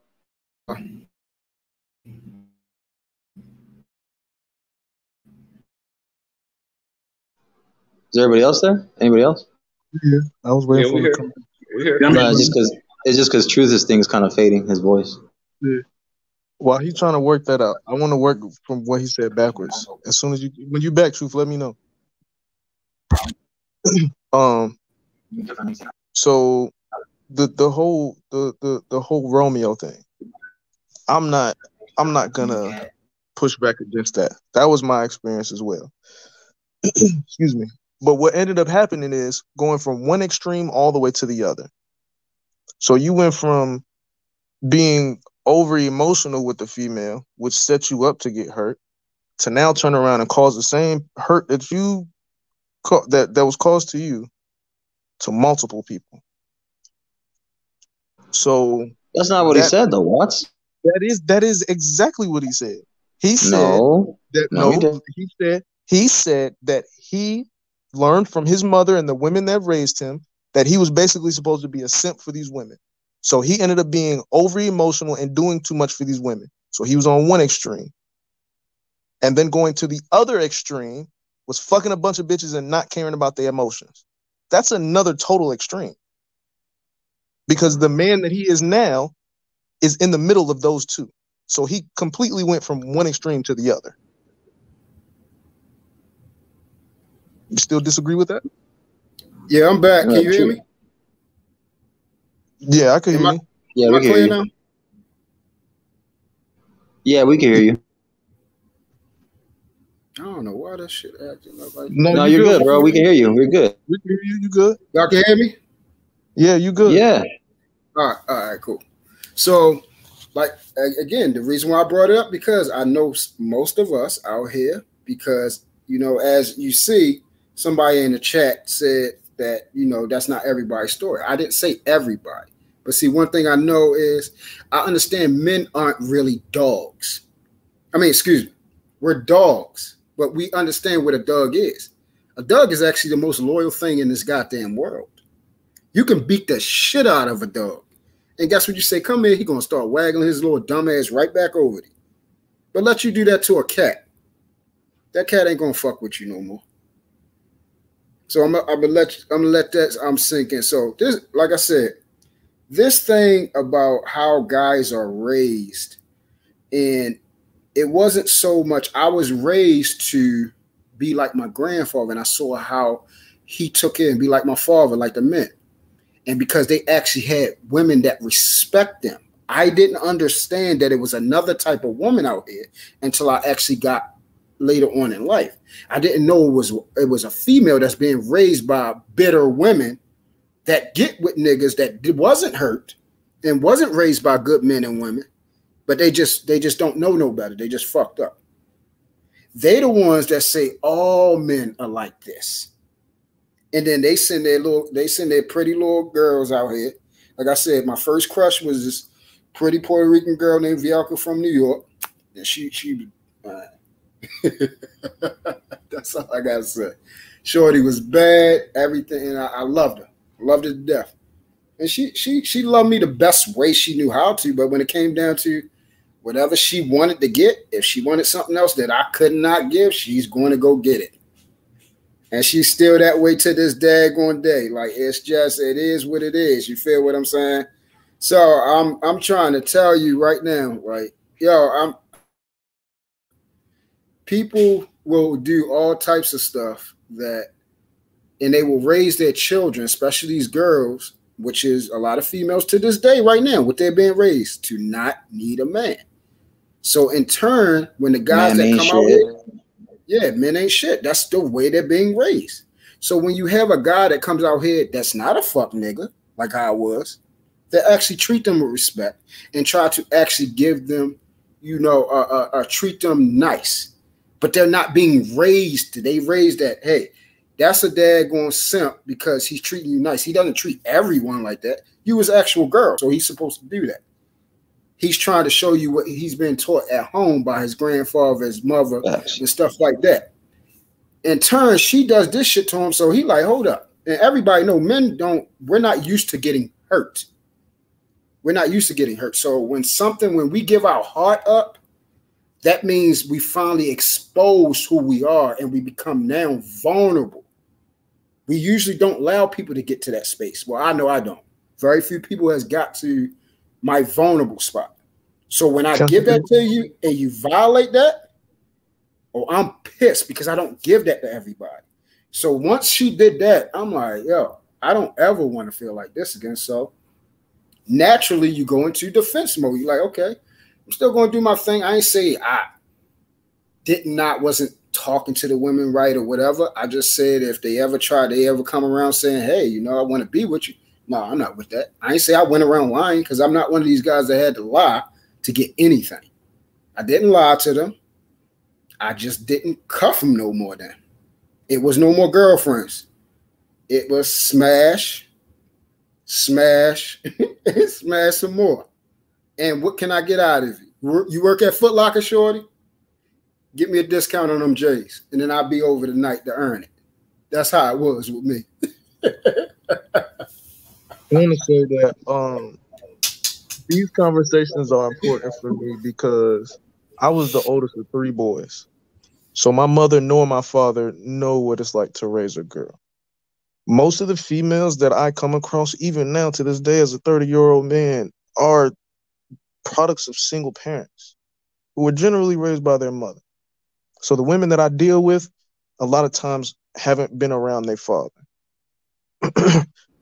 Is everybody else there? Anybody else? Yeah, I was waiting for him to come. No, it's just because Truth's thing is kind of fading, his voice. Yeah. While he's trying to work that out, I want to work from what he said backwards. As soon as when you back, Truth, let me know. So the whole Romeo thing, I'm not gonna push back against that. That was my experience as well. Excuse me. But what ended up happening is going from one extreme all the way to the other. So you went from being over emotional with the female, which set you up to get hurt, to now turn around and cause the same hurt that you that was caused to you to multiple people. So that's not what he said, though. What? That is exactly what he said. He said he said that he learned from his mother and the women that raised him that he was basically supposed to be a simp for these women. So he ended up being over emotional and doing too much for these women. So he was on one extreme. And then going to the other extreme was fucking a bunch of bitches and not caring about their emotions. That's another total extreme. Because the man that he is now is in the middle of those two. So he completely went from one extreme to the other. You still disagree with that? Yeah, I'm back. Can you hear me? Yeah, I can hear you. Yeah, we can hear you. Now? Yeah, we can hear you. I don't know why that shit acting up like No, you're good, bro. We can hear you. We're good. We can hear you. You good? Y'all can hear me? Yeah, you good. Yeah. All right, cool. So, like, again, the reason why I brought it up, because I know most of us out here, because, as you see, somebody in the chat said that, that's not everybody's story. I didn't say everybody. But see, one thing I know is I understand men aren't really dogs. I mean, excuse me. We're dogs, but we understand what a dog is. A dog is actually the most loyal thing in this goddamn world. You can beat the shit out of a dog. And guess what you say? Come here, he's going to start waggling his little dumb ass right back over you. But let you do that to a cat. That cat ain't going to fuck with you no more. So I'm gonna let that sink in. So this, like I said, this thing about how guys are raised, and it wasn't so much, I was raised to be like my grandfather, and I saw how he took it and be like my father, like the men. And because they actually had women that respect them, I didn't understand that it was another type of woman out here until I actually got later on in life. I didn't know it was a female that's being raised by bitter women that get with niggas that wasn't hurt and wasn't raised by good men and women, but they just don't know no better. They just fucked up. They the ones that say all men are like this. And then they send their pretty little girls out here. Like I said, my first crush was this pretty Puerto Rican girl named Vialca from New York. And she that's all I gotta say. Shorty was bad, everything, and I loved her. Loved her to death. And she loved me the best way she knew how to, but when it came down to whatever she wanted to get, if she wanted something else that I could not give, she's going to go get it. And she's still that way to this daggone day. Like, it is what it is. You feel what I'm saying? So I'm trying to tell you right now, right? Yo, people will do all types of stuff and they will raise their children, especially these girls, which is a lot of females to this day right now, what they're being raised to not need a man. So in turn, when the guys that come out here, yeah, men ain't shit. That's the way they're being raised. So when you have a guy that comes out here that's not a fuck nigga, like I was, that actually treat them with respect and try to actually give them, treat them nice. But they're not being raised. They raised that, hey, that's a daggone simp because he's treating you nice. He doesn't treat everyone like that. You was actual girl, so he's supposed to do that. He's trying to show you what he's been taught at home by his grandfather, his mother, and stuff like that. In turn, she does this shit to him, so he like, hold up. And everybody know we're not used to getting hurt. We're not used to getting hurt. So when we give our heart up, that means we finally expose who we are and we become now vulnerable. We usually don't allow people to get to that space. Well, I know I don't. Very few people has got to my vulnerable spot. So when I give that to you and you violate that, I'm pissed because I don't give that to everybody. So once she did that, I'm like, yo, I don't ever want to feel like this again. So naturally you go into defense mode. You're like, okay, I'm still going to do my thing. I ain't say I wasn't talking to the women right or whatever. I just said if they ever come around saying, hey, I want to be with you. No, I'm not with that. I ain't say I went around lying because I'm not one of these guys that had to lie to get anything. I didn't lie to them. I just didn't cuff them no more then. It was no more girlfriends. It was smash, smash, and smash some more. And what can I get out of you? You work at Foot Locker, shorty? Get me a discount on them J's, and then I'll be over tonight to earn it. That's how it was with me. I want to say that these conversations are important for me because I was the oldest of 3 boys. So my mother nor my father know what it's like to raise a girl. Most of the females that I come across, even now to this day as a 30-year-old man, are products of single parents who were generally raised by their mother. So the women that I deal with a lot of times haven't been around their father.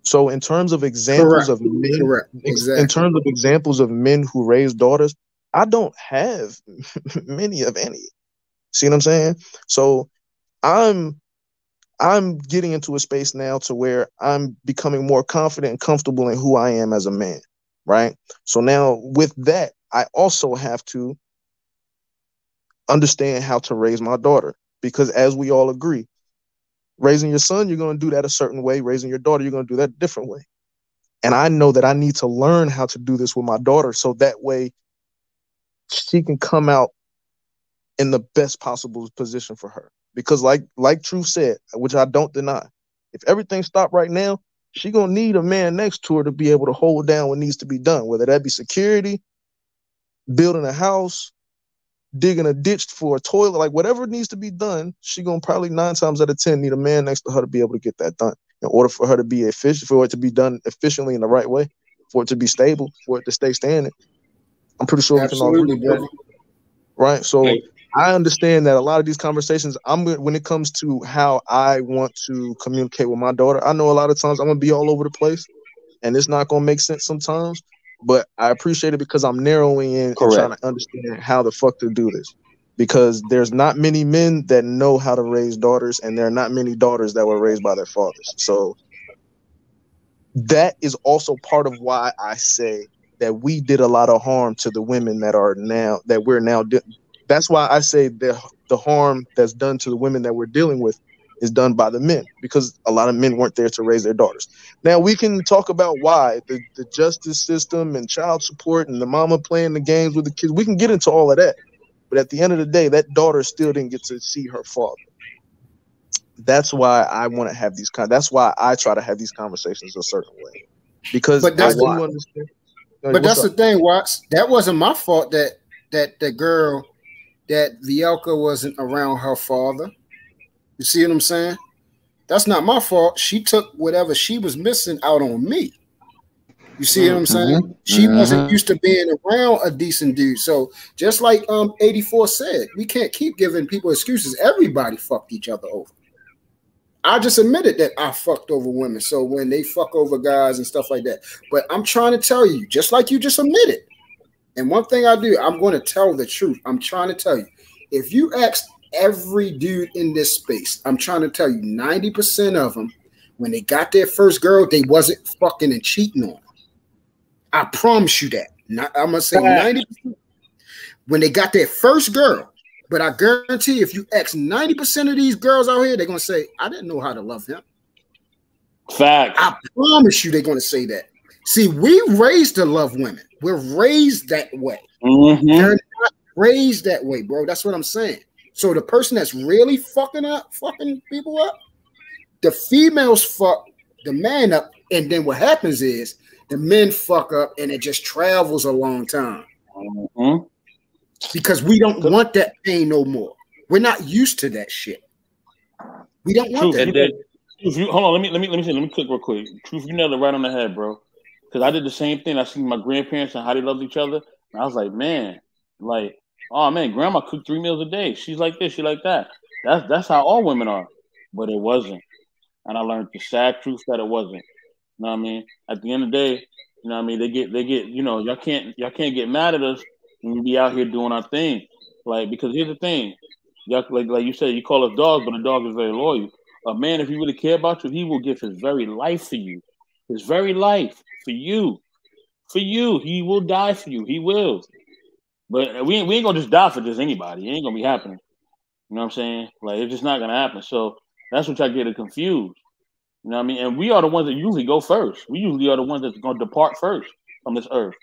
So in terms of examples of men, in terms of examples of men who raise daughters, I don't have many of any. See what I'm saying? So I'm getting into a space now to where I'm becoming more confident and comfortable in who I am as a man, right? So now with that, I also have to understand how to raise my daughter because as we all agree, raising your son, you're going to do that a certain way. Raising your daughter, you're going to do that a different way. And I know that I need to learn how to do this with my daughter so that way she can come out in the best possible position for her. Because like Truth said, which I don't deny, if everything stopped right now, she going to need a man next to her to be able to hold down what needs to be done, whether that be security, building a house, digging a ditch for a toilet, like whatever needs to be done, she gonna probably 9 times out of 10 need a man next to her to be able to get that done. In order for her to be efficient, for it to be done efficiently in the right way, for it to be stable, for it to stay standing. I'm pretty sure we can all agree with that. Right? So I understand that a lot of these conversations, when it comes to how I want to communicate with my daughter, I know a lot of times I'm gonna be all over the place and it's not gonna make sense sometimes. But I appreciate it because I'm narrowing in and trying to understand how the fuck to do this. Because there's not many men that know how to raise daughters, and there are not many daughters that were raised by their fathers. So that is also part of why I say that we did a lot of harm to the women that we're now. That's why I say the harm that's done to the women that we're dealing with is done by the men, because a lot of men weren't there to raise their daughters. Now we can talk about why the justice system and child support and the mama playing the games with the kids. We can get into all of that, but at the end of the day, that daughter still didn't get to see her father. That's why I want to have that's why I try to have these conversations a certain way, because but that's I do understand. But that's the thing, Watts. That wasn't my fault that the girl, that Vielka wasn't around her father. You see what I'm saying? That's not my fault. She took whatever she was missing out on me. You see what I'm saying? She wasn't used to being around a decent dude. So just like 84 said, we can't keep giving people excuses. Everybody fucked each other over. I just admitted that I fucked over women. So when they fuck over guys and stuff like that. But I'm trying to tell you, just like you just admitted. And one thing I do, I'm going to tell the truth. I'm trying to tell you. If you ask every dude in this space, I'm trying to tell you, 90% of them, when they got their first girl, they wasn't fucking and cheating on her. I promise you that. I'm going to say 90% when they got their first girl. But I guarantee if you ask 90% of these girls out here, they're going to say, I didn't know how to love him. Fact. I promise you they're going to say that. See, we raised to love women. We're raised that way. They're not raised that way, bro. That's what I'm saying. So the person that's really fucking people up, the females fuck the man up, and then what happens is the men fuck up, and it just travels a long time. Because we don't want that pain no more. We're not used to that shit. We don't want that. Hold on, let me click real quick. Truth, you nailed it right on the head, bro. Because I did the same thing. I seen my grandparents and how they loved each other, and I was like, man, like, oh man, grandma cooked 3 meals a day. She's like this, she like that. That's how all women are, but it wasn't. And I learned the sad truth that it wasn't. You know what I mean? At the end of the day, you know what I mean? They get, you know, y'all can't get mad at us when we be out here doing our thing. Like, because here's the thing. Y'all, like you said, you call us dogs, but a dog is very loyal. A man, if he really care about you, he will give his very life for you. His very life for you. For you. He will die for you. He will. But we ain't gonna just die for just anybody. It ain't gonna be happening. You know what I'm saying? Like, it's just not gonna happen. So that's what y'all get it confused. You know what I mean? And we are the ones that usually go first. We usually are the ones that's gonna depart first from this earth.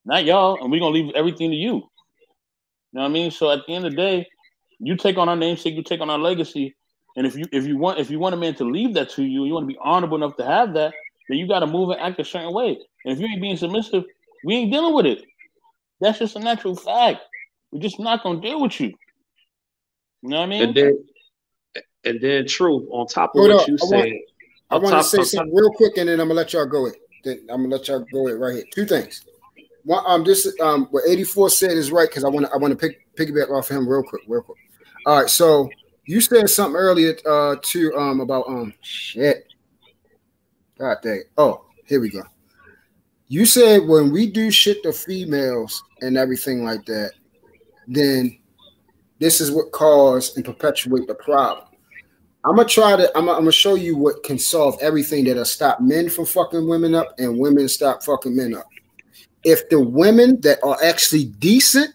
Not y'all, and we're gonna leave everything to you. You know what I mean? So at the end of the day, you take on our namesake, you take on our legacy. And if you want a man to leave that to you, you want to be honorable enough to have that, then you got to move and act a certain way. And if you ain't being submissive, we ain't dealing with it. That's just a natural fact. We're just not gonna deal with you. You know what I mean? And then truth on top of what you say. I want to say something real quick, and then I'm gonna let y'all go it. I'm gonna let y'all go it right here. 2 things. One, what 84 said is right, because I want to piggyback off him real quick. All right, so you said something earlier too about shit. God dang. Oh, here we go. You said when we do shit to females and everything like that, then this is what cause and perpetuate the problem. I'm gonna show you what can solve everything that'll stop men from fucking women up and women stop fucking men up. If the women that are actually decent,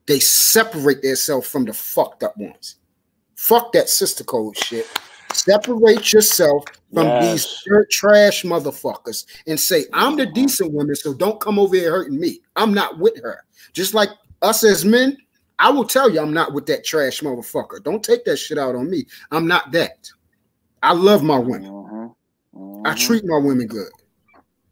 they separate themselves from the fucked up ones. Fuck that sister code shit. Separate yourself from these dirt trash motherfuckers and say, I'm the decent woman, so don't come over here hurting me. I'm not with her. Just like us as men, I will tell you I'm not with that trash motherfucker. Don't take that shit out on me. I'm not that. I love my women. I treat my women good.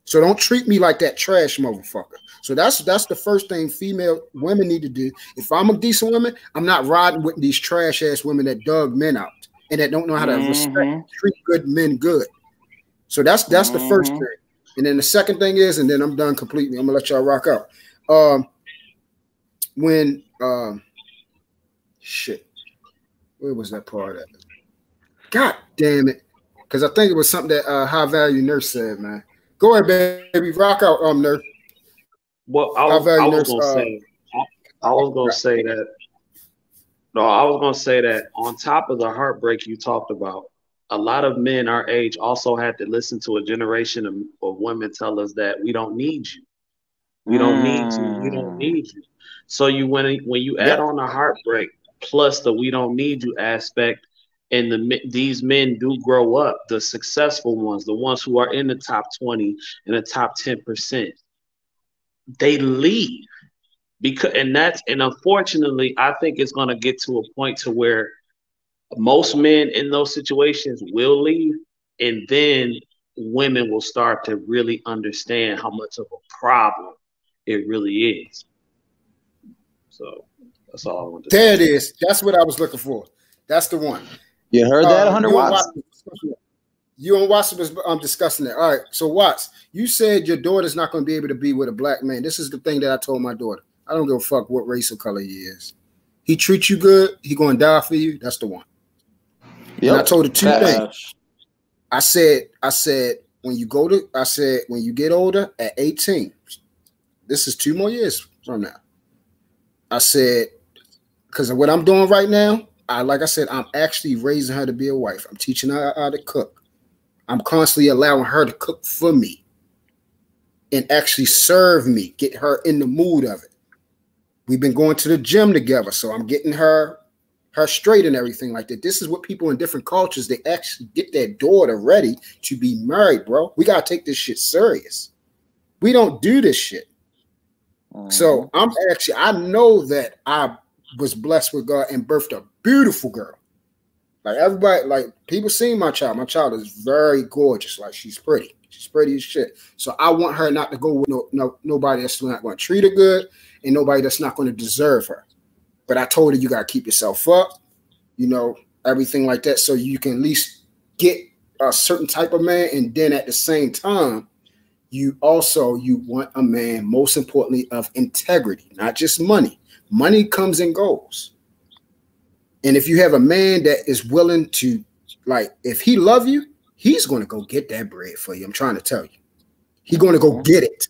So don't treat me like that trash motherfucker. So that's the first thing female women need to do. If I'm a decent woman, I'm not riding with these trash ass women that dug men out and that don't know how to respect, treat good men good. So that's the first thing. And then the second thing is, and then I'm done completely. I'm gonna let y'all rock out. Shit, where was that part at? God damn it! Because I think it was something that High Value Nurse said, man. Go ahead, baby, rock out, nurse. Well, I was gonna say that on top of the heartbreak you talked about, a lot of men our age also had to listen to a generation of women tell us that we don't need you. We don't need you. We don't need you. So when you add on the heartbreak plus the we don't need you aspect, and these men do grow up, the successful ones, the ones who are in the top 20 and the top 10%, they leave. And unfortunately, I think it's going to get to a point to where most men in those situations will leave, and then women will start to really understand how much of a problem it really is. So that's all I want to say. There it is. That's what I was looking for. That's the one. You heard that, 100 watts? You and Watts was discussing that. All right. So Watts, you said your daughter's not going to be able to be with a black man. This is the thing that I told my daughter. I don't give a fuck what race or color he is. He treats you good. He going to die for you. That's the one. Yep. And I told her two things. I said when you get older at 18. This is 2 more years from now. I said, because of what I'm doing right now, like I said, I'm actually raising her to be a wife. I'm teaching her how to cook. I'm constantly allowing her to cook for me and actually serve me, get her in the mood of it. We've been going to the gym together, so I'm getting her straight and everything like that. This is what people in different cultures, they actually get their daughter ready to be married, bro. We got to take this shit serious. We don't do this shit. So I know that I was blessed with God and birthed a beautiful girl. Like everybody, like people seen my child. My child is very gorgeous. Like she's pretty. She's pretty as shit. So I want her not to go with nobody that's not going to treat her good and nobody that's not going to deserve her. But I told her you got to keep yourself up, you know, everything like that. So you can at least get a certain type of man. And then at the same time, you want a man, most importantly, of integrity, not just money. Money comes and goes. And if you have a man that is willing to, like, if he love you, he's going to go get that bread for you. I'm trying to tell you. He's going to go get it.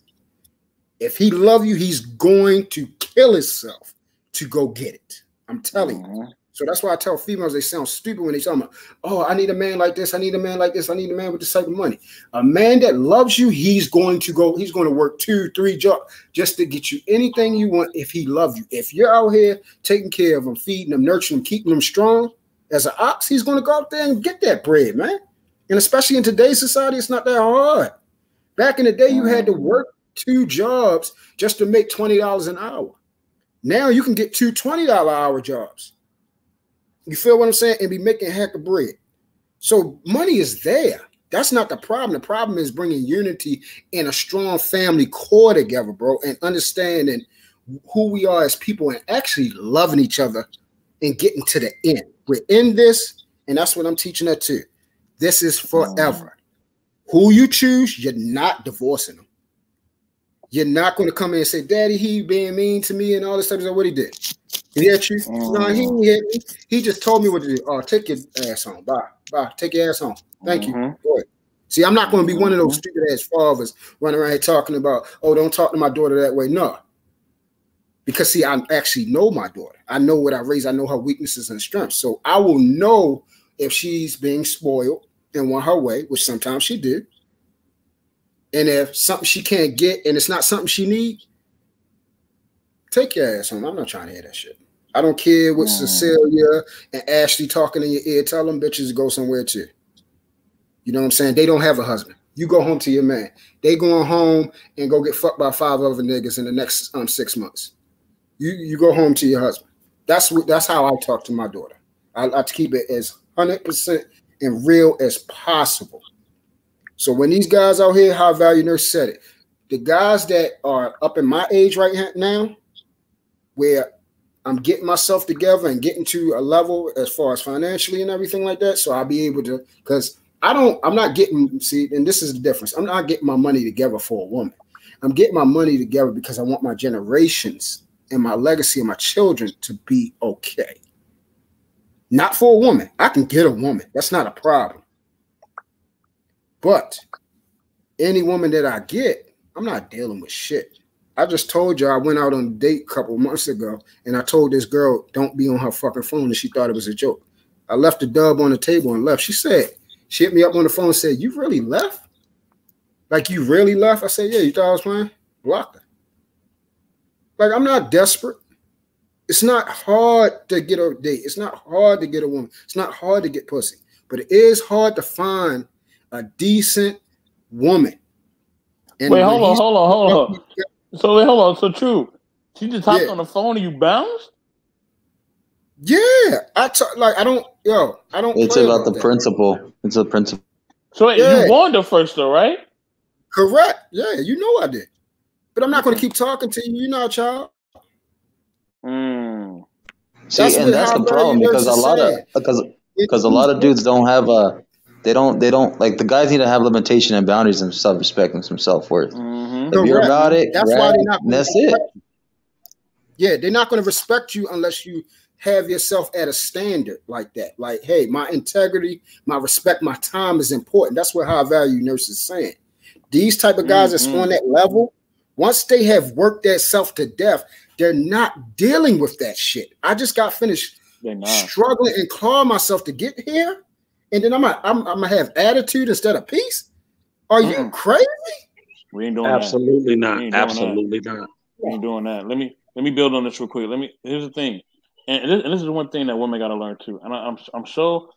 If he love you, he's going to kill himself to go get it. I'm telling you. So that's why I tell females they sound stupid when they tell me, oh, I need a man like this. I need a man like this. I need a man with this type of money. A man that loves you, he's going to work 2, 3 jobs just to get you anything you want if he loves you. If you're out here taking care of him, feeding him, nurturing him, keeping him strong as an ox, he's going to go out there and get that bread, man. And especially in today's society, it's not that hard. Back in the day, you had to work 2 jobs just to make $20 an hour. Now you can get 2 $20 hour jobs. You feel what I'm saying? And be making a heck of bread. So money is there. That's not the problem. The problem is bringing unity in a strong family core together, bro, and understanding who we are as people and actually loving each other and getting to the end. We're in this, and that's what I'm teaching her too. This is forever. Who you choose, you're not divorcing them. You're not going to come in and say, Daddy, he being mean to me and all this type of stuff. What he did? He hit you? No, he didn't hit me. He just told me what to do. Oh, take your ass home. Bye. Bye. Take your ass home. Thank you. Go ahead. See, I'm not going to be one of those stupid ass fathers running around here talking about, oh, don't talk to my daughter that way. No. Because, see, I actually know my daughter. I know what I raised. I know her weaknesses and strengths. So I will know if she's being spoiled and want her way, which sometimes she did. And if something she can't get and it's not something she needs, take your ass home. I'm not trying to hear that shit. I don't care what Cecilia and Ashley talking in your ear. Tell them bitches to go somewhere too. You know what I'm saying? They don't have a husband. You go home to your man. They going home and go get fucked by 5 other niggas in the next 6 months. You go home to your husband. That's how I talk to my daughter. I keep it as 100% and real as possible. So when these guys out here, High Value Nurse said it, the guys that are up in my age right now, where I'm getting myself together and getting to a level as far as financially and everything like that, so I'll be able to, because I'm not getting, see, and this is the difference. I'm not getting my money together for a woman. I'm getting my money together because I want my generations and my legacy and my children to be okay. Not for a woman. I can get a woman. That's not a problem. But any woman that I get, I'm not dealing with shit. I just told you I went out on a date a couple months ago, and I told this girl, don't be on her fucking phone, and she thought it was a joke. I left the dub on the table and left. She hit me up on the phone and said, you really left? Like, you really left? I said, yeah, you thought I was playing? Blocked her. Like, I'm not desperate. It's not hard to get a date. It's not hard to get a woman. It's not hard to get pussy. But it is hard to find a decent woman. And wait, hold on. So true. She just hopped on the phone and you bounced? Yeah. I don't. It's about the principle. It's a principle. So wait, you warned her first though, right? Correct. Yeah, you know I did. But I'm not going to keep talking to you. You're not a child. See, and that's the problem because a lot of dudes don't have They don't like the guys need to have limitation and boundaries and self-respect and some self-worth. Mm-hmm. If you're about it, that's why they're not. That's it. Yeah, they're not going to respect you unless you have yourself at a standard like that. Like, hey, my integrity, my respect, my time is important. That's what High Value Nurse is saying. These type of guys that's on that level, once they have worked their self to death, they're not dealing with that shit. I just got finished struggling and clawing myself to get here, and then I'm gonna have attitude instead of peace. Are you crazy? We ain't doing absolutely that. Not. Absolutely not. We ain't doing that. Let me build on this real quick. Here's the thing, and this is one thing that women got to learn too. And I'm so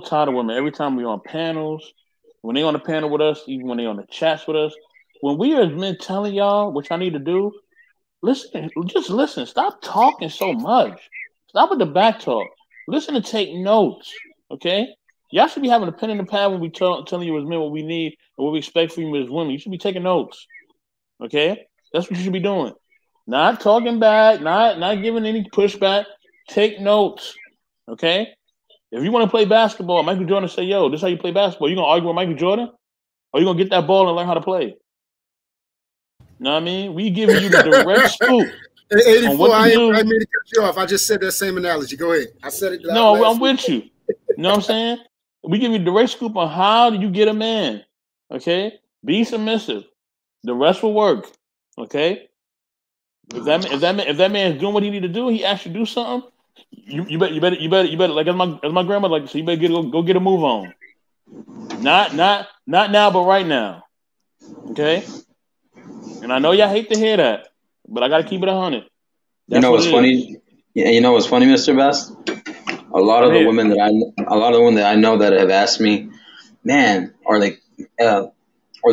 tired of women. Every time we on panels, when they on the panel with us, even when they on the chats with us, when we as men telling y'all what y'all need to do, listen. Just listen. Stop talking so much. Stop with the back talk. Listen and take notes. Okay. Y'all should be having a pen and a pad when we telling you as men what we need and what we expect from you as women. You should be taking notes. Okay? That's what you should be doing. Not talking back, not giving any pushback. Take notes. Okay? If you want to play basketball, Michael Jordan say, yo, this is how you play basketball. You gonna argue with Michael Jordan? Or you gonna get that ball and learn how to play? You know what I mean? We giving you the direct scoop. 84, I mean to cut you off. I just said that same analogy. Go ahead. I said it. No, I'm with you. You know what I'm saying? We give you direct scoop on how do you get a man. Okay? Be submissive. The rest will work. Okay? If that man is doing what he need to do, he actually do something. You better like as my grandma like to say, you better go get a move on. Not now, but right now. Okay? And I know y'all hate to hear that, but I gotta keep it 100. You know what's funny? Yeah, you know what's funny, Mr. Best? A lot of the women that I know that have asked me, man, or they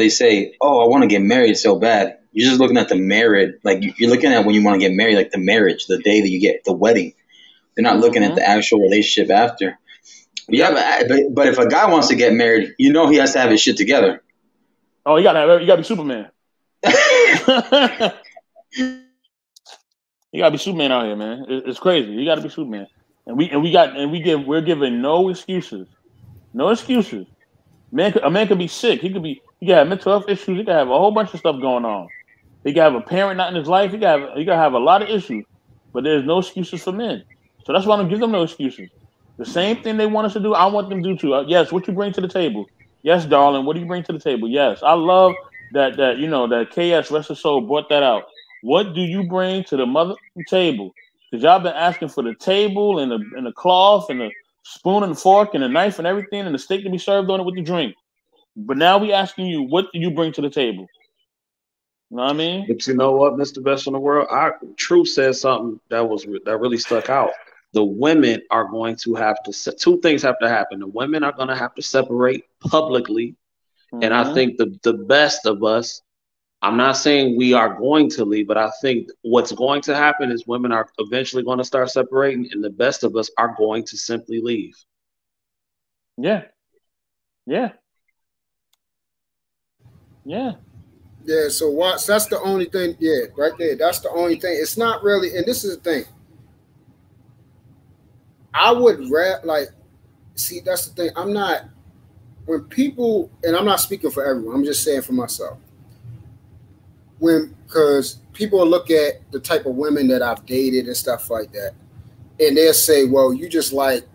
say, oh, I want to get married so bad. You're just looking at the marriage, like you're looking at when you want to get married, like the marriage, the day that you get the wedding. They're not looking at the actual relationship after. But if a guy wants to get married, you know he has to have his shit together. Oh, you gotta be Superman. You gotta be Superman out here, man. It's crazy. You gotta be Superman. And we're giving no excuses. No excuses. A man could be sick. He could have mental health issues. He could have a whole bunch of stuff going on. He could have a parent not in his life. He could have a lot of issues. But there's no excuses for men. So that's why I don't give them no excuses. The same thing they want us to do, I want them to do too. Yes, what you bring to the table. Yes, darling, what do you bring to the table? Yes. I love that KS Rest of Soul brought that out. What do you bring to the mother table? Because y'all been asking for the table and the cloth and the spoon and the fork and the knife and everything and the steak to be served on it with the drink. But now we asking you, what do you bring to the table? You know what I mean? But you know what, Mr. Best in the World? Truth said something that really stuck out. The women are going to have to, two things have to happen. The women are going to have to separate publicly. Mm-hmm. And I think the best of us, I'm not saying we are going to leave, but I think what's going to happen is women are eventually going to start separating, and the best of us are going to simply leave. Yeah. So Watts, that's the only thing. Yeah, right there. That's the only thing. It's not really, and this is the thing. I would see, that's the thing. When people, and I'm not speaking for everyone, I'm just saying for myself. Because people look at the type of women that I've dated and stuff like that, and they'll say, well, you just like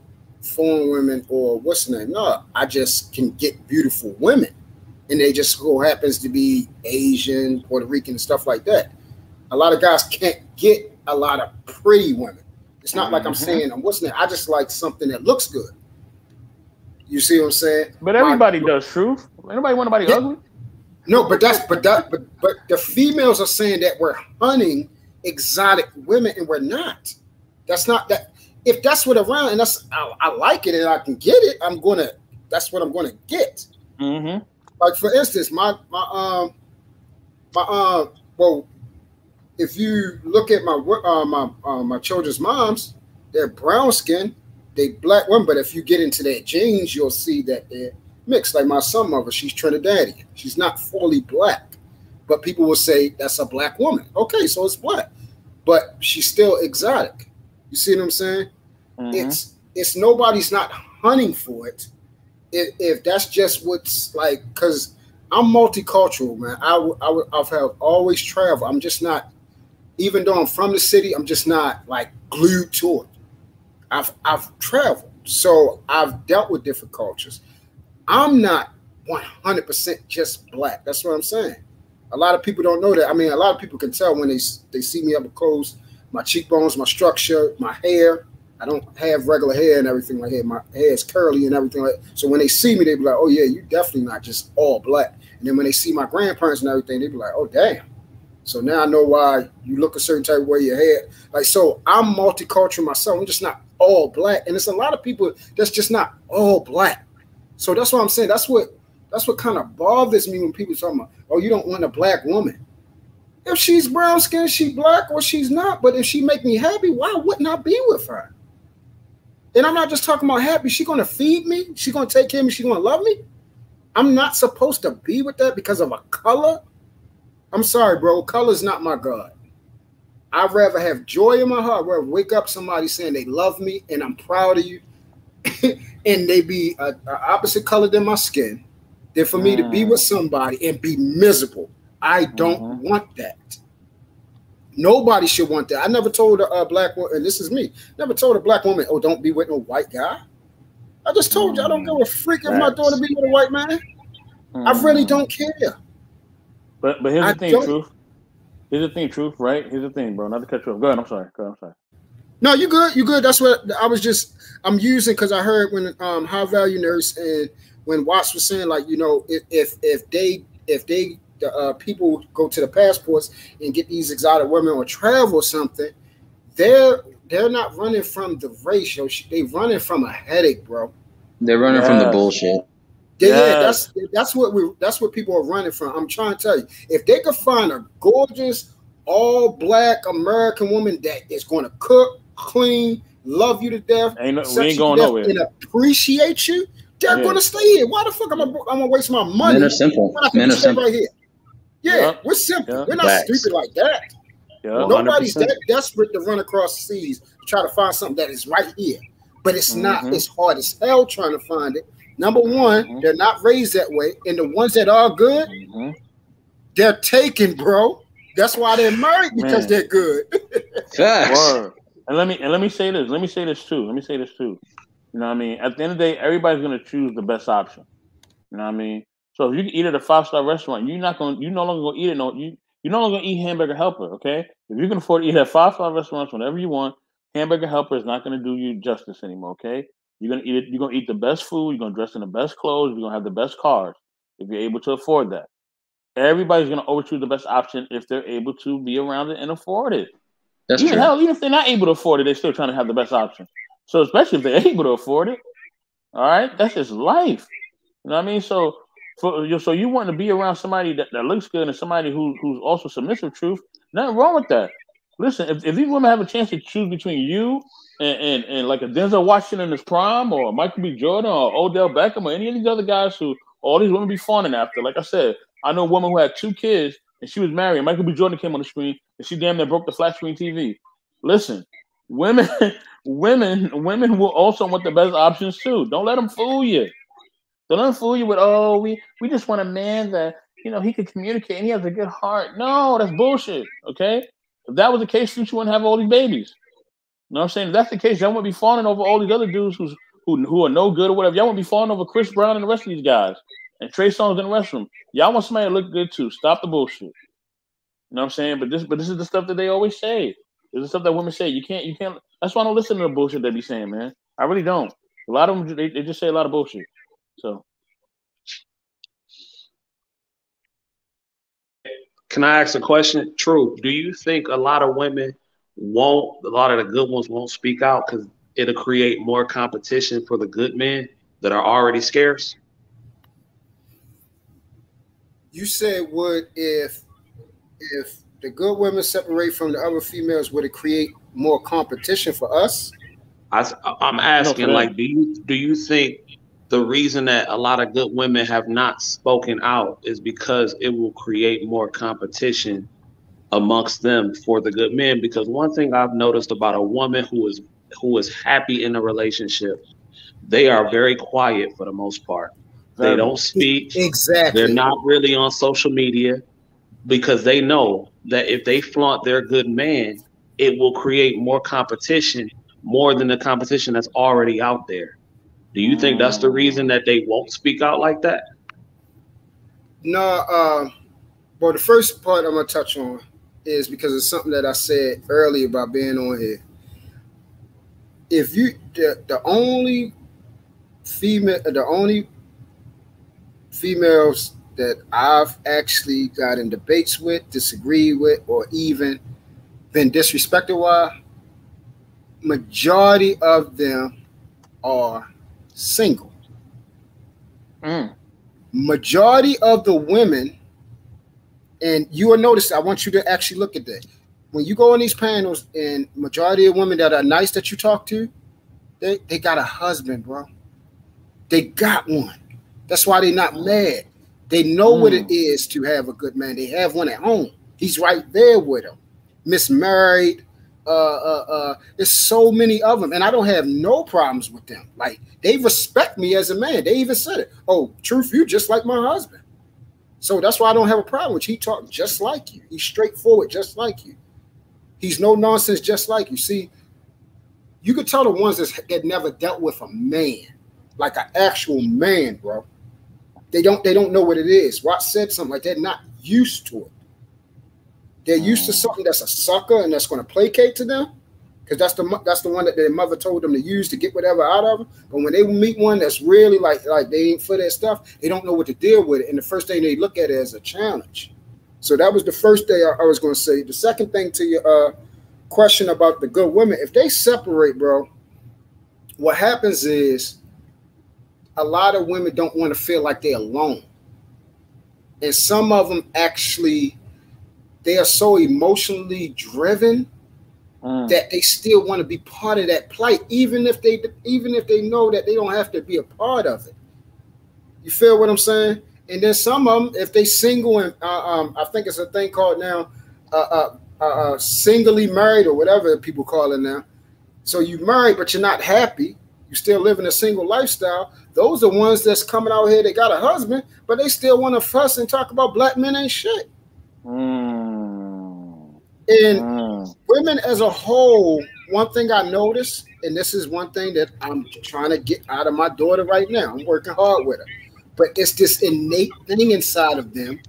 foreign women, or what's the name? No, I just can get beautiful women. And they just so happens to be Asian, Puerto Rican, and stuff like that. A lot of guys can't get a lot of pretty women. It's not like I'm saying, what's the name? I just like something that looks good. You see what I'm saying? But everybody does, Truth. Anybody want anybody ugly? No, but the females are saying that we're hunting exotic women, and we're not. That's not that. If that's what around, and I like it, and I can get it, that's what I'm gonna get. Mm-hmm. Like for instance, well, if you look at my children's moms, they're brown skin, they black women, but if you get into their genes, you'll see that they're mixed. Like my son mother, she's Trinidadian. She's not fully black, but people will say that's a black woman. Okay, so it's black, but she's still exotic. You see what I'm saying? Mm-hmm. It's nobody's not hunting for it. if that's just what's like, because I'm multicultural, man. I've always traveled. I'm just not, even though I'm from the city, I'm just not like glued to it. I've traveled, so I've dealt with different cultures. I'm not 100% just black. That's what I'm saying. A lot of people don't know that. I mean, a lot of people can tell when they see me up close, my cheekbones, my structure, my hair. I don't have regular hair and everything like that. My hair is curly and everything like that. So when they see me, they be like, oh yeah, you definitely not just all black. And then when they see my grandparents and everything, they be like, oh damn. So now I know why you look a certain type of way, your hair. Like, so I'm multicultural myself. I'm just not all black. And it's a lot of people that's just not all black. So that's what I'm saying. That's what kind of bothers me when people talk about, oh, you don't want a black woman. If she's brown skinned, she black or she's not. But if she make me happy, why wouldn't I be with her? And I'm not just talking about happy. She's going to feed me. She's going to take care of me. She's going to love me. I'm not supposed to be with that because of a color. I'm sorry, bro. Color's not my God. I'd rather have joy in my heart. I'd rather wake up somebody saying they love me and I'm proud of you. And they be a opposite color than my skin. Than for me to be with somebody and be miserable. I don't want that. Nobody should want that. I never told a black woman, and this is me, never told a black woman, oh, don't be with no white guy. I just told you I don't give a freak if my daughter be with a white man. I really don't care. But here's the thing, Truth. Here's the thing, Truth, right? Here's the thing, bro. Not to cut you off. Go ahead, I'm sorry. No, you good. You good. That's what I was just, I'm using, because I heard when High Value Nurse and when Watts was saying, like, you know, if the people go to the passports and get these exotic women or travel or something, they're not running from the race, yo. They running from a headache, bro. They're running from the bullshit. Yeah, that's what people are running from. I'm trying to tell you, if they could find a gorgeous, all black American woman that is going to cook, clean, love you to death, we ain't going nowhere, and appreciate you, they're going to stay here. Why the fuck am I going to waste my money? Men are simple. Men are simple. Right here. Yeah, we're simple. We're not stupid like that. Nobody's that desperate to run across the seas to try to find something that is right here. But it's not. It's hard as hell trying to find it. Number one, they're not raised that way. And the ones that are good, they're taken, bro. That's why they're married, because they're good. Word. And let me say this. Let me say this too. You know what I mean? At the end of the day, everybody's gonna choose the best option. You know what I mean? So if you can eat at a 5-star restaurant, you're no longer gonna eat it. You're no longer gonna eat Hamburger Helper, okay? If you can afford to eat at 5-star restaurants whenever you want, Hamburger Helper is not gonna do you justice anymore, okay? You're gonna eat it. You're gonna eat the best food. You're gonna dress in the best clothes. You're gonna have the best cars if you're able to afford that. Everybody's gonna overchoose the best option if they're able to be around it and afford it. That's true. Hell, even if they're not able to afford it, they're still trying to have the best option. So especially if they're able to afford it, all right, that's just life. You know what I mean? So you want to be around somebody that looks good and somebody who's also submissive, Truth. Nothing wrong with that. Listen, if these women have a chance to choose between you and like a Denzel Washington in his prime, or Michael B. Jordan, or Odell Beckham, or any of these other guys who all these women be fawning after. Like I said, I know a woman who had 2 kids and she was married. And Michael B. Jordan came on the screen and she damn near broke the flat screen TV. Listen, women will also want the best options too. Don't let them fool you. Don't let them fool you with, oh, we just want a man that, you know, he can communicate and he has a good heart. No, that's bullshit. Okay, if that was the case, you wouldn't have all these babies. You know what I'm saying? If that's the case, y'all wouldn't be fawning over all these other dudes who are no good or whatever. Y'all wouldn't be fawning over Chris Brown and the rest of these guys and Trey Songz in the restroom. Y'all want somebody to look good too. Stop the bullshit. You know what I'm saying? But this is the stuff that they always say. This is the stuff that women say. You can't. That's why I don't listen to the bullshit they be saying, man. I really don't. A lot of them, they just say a lot of bullshit. So, can I ask a question? True. Do you think a lot of women a lot of the good ones won't speak out because it'll create more competition for the good men that are already scarce? You said, if the good women separate from the other females, would it create more competition for us? I'm asking, like, do you think the reason that a lot of good women have not spoken out is because it will create more competition amongst them for the good men? Because one thing I've noticed about a woman who is happy in a relationship, they are very quiet for the most part. They don't speak. Exactly. They're not really on social media because they know that if they flaunt their good man, it will create more competition, more than the competition that's already out there. Do you think that's the reason that they won't speak out like that? No, well, the first part I'm gonna touch on is because it's something that I said earlier about being on here. If you the only females that I've actually got in debates with, disagreed with, or even been disrespected with, majority of them are single. Majority of the women, and you will notice, I want you to actually look at that. When you go on these panels, and majority of women that are nice that you talk to, they got a husband, bro. They got one. That's why they're not mad. They know what it is to have a good man. They have one at home. He's right there with them. Miss Married. There's so many of them, and I don't have no problems with them. Like, they respect me as a man. They even said it. Oh, truth, you just like my husband. So that's why I don't have a problem with you. He talk just like you. He's straightforward, just like you. He's no nonsense, just like you. See, you could tell the ones that never dealt with a man, like an actual man, bro. They don't know what it is. Watts said something like they're not used to it. They're used to something that's a sucker and that's going to placate to them, because that's the one that their mother told them to use to get whatever out of them. But when they meet one that's really like they ain't for their stuff, they don't know what to deal with it. And the first thing they look at it as a challenge. So that was the first thing I was going to say. The second thing to your question about the good women, if they separate, bro, what happens is a lot of women don't want to feel like they're alone. And some of them actually, they are so emotionally driven that they still want to be part of that plight, even if they know that they don't have to be a part of it. You feel what I'm saying? And then some of them, if they single and I think it's a thing called now singly married or whatever people call it now. So you married, but you're not happy. You still living a single lifestyle. Those are ones that's coming out here. They got a husband, but they still want to fuss and talk about black men ain't shit. And women as a whole, one thing I noticed, and this is one thing that I'm trying to get out of my daughter right now. I'm working hard with her. But it's this innate thing inside of them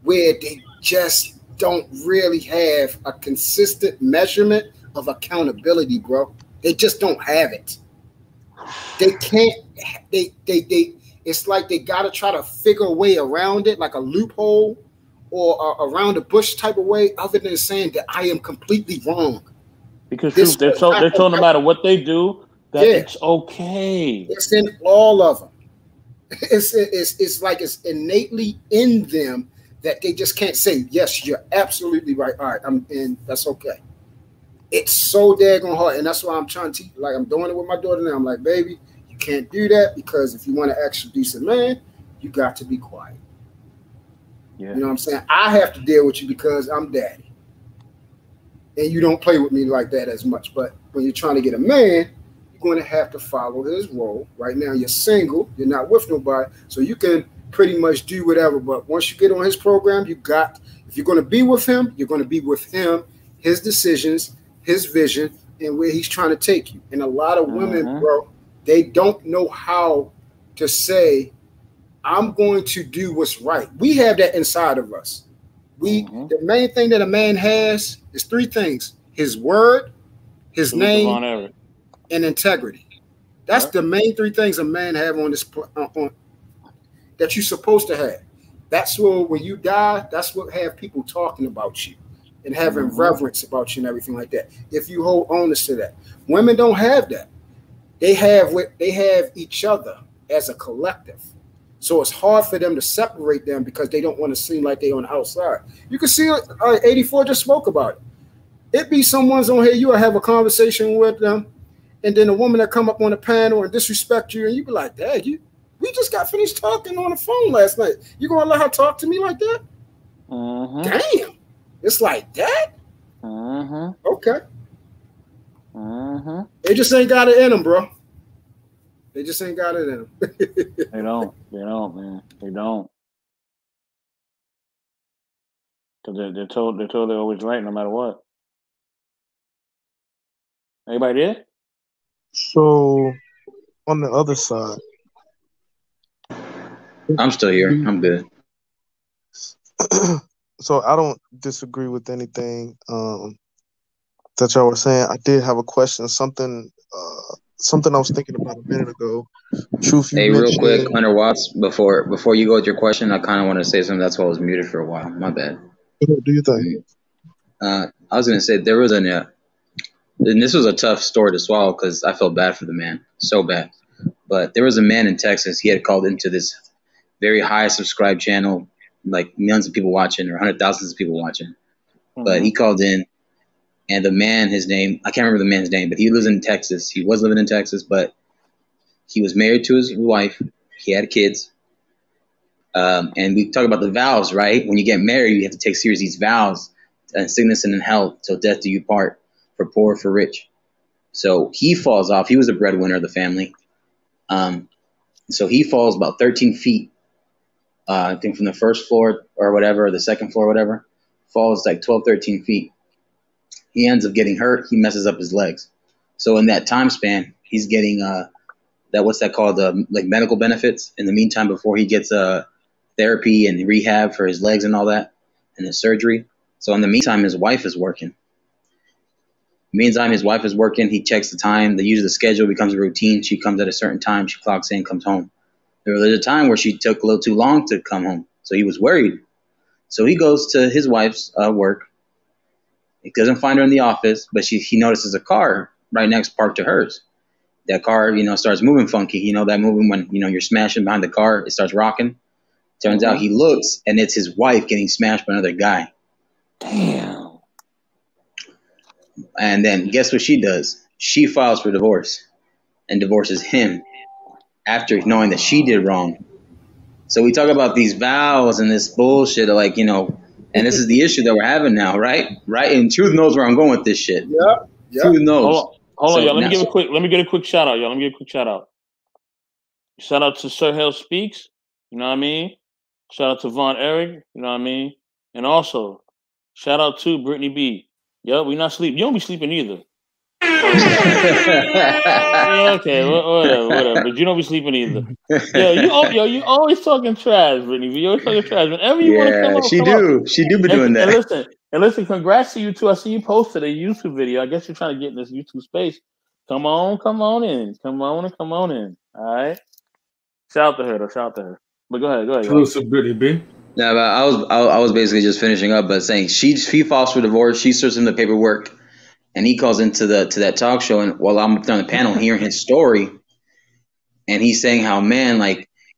where they just don't really have a consistent measurement of accountability, bro. They just don't have it. They can't, it's like they got to try to figure a way around it, like a loophole or around the bush type of way, other than saying that I am completely wrong. Because they're told no matter what they do, that it's okay. It's in all of them. It's like it's innately in them that they just can't say, yes, you're absolutely right. All right, and that's okay. It's so daggone hard. And that's why I'm trying to teach, like I'm doing it with my daughter now. I'm like, baby, you can't do that, because if you want to actually be decent man, you got to be quiet. Yeah. You know what I'm saying? I have to deal with you because I'm daddy. And you don't play with me like that as much. But when you're trying to get a man, you're going to have to follow his role. Right now, you're single. You're not with nobody. So you can pretty much do whatever. But once you get on his program, if you're going to be with him, you're going to be with him, his decisions, his vision, and where he's trying to take you. And a lot of women, bro, they don't know how to say, I'm going to do what's right. We have that inside of us. The main thing that a man has is three things: his word, his name, and integrity. That's the main three things a man have on this that you're supposed to have. That's what, when you die, that's what have people talking about you and having reverence about you and everything like that. If you hold honest to that. Women don't have that. They have each other as a collective. So it's hard for them to separate them because they don't want to seem like they're on the outside. You can see 84 just spoke about it. It be someone's on here, you will have a conversation with them, and then a woman that come up on the panel and disrespect you, and you be like, Dad, we just got finished talking on the phone last night. You gonna let her talk to me like that? Damn. It's like that? Okay. They just ain't got it in them, bro. They just ain't got it in them. They don't, man. They don't. Because they're told they're always right no matter what. Anybody there? So, on the other side, I'm still here. I'm good. So I don't disagree with anything that y'all were saying. I did have a question. Something I was thinking about a minute ago. Truth, you Hey, real quick, mentioned. 100 watts. Before you go with your question, I kind of want to say something. That's why I was muted for a while. My bad. Do you think? I was gonna say there was and this was a tough story to swallow because I felt bad for the man, so bad. But there was a man in Texas. He had called into this very high subscribed channel, like millions of people watching or 100,000 of people watching. Mm-hmm. But he called in, and the man, his name, I can't remember the man's name, but he lives in Texas. He was living in Texas, but he was married to his wife. He had kids. And we talk about the vows, right? When you get married, you have to take serious these vows, sickness and in health, till death do you part, for poor, for rich. So he falls off. He was the breadwinner of the family. So he falls about 13 feet, I think from the first floor or whatever, or the second floor or whatever, falls like 12, 13 feet. He ends up getting hurt. He messes up his legs. So in that time span, he's getting what's that called? Like medical benefits in the meantime before he gets therapy and rehab for his legs and all that and his surgery. So in the meantime, his wife is working. He checks the time. They use the schedule, becomes a routine. She comes at a certain time. She clocks in, comes home. There was a time where she took a little too long to come home. So he was worried. So he goes to his wife's work. He doesn't find her in the office, but he notices a car right next parked to hers. That car, starts moving funky. That moving when, you're smashing behind the car, it starts rocking. Turns out he looks, and it's his wife getting smashed by another guy. Damn. And then guess what she does? She files for divorce and divorces him after knowing that she did wrong. So we talk about these vows and this bullshit, and this is the issue that we're having now, right? Right? And Truth knows where I'm going with this shit. Yeah. Truth knows. Hold on, y'all. Let me get a quick shout out, y'all. Shout out to Sir Hell Speaks. You know what I mean? Shout out to Von Eric. You know what I mean? And also, shout out to Brittany B. Yo, we not sleep. You don't be sleeping either. Yeah, okay, whatever. But you don't be sleeping either. You always talking trash, Brittany. You always talking trash. Whenever you want to come up, she do be doing that. And listen, congrats to you too. I see you posted a YouTube video. I guess you're trying to get in this YouTube space. Come on in. Come on in. All right. Shout out to her. But go ahead. Exclusive Brittany B. Yeah, but I was basically just finishing up, but saying she files for divorce. She serves him the paperwork. And he calls into that talk show, and while I'm up there on the panel hearing his story, and he's saying how, man,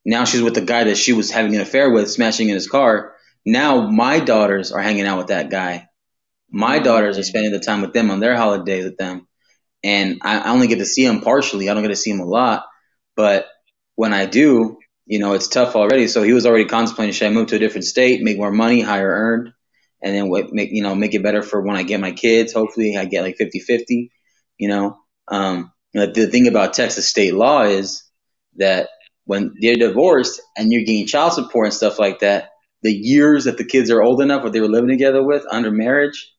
now she's with the guy that she was having an affair with, smashing in his car. Now my daughters are hanging out with that guy. My daughters are spending the time with them on their holidays with them. And I only get to see him partially. I don't get to see him a lot. But when I do, it's tough already. So he was already contemplating, should I move to a different state, make more money, higher earned? And then make it better for when I get my kids. Hopefully I get like 50-50, the thing about Texas state law is that when they're divorced and you're getting child support and stuff like that, the years that the kids are old enough, what they were living together with under marriage,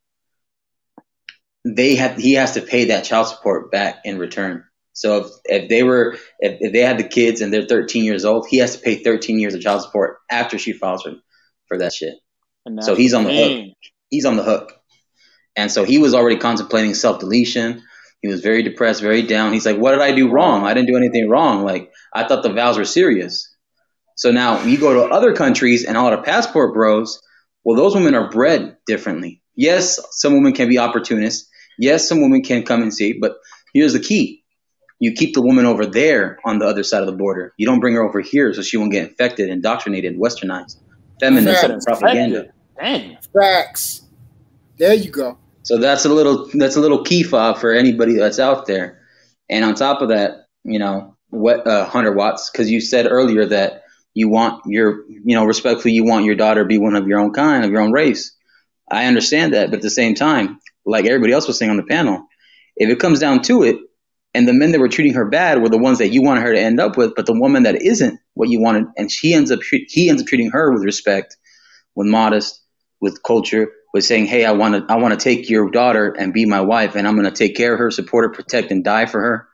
he has to pay that child support back in return. So if they had the kids and they're 13 years old, he has to pay 13 years of child support after she files for that shit. So he's on the hook. He's on the hook. And so he was already contemplating self-deletion. He was very depressed, very down. He's like, what did I do wrong? I didn't do anything wrong. I thought the vows were serious. So now you go to other countries and a lot of passport bros, well, those women are bred differently. Yes, some women can be opportunists. Yes, some women can come and see. But here's the key. You keep the woman over there on the other side of the border. You don't bring her over here so she won't get infected, indoctrinated, westernized. Feminist propaganda. Dang. Facts. There you go. So that's a little key fob for anybody that's out there. And on top of that, 100 watts, because you said earlier that you want respectfully, you want your daughter to be one of your own kind, of your own race. I understand that, but at the same time, like everybody else was saying on the panel, if it comes down to it, And the men that were treating her bad were the ones that you wanted her to end up with. But the woman that isn't what you wanted, and he ends up treating her with respect, with modest, with culture, with saying, "Hey, I want to take your daughter and be my wife, and I'm going to take care of her, support her, protect, and die for her."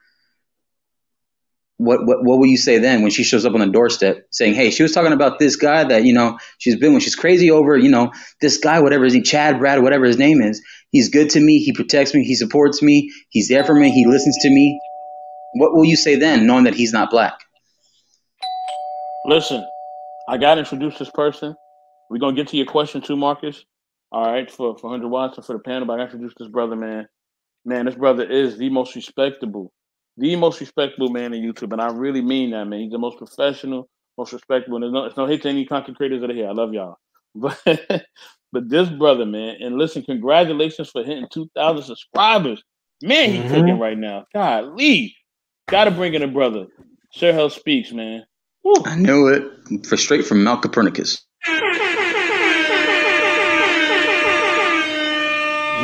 What will you say then when she shows up on the doorstep saying, "Hey, she was talking about this guy that she's crazy over, this guy, whatever his name, Chad, Brad, whatever his name is. He's good to me. He protects me. He supports me. He's there for me. He listens to me." What will you say then, knowing that he's not black? Listen, I got to introduce this person. We're going to get to your question too, Marcus. All right, for 100 watts and for the panel, but I got to introduce this brother, man. Man, this brother is the most respectable man in YouTube, and I really mean that, man. He's the most professional, most respectable. And it's no hate to any content creators that are here. I love y'all. But this brother, man, and listen, congratulations for hitting 2,000 subscribers. Man, he cooking right now. Golly. Got to bring in a brother. Sir Hell Speaks, man. Woo. I knew it. Straight from Mount Copernicus.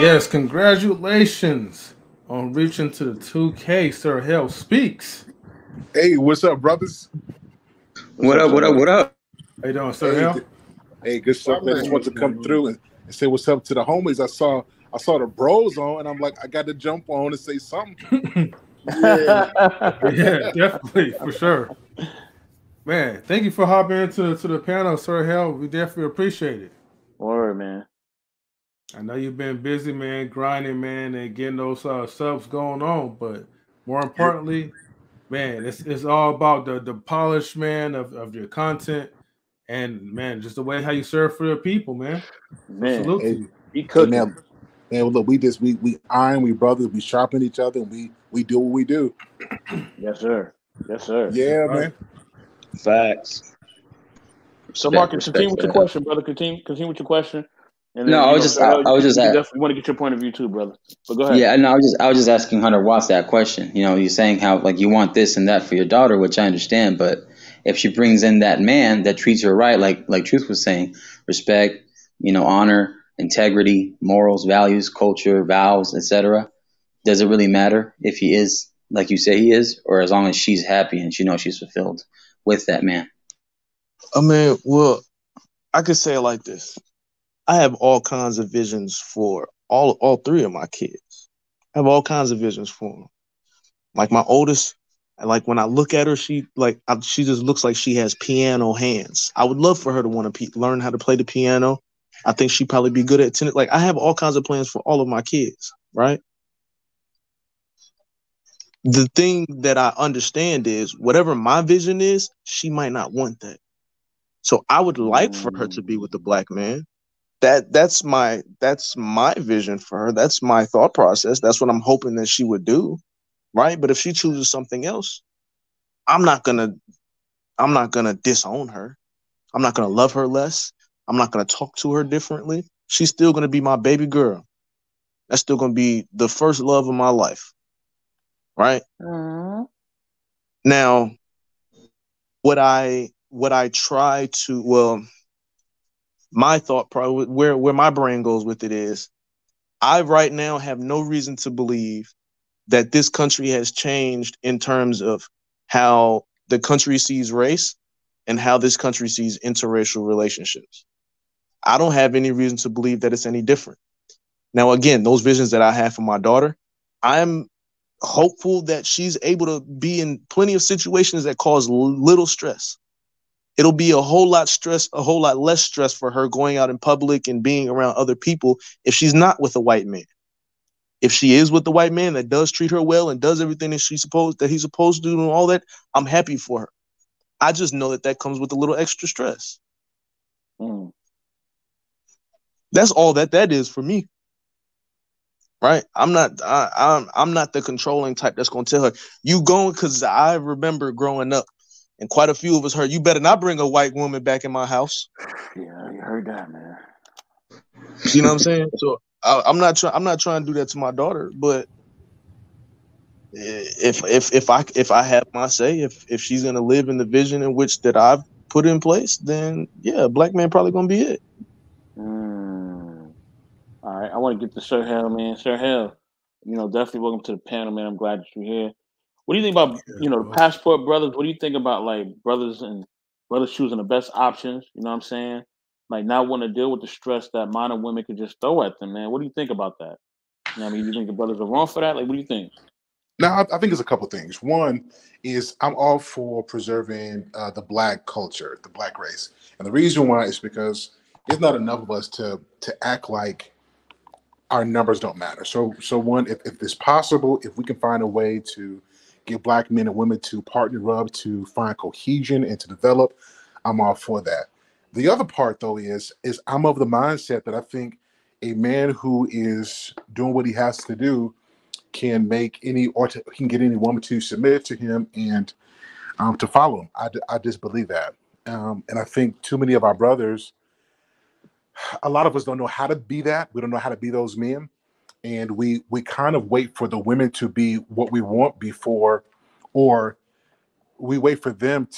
Yes, congratulations on reaching to the 2K. Sir Hell Speaks. Hey, what's up, brothers? What up? How you doing, Sir Hell? Hey, good stuff. I just want to come through and say what's up to the homies. I saw the bros on, and I'm like, I got to jump on and say something. Yeah, definitely, for sure. Man, thank you for hopping into the panel, Sir Hell. We definitely appreciate it. Word, man. I know you've been busy, man, grinding, man, and getting those subs going on. But more importantly, man, it's all about the polish, man, of your content, and man, just the way how you serve for the people, man. Man, salute to you. Be cooking. Man, look, we iron, we brothers, we sharpen each other, and we do what we do. Yes, sir. Yes, sir. Yeah, man. Facts. So, Marcus, continue with your question, brother. Continue with your question. And then, I was just definitely want to get your point of view too, brother. But go ahead. Yeah, no, I was just asking 100 watts that question. You're saying how like you want this and that for your daughter, which I understand, but if she brings in that man that treats her right, like Truth was saying, respect, honor, integrity, morals, values, culture, vows, etc. Does it really matter if he is like you say he is, or as long as she's happy and she knows she's fulfilled with that man? I mean, well, I could say it like this. I have all kinds of visions for all three of my kids. I have all kinds of visions for them. Like my oldest, like when I look at her, she just looks like she has piano hands. I would love for her to want to learn how to play the piano. I think she'd probably be good at tennis. Like I have all kinds of plans for all of my kids, right? The thing that I understand is whatever my vision is, she might not want that. So I would like for her to be with the black man. That's my vision for her. That's my thought process. That's what I'm hoping that she would do, right? But if she chooses something else, I'm not gonna disown her. I'm not gonna love her less. I'm not gonna talk to her differently. She's still gonna be my baby girl. That's still gonna be the first love of my life, right? Now, what I try to my thought probably where my brain goes with it is I right now have no reason to believe that this country has changed in terms of how the country sees race and how this country sees interracial relationships. I don't have any reason to believe that it's any different. Now, again, those visions that I have for my daughter, I'm hopeful that she's able to be in plenty of situations that cause little stress. It'll be a whole lot less stress for her going out in public and being around other people if she's not with a white man. If she is with the white man that does treat her well and does everything that he's supposed to do and all that, I'm happy for her. I just know that comes with a little extra stress. That's all that is for me. Right? I'm not the controlling type that's going to tell her, you going, because I remember growing up, and quite a few of us heard, you better not bring a white woman back in my house. Yeah, you heard that, man. You know what I'm saying? So I'm not trying to do that to my daughter, but if I have my say, if she's gonna live in the vision in which that I've put in place, then yeah, black man probably gonna be it. All right, I want to get to Sir Hell, man. Sir Hell, definitely welcome to the panel, man. I'm glad that you're here. What do you think about the passport brothers? What do you think about like brothers choosing the best options? You know what I'm saying? Like not want to deal with the stress that modern women could just throw at them, man. What do you think about that? You know what I mean? You think the brothers are wrong for that? Like, what do you think? Now, I think it's a couple of things. One is I'm all for preserving the Black culture, the Black race, and the reason why is because it's not enough of us to act like our numbers don't matter. So one, if it's possible, if we can find a way to get Black men and women to partner up to find cohesion and to develop, I'm all for that. The other part, though, is I'm of the mindset that I think a man who is doing what he has to do can make he can get any woman to submit to him and to follow him. I just believe that, and I think too many of our brothers, a lot of us don't know how to be that. We don't know how to be those men, and we kind of wait for the women to be what we want before, or we wait for them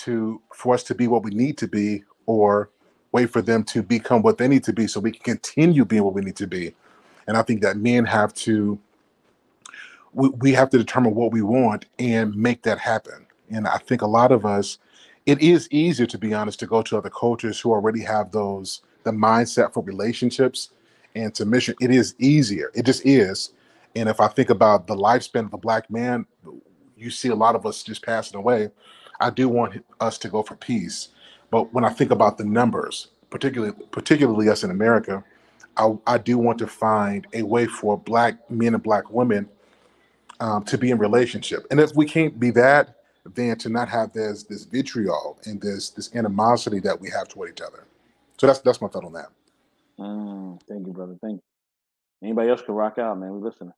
for us to be what we need to be, or wait for them to become what they need to be so we can continue being what we need to be. And I think that men have to. We have to determine what we want and make that happen. And I think a lot of us, it is easier, to be honest, to go to other cultures who already have the mindset for relationships and submission. It is easier. It just is. And if I think about the lifespan of a Black man, you see a lot of us just passing away. I do want us to go for peace. But when I think about the numbers, particularly us in America, I do want to find a way for Black men and Black women to be in relationship. And if we can't be that, then to not have this vitriol and this animosity that we have toward each other. So that's my thought on that. Thank you, brother. Thank you. Anybody else can rock out, man. We listening.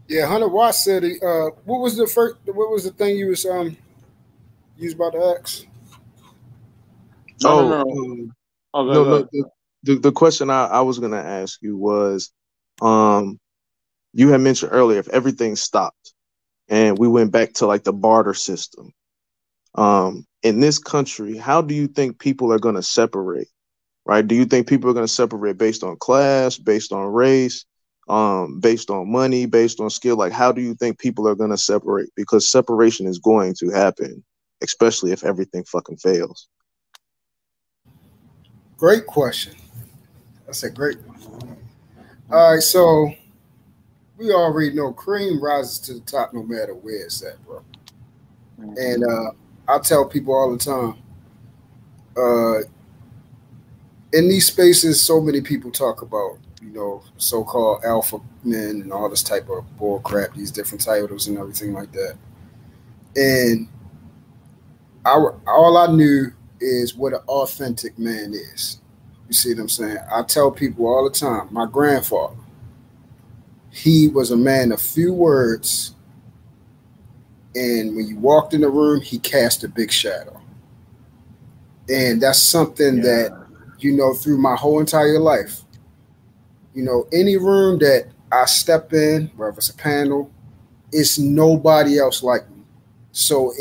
Yeah, Hunter Watts said what was the thing you was about to ask? No. The question I was gonna ask you was you had mentioned earlier, if everything stopped and we went back to like the barter system, in this country, how do you think people are going to separate, right? Do you think people are going to separate based on class, based on race, based on money, based on skill? Like, how do you think people are going to separate? Because separation is going to happen, especially if everything fucking fails. Great question. That's a great one. All right, so we already know cream rises to the top no matter where it's at, bro. And I tell people all the time, in these spaces, so many people talk about, so-called alpha men and all this type of bull crap, these different titles and everything like that. And all I knew is what an authentic man is. You see what I'm saying? I tell people all the time, my grandfather, he was a man of few words, and when you walked in the room, he cast a big shadow. And that's something that, through my whole entire life, any room that I step in, whether it's a panel, it's nobody else like me. So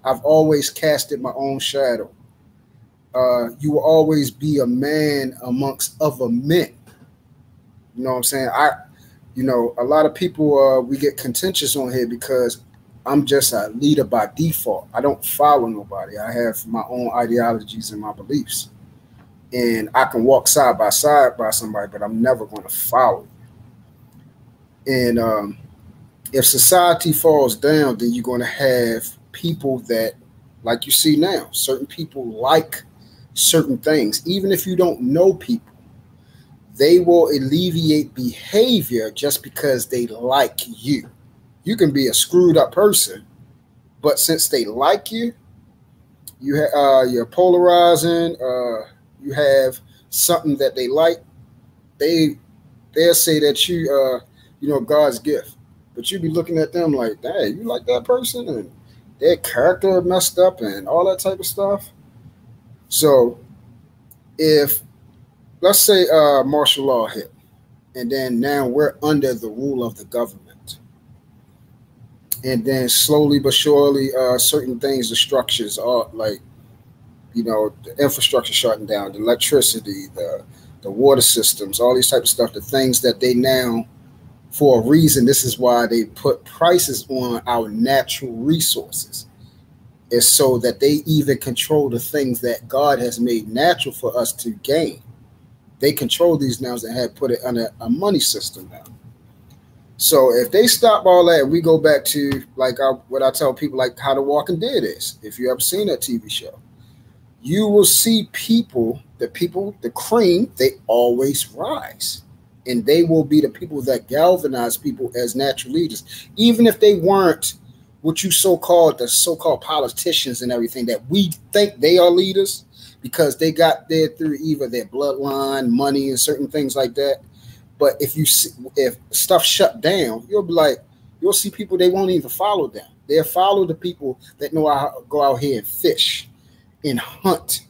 I've always casted my own shadow. You will always be a man amongst other men. You know what I'm saying? A lot of people, we get contentious on here because I'm just a leader by default. I don't follow nobody. I have my own ideologies and my beliefs. And I can walk side by side by somebody, but I'm never going to follow you. And if society falls down, then you're going to have people that, like you see now, certain people like certain things. Even if you don't know people, they will alleviate behavior just because they like you. You can be a screwed up person, but since they like you, you're polarizing. You have something that they like. They'll say that you God's gift, but you be looking at them like, "Dang, you like that person?" and their character messed up and all that type of stuff. So, if let's say martial law hit, and then now we're under the rule of the government. And then slowly but surely, certain things, the structures are like, the infrastructure shutting down, the electricity, the water systems, all these type of stuff, the things that they now for a reason. This is why they put prices on our natural resources. It's so that they even control the things that God has made natural for us to gain. They control these now and have put it under a money system now. So if they stop all that, we go back to like what I tell people, like how The Walking Dead is. If you ever seen that TV show, you will see the cream, they always rise. And they will be the people that galvanize people as natural leaders. Even if they weren't what you the so-called politicians and everything that we think they are leaders because they got there through either their bloodline, money, and certain things like that. But if stuff shut down, you'll see people, they won't even follow them. They'll follow the people that know how to go out here and fish and hunt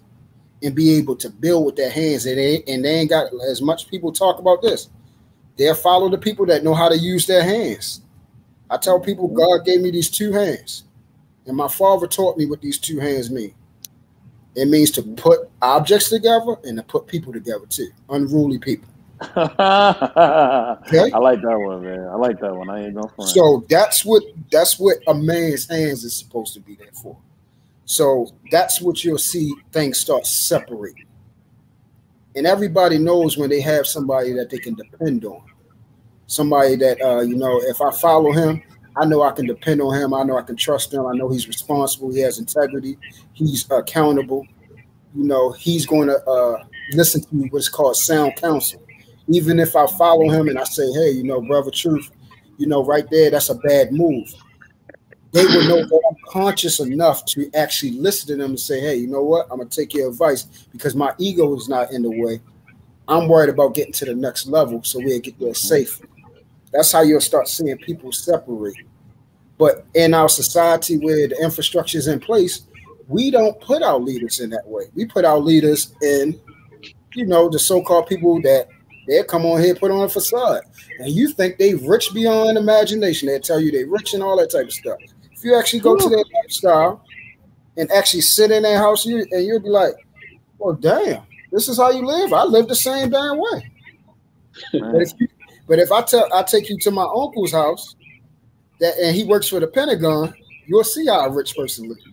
and be able to build with their hands. And they ain't got as much people talk about this. They'll follow the people that know how to use their hands. I tell people God gave me these two hands. And my father taught me what these two hands mean. It means to put objects together and to put people together too. Unruly people. Okay? I like that one, man. I like that one. I ain't gonna front. So that's what a man's hands is supposed to be there for. So that's what you'll see things start separating. And everybody knows when they have somebody that they can depend on. Somebody that if I follow him, I know I can depend on him. I know I can trust him. I know he's responsible. He has integrity. He's accountable. He's going to listen to what's called sound counsel. Even if I follow him and I say, hey, brother Truth, right there, that's a bad move. They will know that I'm conscious enough to actually listen to them and say, hey, you know what? I'm going to take your advice because my ego is not in the way. I'm worried about getting to the next level so we'll get there safe. That's how you'll start seeing people separate. But in our society where the infrastructure is in place, we don't put our leaders in that way. We put our leaders in, the so-called people that they'll come on here, put on a facade. And you think they rich beyond imagination. They'll tell you they rich and all that type of stuff. If you actually go to their lifestyle and actually sit in their house, you'll be like, well, damn, this is how you live. I live the same damn way. But if I take you to my uncle's house and he works for the Pentagon, you'll see how a rich person lives.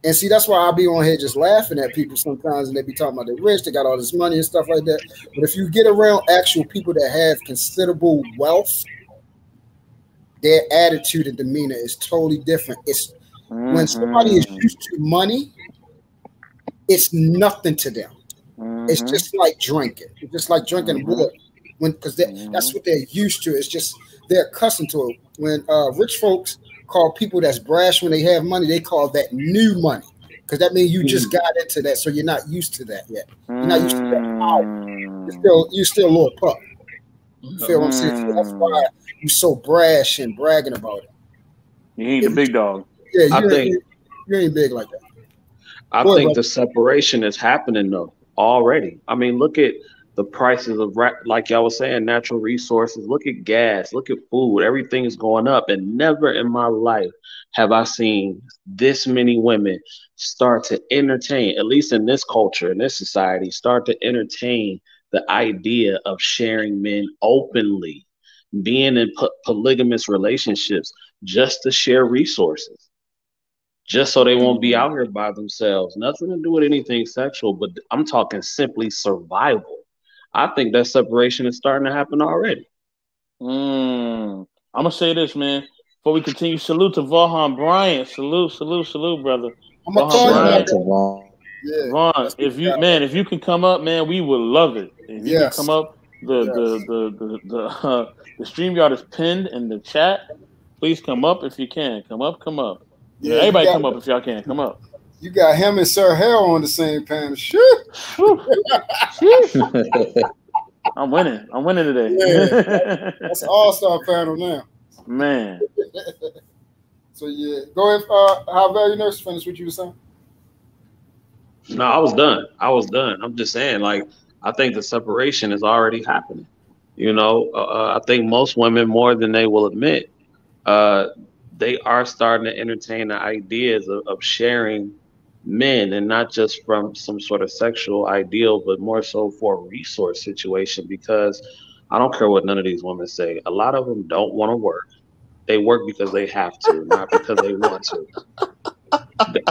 And see, that's why I'll be on here just laughing at people sometimes, and they be talking about they're rich, they got all this money and stuff like that. But if you get around actual people that have considerable wealth, their attitude and demeanor is totally different. It's when somebody is used to money, it's nothing to them. It's just like drinking. It's just like drinking water. Because that's what they're used to. It's just they're accustomed to it. When rich folks call people that's brash when they have money, they call that new money. Because that means you just got into that, so you're not used to that yet. You're not used to that power. You're still a little pup. You feel what I'm saying? So that's why you're so brash and bragging about it. You ain't the big dog. Yeah, you ain't big like that. I think the separation is happening though already. I mean, look at the prices of, like y'all was saying, natural resources. Look at gas. Look at food. Everything is going up, and never in my life have I seen this many women start to entertain, at least in this culture, in this society, start to entertain the idea of sharing men openly, being in polygamous relationships just to share resources, just so they won't be out here by themselves. Nothing to do with anything sexual, but I'm talking simply survival. I think that separation is starting to happen already. I'm going to say this, man. Before we continue, salute to Vaughan Bryant. Salute, brother. I'm going to call you. Yeah, Vaughn, if you can come up, man, we would love it. If you can come up, the StreamYard is pinned in the chat. Please come up if you can. Come up. Yeah, everybody come up if y'all can. Come up. You got him and Sir Hell on the same panel. I'm winning today. Yeah, that's an all-star panel now. Man. So yeah, go ahead. How very nurse finished what you were saying? No, I was done. I'm just saying, like, I think the separation is already happening. I think most women, more than they will admit, they are starting to entertain the ideas of sharing men, and not just from some sort of sexual ideal, but more so for a resource situation. Because I don't care what none of these women say. A lot of them don't want to work. They work because they have to, not because they want to.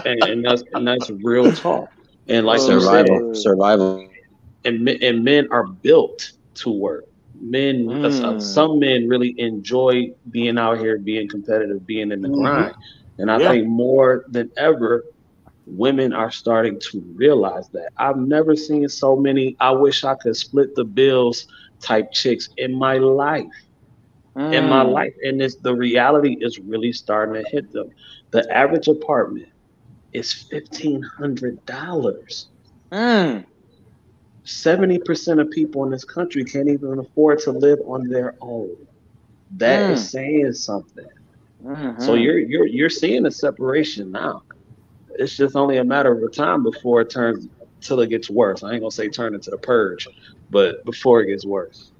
And that's real talk. And like you said, survival. and men are built to work. Some men really enjoy being out here, being competitive, being in the grind. And I think more than ever, women are starting to realize that. I've never seen so many I wish I could split the bills type chicks in my life. In my life. And the reality is really starting to hit them. The average apartment is $1,500. 70% of people in this country can't even afford to live on their own. That is saying something. So you're seeing a separation now. It's just only a matter of time before it turns till it gets worse. I ain't gonna say turn into the purge, but before it gets worse.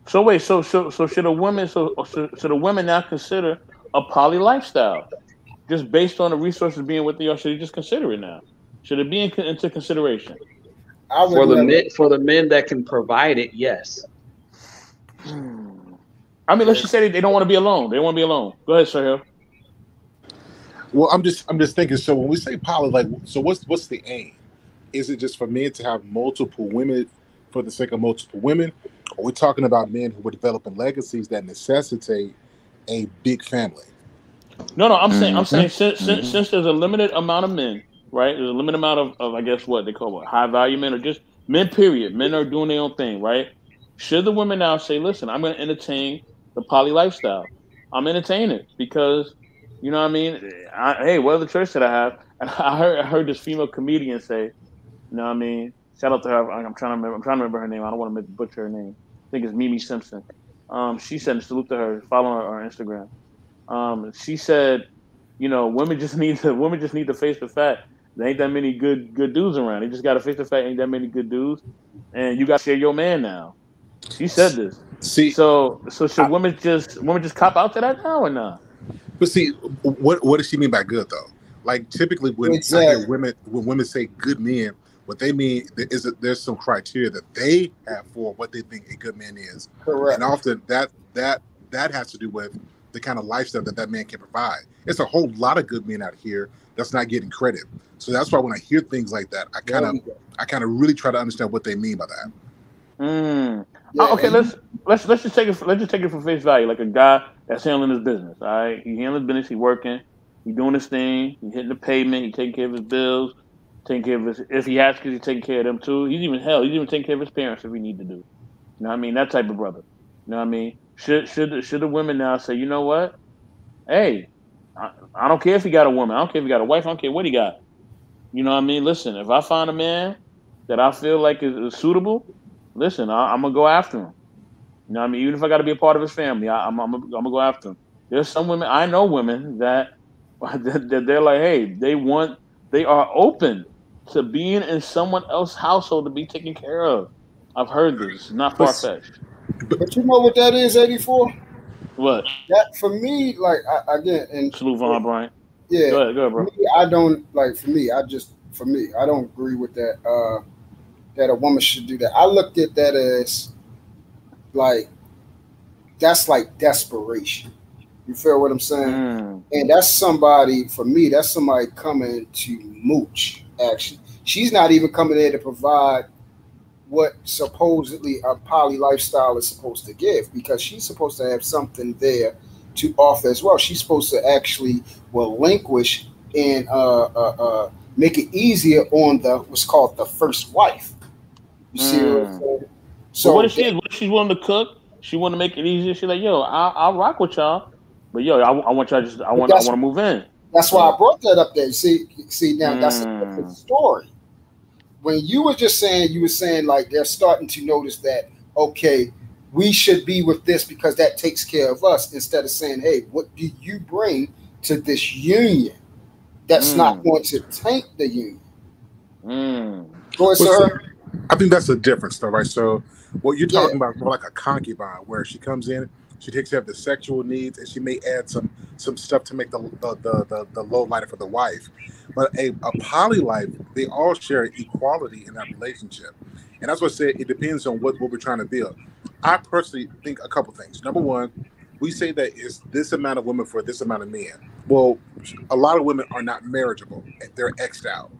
So wait, so should a woman should a women now consider a poly lifestyle just based on the resources being with you, or should you just consider it now? Should it be into consideration? For the men that can provide it, yes. I mean, let's just say they don't want to be alone. They want to be alone. Go ahead, Sir. Well, I'm just thinking. So when we say poly, like, so what's the aim? Is it just for men to have multiple women for the sake of multiple women? Or we're talking about men who are developing legacies that necessitate a big family? No, I'm saying since there's a limited amount of men, right? There's a limited amount of I guess what they call high value men, or just men. Period. Men are doing their own thing, right? Should the women now say, "Listen, I'm going to entertain the poly lifestyle. I'm entertaining it because, you know what I mean? Hey, what other choice did I have?" And I heard this female comedian say, "You know what I mean? Shout out to her. I'm trying to remember her name. I don't want to butcher her name. I think it's Mimi Simpson. She said, and salute to her. Follow her on Instagram. She said, you know, women just need to face the fact there ain't that many good dudes around. They just got to face the fact ain't that many good dudes, and you got to share your man now." She said this. So should women just cop out to that now or not? But see, what does she mean by good though? Like typically when I hear when women say good men, what they mean is that there's some criteria that they have for what they think a good man is. Correct. And often that has to do with the kind of lifestyle that man can provide. It's a whole lot of good men out here that's not getting credit. So that's why when I hear things like that, I kind of really try to understand what they mean by that. Okay, let's just take it for face value. Like a guy that's handling his business. All right, he handling his business. He working. He doing his thing. He hitting the pavement. He taking care of his bills. Taking care of his, if he has kids, he's taking care of them too. He's even taking care of his parents if he need to do. You know what I mean? That type of brother. You know what I mean? Should the women now say, you know what? Hey, I don't care if he got a woman. I don't care if he got a wife. I don't care what he got. You know what I mean? Listen, if I find a man that I feel like is suitable, listen, I'm gonna go after him. You know what I mean? Even if I got to be a part of his family, I'm gonna go after him. There's some women, I know women that they're like, hey, they are open to being in someone else's household to be taken care of. I've heard this. It's not far fetched. But you know what that is, 84? What? That for me, like again, and salute Von Bryant. Yeah, go ahead, bro. For me, I don't like. I don't agree with that. That a woman should do that. I looked at that as like that's like desperation. You feel what I'm saying? And that's somebody, for me, that's somebody coming to mooch. Actually, she's not even coming there to provide what supposedly a poly lifestyle is supposed to give, because she's supposed to have something there to offer as well. She's supposed to actually relinquish and make it easier on what's called the first wife. You see what I'm saying? So what if she's willing to cook? She want to make it easier. She's like, yo, I'll rock with y'all, but yo, I want y'all I want to move in. That's why I brought that up there. See now that's a different story. When you were just saying, you were saying like they're starting to notice that, okay, we should be with this because that takes care of us, instead of saying, hey, what do you bring to this union that's not going to taint the union? Go ahead, sir. I think that's a difference though, right? So what you're talking about is more like a concubine, where she comes in She takes care of the sexual needs, and she may add some stuff to make the load lighter for the wife. But a poly life, they all share equality in that relationship, and that's what I said. It depends on what we're trying to build. I personally think a couple things. Number one, we say that it's this amount of women for this amount of men. Well, a lot of women are not marriageable; they're X'd out.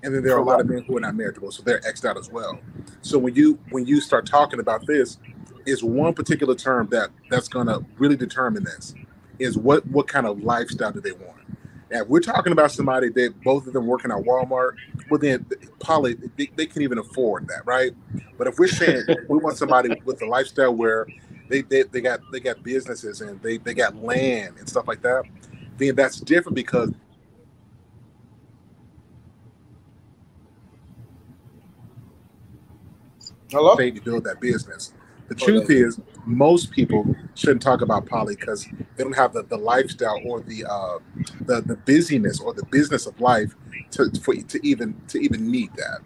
And then there are a lot of men who are not marriageable, so they're X'd out as well. So when you start talking about this, is one particular term that's going to really determine this, is what kind of lifestyle do they want. Now, if we're talking about somebody that both of them working at Walmart, well then probably they can even afford that, right? But if we're saying we want somebody with a lifestyle where they got businesses and they got land and stuff like that, then that's different because to build that business. The truth is, most people shouldn't talk about poly because they don't have the lifestyle or the busyness or the business of life to even need that.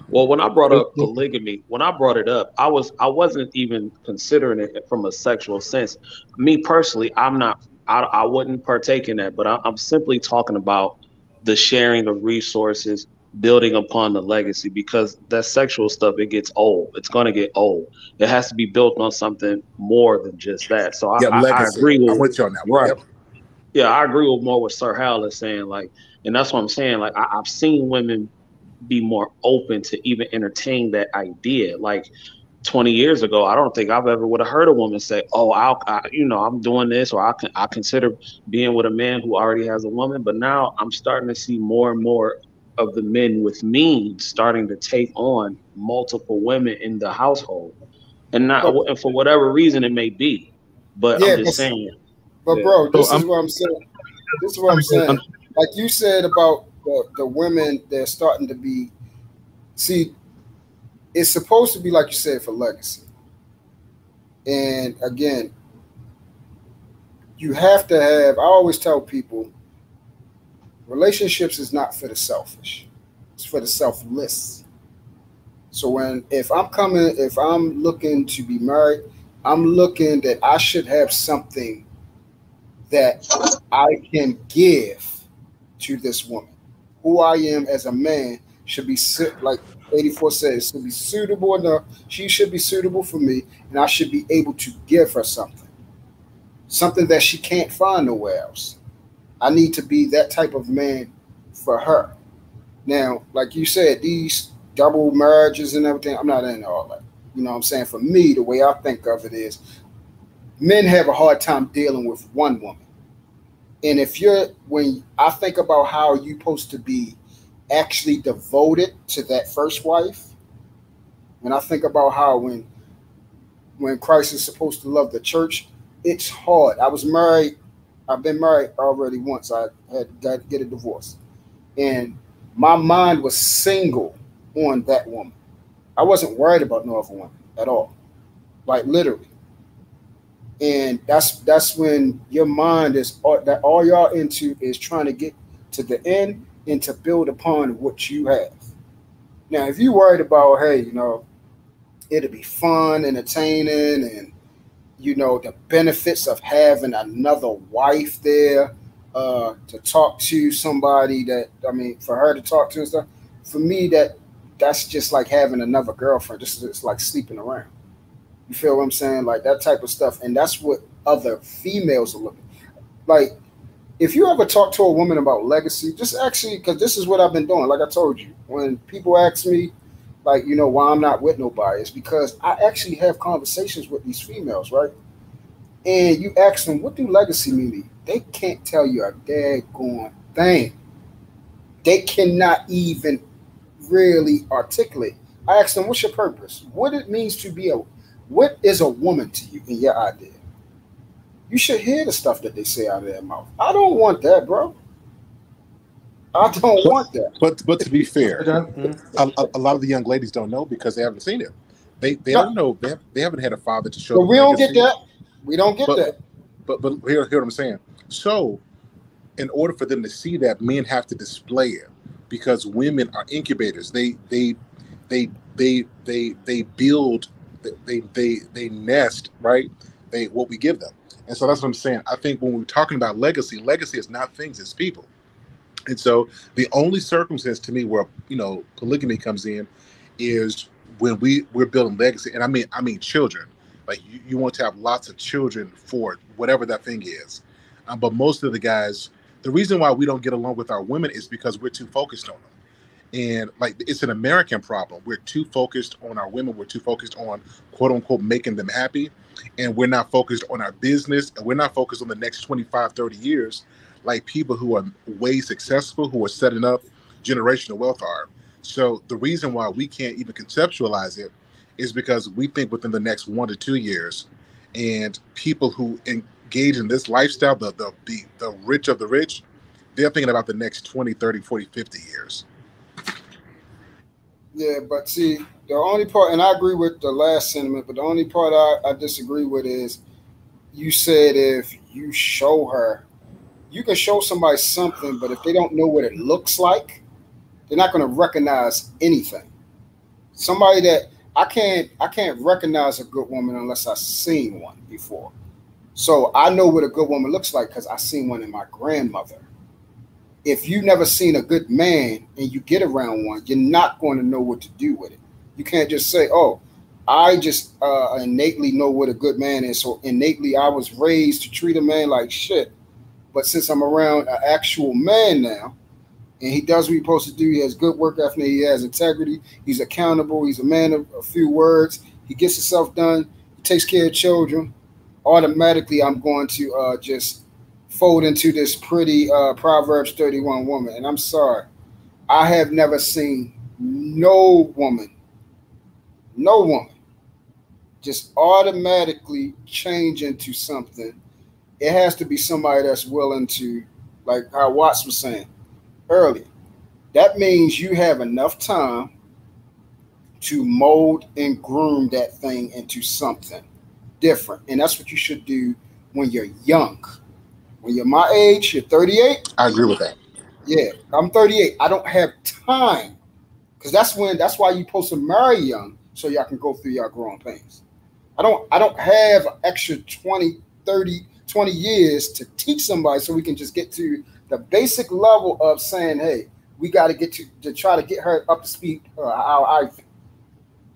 Well, when I brought up polygamy, when I brought it up, I wasn't even considering it from a sexual sense. Me personally, I wouldn't partake in that, but I'm simply talking about the sharing of resources, building upon the legacy, because that sexual stuff, it gets old. It's going to get old. It has to be built on something more than just that. So I agree with, I'm with you on that. Right. Yep. Yeah, I agree with more what Sir Hal is saying. Like, and that's what I'm saying. Like, I've seen women be more open to even entertain that idea. Like 20 years ago, I don't think I've ever would have heard a woman say, "Oh, I'm doing this," or I consider being with a man who already has a woman. But now I'm starting to see more and more of the men with means starting to take on multiple women in the household, and and for whatever reason it may be. But I'm just saying. But bro, this is what I'm saying. This is what I'm saying. Like you said about the women, they're starting to be. See, it's supposed to be like you said for legacy. And again, you have to have. I always tell people, relationships is not for the selfish; it's for the selfless. So if I'm looking to be married, I'm looking that I should have something that I can give to this woman. Who I am as a man should be like 84 says, should be suitable enough. She should be suitable for me, and I should be able to give her something that she can't find nowhere else. I need to be that type of man for her. Now, like you said, these double marriages and everything, I'm not into all that. You know what I'm saying? For me, the way I think of it is men have a hard time dealing with one woman. And when I think about how you're supposed to be actually devoted to that first wife, when I think about how when Christ is supposed to love the church, it's hard. I've been married already once. I had to get a divorce. And my mind was single on that woman. I wasn't worried about no other woman at all. Like literally. And that's when your mind is all y'all into is trying to get to the end and to build upon what you have. Now, if you're worried about, hey, it'll be fun, entertaining, and the benefits of having another wife there to talk to somebody for her to talk to and stuff. For me, that's just like having another girlfriend. It's like sleeping around. You feel what I'm saying? Like that type of stuff. And that's what other females are looking. Like, if you ever talk to a woman about legacy, just actually, because this is what I've been doing. Like I told you, when people ask me, like, why I'm not with nobody, it's because I actually have conversations with these females, right? And you ask them, what do legacy mean to you? They can't tell you a daggone thing. They cannot even really articulate. I asked them, what's your purpose? What it means to be what is a woman to you in your idea? You should hear the stuff that they say out of their mouth. I don't want that, bro. I don't want that. But to be fair, a lot of the young ladies don't know because they haven't seen it. They don't know. They haven't had a father to show them. But we don't get that. We don't get that. But hear what I'm saying. So, in order for them to see that, men have to display it because women are incubators. They build they nest, right? What we give them. And so that's what I'm saying. I think when we're talking about legacy is not things, it's people. And so the only circumstance to me where polygamy comes in is when we're building legacy, and I mean children. Like you want to have lots of children for whatever that thing is. But most of the guys, the reason why we don't get along with our women is because we're too focused on them. And like it's an American problem. We're too focused on our women. We're too focused on quote unquote making them happy. And we're not focused on our business. And we're not focused on the next 25, 30 years like people who are way successful, who are setting up generational wealth are. So the reason why we can't even conceptualize it is because we think within the next 1 to 2 years, and people who engage in this lifestyle, the rich of the rich, they're thinking about the next 20, 30, 40, 50 years. Yeah, but see, the only part, and I agree with the last sentiment, but the only part I disagree with is you said if you show her, you can show somebody something, but if they don't know what it looks like, they're not going to recognize anything. Somebody that I can't recognize a good woman unless I've seen one before. So I know what a good woman looks like because I seen one in my grandmother. If you've never seen a good man and you get around one, you're not going to know what to do with it. You can't just say, oh, I just innately know what a good man is. So innately I was raised to treat a man like shit. But since I'm around an actual man now, and he does what he's supposed to do, he has good work ethic, he has integrity, he's accountable, he's a man of a few words, he gets himself done, he takes care of children, automatically I'm going to just fold into this pretty Proverbs 31 woman. And I'm sorry, I have never seen no woman just automatically change into something. It has to be somebody that's willing to, like how Watts was saying earlier, that means you have enough time to mold and groom that thing into something different. And that's what you should do when you're young. When you're my age, you're 38. I agree with that. Yeah, I'm 38. I don't have time because that's why you're supposed to marry young so y'all can go through your growing pains. I don't have extra 20 years to teach somebody so we can just get to the basic level of saying, hey, we got to get to try to get her up to speed how I think.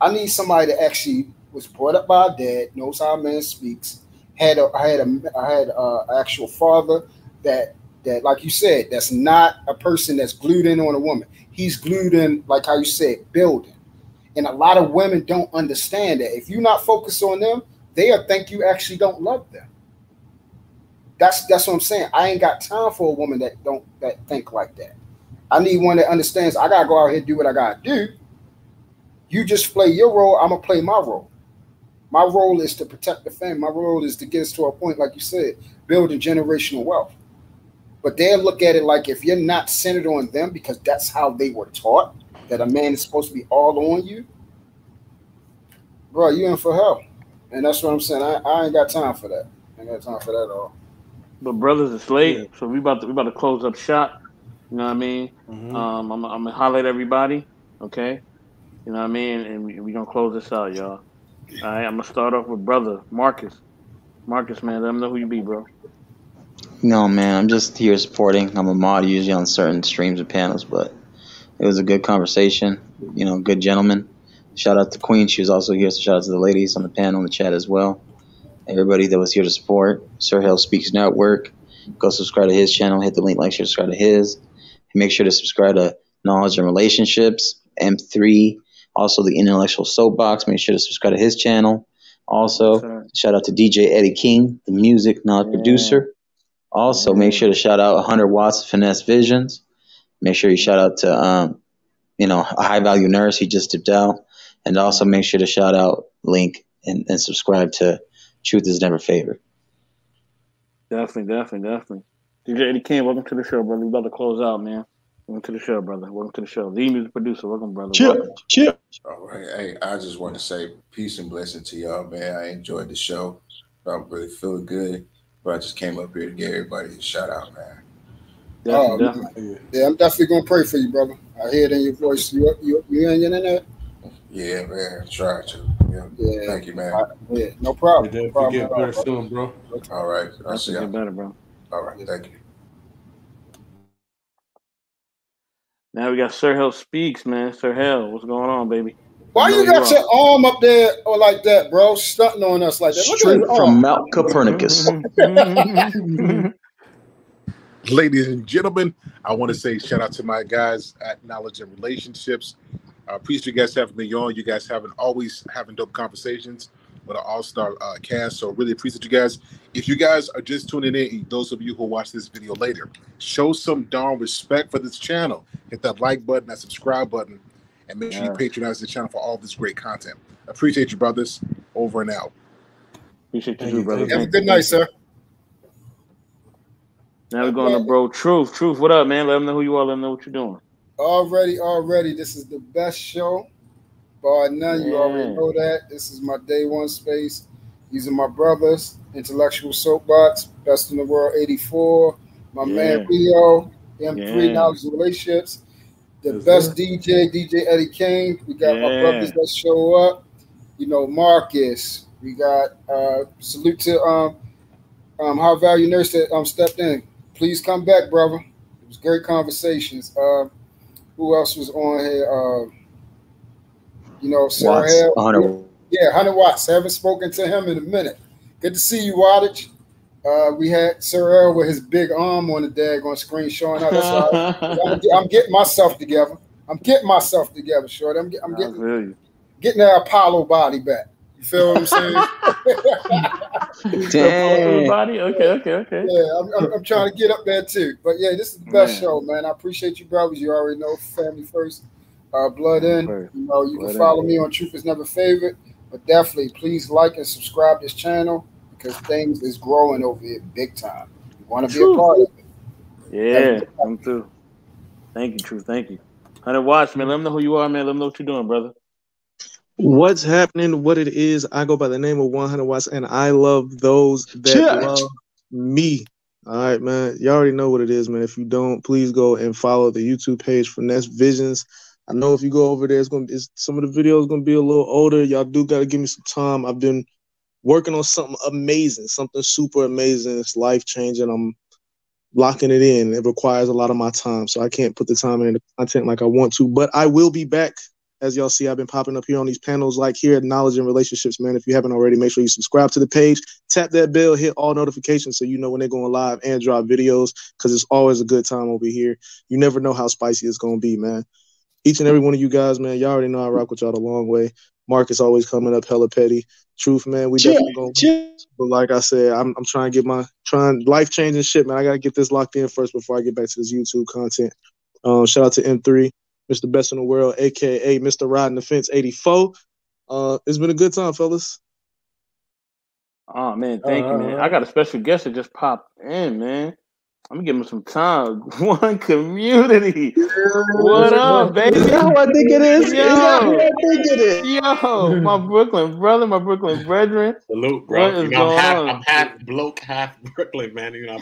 I need somebody that actually was brought up by a dad, knows how a man speaks, had an actual father that like you said, that's not a person that's glued in on a woman. He's glued in, like how you said, building. And a lot of women don't understand that. If you're not focused on them, they'll think you actually don't love them. That's what I'm saying. I ain't got time for a woman that think like that. I need one that understands I gotta go out here and do what I gotta do. You just play your role, I'm gonna play my role. My role is to protect the family. My role is to get us to a point, like you said, building generational wealth. But they'll look at it like if you're not centered on them because that's how they were taught, that a man is supposed to be all on you, bro, you in for hell. And that's what I'm saying. I ain't got time for that. I ain't got time for that at all. But brothers, it's late, so we about to close up shop. You know what I mean? Mm-hmm. I'm gonna highlight everybody, okay? You know what I mean? And we gonna close this out, y'all. All right, I'm gonna start off with brother Marcus. Marcus, man, let them know who you be, bro. No, man, I'm just here supporting. I'm a mod usually on certain streams and panels, but it was a good conversation. You know, good gentleman. Shout out to Queen. She was also here, so shout out to the ladies on the panel in the chat as well. Everybody that was here to support Sir Hill Speaks Network. Go subscribe to his channel. Hit the link, like, share, subscribe to his. And make sure to subscribe to Knowledge and Relationships, M3. Also, the Intellectual Soapbox. Make sure to subscribe to his channel. Also, shout out to DJ Eddie King, the music knowledge producer. Also, make sure to shout out 100 Watts of Finesse Visions. Make sure you shout out to, a high value nurse. He just tipped out. And also make sure to shout out Link and subscribe to Truth Is Never Favored. Definitely. DJ Eddie King, welcome to the show, brother. We about to close out, man. Welcome to the show, brother. Welcome to the show. The music producer, welcome, brother. Chip. All right. Hey, I just want to say peace and blessing to y'all, man. I enjoyed the show. I'm really feeling good. But I just came up here to give everybody a shout out, man. Definitely. Yeah, I'm definitely gonna pray for you, brother. I hear it in your voice. You in there? Yeah, man. Try to. Yeah. Thank you, man. Yeah, no problem. Get No problem get at all, better bro. soon, bro. All right. I'll see you. Get better, bro. All right. Thank you. Now we got Sir Hell Speaks, man. Sir Hell, what's going on, baby? Why you got your arm up there or like that, bro? Stunting on us like that. Look Straight at his from arm. Mount Copernicus. Ladies and gentlemen, I want to say shout out to my guys at Knowledge and Relationships. I appreciate you guys having me on. You guys always having dope conversations with an all-star cast, so really appreciate you guys. If you guys are just tuning in, those of you who watch this video later, show some darn respect for this channel. Hit that like button, that subscribe button, and make sure you patronize the channel for all this great content. Appreciate you, brothers. Over and out. Appreciate you too, brother. Have a good night, sir. Now we're going to bro Truth. Truth, what up, man? Let them know who you are. Let them know what you're doing. Already. This is the best show. Bar none. You already know that. This is my day one space. These are my brothers. Intellectual Soapbox. Best in the World 84. My man Rio. M3 Knowledge and Relationships. The best DJ Eddie Kane. We got my brothers that show up. You know, Marcus. We got salute to High Value Nurse that stepped in. Please come back, brother. It was great conversations. Who else was on here? You know, Sarah Hale. 100 Watts. I haven't spoken to him in a minute. Good to see you, Wattage. We had Sir Earl with his big arm on the daggone screen showing up. That's all right. I'm getting myself together. Short. I'm getting that Apollo body back. You feel what I'm saying? Damn. Body? Okay. Yeah, I'm trying to get up there too. But yeah, this is the best show, man. I appreciate you, brothers. You already know, family first, blood in. You know, you can follow me on Truth Is Never Favorite, but definitely please like and subscribe this channel because things is growing over here big time. You want to be a part of it. Yeah, come through. Thank you, Truth. Thank you. 100 Watts, man. Let them know who you are, man. Let them know what you're doing, brother. What's happening, what it is, I go by the name of 100 Watts, and I love those that love me. All right, man. You already know what it is, man. If you don't, please go and follow the YouTube page, Finesse Visions. I know if you go over there, some of the videos going to be a little older. Y'all do got to give me some time. I've been working on something amazing, something super amazing. It's life-changing. I'm locking it in. It requires a lot of my time, so I can't put the time in the content like I want to, but I will be back. As y'all see, I've been popping up here on these panels like here at Knowledge and Relationships, man. If you haven't already, make sure you subscribe to the page, tap that bell, hit all notifications so you know when they're going live and drop videos because it's always a good time over here. You never know how spicy it's going to be, man. Each and every one of you guys, man, y'all already know I rock with y'all the long way. Marcus always coming up hella petty. Truth, man, we definitely going to. But like I said, I'm trying to get life-changing shit, man. I got to get this locked in first before I get back to this YouTube content. Shout out to M3. Mr. Best in the World, a.k.a. Mr. Riding the Fence 84. It's been a good time, fellas. Oh, man, thank you, man. I got a special guest that just popped in, man. I'm going to give him some time. One Community. What up, baby? Is that who I think it is? Is that who I think it is? Yo, my Brooklyn brother, my Brooklyn brethren. Salute, bro. What is going on? I'm half bloke, half Brooklyn, man. You know,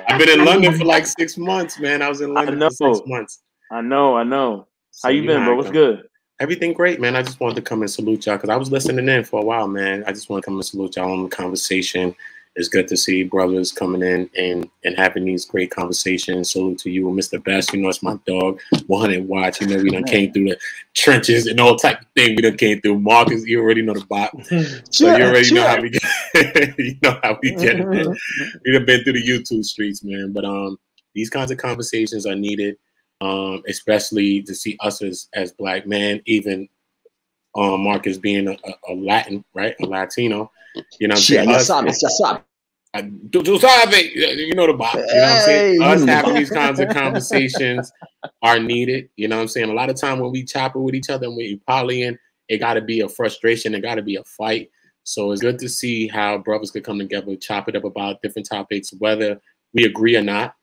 I've been in London for like 6 months, man. I was in London for 6 months. I know. So how you been, bro? What's good? Everything great, man. I just wanted to come and salute y'all because I was listening in for a while, man. I just want to come and salute y'all on the conversation. It's good to see brothers coming in and having these great conversations. Salute to you, Mr. Best. You know, it's my dog, 100 Watts. You know, we done came through the trenches and all type of thing. We done came through. Marcus, you already know the bot. So you already know how we get you know how we get it, man. We done been through the YouTube streets, man. But these kinds of conversations are needed. Especially to see us as black men, even Marcus being a Latin, right? A Latino. You know what I'm saying? You know the bot. You know what I'm saying? Us having these kinds of conversations are needed. You know what I'm saying? A lot of time when we chop it with each other and we poly in, it got to be a frustration. It got to be a fight. So it's good to see how brothers could come together, chop it up about different topics, whether we agree or not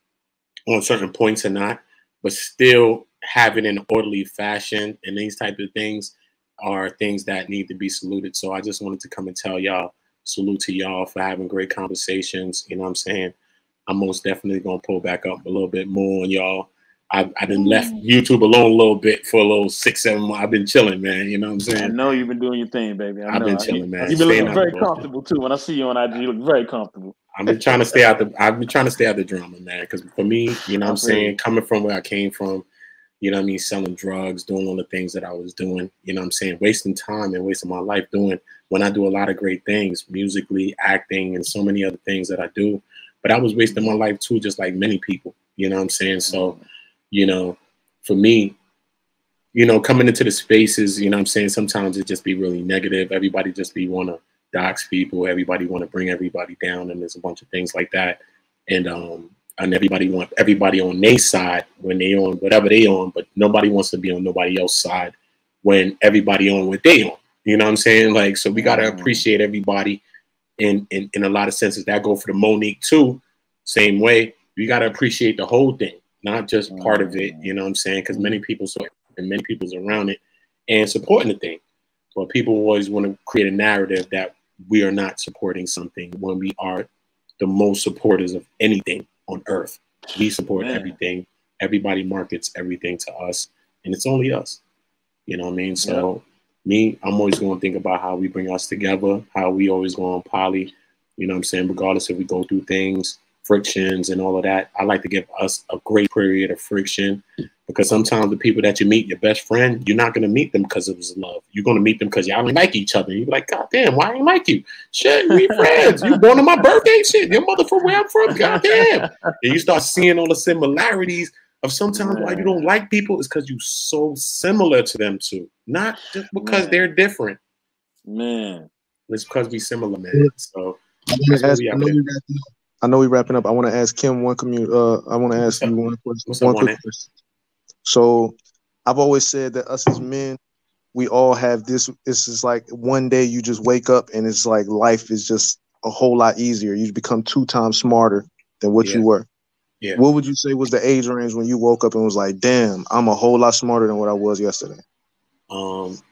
on certain points or not, but still have it in an orderly fashion. And these type of things are things that need to be saluted. So I just wanted to come and tell y'all, salute to y'all for having great conversations. You know what I'm saying? I'm most definitely going to pull back up a little bit more on y'all. I done left YouTube alone a little bit for a little 6-7 months. I've been chilling, man. You know what I'm saying? I know you've been doing your thing, baby. I've been chilling, man. You've been looking very comfortable too. When I see you on IG, you look very comfortable. I've been trying to stay out the drama, man. Because for me, you know what I'm saying, coming from where I came from, you know what I mean, selling drugs, doing all the things that I was doing, you know what I'm saying, wasting time and wasting my life doing when I do a lot of great things, musically, acting, and so many other things that I do. But I was wasting my life too, just like many people, you know what I'm saying? So, you know, for me, you know, coming into the spaces, you know what I'm saying, sometimes it just be really negative. Everybody just be want to dox people. Everybody want to bring everybody down, and there's a bunch of things like that. And everybody want everybody on their side when they on whatever they on, but nobody wants to be on nobody else's side when everybody on what they on. You know what I'm saying? Like, so we got to appreciate everybody in a lot of senses. That go for the Monique too. Same way. We got to appreciate the whole thing, not just part of it. You know what I'm saying? Because many people and many people's around it and supporting the thing. But people always want to create a narrative that we are not supporting something when we are the most supporters of anything on earth. We support everything. Everybody markets everything to us, and it's only us. You know what I mean? So me, I'm always going to think about how we bring us together, how we always go on poly. You know what I'm saying? Regardless if we go through things, frictions and all of that, I like to give us a great period of friction, because sometimes the people that you meet, your best friend, you're not going to meet them because it was love. You're going to meet them because y'all don't like each other. You're like, God damn, why I ain't like you? Shit, we friends. You born on my birthday? Shit, your mother from where I'm from? God damn. And you start seeing all the similarities of sometimes why you don't like people is because you're so similar to them too. Not just because they're different. Man. It's because we similar, man. So that's what we out there. I know we're wrapping up. I want to ask Kim one I want to ask you one question. One quick question. So I've always said that us as men, we all have this. This is like one day you just wake up and it's like life is just a whole lot easier. You become 2 times smarter than what you were. Yeah. What would you say was the age range when you woke up and was like, damn, I'm a whole lot smarter than what I was yesterday?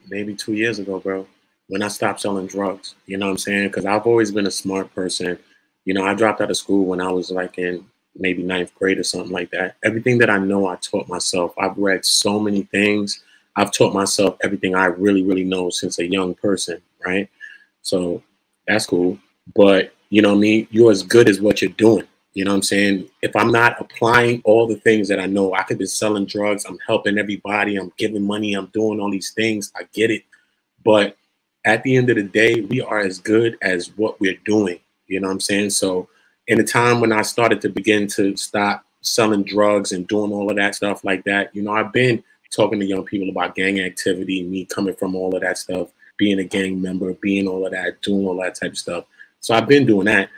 Maybe 2 years ago, bro, when I stopped selling drugs. You know what I'm saying? Because I've always been a smart person. You know, I dropped out of school when I was like in maybe 9th grade or something like that. Everything that I know, I taught myself. I've read so many things. I've taught myself everything I really, really know since a young person, right? So that's cool. But, you know what I mean? You're as good as what you're doing. You know what I'm saying? If I'm not applying all the things that I know, I could be selling drugs. I'm helping everybody. I'm giving money. I'm doing all these things. I get it. But at the end of the day, we are as good as what we're doing. You know what I'm saying? So in a time when I started to begin to stop selling drugs and doing all of that stuff like that, you know, I've been talking to young people about gang activity, me coming from all of that stuff, being a gang member, being all of that, doing all that type of stuff. So I've been doing that,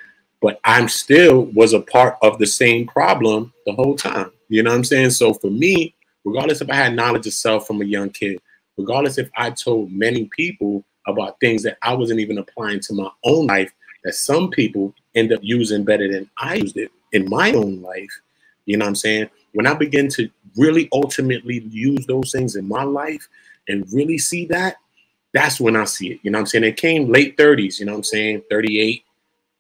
but I'm still was a part of the same problem the whole time. You know what I'm saying? So for me, regardless if I had knowledge of self from a young kid, regardless if I told many people about things that I wasn't even applying to my own life, that some people end up using better than I used it in my own life. You know what I'm saying? When I begin to really ultimately use those things in my life and really see that, that's when I see it. You know what I'm saying? It came late 30s, you know what I'm saying? 38,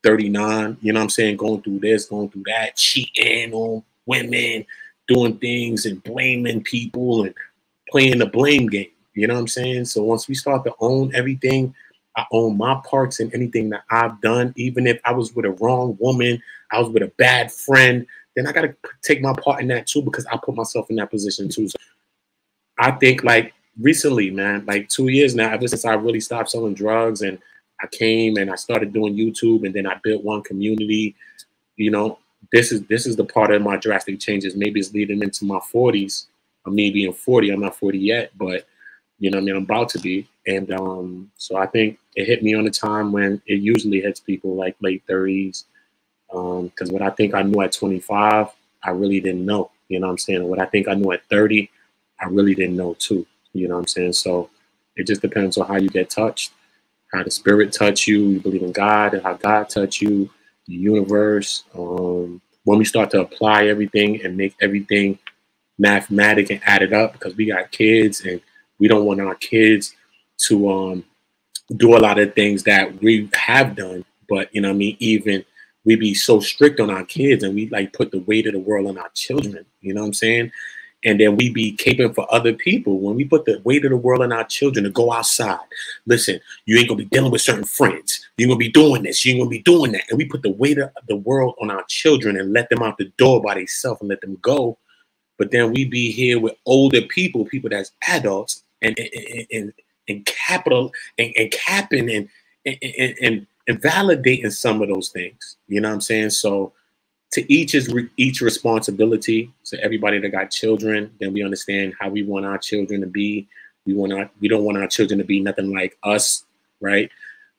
39, you know what I'm saying? Going through this, going through that, cheating on women, doing things and blaming people and playing the blame game. You know what I'm saying? So once we start to own everything, I own my parts in anything that I've done. Even if I was with a wrong woman, I was with a bad friend, then I got to take my part in that too, because I put myself in that position too. So I think like recently, man, like 2 years now, ever since I really stopped selling drugs and I came and I started doing YouTube and then I built one community, you know, this is the part of my drastic changes. Maybe it's leading into my 40s, or me being 40. I'm not 40 yet, but you know what I mean? I'm about to be. And so I think it hit me on a time when it usually hits people like late 30s. Because what I think I knew at 25, I really didn't know. You know what I'm saying? What I think I knew at 30, I really didn't know too. You know what I'm saying? So it just depends on how you get touched, how the spirit touch you. You believe in God and how God touch you, the universe. When we start to apply everything and make everything mathematic and add it up, because we got kids and we don't want our kids to do a lot of things that we have done. But, you know what I mean, even we be so strict on our kids and we like put the weight of the world on our children. You know what I'm saying? And then we be caping for other people when we put the weight of the world on our children to go outside. Listen, you ain't gonna be dealing with certain friends. You're gonna be doing this. You're gonna be doing that. And we put the weight of the world on our children and let them out the door by themselves and let them go. But then we be here with older people that's adults and capital and capping and validating some of those things. You know what I'm saying? So to each responsibility. So everybody that got children, then we understand how we want our children to be. We don't want our children to be nothing like us, right?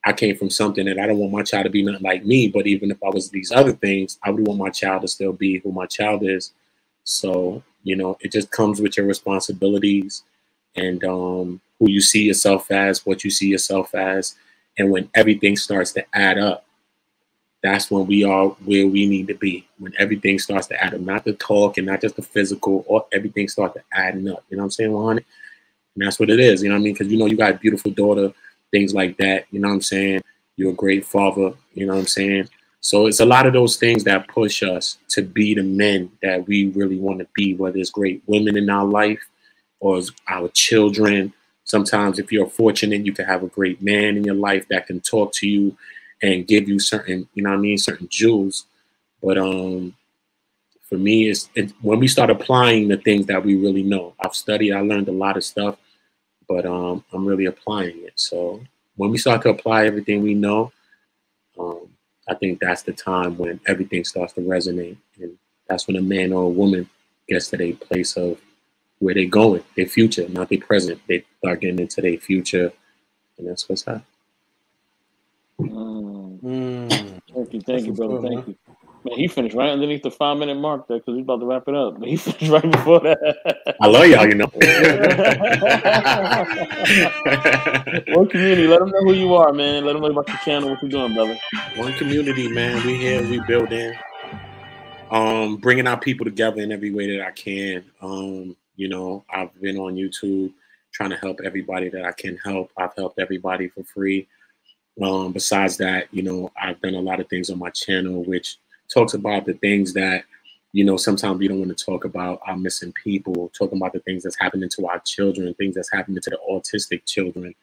I came from something that I don't want my child to be nothing like me. But even if I was these other things, I would want my child to still be who my child is. So, you know, it just comes with your responsibilities and who you see yourself as, what you see yourself as. And when everything starts to add up, that's when we are where we need to be. When everything starts to add up, not the talk and not just the physical, or everything starts to adding up. You know what I'm saying, 100? And that's what it is. You know what I mean? Because, you know, you got a beautiful daughter, things like that. You know what I'm saying? You're a great father. You know what I'm saying? So it's a lot of those things that push us to be the men that we really want to be, whether it's great women in our life or our children. Sometimes if you're fortunate, you can have a great man in your life that can talk to you and give you certain, you know what I mean, certain jewels. But for me, it's when we start applying the things that we really know. I've studied, I learned a lot of stuff, but I'm really applying it. So when we start to apply everything we know, I think that's the time when everything starts to resonate. And that's when a man or a woman gets to their place of where they're going, their future, not their present. They start getting into their future, and that's what's happening. Thank you, brother. Thank you. Man, he finished right underneath the 5-minute mark there because he's about to wrap it up. But he finished right before that. I love y'all, you know. One community, let them know who you are, man. Let them know about your channel, what you're doing, brother. One community, man. We here, we building. Bringing our people together in every way that I can. You know, I've been on YouTube trying to help everybody that I can help. I've helped everybody for free. Besides that, you know, I've done a lot of things on my channel, which talks about the things that, you know, sometimes we don't want to talk about, our missing people, talking about the things that's happening to our children, things that's happening to the autistic children,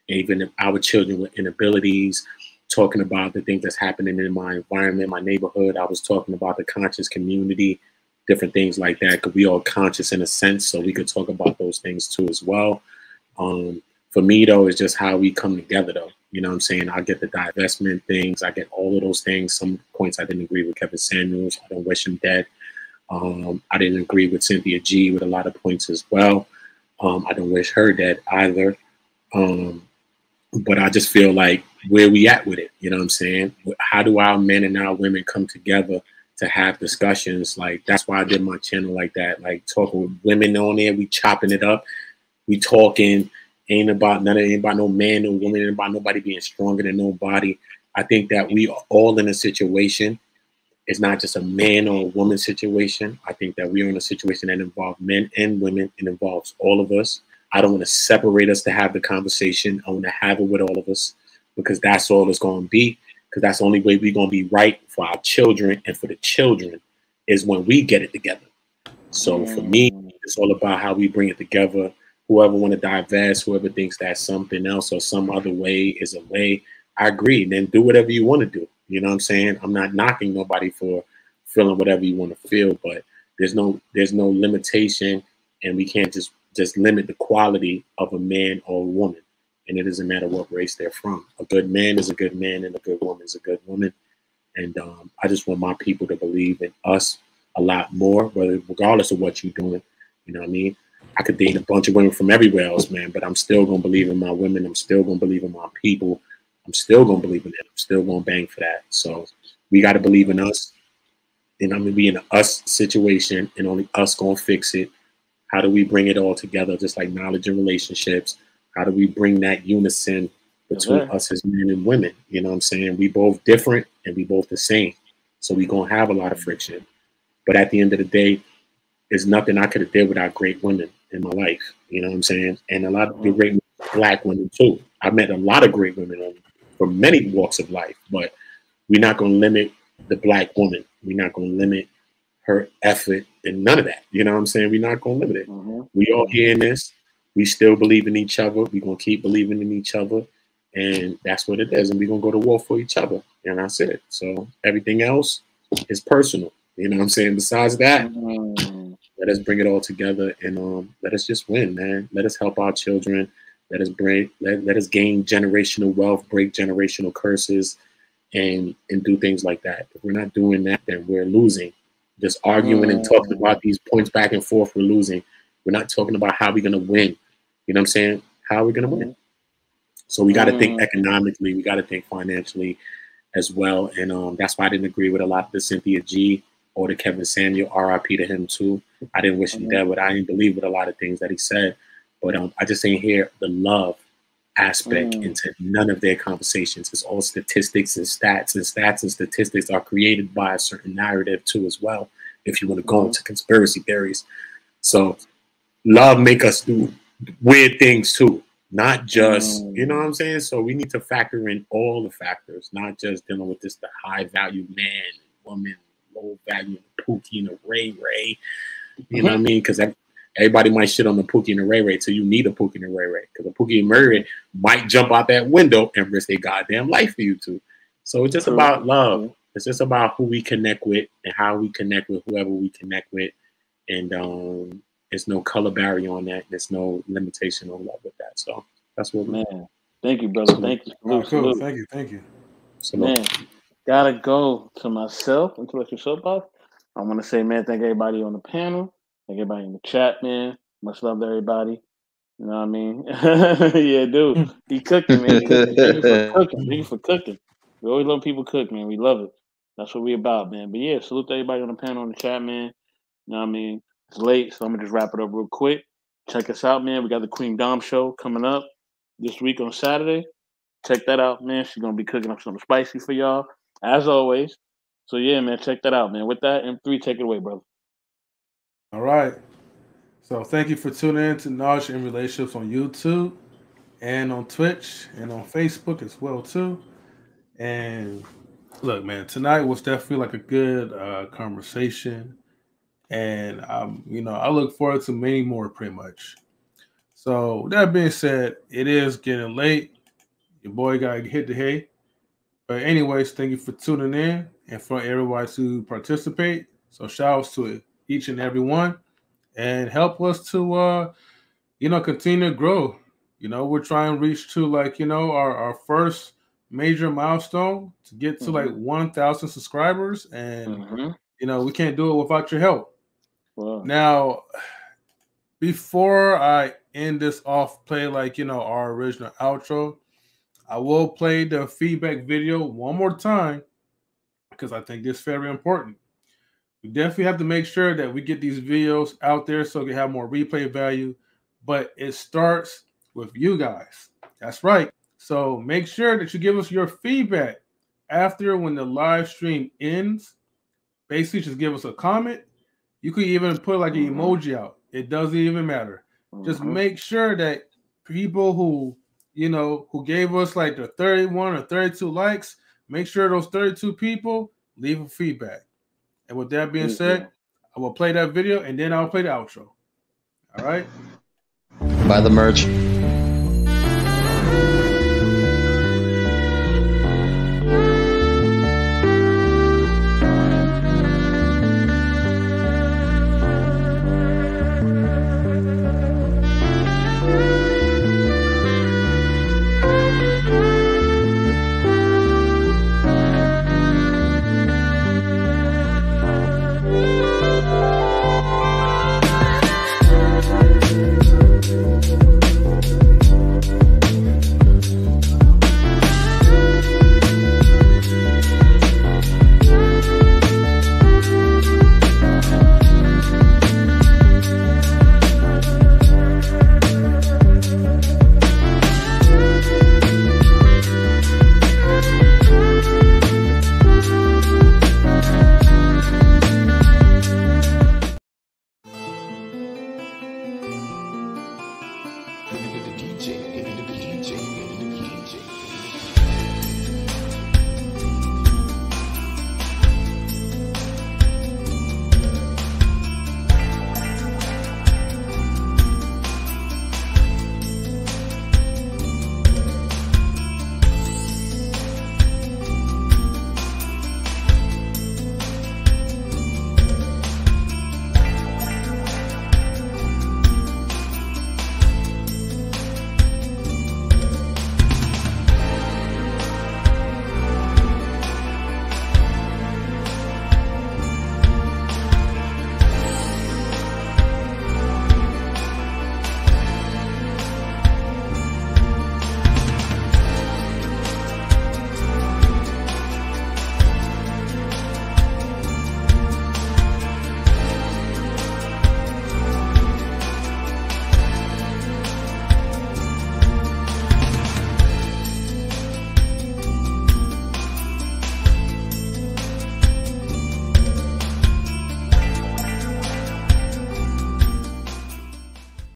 even our children with inabilities, talking about the things that's happening in my environment, my neighborhood. I was talking about the conscious community, different things like that, because we all conscious in a sense, so we could talk about those things too as well. For me, though, it's just how we come together, though. You know what I'm saying? I get the divestment things. I get all of those things. Some points I didn't agree with Kevin Samuels. I don't wish him dead. I didn't agree with Cynthia G with a lot of points as well. I don't wish her dead either. But I just feel like where we at with it, you know what I'm saying? How do our men and our women come together to have discussions? Like, that's why I did my channel like that, like talking with women on there, we chopping it up, we talking, ain't about no man, no woman, ain't about nobody being stronger than nobody. I think that we are all in a situation. It's not just a man or a woman situation. I think that we are in a situation that involves men and women. It involves all of us. I don't want to separate us to have the conversation. I want to have it with all of us, because that's all it's going to be. Because that's the only way we're going to be right for our children and for the children is when we get it together. So for me, it's all about how we bring it together. Whoever want to divest, whoever thinks that something else or some other way is a way, I agree. Then do whatever you want to do. You know what I'm saying? I'm not knocking nobody for feeling whatever you want to feel, but there's no limitation, and we can't just limit the quality of a man or a woman. And it doesn't matter what race they're from. A good man is a good man, and a good woman is a good woman. And I just want my people to believe in us a lot more, regardless of what you're doing. You know what I mean? I could date a bunch of women from everywhere else, man, but I'm still going to believe in my women. I'm still going to believe in my people. I'm still going to believe in it. I'm still going to bang for that. So we got to believe in us. And I'm going to be in an us situation, and only us going to fix it. How do we bring it all together, just like knowledge and relationships? How do we bring that unison between us as men and women? You know what I'm saying? We both different and we both the same. So we're going to have a lot of friction. But at the end of the day, there's nothing I could have did without great women in my life. You know what I'm saying? And a lot of great Black women too. I've met a lot of great women from many walks of life, but we're not going to limit the Black woman. We're not going to limit her effort and none of that. You know what I'm saying? We're not going to limit it. We all hearing this. We still believe in each other. We're going to keep believing in each other. And that's what it is. And we're going to go to war for each other. And that's it. So everything else is personal. You know what I'm saying? Besides that, let us bring it all together and let us just win, man. Let us help our children. Let us let us gain generational wealth, break generational curses, and do things like that. If we're not doing that, then we're losing. Just arguing and talking about these points back and forth, we're losing. We're not talking about how we're gonna win. You know what I'm saying? How are we gonna win? So we got to think economically. We got to think financially as well. And that's why I didn't agree with a lot of the Cynthia G or the Kevin Samuel. R.I.P. to him too. I didn't wish him dead, but I didn't believe with a lot of things that he said. But I just ain't hear the love aspect into none of their conversations. It's all statistics and stats, and stats and statistics are created by a certain narrative too as well, if you want to go into conspiracy theories. So love make us do weird things too, not just, you know what I'm saying? So we need to factor in all the factors, not just dealing with this, the high value man, woman, low value Pookie and the Ray Ray. You know what I mean? Because everybody might shit on the Pookie and the Ray Ray till you need a Pookie and the Ray Ray. Because the Pookie and Ray Ray might jump out that window and risk their goddamn life for you too. So it's just about love. It's just about who we connect with and how we connect with whoever we connect with. And there's no color barrier on that. There's no limitation on love with that. So that's what, man. Thank you, brother. Thank you. Cool. Thank you. Thank you. Man, gotta go to myself, intellectual soapbox. I want to say, man, thank everybody on the panel. Thank everybody in the chat, man. Much love to everybody. You know what I mean? Yeah, dude. He cooking, man. Thank you for cooking. Thank you for cooking. We always love people cook, man. We love it. That's what we about, man. But yeah, salute to everybody on the panel, in the chat, man. You know what I mean? It's late, so I'm going to just wrap it up real quick. Check us out, man. We got the Queen Dom show coming up this week on Saturday. Check that out, man. She's going to be cooking up something spicy for y'all, as always. So, yeah, man, check that out, man. With that, M3, take it away, brother. All right. So thank you for tuning in to Knowledge and Relationships on YouTube and on Twitch and on Facebook as well, too. And look, man, tonight was definitely like a good conversation. And, you know, I look forward to many more pretty much. So with that being said, it is getting late. Your boy got to hit the hay. But anyways, thank you for tuning in and for everybody to participate. So shout outs to each and every one and help us to, you know, continue to grow. You know, we're trying to reach to like, you know, our first major milestone to get to like 1,000 subscribers. And, you know, we can't do it without your help. Wow. Now, before I end this off, play like, you know, our original outro, I will play the feedback video one more time because I think this is very important. We definitely have to make sure that we get these videos out there so we have more replay value, but it starts with you guys. That's right. So make sure that you give us your feedback after when the live stream ends. Basically, just give us a comment. You could even put like an emoji out. It doesn't even matter. Just make sure that people who, you know, who gave us like the 31 or 32 likes, make sure those 32 people leave a feedback. And with that being said, I will play that video and then I'll play the outro. All right? Buy the merch.